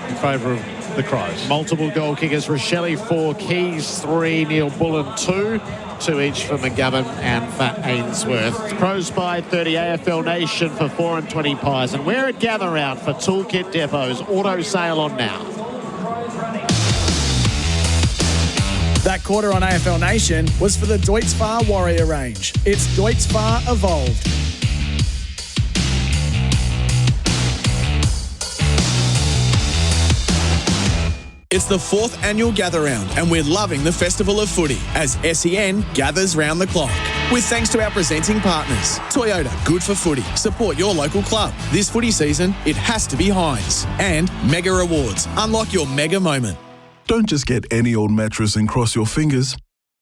in favour of the Crows. Multiple goal kickers. Rochelle 4, Keys 3, Neil Bullen 2. 2 each for McGovern and for Ainsworth. Crows by 30, AFL Nation for 4 and 20 pies. And we're at Gather Round for Toolkit Depots. Auto sale on now. That quarter on AFL Nation was for the Deutz-Fahr Warrior range. It's Deutz-Fahr Evolved. It's the 4th annual Gather Round, and we're loving the Festival of Footy as SEN gathers round the clock. With thanks to our presenting partners, Toyota, good for footy. Support your local club. This footy season, it has to be Heinz. And Mega Rewards. Unlock your mega moment. Don't just get any old mattress and cross your fingers.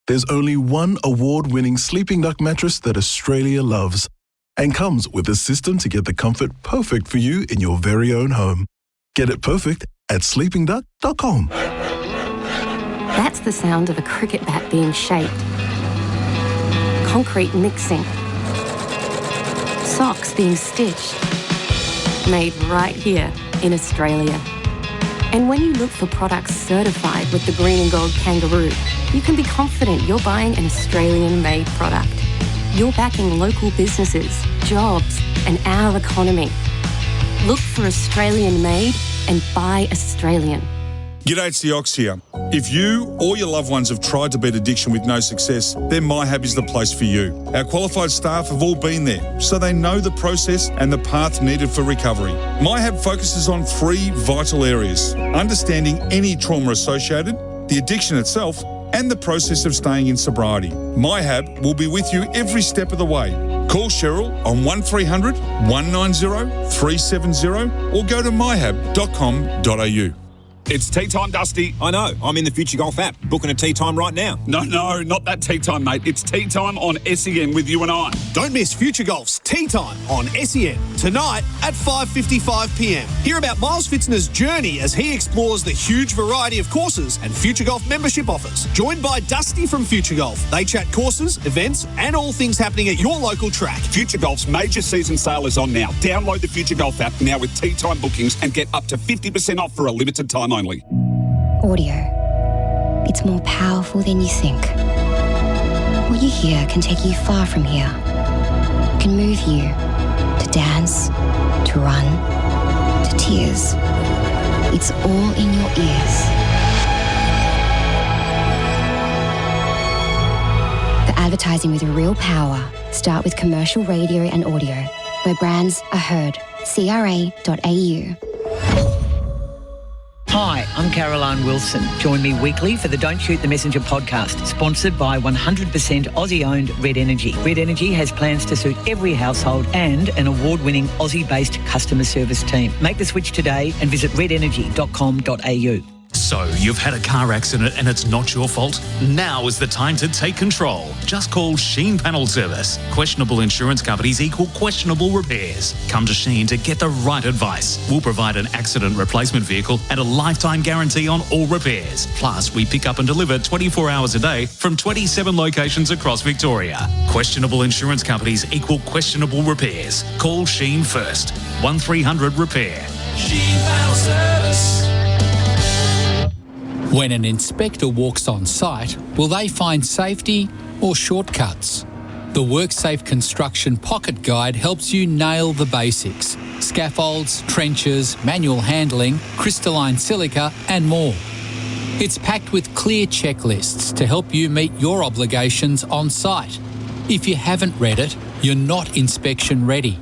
There's only one award-winning Sleeping Duck mattress that Australia loves and comes with a system to get the comfort perfect for you in your very own home. Get it perfect at sleepingduck.com. That's the sound of a cricket bat being shaped. Concrete mixing. Socks being stitched. Made right here in Australia. And when you look for products certified with the green and gold kangaroo, you can be confident you're buying an Australian-made product. You're backing local businesses, jobs, and our economy. Look for Australian-made and buy Australian. G'day, it's the Ox here. If you or your loved ones have tried to beat addiction with no success, then MyHab is the place for you. Our qualified staff have all been there, so they know the process and the path needed for recovery. MyHab focuses on 3 vital areas: understanding any trauma associated, the addiction itself, and the process of staying in sobriety. MyHab will be with you every step of the way. Call Cheryl on 1300 190 370 or go to myhab.com.au. It's tea time, Dusty. I know. I'm in the Future Golf app, booking a tea time right now. No, not that tea time, mate. It's tea time on SEN with you and I. Don't miss Future Golf's Tea Time on SEN tonight at 5:55 p.m. Hear about Miles Fitzner's journey as he explores the huge variety of courses and Future Golf membership offers. Joined by Dusty from Future Golf. They chat courses, events, and all things happening at your local track. Future Golf's major season sale is on now. Download the Future Golf app now with tea time bookings and get up to 50% off for a limited time only. Audio. It's more powerful than you think. What you hear can take you far from here. It can move you to dance, to run, to tears. It's all in your ears. For advertising with real power, start with commercial radio and audio, where brands are heard. CRA.au. Hi, I'm Caroline Wilson. Join me weekly for the Don't Shoot the Messenger podcast, sponsored by 100% Aussie-owned Red Energy. Red Energy has plans to suit every household and an award-winning Aussie-based customer service team. Make the switch today and visit redenergy.com.au. So, you've had a car accident and it's not your fault? Now is the time to take control. Just call Sheen Panel Service. Questionable insurance companies equal questionable repairs. Come to Sheen to get the right advice. We'll provide an accident replacement vehicle and a lifetime guarantee on all repairs. Plus, we pick up and deliver 24 hours a day from 27 locations across Victoria. Questionable insurance companies equal questionable repairs. Call Sheen first. 1300 Repair. Sheen Panel Service. When an inspector walks on site, will they find safety or shortcuts? The WorkSafe Construction Pocket Guide helps you nail the basics: scaffolds, trenches, manual handling, crystalline silica and more. It's packed with clear checklists to help you meet your obligations on site. If you haven't read it, you're not inspection ready.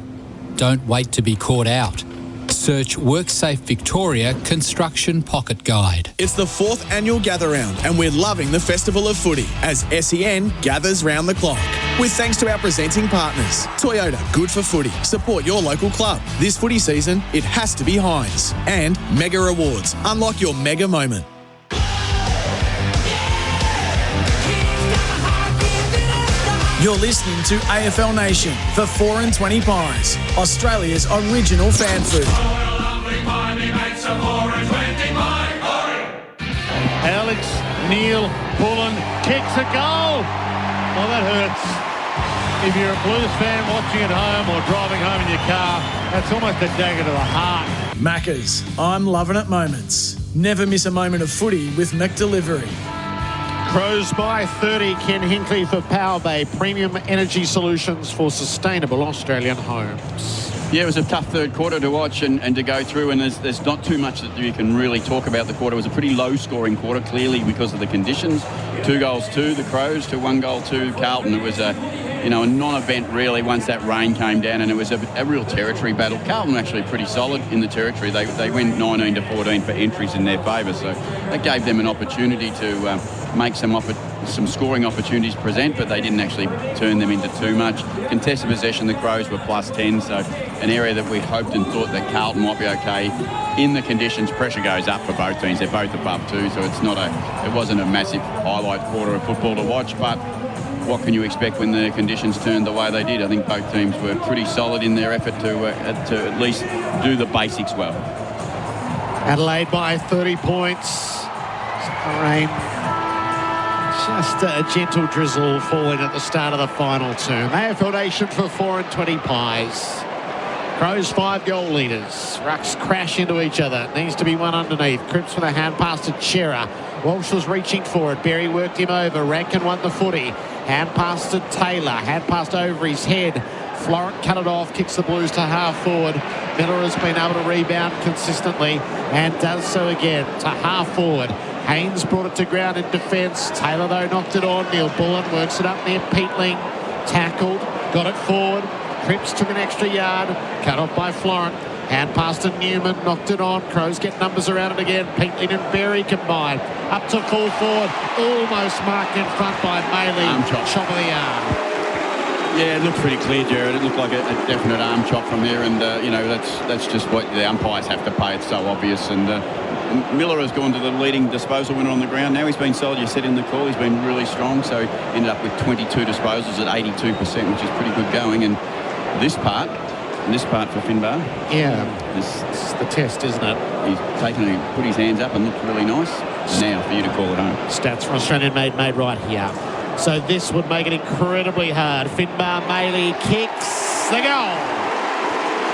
Don't wait to be caught out. Search WorkSafe Victoria Construction Pocket Guide. It's the 4th annual Gather Round and we're loving the Festival of Footy as SEN gathers round the clock. With thanks to our presenting partners, Toyota, good for footy. Support your local club. This footy season, it has to be Heinz. And Mega Rewards. Unlock your mega moment. You're listening to AFL Nation for 4 and 20 Pies, Australia's original fan food. Alex Neil Bullen kicks a goal. Oh, that hurts. If you're a Blues fan watching at home or driving home in your car, that's almost a dagger to the heart. Maccas, I'm loving it moments. Never miss a moment of footy with McDelivery. Crows by 30. Ken Hinkley for Power Bay, premium energy solutions for sustainable Australian homes. Yeah, it was a tough third quarter to watch and to go through, and there's not too much that you can really talk about the quarter. It was a pretty low-scoring quarter, clearly because of the conditions. 2 goals to the Crows, to 1 goal to Carlton. It was a non-event really once that rain came down, and it was a real territory battle. Carlton actually pretty solid in the territory. They went 19-14 for entries in their favour, so that gave them an opportunity to make some scoring opportunities present, but they didn't actually turn them into too much. Contested possession, the Crows were plus 10, so an area that we hoped and thought that Carlton might be okay. In the conditions, pressure goes up for both teams. They're both above 2, so it wasn't a massive highlight quarter of football to watch, but what can you expect when the conditions turned the way they did? I think both teams were pretty solid in their effort to at least do the basics well. Adelaide by 30 points. Rain. Just a gentle drizzle falling at the start of the final term. AFL Nation for 4 and 20 Pies. Crows 5 goal leaders. Rucks crash into each other. Needs to be one underneath. Cripps with a hand pass to Chera. Walsh was reaching for it. Berry worked him over. Rankin won the footy. Hand pass to Taylor. Hand passed over his head. Florent cut it off, kicks the Blues to half forward. Miller has been able to rebound consistently and does so again to half forward. Haynes brought it to ground in defence. Taylor, though, knocked it on. Neil Bullen works it up near Peatling. Tackled, got it forward. Cripps took an extra yard. Cut off by Florent. Hand pass to Newman, knocked it on. Crows get numbers around it again. Peatling and Berry combined. Up to full forward. Almost marked in front by Maley. Chop of the arm. Yeah, it looked pretty clear, Gerard. It looked like a definite arm chop from there, and that's just what the umpires have to pay. It's so obvious. And Miller has gone to the leading disposal winner on the ground. Now he's been solid. You said in the call, he's been really strong. So ended up with 22 disposals at 82%, which is pretty good going. And this part for Finbar. Yeah, it's the test, isn't it? He's put his hands up and looked really nice. Now for you to call it home. Stats from Australian made right here. So this would make it incredibly hard. Finbar Maley kicks the goal.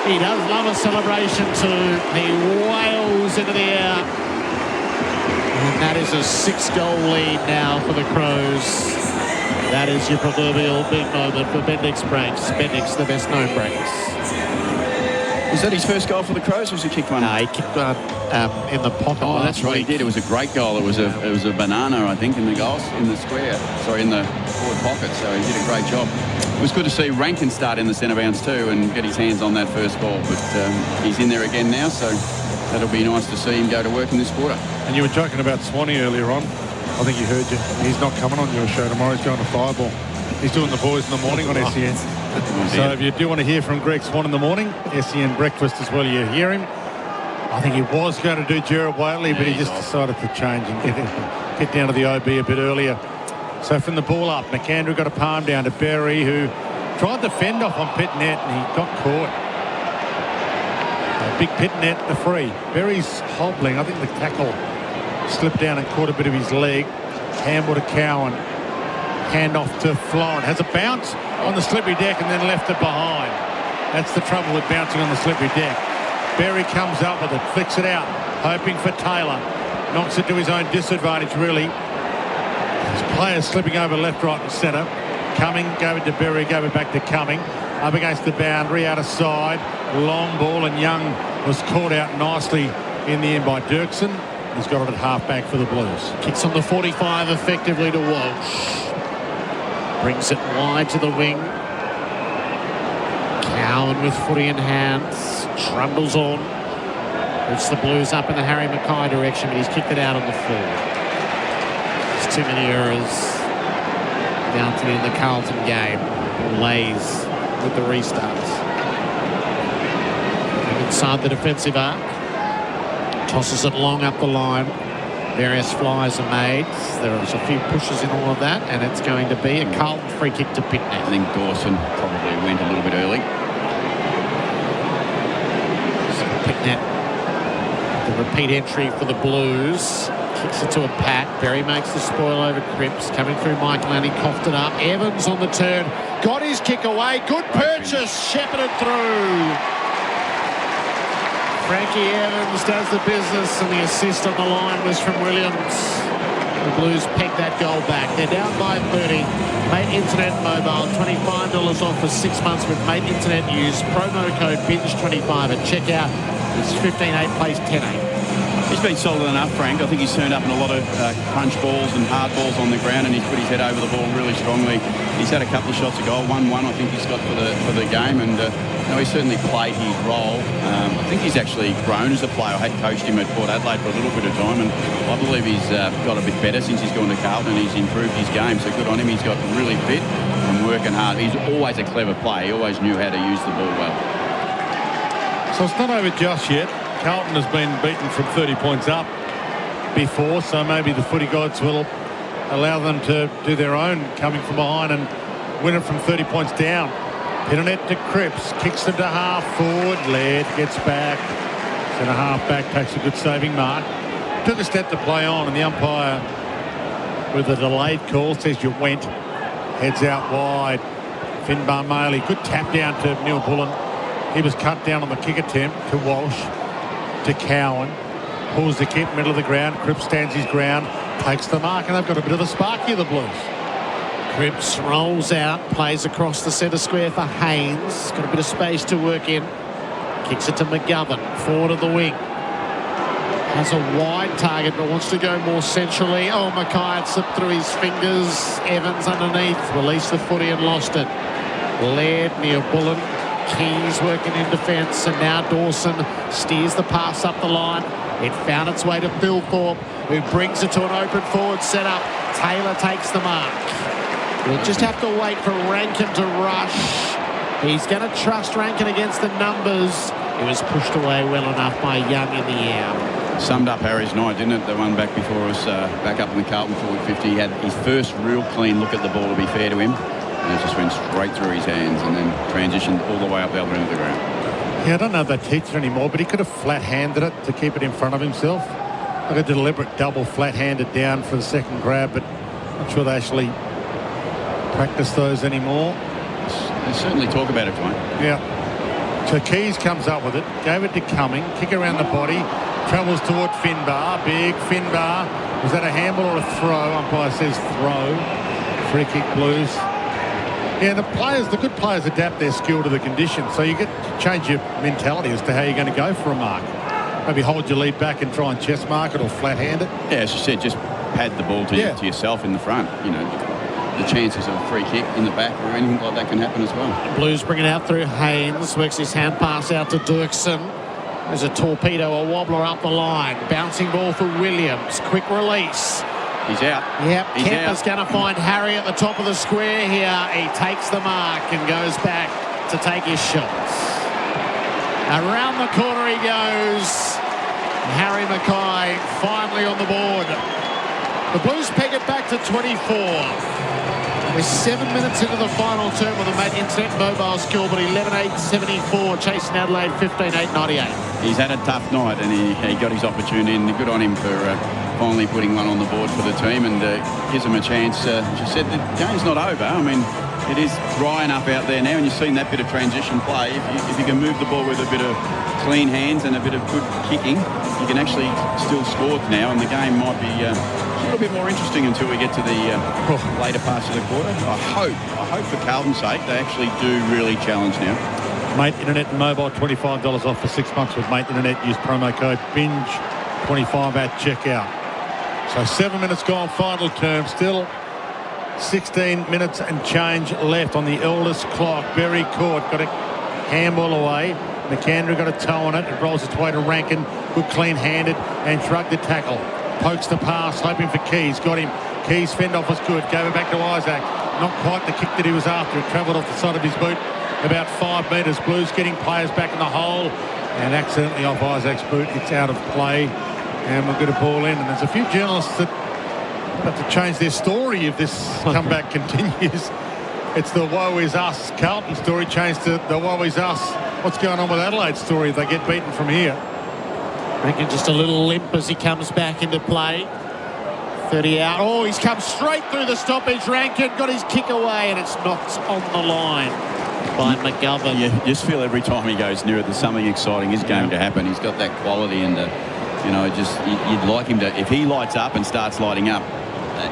He does love a celebration too. He wails into the air. And that is a 6-goal lead now for the Crows. That is your proverbial big moment for Bendix Brakes. Bendix, the best known brakes. Was that his first goal for the Crows, or was he kicked one? No, he kicked one in the pocket. Oh, that's right, he did. It was a great goal. It was a banana, I think, in the goals, in the square. Sorry, in the forward pocket. So he did a great job. It was good to see Rankin start in the centre bounce too and get his hands on that first ball. But he's in there again now, so that'll be nice to see him go to work in this quarter. And you were joking about Swanee earlier on. I think he heard you. He's not coming on your show tomorrow. He's going to Fireball. He's doing the boys in the morning on SEN. So if you do want to hear from Greg Swan in the morning, SEN breakfast as well, you hear him. I think he was going to do Gerard Whateley, but he just decided to change and get down to the OB a bit earlier. So from the ball up, McAndrew got a palm down to Berry, who tried to fend off on Pitnet, and he got caught. Big Pitnet, the free. Berry's hobbling. I think the tackle slipped down and caught a bit of his leg. Campbell to Cowan. Hand off to Florent. Has a bounce on the slippery deck and then left it behind. That's the trouble with bouncing on the slippery deck. Berry comes up with it, flicks it out, hoping for Taylor. Knocks it to his own disadvantage, really. His players slipping over left, right and centre. Cumming gave it to Berry, gave it back to Cumming. Up against the boundary, out of side. Long ball, and Young was caught out nicely in the end by Dirksen. He's got it at half-back for the Blues. Kicks on the 45 effectively to Walsh. Brings it wide to the wing. Cowan with footy in hands. Trundles on. Puts the Blues up in the Harry Mackay direction, but he's kicked it out on the floor. There's too many errors down to in the Carlton game. Lays with the restarts. Inside the defensive arc. Tosses it long up the line. Various flies are made. There's a few pushes in all of that, and it's going to be a Carlton free kick to Pitnet. I think Dawson probably went a little bit early. So Pitnet, the repeat entry for the Blues. Kicks it to a pack. Berry makes the spoil over Cripps. Coming through Michael and he coughed it up. Evans on the turn. Got his kick away. Good purchase. Shepherded through. Frankie Evans does the business, and the assist on the line was from Williams. The Blues pegged that goal back. They're down by 30. Mate Internet Mobile, $25 off for 6 months with Mate Internet use. Promo code BINGE25 at checkout. It's 15.8, plays 10.8. He's been solid enough, Frank. I think he's turned up in a lot of punch balls and hard balls on the ground, and he's put his head over the ball really strongly. He's had a couple of shots of goal. 1-1 I think he's got for the game, and he's certainly played his role. I think he's actually grown as a player. I had coached him at Port Adelaide for a little bit of time, and I believe he's got a bit better since he's gone to Carlton, and he's improved his game. So good on him. He's got really fit and working hard. He's always a clever player. He always knew how to use the ball well. So it's not over just yet. Carlton has been beaten from 30 points up before, so maybe the footy gods will allow them to do their own coming from behind and win it from 30 points down. Pitnet to Cripps, kicks them to half forward. Laird gets back. Centre half back takes a good saving mark. Took a step to play on, and the umpire with a delayed call says you went. Heads out wide. Finbar Maley, good tap down to Neil Bullen. He was cut down on the kick attempt to Walsh. To Cowan, pulls the kick, middle of the ground. Cripps stands his ground, takes the mark, and they've got a bit of a spark here, the Blues. Cripps rolls out, plays across the centre square for Haynes. Got a bit of space to work in. Kicks it to McGovern, forward of the wing. Has a wide target, but wants to go more centrally. Oh, Mackay had slipped through his fingers. Evans underneath, released the footy and lost it. Laird near Bullen. Keys working in defence, and now Dawson steers the pass up the line. It found its way to Philthorpe, who brings it to an open forward setup. Taylor takes the mark. We'll just have to wait for Rankin to rush. He's going to trust Rankin against the numbers. It was pushed away well enough by Young in the air. Summed up Harry's night, didn't it? The one back before us, back up in the Carlton forward 50. He had his first real clean look at the ball, to be fair to him. And it just went straight through his hands and then transitioned all the way up the other end of the ground. Yeah, I don't know if they teach it anymore, but he could have flat-handed it to keep it in front of himself. Like a deliberate double flat-handed down for the second grab, but I'm not sure they actually practice those anymore. They certainly talk about it, Dwayne. Yeah. So Keys comes up with it, gave it to Cumming, kick around the body, travels toward Finbar, big Finbar. Was that a handball or a throw? Umpire says throw. Free kick, Blues. Yeah, the good players adapt their skill to the conditions, so you get to change your mentality as to how you're going to go for a mark. Maybe hold your lead back and try and chest mark it or flat-hand it. Yeah, as you said, just pad the ball to yourself in the front. You know, the chances of a free kick in the back or anything like that can happen as well. Blues bring it out through Haynes, works his hand pass out to Dirksen. There's a torpedo, a wobbler up the line. Bouncing ball for Williams. Quick release. He's out. Yep, He's Kemper's going to find Harry at the top of the square here. He takes the mark and goes back to take his shots. Around the corner he goes. Harry Mackay finally on the board. The Blues peg it back to 24. We're 7 minutes into the final term with the Mate Internet mobile scoreboard, 11-8-74, chasing Adelaide 15-8-98. He's had a tough night and he got his opportunity, and good on him for finally putting one on the board for the team, and gives them a chance. She said the game's not over. I mean, it is dry enough out there now, and you've seen that bit of transition play. If you can move the ball with a bit of clean hands and a bit of good kicking, you can actually still score now, and the game might be a little bit more interesting until we get to the later parts of the quarter. I hope for Carlton's sake they actually do really challenge now. Mate Internet and mobile, $25 off for 6 months with Mate Internet. Use promo code BINGE25 at checkout. So 7 minutes gone, final term. Still 16 minutes and change left on the eldest clock. Berry Court got a handball away. McAndrew got a toe on it. It rolls its way to Rankin. Good clean-handed and shrugged the tackle. Pokes the pass, hoping for Keys. Got him. Keys' fend off was good. Gave it back to Isaac. Not quite the kick that he was after. It travelled off the side of his boot about 5 metres. Blues getting players back in the hole. And accidentally off Isaac's boot. It's out of play. And we'll get a ball in. And there's a few journalists that have to change their story if this comeback continues. It's the woe is us Carlton story changed to the woe is us. What's going on with Adelaide story if they get beaten from here? Rankin just a little limp as he comes back into play. 30 out. Oh, he's come straight through the stoppage. Rankin got his kick away, and it's knocked on the line by McGovern. You just feel every time he goes near it, there's something exciting is going to happen. He's got that quality, and you know, just you'd like him to, if he lights up and starts lighting up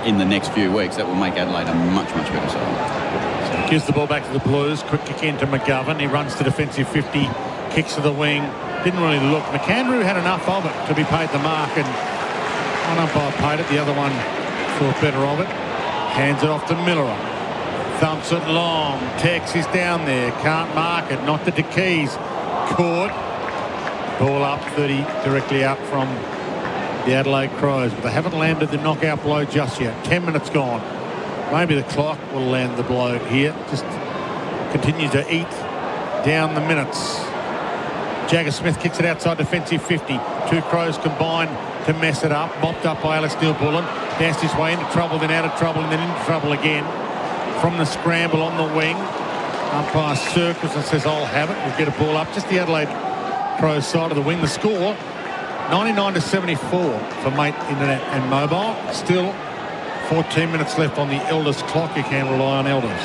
in the next few weeks, that will make Adelaide a much better side. So gives the ball back to the Blues. Quick kick into McGovern. He runs to defensive 50, kicks to the wing. Didn't really look. McAndrew had enough of it to be paid the mark, and one umpire paid it. The other one thought better of it. Hands it off to Miller. Thumps it long. Tex is down there. Can't mark it. Knocked it to Keys. Caught. Ball up 30 directly out from the Adelaide Crows, but they haven't landed the knockout blow just yet. 10 minutes gone. Maybe the clock will land the blow here. Just continue to eat down the minutes. Jagger Smith kicks it outside defensive 50. Two Crows combined to mess it up. Mopped up by Alex Neil-Bullen. Danced his way into trouble, then out of trouble, and then into trouble again. From the scramble on the wing. Umpire circles and says, I'll have it. We'll get a ball up. Just the Adelaide Crows side of the wing. The score, 99-74 for Mate Internet and Mobile. Still 14 minutes left on the Elders clock. You can rely on Elders.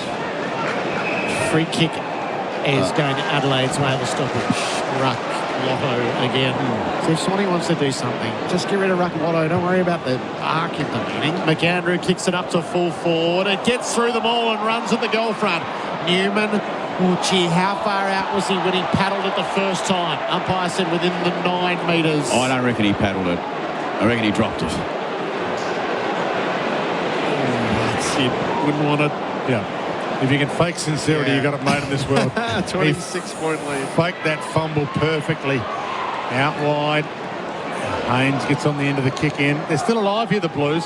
Free kick is going to Adelaide's way of a stoppage. Ruck Lotto again. So if Swanee wants to do something, just get rid of Ruck Lotto. Don't worry about the arc intervening. McAndrew kicks it up to full forward. It gets through them all and runs at the goal front. Newman, oh gee, how far out was he when he paddled it the first time? Umpire said within the 9 metres. I don't reckon he paddled it. I reckon he dropped it. That's it. Wouldn't want it. Yeah. If you can fake sincerity, you've got it made in this world. 26-point lead. Fake that fumble perfectly. Out wide. Haynes gets on the end of the kick in. They're still alive here, the Blues.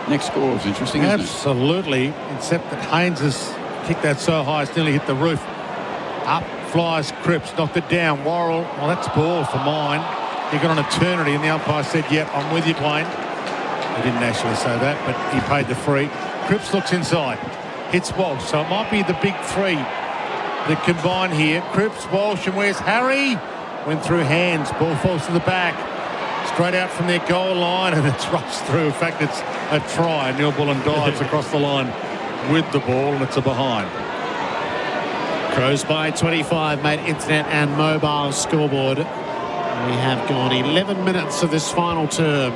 Next score is interesting, isn't it? Absolutely. Except that Haynes has kicked that so high, it's nearly hit the roof. Up flies Cripps, knocked it down. Worrell, well, that's ball for mine. He got on eternity, and the umpire said, yep, I'm with you, Dwayne. He didn't actually say that, but he paid the free. Cripps looks inside. Hits Walsh, so it might be the big three that combine here. Cripps, Walsh, and where's Harry? Went through hands. Ball falls to the back. Straight out from their goal line, and it's rushed through. In fact, it's a try. Neil-Bullen dives across the line with the ball, and it's a behind. Crows by 25, Mate Internet and Mobile scoreboard. We have gone 11 minutes of this final term.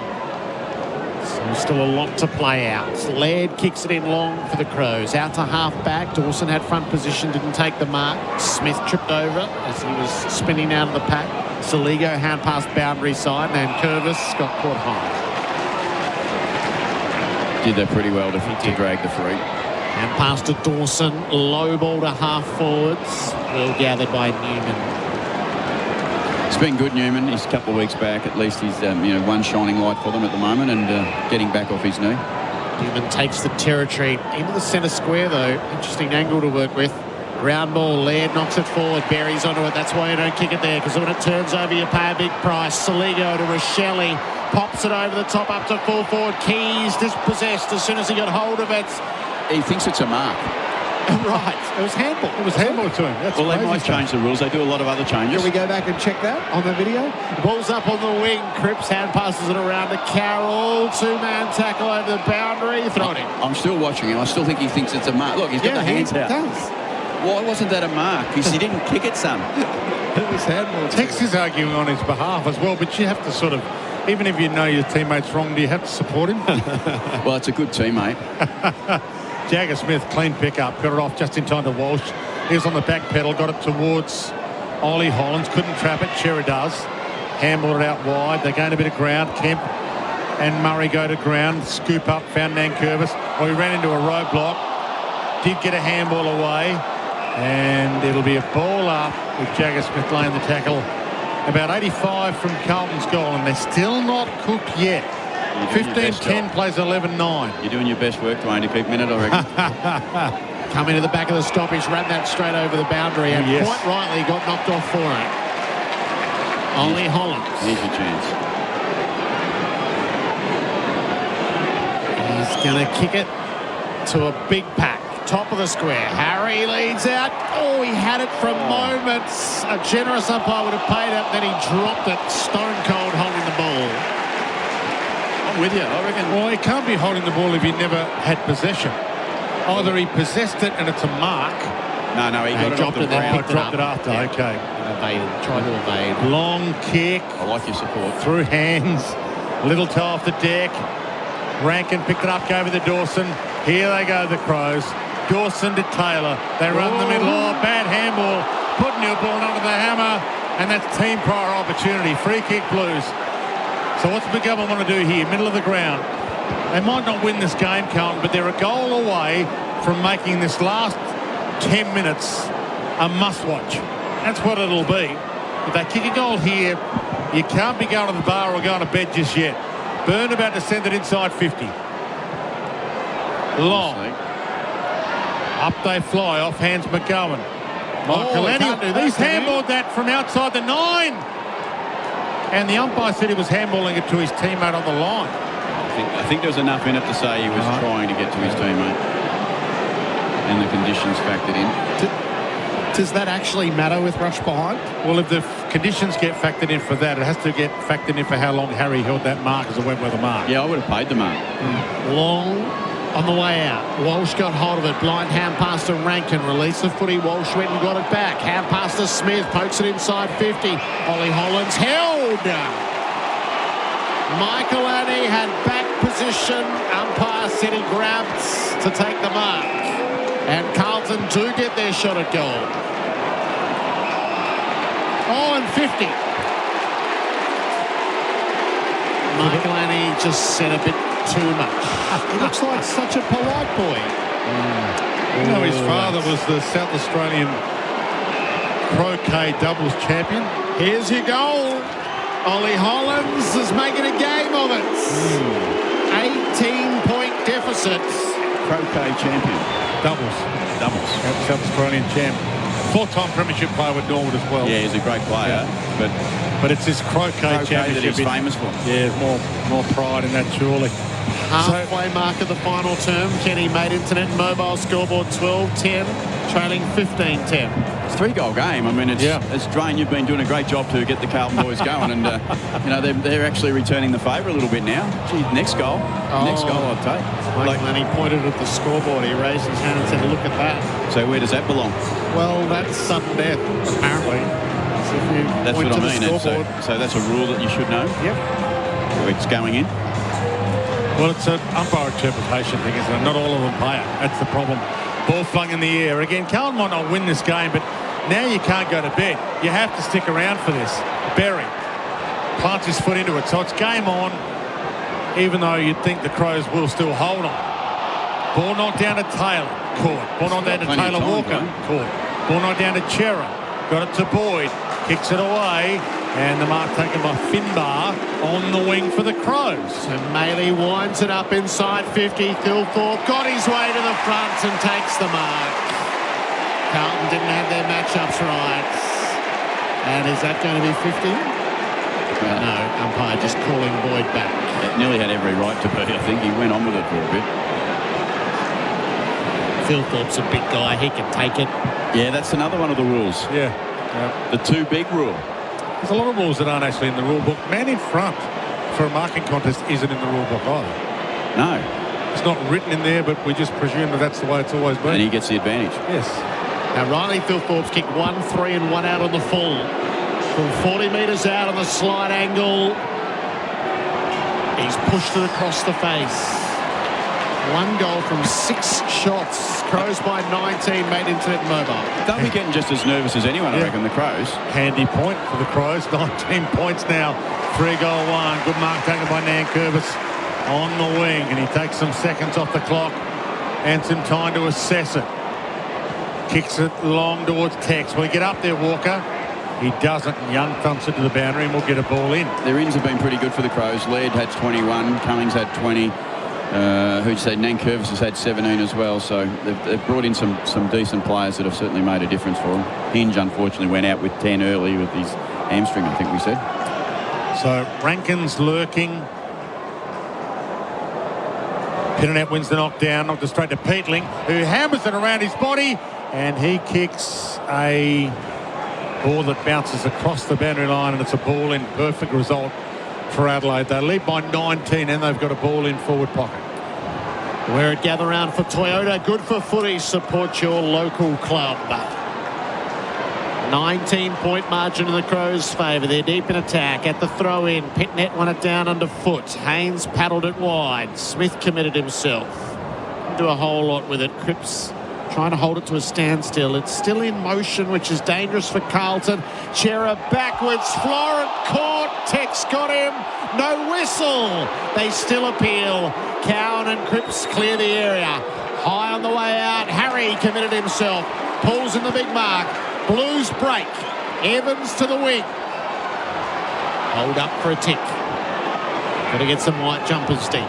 So still a lot to play out. Laird kicks it in long for the Crows. Out to half-back. Dawson had front position, didn't take the mark. Smith tripped over as he was spinning out of the pack. Saligo hand past boundary side, and Curvis got caught high. Did that pretty well to drag the free. And pass to Dawson, low ball to half forwards. Well gathered by Newman. It's been good, Newman. He's a couple of weeks back. At least he's one shining light for them at the moment, and getting back off his knee. Newman takes the territory into the centre square, though. Interesting angle to work with. Round ball, Laird knocks it forward, buries onto it. That's why you don't kick it there, because when it turns over, you pay a big price. Saligo to Rochelle, pops it over the top up to full forward. Keys dispossessed as soon as he got hold of it. He thinks it's a mark. Right, it was handball. It was handball to him. That's well, they might change the rules. They do a lot of other changes. Can we go back and check that on the video? Ball's up on the wing. Cripps hand passes it around to Carroll. Two-man tackle over the boundary. Throw it in. I'm still watching him. I still think he thinks it's a mark. Look, he's got the hands out. Does. Why wasn't that a mark? Because he didn't kick it, son. It was handball. Tex is arguing on his behalf as well, but you have to sort of, even if you know your teammate's wrong, do you have to support him? Well, it's a good teammate. Jagger Smith, clean pick-up, got it off just in time to Walsh. He was on the back pedal, got it towards Ollie Hollands, couldn't trap it, Cherry does. Handballed it out wide, they gain a bit of ground. Kemp and Murray go to ground, scoop up, found Nankervis. Well, he ran into a roadblock, did get a handball away, and it'll be a ball up with Jagger Smith laying the tackle. About 85 from Carlton's goal, and they're still not cooked yet. 15-10 plays 11-9. You're doing your best work, Dwayne, to keep minute, I reckon. Coming to the back of the stoppage, ran that straight over the boundary, and quite rightly got knocked off for it. Ollie Hollands. Here's your chance. He's going to kick it to a big pack. Top of the square. Harry leads out. Oh, he had it for moments. A generous umpire would have paid it, then he dropped it. Stone cold holding the ball. I'm with you, I reckon. Well, he can't be holding the ball if he never had possession. Either he possessed it and it's a mark. No, he got it off the ground. Dropped it after, okay. Evaded, tried to evade. Long kick. I like your support. Through hands. Little toe off the deck. Rankin picked it up, gave it to Dawson. Here they go, the Crows. Dawson to Taylor. They run the middle. Oh, bad handball. Put Newborn under the hammer. And that's team prior opportunity. Free kick, Blues. So what's McGovern want to do here? Middle of the ground. They might not win this game, Carlton, but they're a goal away from making this last 10 minutes a must-watch. That's what it'll be. If they kick a goal here, you can't be going to the bar or going to bed just yet. Byrne about to send it inside 50. Long. Up they fly, off hands McGowan. He's handballed that from outside the 9. And the umpire said he was handballing it to his teammate on the line. I think there was enough in it to say he was trying to get to his teammate. And the conditions factored in. Does that actually matter with rush behind? Well, if the conditions get factored in for that, it has to get factored in for how long Harry held that mark as it went with the mark. Yeah, I would have paid the mark. Long on the way out. Walsh got hold of it. Blind hand pass to Rankin. Release the footy. Walsh went and got it back. Hand pass to Smith. Pokes it inside 50. Ollie Hollands held. Michael Addy had back position. Umpire said he grabbed to take the mark. And Carlton do get their shot at goal. Oh, and 50. Michael Addy just said a bit too much. He looks like such a polite boy. You know, his father was the South Australian croquet doubles champion. Here's your goal. Ollie Hollands is making a game of it. 18-point deficit. Croquet champion. Doubles. South Australian champ. 4-time premiership player with Norwood as well. Yeah, he's a great player, but it's his croquet championship that he's famous for. Yeah, more pride in that, surely. Halfway mark of the final term. Kenny made internet and mobile scoreboard 12-10, trailing 15-10. It's a 3-goal game. I mean, it's Dwayne, you've been doing a great job to get the Carlton boys going, and they're actually returning the favour a little bit now. Gee, next goal I'd take. And he pointed at the scoreboard. He raised his hand and said, "Look at that." So where does that belong? Well, that's sudden death, apparently. So that's what I mean. So that's a rule that you should know. Yep. It's going in. Well, it's an umpire interpretation thing, isn't it? Not all of them play it. That's the problem. Ball flung in the air. Again, Carlton might not win this game, but now you can't go to bed. You have to stick around for this. Berry plants his foot into it. So it's game on, even though you'd think the Crows will still hold on. Ball knocked down to Taylor. Caught. Ball knocked down to Taylor Walker. Caught. Ball knocked down to Chera. Got it to Boyd. Kicks it away. And the mark taken by Finbar on the wing for the Crows. So Maley winds it up inside 50. Thilthorpe got his way to the front and takes the mark. Carlton didn't have their matchups right. And is that going to be 50? No, umpire just calling Boyd back. It nearly had every right to be, I think. He went on with it for a bit. Thilthorpe's a big guy. He can take it. Yeah, that's another one of the rules. Yeah. The too big rule. There's a lot of rules that aren't actually in the rule book. Man in front for a marking contest isn't in the rule book either. No. It's not written in there, but we just presume that that's the way it's always been. And he gets the advantage. Yes. Now, Riley Thilthorpe's kicked 1, 3 and 1 out on the full. From 40 metres out on the slide angle. He's pushed it across the face. 1 goal from 6 shots. Crows by 19, made into it mobile. They'll be getting just as nervous as anyone, I reckon, the Crows. Handy point for the Crows. 19 points now. 3-goal one. Good mark taken by Nankervis on the wing. And he takes some seconds off the clock and some time to assess it. Kicks it long towards Tex. Will he get up there, Walker? He doesn't. Young thumps it to the boundary and will get a ball in. Their ins have been pretty good for the Crows. Laird had 21. Cummings had 20. Who'd say Nankervis has had 17 as well, so they've brought in some decent players that have certainly made a difference for them. Hinge unfortunately went out with 10 early with his hamstring, I think we said. So Rankin's lurking. Pinnernet wins the knockdown, knocked it straight to Peatling, who hammers it around his body, and he kicks a ball that bounces across the boundary line, and it's a ball in. Perfect result for Adelaide. They lead by 19 and they've got a ball in forward pocket. We're at Gather Round for Toyota. Good for footy. Support your local club. 19-point margin in the Crows' favour. They're deep in attack. At the throw-in, Pitnet won it down underfoot. Haynes paddled it wide. Smith committed himself. Didn't do a whole lot with it. Cripps trying to hold it to a standstill. It's still in motion, which is dangerous for Carlton. Chera backwards. Florent caught. Tex got him. No whistle. They still appeal. Cowan and Cripps clear the area. High on the way out. Harry committed himself. Pulls in the big mark. Blues break. Evans to the wing. Hold up for a tick. Got to get some white jumpers deep.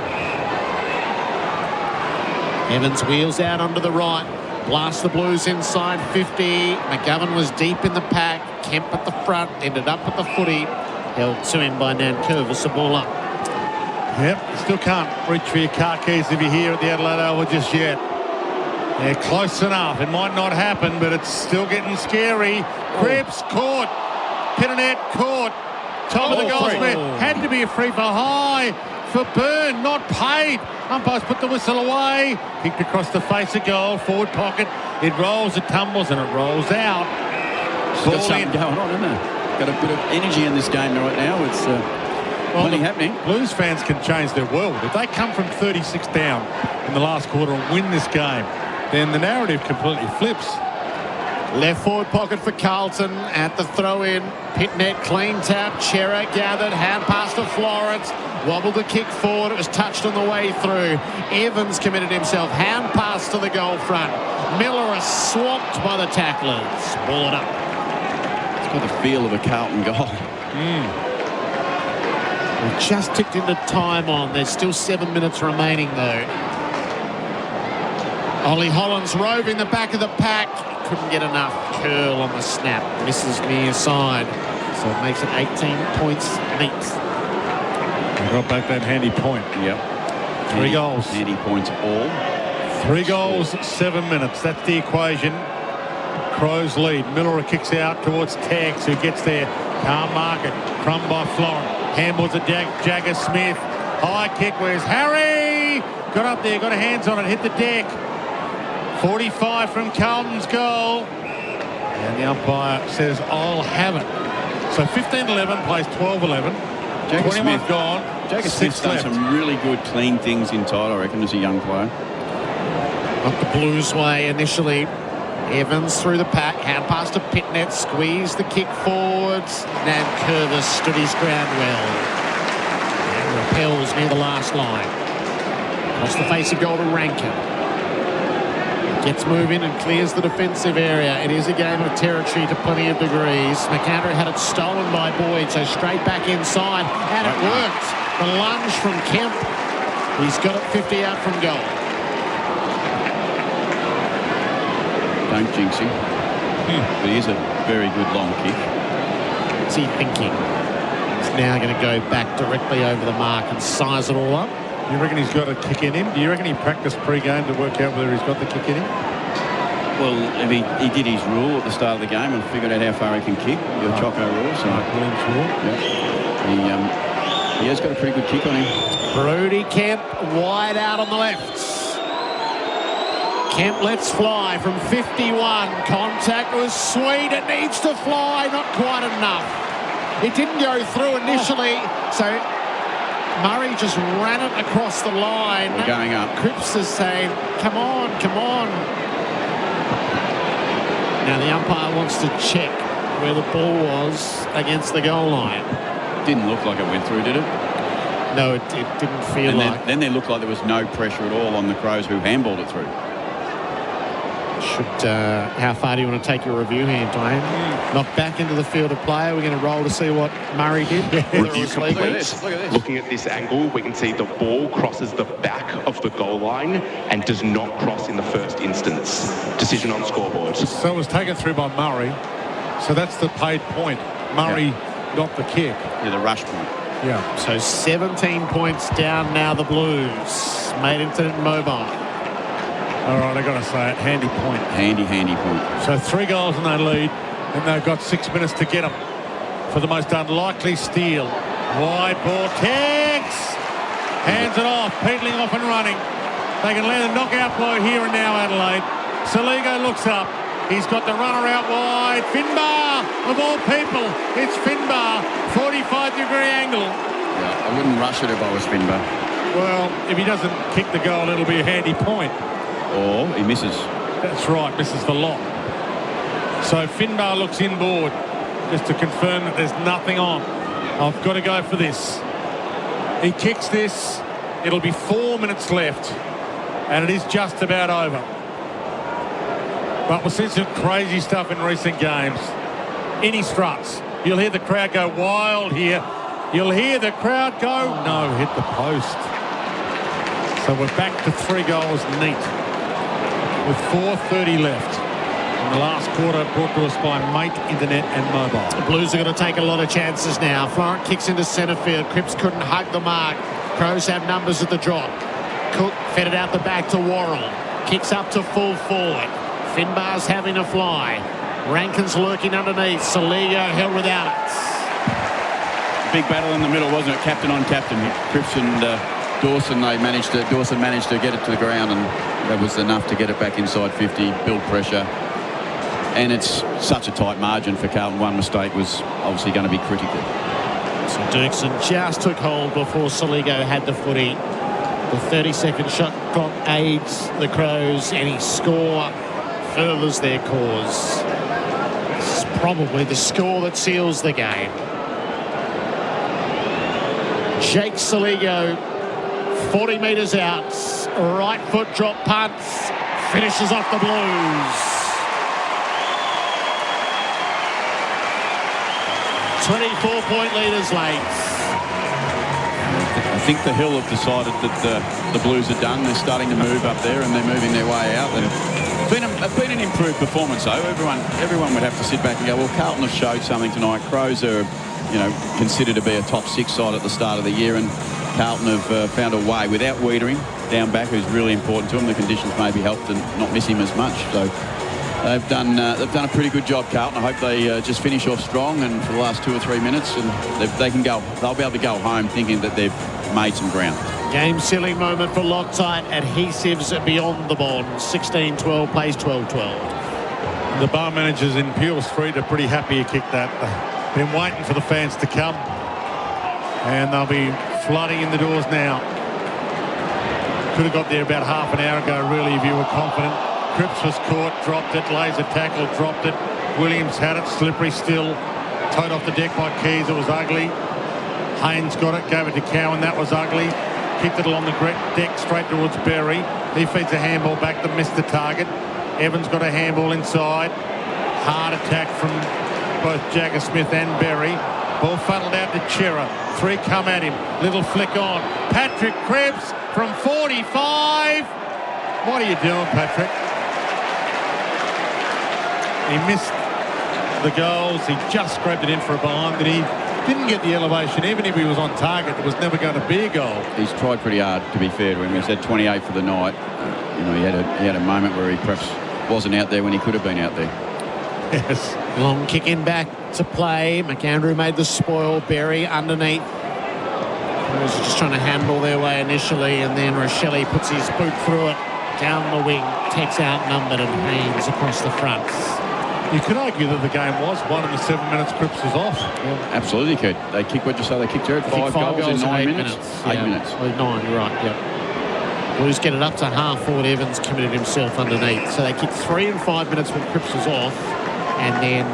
Evans wheels out onto the right. Blast the Blues inside 50. McGovern was deep in the pack. Kemp at the front. Ended up at the footy. Held to him by Nankervis. The ball up. Yep, still can't reach for your car keys if you're here at the Adelaide Oval just yet. They're close enough. It might not happen, but it's still getting scary. Cripps caught. Pinnernet caught. Top of the goal square. Had to be a free for high for Byrne. Not paid. Umpires put the whistle away. Kicked across the face of goal. Forward pocket. It rolls, it tumbles, and it rolls out. Got something going on, isn't it? Got a bit of energy in this game right now. It's plenty happening. Blues fans can change their world. If they come from 36 down in the last quarter and win this game, then the narrative completely flips. Left forward pocket for Carlton at the throw-in. Pitnet, clean tap. Chera gathered. Hand pass to Florence. Wobbled the kick forward. It was touched on the way through. Evans committed himself. Hand pass to the goal front. Miller is swamped by the tacklers. Ball it up. It's got the feel of a Carlton goal. We've just ticked into time on. There's still 7 minutes remaining, though. Ollie Hollands roving the back of the pack. Couldn't get enough curl on the snap. Misses near side. So it makes it 18 points neat. We got back that handy point. Yep. 3 goals. Handy points all. 3 goals, 7 minutes. That's the equation. Crows lead. Miller kicks out towards Tags, who gets there. Can't mark it. Crumb by Florent. Handballs at Jagger Smith. High kick. Where's Harry? Got up there. Got a hands on it. Hit the deck. 45 from Carlton's goal. And the umpire says, I'll have it. So 15-11 plays 12-11. 21 Smith gone. Jagger Smith's done some really good, clean things in tight, I reckon, as a young player. Up the Blues way initially. Evans through the pack, hand pass to Pitnet, squeeze the kick forwards. Curvis stood his ground well. And repels near the last line. Across the face of goal to Rankin. Gets moving and clears the defensive area. It is a game of territory to plenty of degrees. McAndrew had it stolen by Boyd, so straight back inside, and it worked. The lunge from Kemp. He's got it 50 out from goal. Don't jinx him. But he is a very good long kick. What's he thinking? He's now going to go back directly over the mark and size it all up. You reckon he's got a kick in him? Do you reckon he practiced pre-game to work out whether he's got the kick in him? Well, if he did his rule at the start of the game and figured out how far he can kick, your Choco rule. So Williams rule. Yeah. He has got a pretty good kick on him. Brodie Kemp wide out on the left. Kemp lets fly from 51. Contact was sweet. It needs to fly. Not quite enough. It didn't go through initially. So Murray just ran it across the line. We're going up. Cripps is saying, come on, come on. Now the umpire wants to check where the ball was against the goal line. Didn't look like it went through, did it? No, it didn't feel like. Then there looked like there was no pressure at all on the Crows who handballed it through. How far do you want to take your review here, Dwayne? Knock back into the field of play. We're going to roll to see what Murray did. Review complete. Look at this. Looking at this angle, we can see the ball crosses the back of the goal line and does not cross in the first instance. Decision on scoreboard. So it was taken through by Murray. So that's the paid point. Murray got the kick. Yeah, the rush point. Yeah. So 17 points down now, the Blues. Made incident mobile. All right, I've got to say it. Handy point. Handy point. So 3 goals and they lead, and they've got 6 minutes to get them for the most unlikely steal. Wide ball. Tex! Hands it off. Peedling off and running. They can land a knockout blow here and now, Adelaide. Saligo looks up. He's got the runner out wide. Finbar, of all people. It's Finbar. 45-degree angle. Yeah, I wouldn't rush it if I was Finbar. Well, if he doesn't kick the goal, it'll be a handy point. Or he misses. That's right, misses the lot. So Finbar looks inboard just to confirm that there's nothing on. I've got to go for this. He kicks this. It'll be 4 minutes left. And it is just about over. But we've seen some crazy stuff in recent games. Any struts. You'll hear the crowd go wild here. You'll hear the crowd go, no, hit the post. So we're back to 3 goals neat. With 4:30 left. In the last quarter, brought to us by Mate, Internet and Mobile. The Blues are going to take a lot of chances now. Florent kicks into centre field. Cripps couldn't hug the mark. Crows have numbers at the drop. Cook fed it out the back to Worrell. Kicks up to full forward. Finbar's having a fly. Rankin's lurking underneath. Saligo held without it. Big battle in the middle, wasn't it? Captain on captain. Cripps and Dawson, Dawson managed to get it to the ground, and that was enough to get it back inside 50, build pressure. And it's such a tight margin for Carlton. One mistake was obviously going to be critical. So Dirksen just took hold before Saligo had the footy. The 30-second shot clock aids the Crows. Any score furthers their cause. This is probably the score that seals the game. Jake Saligo, 40 metres out, right foot drop punts, finishes off the Blues. 24-point leaders late. I think the Hill have decided that the Blues are done. They're starting to move up there and they're moving their way out. And it's been an improved performance, though. Everyone would have to sit back and go, well, Carlton have showed something tonight. Crows are, considered to be a top 6 side at the start of the year, and Carlton have found a way without Wiedering down back, who's really important to them. The conditions maybe helped and not miss him as much. So they've done a pretty good job, Carlton. I hope they just finish off strong and for the last 2 or 3 minutes, and they can go. They'll be able to go home thinking that they've made some ground. Game-sealing moment for Loctite. Adhesives beyond the bond. 16-12 plays 12-12. The bar managers in Peel Street are pretty happy you kicked that. They've been waiting for the fans to come, and they'll be flooding in the doors now. Could have got there about half an hour ago, really, if you were confident. Cripps was caught, dropped it. Laser tackle, dropped it. Williams had it, slippery still. Towed off the deck by Keys, it was ugly. Haynes got it, gave it to Cowan, that was ugly. Kicked it along the deck straight towards Berry. He feeds a handball back that missed the target. Evans got a handball inside. Hard attack from both Jagger Smith and Berry. Ball funneled out to Chera. 3 come at him. Little flick on. Patrick Krebs from 45. What are you doing, Patrick? He missed the goals. He just scraped it in for a behind, but he didn't get the elevation. Even if he was on target, it was never going to be a goal. He's tried pretty hard, to be fair to him. He's had 28 for the night. He had a moment where he perhaps wasn't out there when he could have been out there. Yes. Long kick in back to play. McAndrew made the spoil. Berry underneath. He was just trying to handball their way initially, and then Rochelle puts his boot through it. Down the wing, Tex outnumbered, and Haynes across the front. You could argue that the game was 1 in the 7 minutes Cripps was off. Yeah. Absolutely could. They kicked, what you say, they kicked her at 5 goals in 9 minutes. 8 minutes. Oh, 9, you're right, yep. Blues get it up to half forward. Evans committed himself underneath. So they kicked 3 in 5 minutes when Cripps was off, and then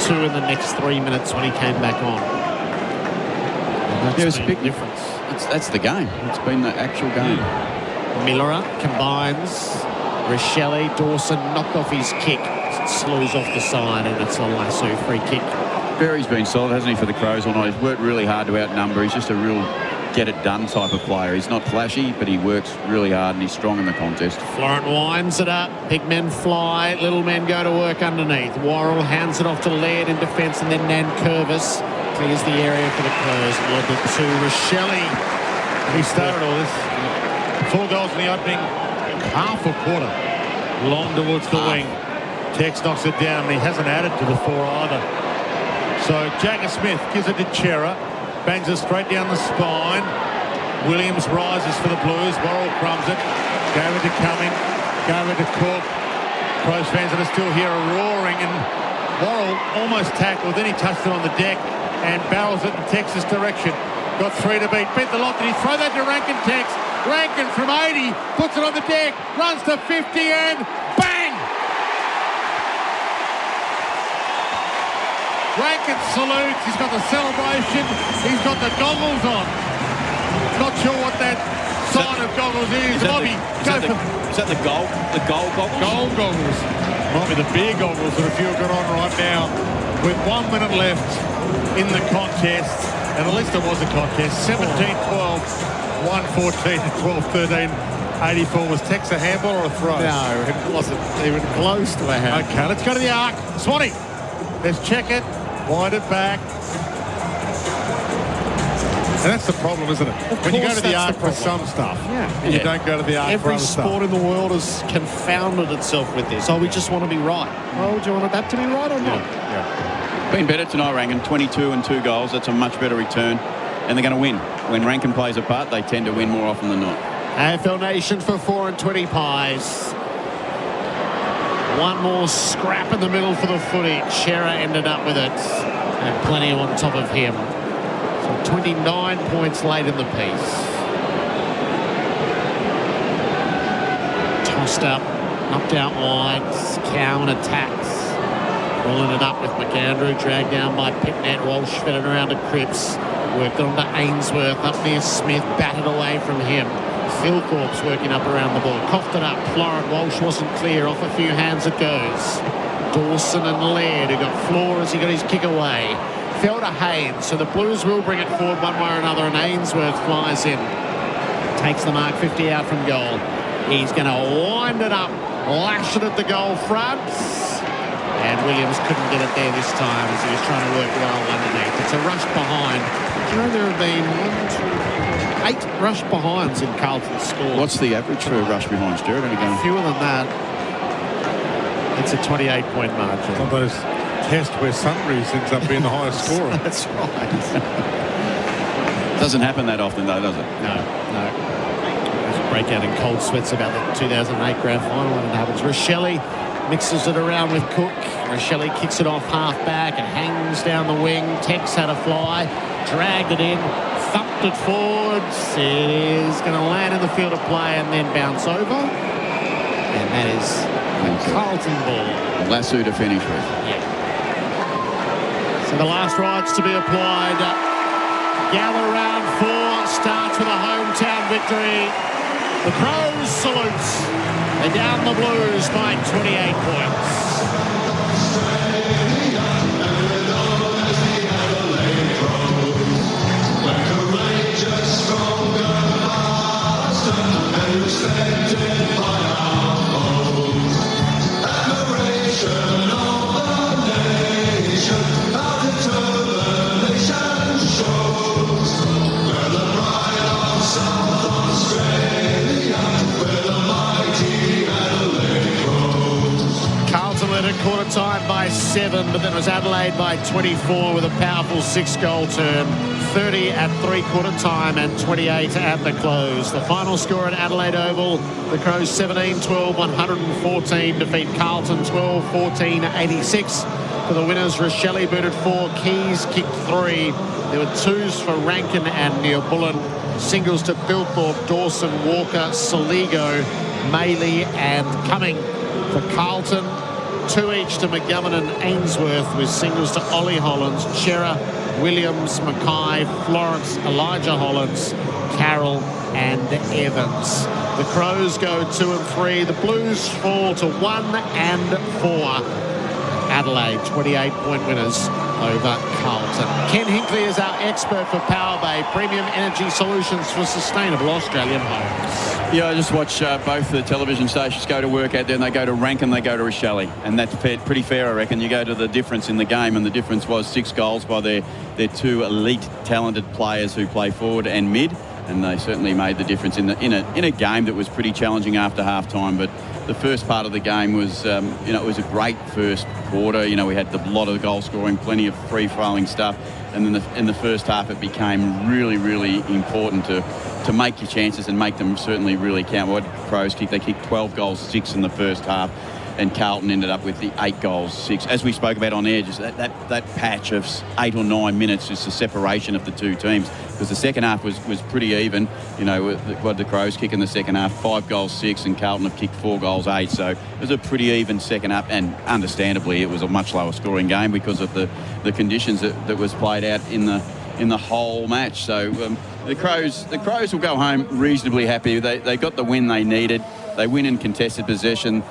2 in the next 3 minutes when he came back on. There's a big difference. That's the game. It's been the actual game. Miller combines. Rochelle, Dawson knocked off his kick. Slews off the side, and it's a lasso free kick. Berry's been solid, hasn't he, for the Crows all night? He's worked really hard to outnumber. He's just a real get-it-done type of player. He's not flashy, but he works really hard, and he's strong in the contest. Florent winds it up. Big men fly. Little men go to work underneath. Worrell hands it off to Laird in defence, and then Nankervis clears the area for the Crows. Look at to Rochelle. He started all this. 4 goals in the opening half a quarter. Long towards the wing. Tex knocks it down, and he hasn't added to the 4 either. So Jagger Smith gives it to Chera. Bangs it straight down the spine. Williams rises for the Blues. Worrell crumbs it. Gave it to Cumming. Gave it to Cook. Crows fans that are still here are roaring, and Worrell almost tackled. Then he touched it on the deck and barrels it in Tex's direction. Got 3 to beat. Beat the lot. Did he throw that to Rankin Tex? Rankin from 80 puts it on the deck. Runs to 50 and bang! Rankin salutes. He's got the celebration. He's got the goggles on. Not sure what that sign of goggles is. Is that the goal? The goal goggles? Goal goggles. Might be the beer goggles that a few have got on right now. With 1 minute left in the contest, and at least it was a contest. 17-12, 1-14, 12-13. 84. Was Tex a handball or a throw? No, it wasn't even close to a handball. Okay, let's go to the arc. Swanee. Let's check it. Wind it back. And that's the problem, isn't it? When you go to the arc for some stuff, and you don't go to the arc for other stuff. Every sport in the world has confounded itself with this. Oh, we just want to be right. Well, do you want that to be right or not? Yeah. Been better tonight, Rankin. 22 and 2 goals. That's a much better return. And they're going to win. When Rankin plays a part, they tend to win more often than not. AFL Nation for 4 and 20 pies. One more scrap in the middle for the footy. Chera ended up with it. And plenty on top of him. So 29 points late in the piece. Tossed up, knocked out wide. Cowan attacks. Rolling it up with McAndrew, dragged down by Pitnet. Walsh fed it around to Cripps. Worked on to Ainsworth, up near Smith, batted away from him. Philthorpe's working up around the ball. Coughed it up. Florent Walsh wasn't clear. Off a few hands it goes. Dawson and Laird, who got floor as he got his kick away. Fell to Haynes, so the Blues will bring it forward one way or another, and Ainsworth flies in. Takes the mark 50 out from goal. He's going to wind it up, lash it at the goal front. And Williams couldn't get it there this time as he was trying to work well underneath. It's a rush behind. Do you know there have been 8 rush behinds in Carlton's score? What's the average for a rush behind, Stuart? Fewer than that. It's a 28-point margin. One of those tests where Sunbury's ends up being the highest scorer. That's right. Doesn't happen that often, though, does it? No. There's a breakout in cold sweats about the 2008 grand final when it happens. Rochelle mixes it around with Cook. Rochelle kicks it off half back and hangs down the wing. Tex had a fly, dragged it in, thumped it forwards. It is going to land in the field of play and then bounce over. And that is a Carlton ball. Lasso to finish with. Yeah. So the last rides to be applied. Gather round 4 starts with a hometown victory. The Crows salutes. They're down the Blues by 28 points. Carlton led at quarter time by 7, but then it was Adelaide by 24 with a powerful 6-goal turn. 30 at three-quarter time and 28 at the close. The final score at Adelaide Oval, the Crows 17-12, 114 defeat Carlton 12-14, 86. For the winners, Rochelle booted 4, Keys kicked 3. There were 2s for Rankin and Neil Bullen. Singles to Bilthorpe, Dawson, Walker, Saligo, Maley and Cumming. For Carlton, 2 each to McGovern and Ainsworth, with singles to Ollie Hollands, Chera, Williams, Mackay, Florence, Elijah Hollands, Carroll and Evans. The Crows go 2 and 3. The Blues fall to 1 and 4. Adelaide, 28-point winners over Carlton. Ken Hinkley is our expert for Power Bay, premium energy solutions for sustainable Australian homes. Yeah, I just watch both the television stations go to work out there, and they go to Rankin, they go to Rochelle. And that's pretty fair, I reckon. You go to the difference in the game, and the difference was 6 goals by their 2 elite, talented players who play forward and mid. And they certainly made the difference in a game that was pretty challenging after half-time. But the first part of the game was, it was a great first quarter. We had a lot of goal scoring, plenty of free-flowing stuff. And then in the first half, it became really, really important to make your chances and make them certainly really count. What Crows kicked, they kicked 12 goals, 6 in the first half. And Carlton ended up with the 8 goals, 6. As we spoke about on air, just that patch of 8 or 9 minutes, just the separation of the two teams. Because the second half was pretty even. What the Crows kick in the second half, 5 goals, 6, and Carlton have kicked 4 goals, 8. So it was a pretty even second half, and understandably, it was a much lower scoring game because of the conditions that was played out in the whole match. So the Crows will go home reasonably happy. They got the win they needed. They win in contested possession.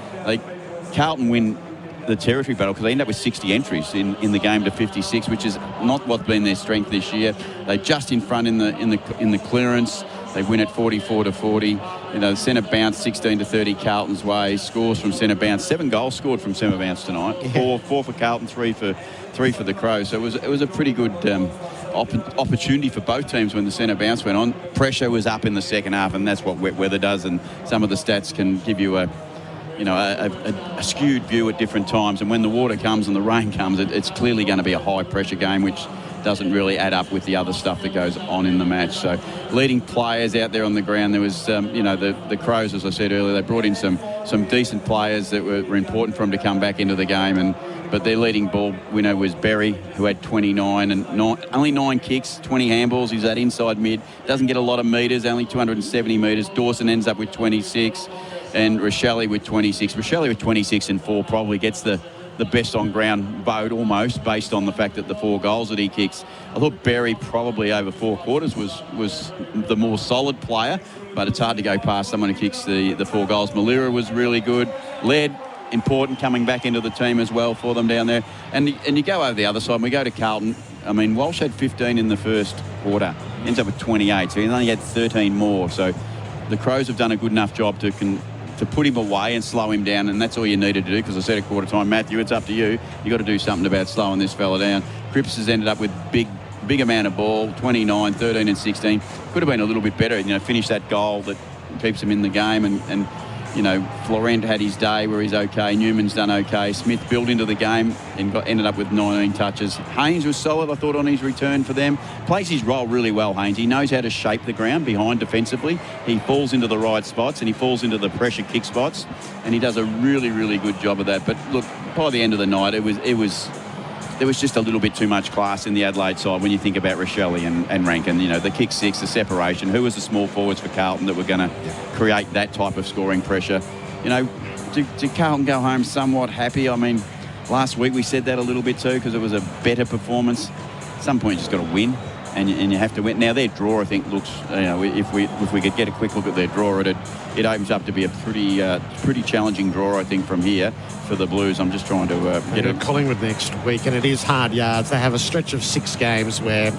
Carlton win the territory battle because they end up with 60 entries in the game to 56, which is not what's been their strength this year. They're just in front in the clearance. They win at 44-40. The centre bounce 16-30 Carlton's way. Scores from centre bounce. 7 goals scored from centre bounce tonight. Yeah. 4 for Carlton, 3 for the Crows. So it was a pretty good opportunity for both teams when the centre bounce went on. Pressure was up in the second half, and that's what wet weather does. And some of the stats can give you a skewed view at different times, and when the water comes and the rain comes, it's clearly going to be a high pressure game, which doesn't really add up with the other stuff that goes on in the match. So leading players out there on the ground, there was the Crows, as I said earlier, they brought in some decent players that were important for them to come back into the game, but their leading ball winner was Berry, who had 29 and only 9 kicks, 20 handballs. He's that inside mid, doesn't get a lot of metres, only 270 metres. Dawson ends up with 26. And Rochelle with 26. Rochelle with 26 and 4 probably gets the best on ground vote almost, based on the fact that the 4 goals that he kicks. I thought Berry probably over 4 quarters was the more solid player, but it's hard to go past someone who kicks the 4 goals. Malira was really good. Led, important, coming back into the team as well for them down there. And you go over the other side and we go to Carlton. I mean, Walsh had 15 in the first quarter, ends up with 28, so he only had 13 more. So the Crows have done a good enough job to put him away and slow him down, and that's all you needed to do, because I said at quarter time, Matthew, it's up to you. You got to do something about slowing this fella down. Cripps has ended up with big amount of ball, 29, 13 and 16. Could have been a little bit better, finish that goal that keeps him in the game, and Florent had his day where he's okay. Newman's done okay. Smith built into the game and ended up with 19 touches. Haynes was solid, I thought, on his return for them. Plays his role really well, Haynes. He knows how to shape the ground behind defensively. He falls into the right spots and he falls into the pressure kick spots, and he does a really, really good job of that. But look, by the end of the night, it was there was just a little bit too much class in the Adelaide side when you think about Rochelle and Rankin. You know, the kick six, the separation. Who was the small forwards for Carlton that were going to create that type of scoring pressure? You know, did Carlton go home somewhat happy? I mean, last week we said that a little bit too because it was a better performance. At some point, you just got to win, and you have to win. Now their draw, I think, looks. You know, if we could get a quick look at their draw, it opens up to be a pretty challenging draw, I think, from here for the Blues. I'm just trying to get it. Collingwood next week, and it is hard yards. They have a stretch of 6 games where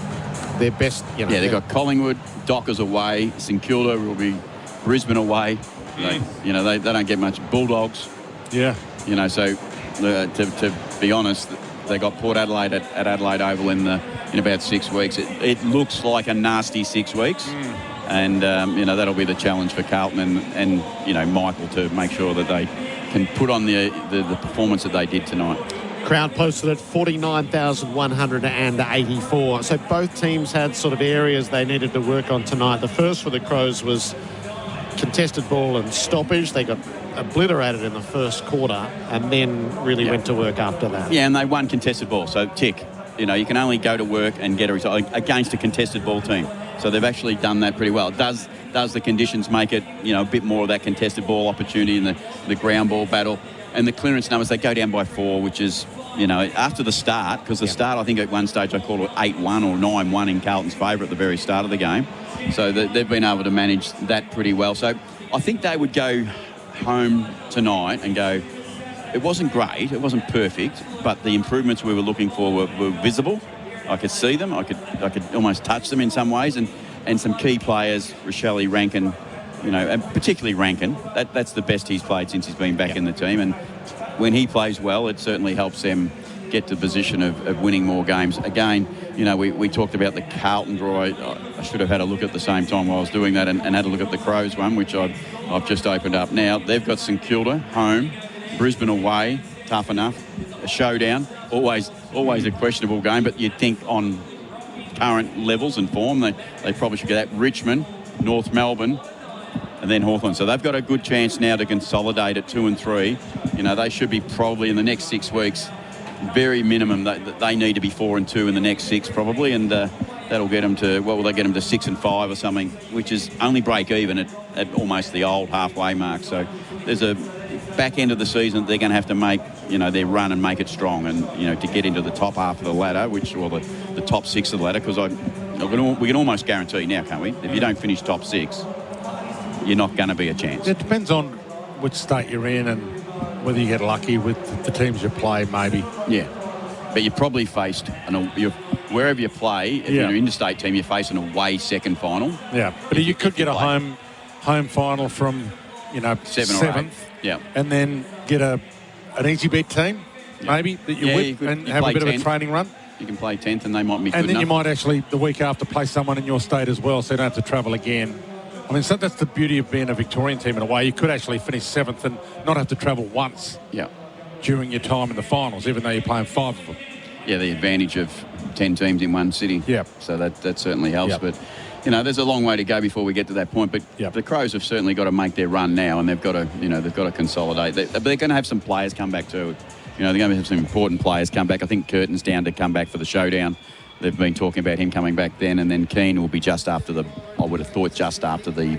their best. You know, yeah, they've got Collingwood, Dockers away, St Kilda will be Brisbane away. They don't get much. Bulldogs. Yeah. You know, so to be honest, they got Port Adelaide at Adelaide Oval in about 6 weeks. It looks like a nasty 6 weeks. And, that'll be the challenge for Carlton and Michael to make sure that they can put on the performance that they did tonight. Crowd posted at 49,184. So both teams had sort of areas they needed to work on tonight. The first for the Crows was contested ball and stoppage. They got obliterated in the first quarter and then really went to work after that. Yeah, and they won contested ball, so tick. You know, you can only go to work and get a result against a contested ball team. So they've actually done that pretty well. Does the conditions make it, a bit more of that contested ball opportunity in the ground ball battle? And the clearance numbers, they go down by 4, which is, after the start, because the start, I think at one stage I called it 8-1 or 9-1 in Carlton's favour at the very start of the game. So they've been able to manage that pretty well. So I think they would go home tonight and go, it wasn't great, it wasn't perfect, but the improvements we were looking for were visible. I could see them, I could almost touch them in some ways, and some key players, Rochelle, Rankin, and particularly Rankin, that's the best he's played since he's been back in the team, and when he plays well, it certainly helps them get to the position of winning more games. Again, we talked about the Carlton draw. I should have had a look at the same time while I was doing that and had a look at the Crows one, which I've just opened up now. They've got St Kilda home, Brisbane away, tough enough, a showdown, always a questionable game, but you'd think on current levels and form they probably should get that. Richmond, North Melbourne, and then Hawthorn. So they've got a good chance now to consolidate at 2 and 3. They should be probably in the next 6 weeks, very minimum, they need to be 4 and 2 in the next 6 probably, and that'll get them to, what will they get them to, 6 and 5 or something, which is only break even at almost the old halfway mark. So there's a back end of the season they're going to have to make their run and make it strong, and to get into the top half of the ladder, or the top 6 of the ladder, because we can almost guarantee now, can't we, if you don't finish top 6, you're not going to be a chance. It depends on which state you're in and whether you get lucky with the teams you play, maybe. Yeah, but you probably faced wherever you play, if you're an interstate team, you face an away second final. Yeah, but you could get a home final from 7th or 8th. Yeah, and then get an easy beat team, maybe, that you whip and have a bit 10th. Of a training run. You can play 10th and they might be good and then enough. You might actually, the week after, play someone in your state as well, so you don't have to travel again. I mean, so that's the beauty of being a Victorian team in a way. You could actually finish 7th and not have to travel once during your time in the finals, even though you're playing 5 of them. Yeah, the advantage of 10 teams in one city. Yeah. So that certainly helps. But, there's a long way to go before we get to that point. But the Crows have certainly got to make their run now, and they've got to consolidate. But they're going to have some players come back too. They're going to have some important players come back. I think Curtin's down to come back for the showdown. They've been talking about him coming back then, and then Keane will be just after the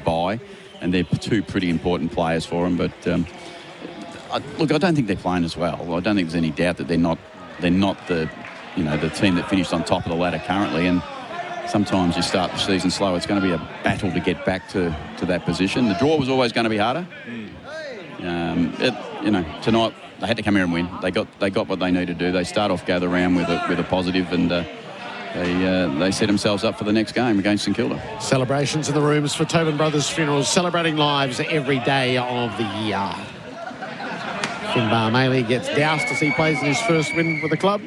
bye, and they're 2 pretty important players for him. But I don't think they're playing as well. I don't think there's any doubt that they're not the team that finished on top of the ladder currently. And sometimes you start the season slow. It's going to be a battle to get back to that position. The draw was always going to be harder. Tonight they had to come here and win. They got what they needed to do. They start off gather round with a positive, and they set themselves up for the next game against St Kilda. Celebrations in the rooms for Tobin Brothers Funerals, celebrating lives every day of the year. Finbar Maley gets doused as he plays in his first win with the club.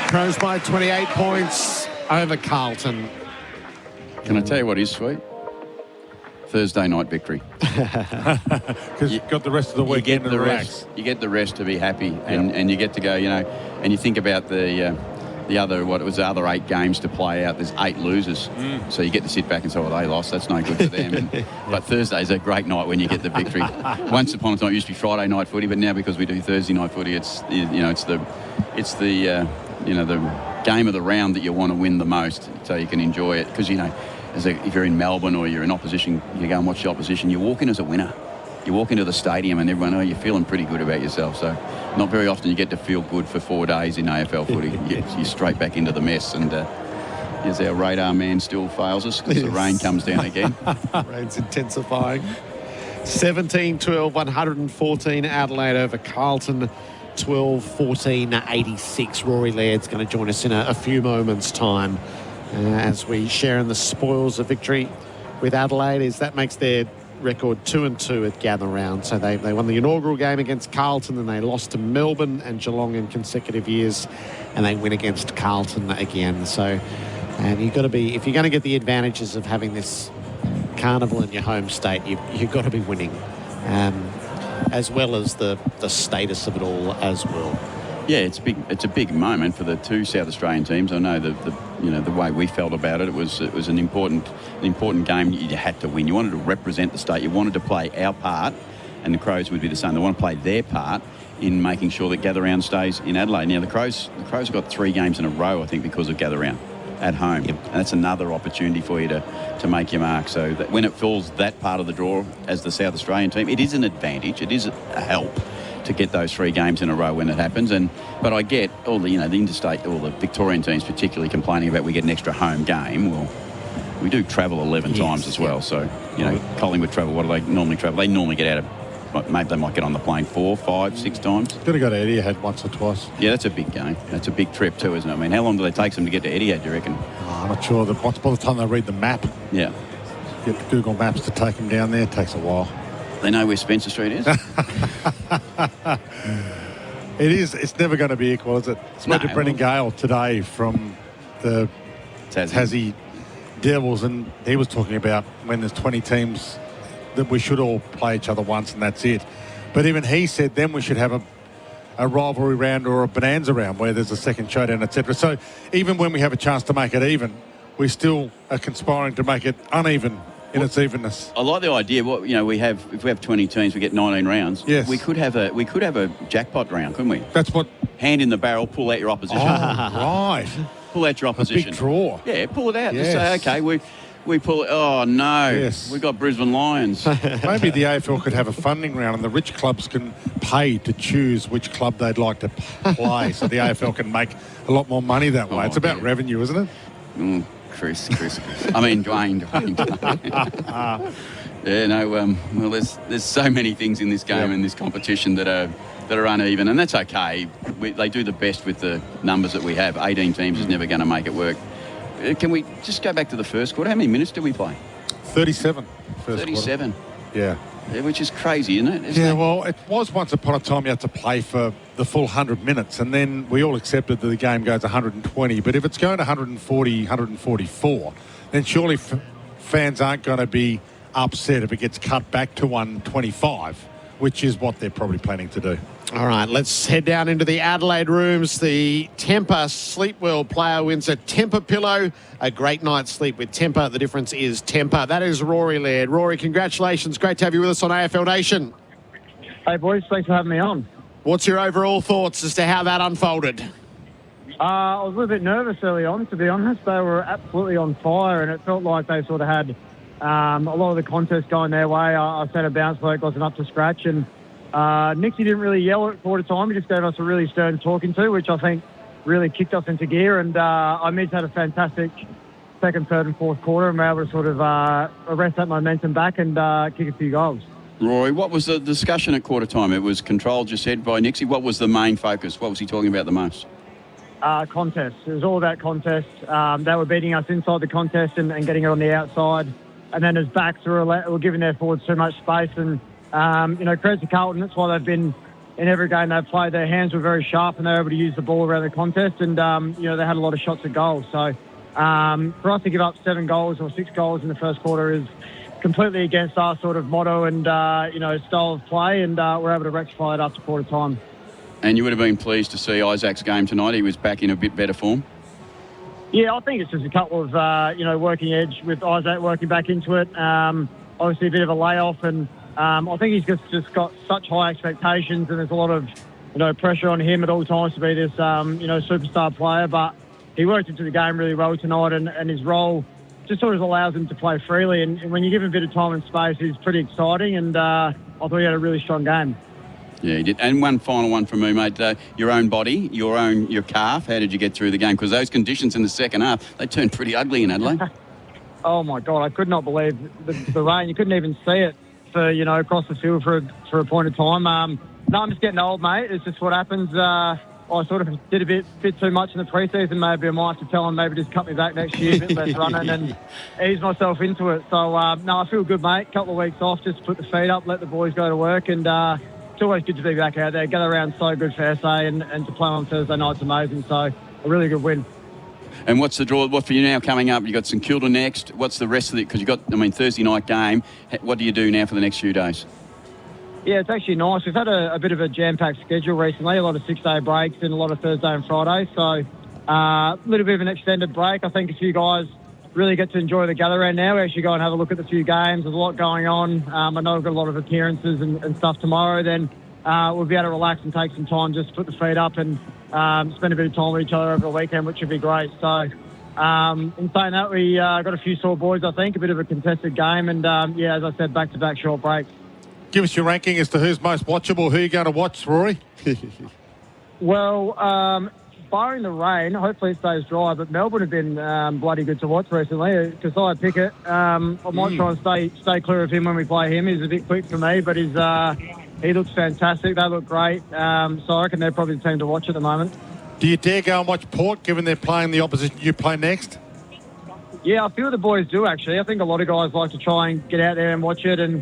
Crows by 28 points over Carlton. Can I tell you what is sweet? Thursday night victory. Because you've got the rest of the weekend to relax. You get the rest to be happy, and you get to go, and you think about the other 8 games to play out. There's 8 losers. So you get to sit back and say, well, they lost. That's no good for them. But Thursday's a great night when you get the victory. Once upon a time, it used to be Friday night footy, but now because we do Thursday night footy, it's the game of the round that you want to win the most, so you can enjoy it. Because if you're in Melbourne or you're in opposition, you go and watch the opposition. You walk in as a winner. You walk into the stadium and everyone, you're feeling pretty good about yourself. So not very often you get to feel good for 4 days in AFL footy. You're straight back into the mess. And as our radar man still fails us because the rain comes down again. Rain's intensifying. 17-12, 114 Adelaide over Carlton. 12-14, 86. Rory Laird's going to join us in a few moments' time as we share in the spoils of victory with Adelaide. That makes their record 2-2 at Gather Round. So they won the inaugural game against Carlton, and they lost to Melbourne and Geelong in consecutive years, and they win against Carlton again. So, and you've got to be, if you're going to get the advantages of having this carnival in your home state, you've got to be winning, as well as the status of it all as well. Yeah, it's a big moment for the 2 South Australian teams. I know the way we felt about it. It was an important game. You had to win. You wanted to represent the state. You wanted to play our part, and the Crows would be the same. They want to play their part in making sure that Gather Round stays in Adelaide. Now the Crows have got 3 games in a row, I think, because of Gather Round at home, and that's another opportunity for you to make your mark. So that when it falls that part of the draw as the South Australian team, it is an advantage. It is a help to get those 3 games in a row when it happens. But I get all the interstate, all the Victorian teams particularly complaining about we get an extra home game. Well, we do travel 11 times as well. So, Collingwood travel, what do they normally travel? They normally get out of, maybe they might get on the plane 4, 5, 6 times. Got to go to Etihad once or twice. Yeah, that's a big game. That's a big trip too, isn't it? I mean, how long do they take them to get to Etihad, do you reckon? I'm not sure. By the time they read the map. Yeah. Get Google Maps to take them down there. It takes a while. They know where Spencer Street is? It is. It's never going to be equal, is it? Spoke to Brendan Gale today from the Tassie Devils, and he was talking about when there's 20 teams that we should all play each other once and that's it. But even he said then we should have a rivalry round or a bonanza round where there's a second showdown, etc. So even when we have a chance to make it even, we still are conspiring to make it uneven in its evenness. I like the idea. If we have 20 teams, we get 19 rounds. Yes. We could have a jackpot round, couldn't we? That's what. Hand in the barrel, pull out your opposition. Oh, right. Pull out your opposition. A big draw. Yeah, pull it out. Yes. Just say, okay, we pull it. Oh no. Yes. We got Brisbane Lions. Maybe the AFL could have a funding round, and the rich clubs can pay to choose which club they'd like to play, so the AFL can make a lot more money that way. It's about revenue, isn't it? Chris. I mean, Dwayne. Yeah, no. Well, there's so many things in this game and this competition that are uneven, and that's okay. They do the best with the numbers that we have. 18 teams is never going to make it work. Can we just go back to the first quarter? How many minutes did we play? 37. 37. Yeah. Which is crazy, isn't it? Well, it was once upon a time you had to play for the full 100 minutes, and then we all accepted that the game goes 120. But if it's going to 140, 144, then surely fans aren't going to be upset if it gets cut back to 125, which is what they're probably planning to do. All right, let's head down into the Adelaide rooms. The Tempur Sleepwell player wins a Tempur pillow. A great night's sleep with Tempur. The difference is Tempur. That is Rory Laird. Rory, congratulations. Great to have you with us on AFL Nation. Hey, boys. Thanks for having me on. What's your overall thoughts as to how that unfolded? I was a little bit nervous early on, to be honest. They were absolutely on fire, and it felt like they sort of had a lot of the contest going their way. I said a bounce work wasn't up to scratch, and Nixie didn't really yell at quarter time. He just gave us a really stern talking to, which I think really kicked us into gear. And Amid's had a fantastic second, third and fourth quarter, and we're able to sort of arrest that momentum back and kick a few goals. Rory, what was the discussion at quarter time? It was controlled, you said, by Nixie. What was the main focus? What was he talking about the most? Contest. It was all about contest. They were beating us inside the contest and getting it on the outside. And then as backs were giving their forwards too much space. And, credit to Carlton. That's why they've been in every game they've played. Their hands were very sharp and they were able to use the ball around the contest. And, they had a lot of shots at goal. So for us to give up 7 goals or 6 goals in the first quarter is completely against our sort of motto and, style of play, and we're able to rectify it after quarter time. And you would have been pleased to see Isaac's game tonight. He was back in a bit better form. Yeah, I think it's just a couple of, working edge with Isaac working back into it. Obviously a bit of a layoff, and I think he's just got such high expectations, and there's a lot of, pressure on him at all times to be this, superstar player. But he worked into the game really well tonight, and his role just sort of allows him to play freely. And when you give him a bit of time and space, he's pretty exciting, and I thought he had a really strong game. Yeah, he did. And one final one from me, mate. Your own body, your calf, how did you get through the game? Because those conditions in the second half, they turned pretty ugly in Adelaide. Oh, my God, I could not believe the rain. You couldn't even see it for, across the field for a point of time. No, I'm just getting old, mate. It's just what happens. I sort of did a bit too much in the pre-season. Maybe I might have to tell him maybe just cut me back next year, a bit less running and ease myself into it. So, no, I feel good, mate. Couple of weeks off, just put the feet up, let the boys go to work, and it's always good to be back out there. Gather around so good for SA, and to play on Thursday night's amazing. So, a really good win. And what's the draw? What for you now coming up? You got St Kilda next. What's the rest of it? Because you got, Thursday night game. What do you do now for the next few days? Yeah, it's actually nice. We've had a bit of a jam-packed schedule recently, a lot of 6-day breaks and a lot of Thursday and Friday. So a little bit of an extended break. I think a few guys really get to enjoy the gather round now. We actually go and have a look at the few games. There's a lot going on. I know we've got a lot of appearances and stuff tomorrow. Then we'll be able to relax and take some time just to put the feet up and spend a bit of time with each other over the weekend, which would be great. So in saying that, we got a few sore boys, I think, a bit of a contested game. And, as I said, back-to-back short breaks. Give us your ranking as to who's most watchable. Who are you going to watch, Rory? Well, barring the rain, hopefully it stays dry, but Melbourne have been bloody good to watch recently. Josiah Pickett, I might try and stay clear of him when we play him. He's a bit quick for me, but he looks fantastic. They look great. So I reckon they're probably the team to watch at the moment. Do you dare go and watch Port, given they're playing the opposition you play next? Yeah, a few of the boys do, actually. I think a lot of guys like to try and get out there and watch it, and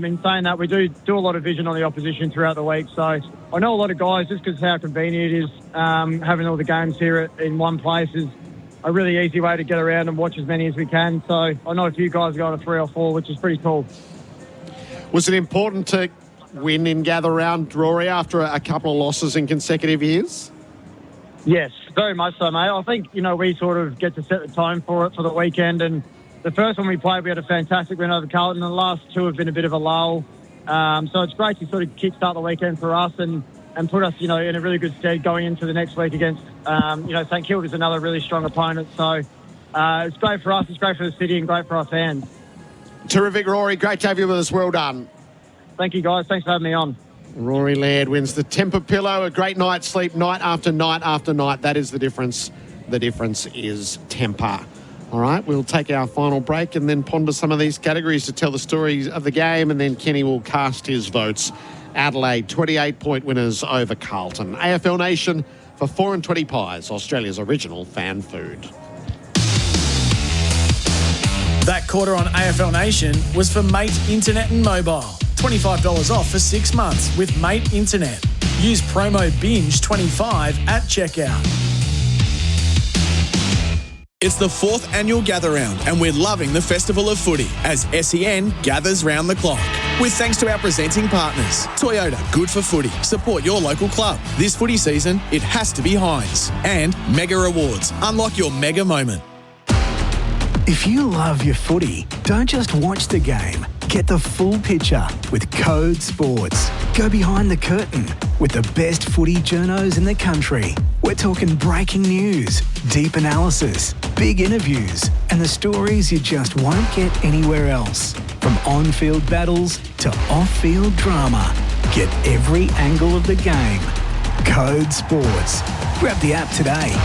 in saying that, we do a lot of vision on the opposition throughout the week. So I know a lot of guys, just because how convenient it is, having all the games here in one place is a really easy way to get around and watch as many as we can. So I know a few guys go to 3 or 4, which is pretty cool. Was it important to win in gather round, Rory, after a couple of losses in consecutive years? Yes, very much so, mate. I think, we sort of get to set the tone for it for the weekend, and the first one we played, we had a fantastic win over Carlton, and the last two have been a bit of a lull. So it's great to sort of kickstart the weekend for us and put us, in a really good stead going into the next week against, St Kilda is another really strong opponent. So it's great for us, it's great for the city, and great for our fans. Terrific, Rory. Great to have you with us. Well done. Thank you, guys. Thanks for having me on. Rory Laird wins the Temper Pillow. A great night's sleep, night after night after night. That is the difference. The difference is temper. All right, we'll take our final break and then ponder some of these categories to tell the stories of the game, and then Kenny will cast his votes. Adelaide, 28-point winners over Carlton. AFL Nation for 4 and 20 pies, Australia's original fan food. That quarter on AFL Nation was for Mate Internet and Mobile. $25 off for 6 months with Mate Internet. Use promo BINGE25 at checkout. It's the 4th annual Gather Round, and we're loving the Festival of Footy as SEN gathers round the clock. With thanks to our presenting partners, Toyota, good for footy. Support your local club. This footy season, it has to be Heinz. And Mega Rewards. Unlock your mega moment. If you love your footy, don't just watch the game. Get the full picture with Code Sports. Go behind the curtain with the best footy journos in the country. We're talking breaking news, deep analysis, big interviews, and the stories you just won't get anywhere else. From on-field battles to off-field drama. Get every angle of the game. Code Sports. Grab the app today.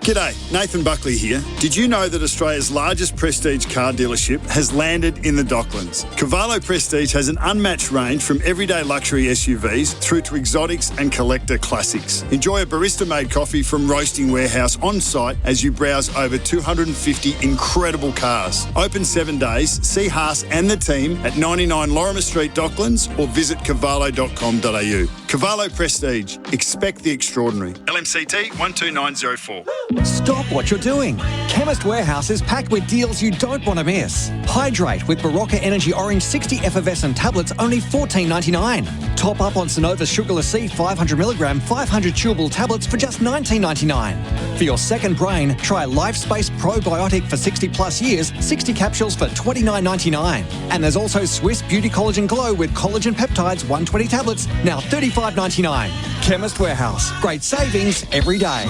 G'day, Nathan Buckley here. Did you know that Australia's largest prestige car dealership has landed in the Docklands? Cavallo Prestige has an unmatched range from everyday luxury SUVs through to exotics and collector classics. Enjoy a barista-made coffee from Roasting Warehouse on site as you browse over 250 incredible cars. Open 7 days. See Haas and the team at 99 Lorimer Street, Docklands, or visit cavallo.com.au. Cavallo Prestige. Expect the extraordinary. LMCT 12904. Stop what you're doing. Chemist Warehouse is packed with deals you don't want to miss. Hydrate with Barocca Energy Orange 60 effervescent tablets, only $14.99. Top up on Sonova Sugarless C 500mg 500 chewable tablets for just $19.99. For your second brain, try LifeSpace Probiotic for 60 plus years, 60 capsules for $29.99. And there's also Swiss Beauty Collagen Glow with collagen peptides 120 tablets, now $35.99. Chemist Warehouse. Great savings every day.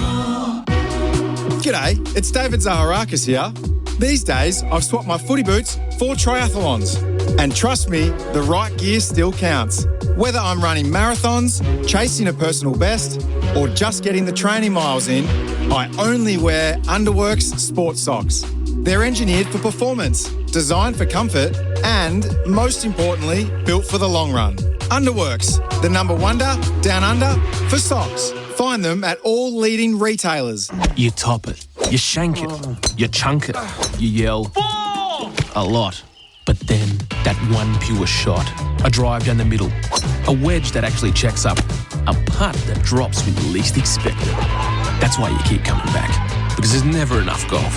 G'day, it's David Zaharakis here. These days, I've swapped my footy boots for triathlons. And trust me, the right gear still counts. Whether I'm running marathons, chasing a personal best, or just getting the training miles in, I only wear Underworks sports socks. They're engineered for performance, designed for comfort, and, most importantly, built for the long run. Underworks, the number wonder down under for socks. Find them at all leading retailers. You top it, you shank it, you chunk it, you yell a lot. But then, that one pure shot, a drive down the middle, a wedge that actually checks up, a putt that drops when you least expect it. That's why you keep coming back, because there's never enough golf.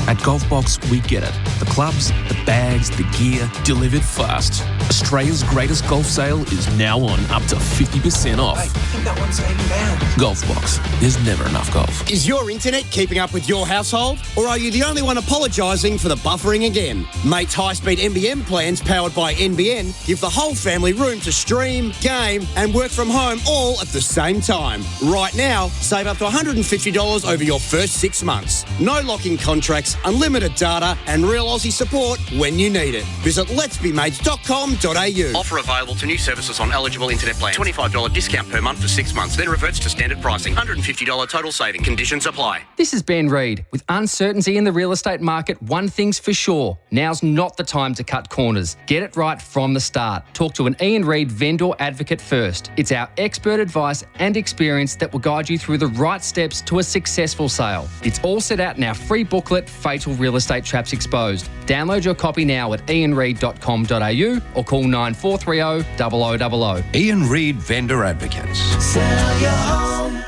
At Golfbox, we get it. The clubs, the bags, the gear, delivered fast. Australia's greatest golf sale is now on, up to 50% off. Hey, I think that one's 80 pounds. Golfbox, there's never enough golf. Is your internet keeping up with your household? Or are you the only one apologising for the buffering again? Mate's high-speed NBN plans powered by NBN give the whole family room to stream, game and work from home all at the same time. Right now, save up to $150 over your first 6 months. No lock-in contracts, unlimited data and real Aussie support when you need it. Visit letsbemates.com.au. Offer available to new services on eligible internet plans. $25 discount per month for 6 months, then reverts to standard pricing. $150 total saving. Conditions apply. This is Ben Reid. With uncertainty in the real estate market, one thing's for sure. Now's not the time to cut corners. Get it right from the start. Talk to an Ian Reid vendor advocate first. It's our expert advice and experience that will guide you through the right steps to a successful sale. It's all set out in our free booklet, Fatal Real Estate Traps Exposed. Download your copy now at ianreid.com.au or call 9430 0000. Ian Reid Vendor Advocates. Sell your home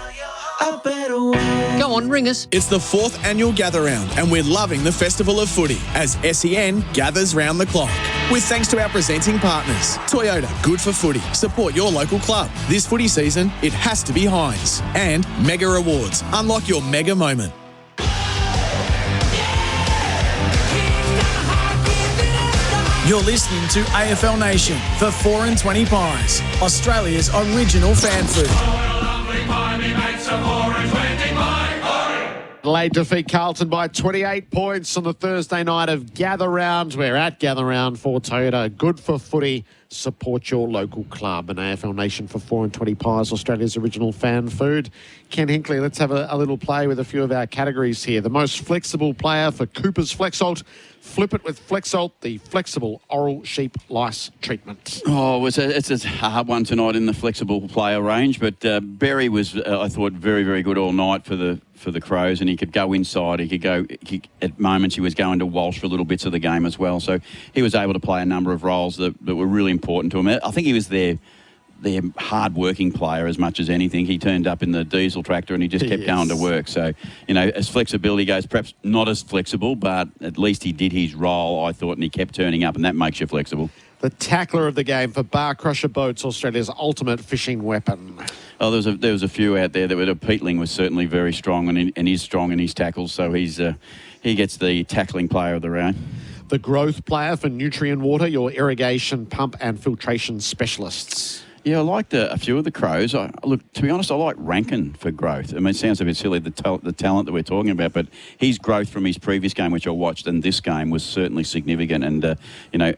a better way. Go on, ring us. It's the 4th annual Gather Round, and we're loving the Festival of Footy as SEN gathers round the clock. With thanks to our presenting partners, Toyota, good for footy. Support your local club. This footy season, it has to be Heinz. And Mega Rewards. Unlock your mega moment. You're listening to AFL Nation for 4 and 20 Pies, Australia's original fan food. Adelaide defeat Carlton by 28 points on the Thursday night of Gather Round. We're at Gather Round for Toyota. Good for footy. Support your local club. And AFL Nation for 4 and 20 Pies, Australia's original fan food. Ken Hinkley, let's have a little play with a few of our categories here. The most flexible player for Cooper's Flexalt. Flip it with Flexalt, the flexible oral sheep lice treatment. Oh, it's a hard one tonight in the flexible player range, but Berry was, I thought, very, very good all night for the Crows, and he could go inside. At moments he was going to Walsh for little bits of the game as well, so he was able to play a number of roles that were really important to him. I think he was their hard-working player as much as anything. He turned up in the diesel tractor and he just kept going to work. So, as flexibility goes, perhaps not as flexible, but at least he did his role, I thought, and he kept turning up, and that makes you flexible. The tackler of the game for Bar Crusher Boats, Australia's ultimate fishing weapon. Oh, there was a few out there that were. Peatling was certainly very strong and is strong in his tackles, so he gets the tackling player of the round. The growth player for Nutrient Water, your irrigation, pump and filtration specialists. Yeah, I liked a few of the Crows. Look, to be honest, I like Rankin for growth. I mean, it sounds a bit silly, the talent that we're talking about, but his growth from his previous game, which I watched, and this game was certainly significant. And,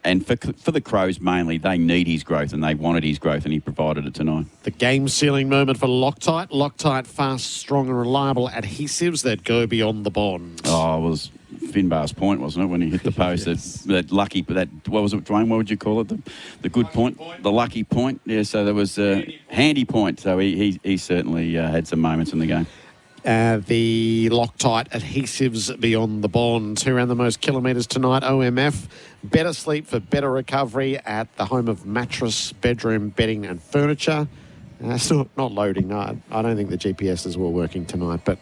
and for the Crows mainly, they need his growth and they wanted his growth, and he provided it tonight. The game-sealing moment for Loctite. Loctite, fast, strong and reliable adhesives that go beyond the bond. Oh, it was Finbar's point, wasn't it, when he hit the post? Yes. that lucky, what was it, Dwayne? What would you call it? The good point? The lucky point? Yeah, so there was a handy point. So he certainly had some moments in the game. The Loctite adhesives beyond the bond. Who ran the most kilometres tonight? OMF. Better sleep for better recovery at the home of mattress, bedroom, bedding and furniture. It's not loading. No, I don't think the GPSs were working tonight, but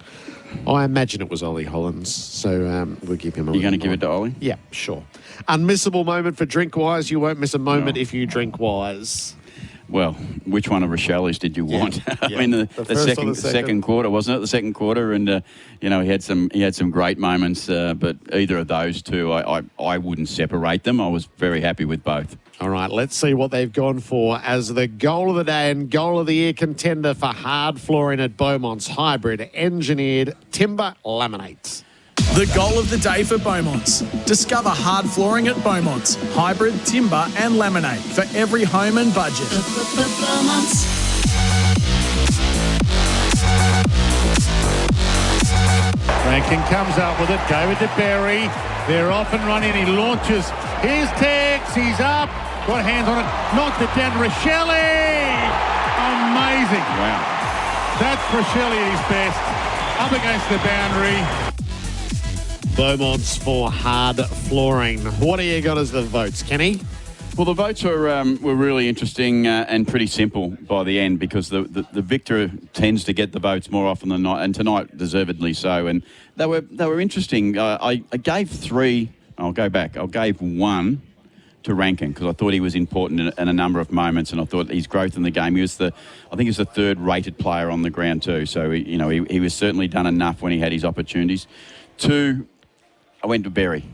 I imagine it was Ollie Hollins. So we'll give him a... You're going to give it to Ollie? Yeah, sure. Unmissable moment for Drinkwise. You won't miss a moment if you drink wise. Well, which one of Rochelle's did you want? I mean, the second quarter, wasn't it? The second quarter, and he had some great moments. But either of those two, I wouldn't separate them. I was very happy with both. All right, let's see what they've gone for as the goal of the day and goal of the year contender for hard flooring at Beaumont's hybrid engineered timber laminates. The goal of the day for Beaumont's. Discover hard flooring at Beaumont's. Hybrid, timber and laminate for every home and budget. Rankin comes up with it. David to Berry. They're off and running. He launches. Here's Tex. He's up. Got hands on it. Knocked it down to Rochelle. Amazing. Wow. That's Rochelle at his best. Up against the boundary. Beaumont's for hard flooring. What do you got as the votes, Kenny? Well, the votes were really interesting and pretty simple by the end, because the victor tends to get the votes more often than not, and tonight deservedly so. And they were interesting. I gave three. I'll go back. I gave one to Rankin because I thought he was important in a number of moments, and I thought his growth in the game. I think he was the third rated player on the ground too. So he was certainly done enough when he had his opportunities. Two, I went to Berry.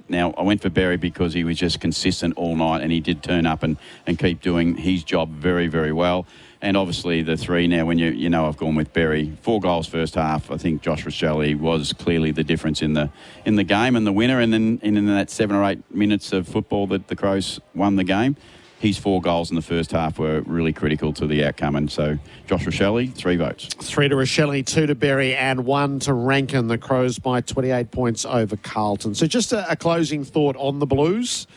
Now, I went for Berry because he was just consistent all night, and he did turn up and keep doing his job very, very well. And obviously the three now, when you know I've gone with Berry. 4 goals first half. I think Josh Rochelle was clearly the difference in the game and the winner. And then in that 7 or 8 minutes of football that the Crows won the game, his 4 goals in the first half were really critical to the outcome. And so Josh Rochelle, 3 votes. 3 to Rochelle, 2 to Berry and 1 to Rankin. The Crows by 28 points over Carlton. So just a closing thought on the Blues.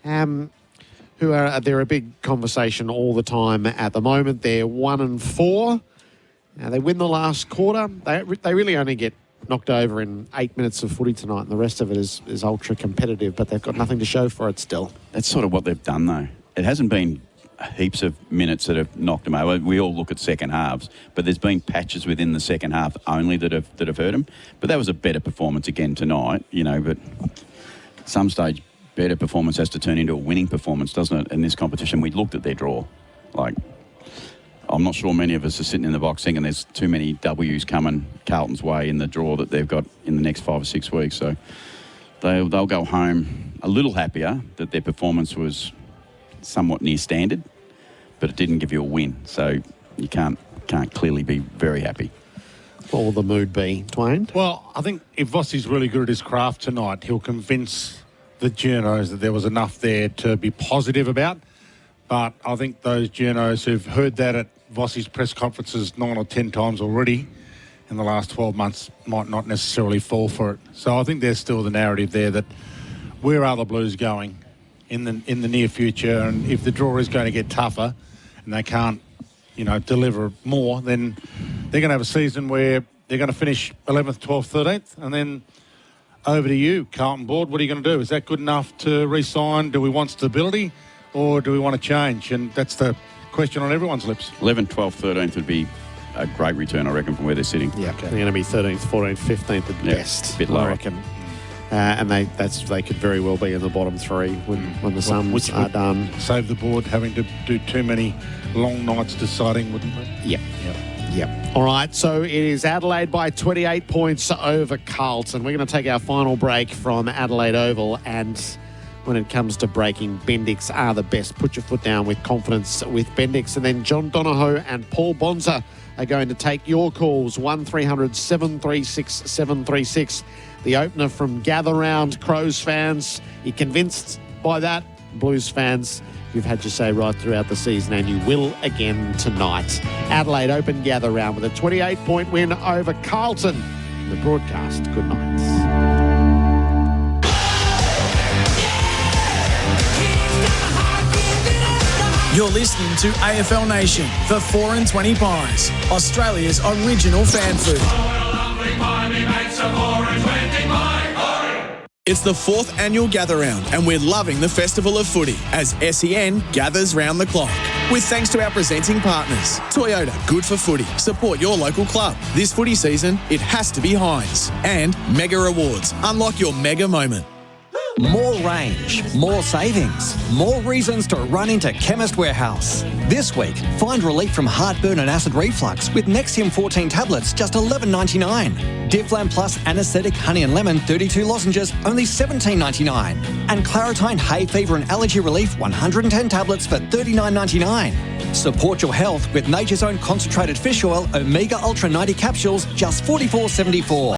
They're a big conversation all the time at the moment. They're 1-4. They win the last quarter. They really only get knocked over in 8 minutes of footy tonight, and the rest of it is ultra competitive, but they've got nothing to show for it still. That's sort of what they've done, though. It hasn't been heaps of minutes that have knocked them over. We all look at second halves, but there's been patches within the second half only that have hurt them. But that was a better performance again tonight, but at some stage, better performance has to turn into a winning performance, doesn't it? In this competition, we looked at their draw. I'm not sure many of us are sitting in the box thinking there's too many W's coming Carlton's way in the draw that they've got in the next 5 or 6 weeks. So they'll go home a little happier that their performance was somewhat near standard, but it didn't give you a win. So you can't clearly be very happy. What will the mood be, Dwayne? Well, I think if Vossi's really good at his craft tonight, he'll convince the journos that there was enough there to be positive about. But I think those journos who've heard that at Vossi's press conferences 9 or 10 times already in the last 12 months might not necessarily fall for it. So I think there's still the narrative there that where are the Blues going in the near future, and if the draw is going to get tougher and they can't, deliver more, then they're going to have a season where they're going to finish 11th, 12th, 13th, and then over to you, Carlton board. What are you going to do? Is that good enough to re-sign? Do we want stability or do we want to change? And that's the question on everyone's lips. 11th, 12th, 13th would be a great return, I reckon, from where they're sitting. Yeah, they're going to be 13th, 14th, 15th at best. A bit lower. I reckon. And they could very well be in the bottom 3 when the Suns are done. Save the board having to do too many long nights deciding, wouldn't they? Yep. All right, so it is Adelaide by 28 points over Carlton. We're going to take our final break from Adelaide Oval, and when it comes to breaking, Bendix are the best. Put your foot down with confidence with Bendix. And then John Donohoe and Paul Bonza are going to take your calls, 1300 736 736. The opener from Gather Round. Crows fans, you convinced by that? Blues fans, you've had your say right throughout the season, and you will again tonight. Adelaide Open Gather Round with a 28-point win over Carlton. The broadcast, good night. You're listening to AFL Nation for 4 and 20 Pies, Australia's original fan food. It's the 4th annual Gather Round, and we're loving the Festival of Footy as SEN gathers round the clock. With thanks to our presenting partners. Toyota, good for footy. Support your local club. This footy season, it has to be Heinz. And Mega Rewards. Unlock your mega moment. More range, more savings, more reasons to run into Chemist Warehouse. This week, find relief from heartburn and acid reflux with Nexium 14 tablets, just $11.99. Difflam Plus Anaesthetic Honey and Lemon 32 lozenges, only $17.99. And Claritine Hay Fever and Allergy Relief 110 tablets for $39.99. Support your health with Nature's Own Concentrated Fish Oil Omega Ultra 90 capsules, just $44.74.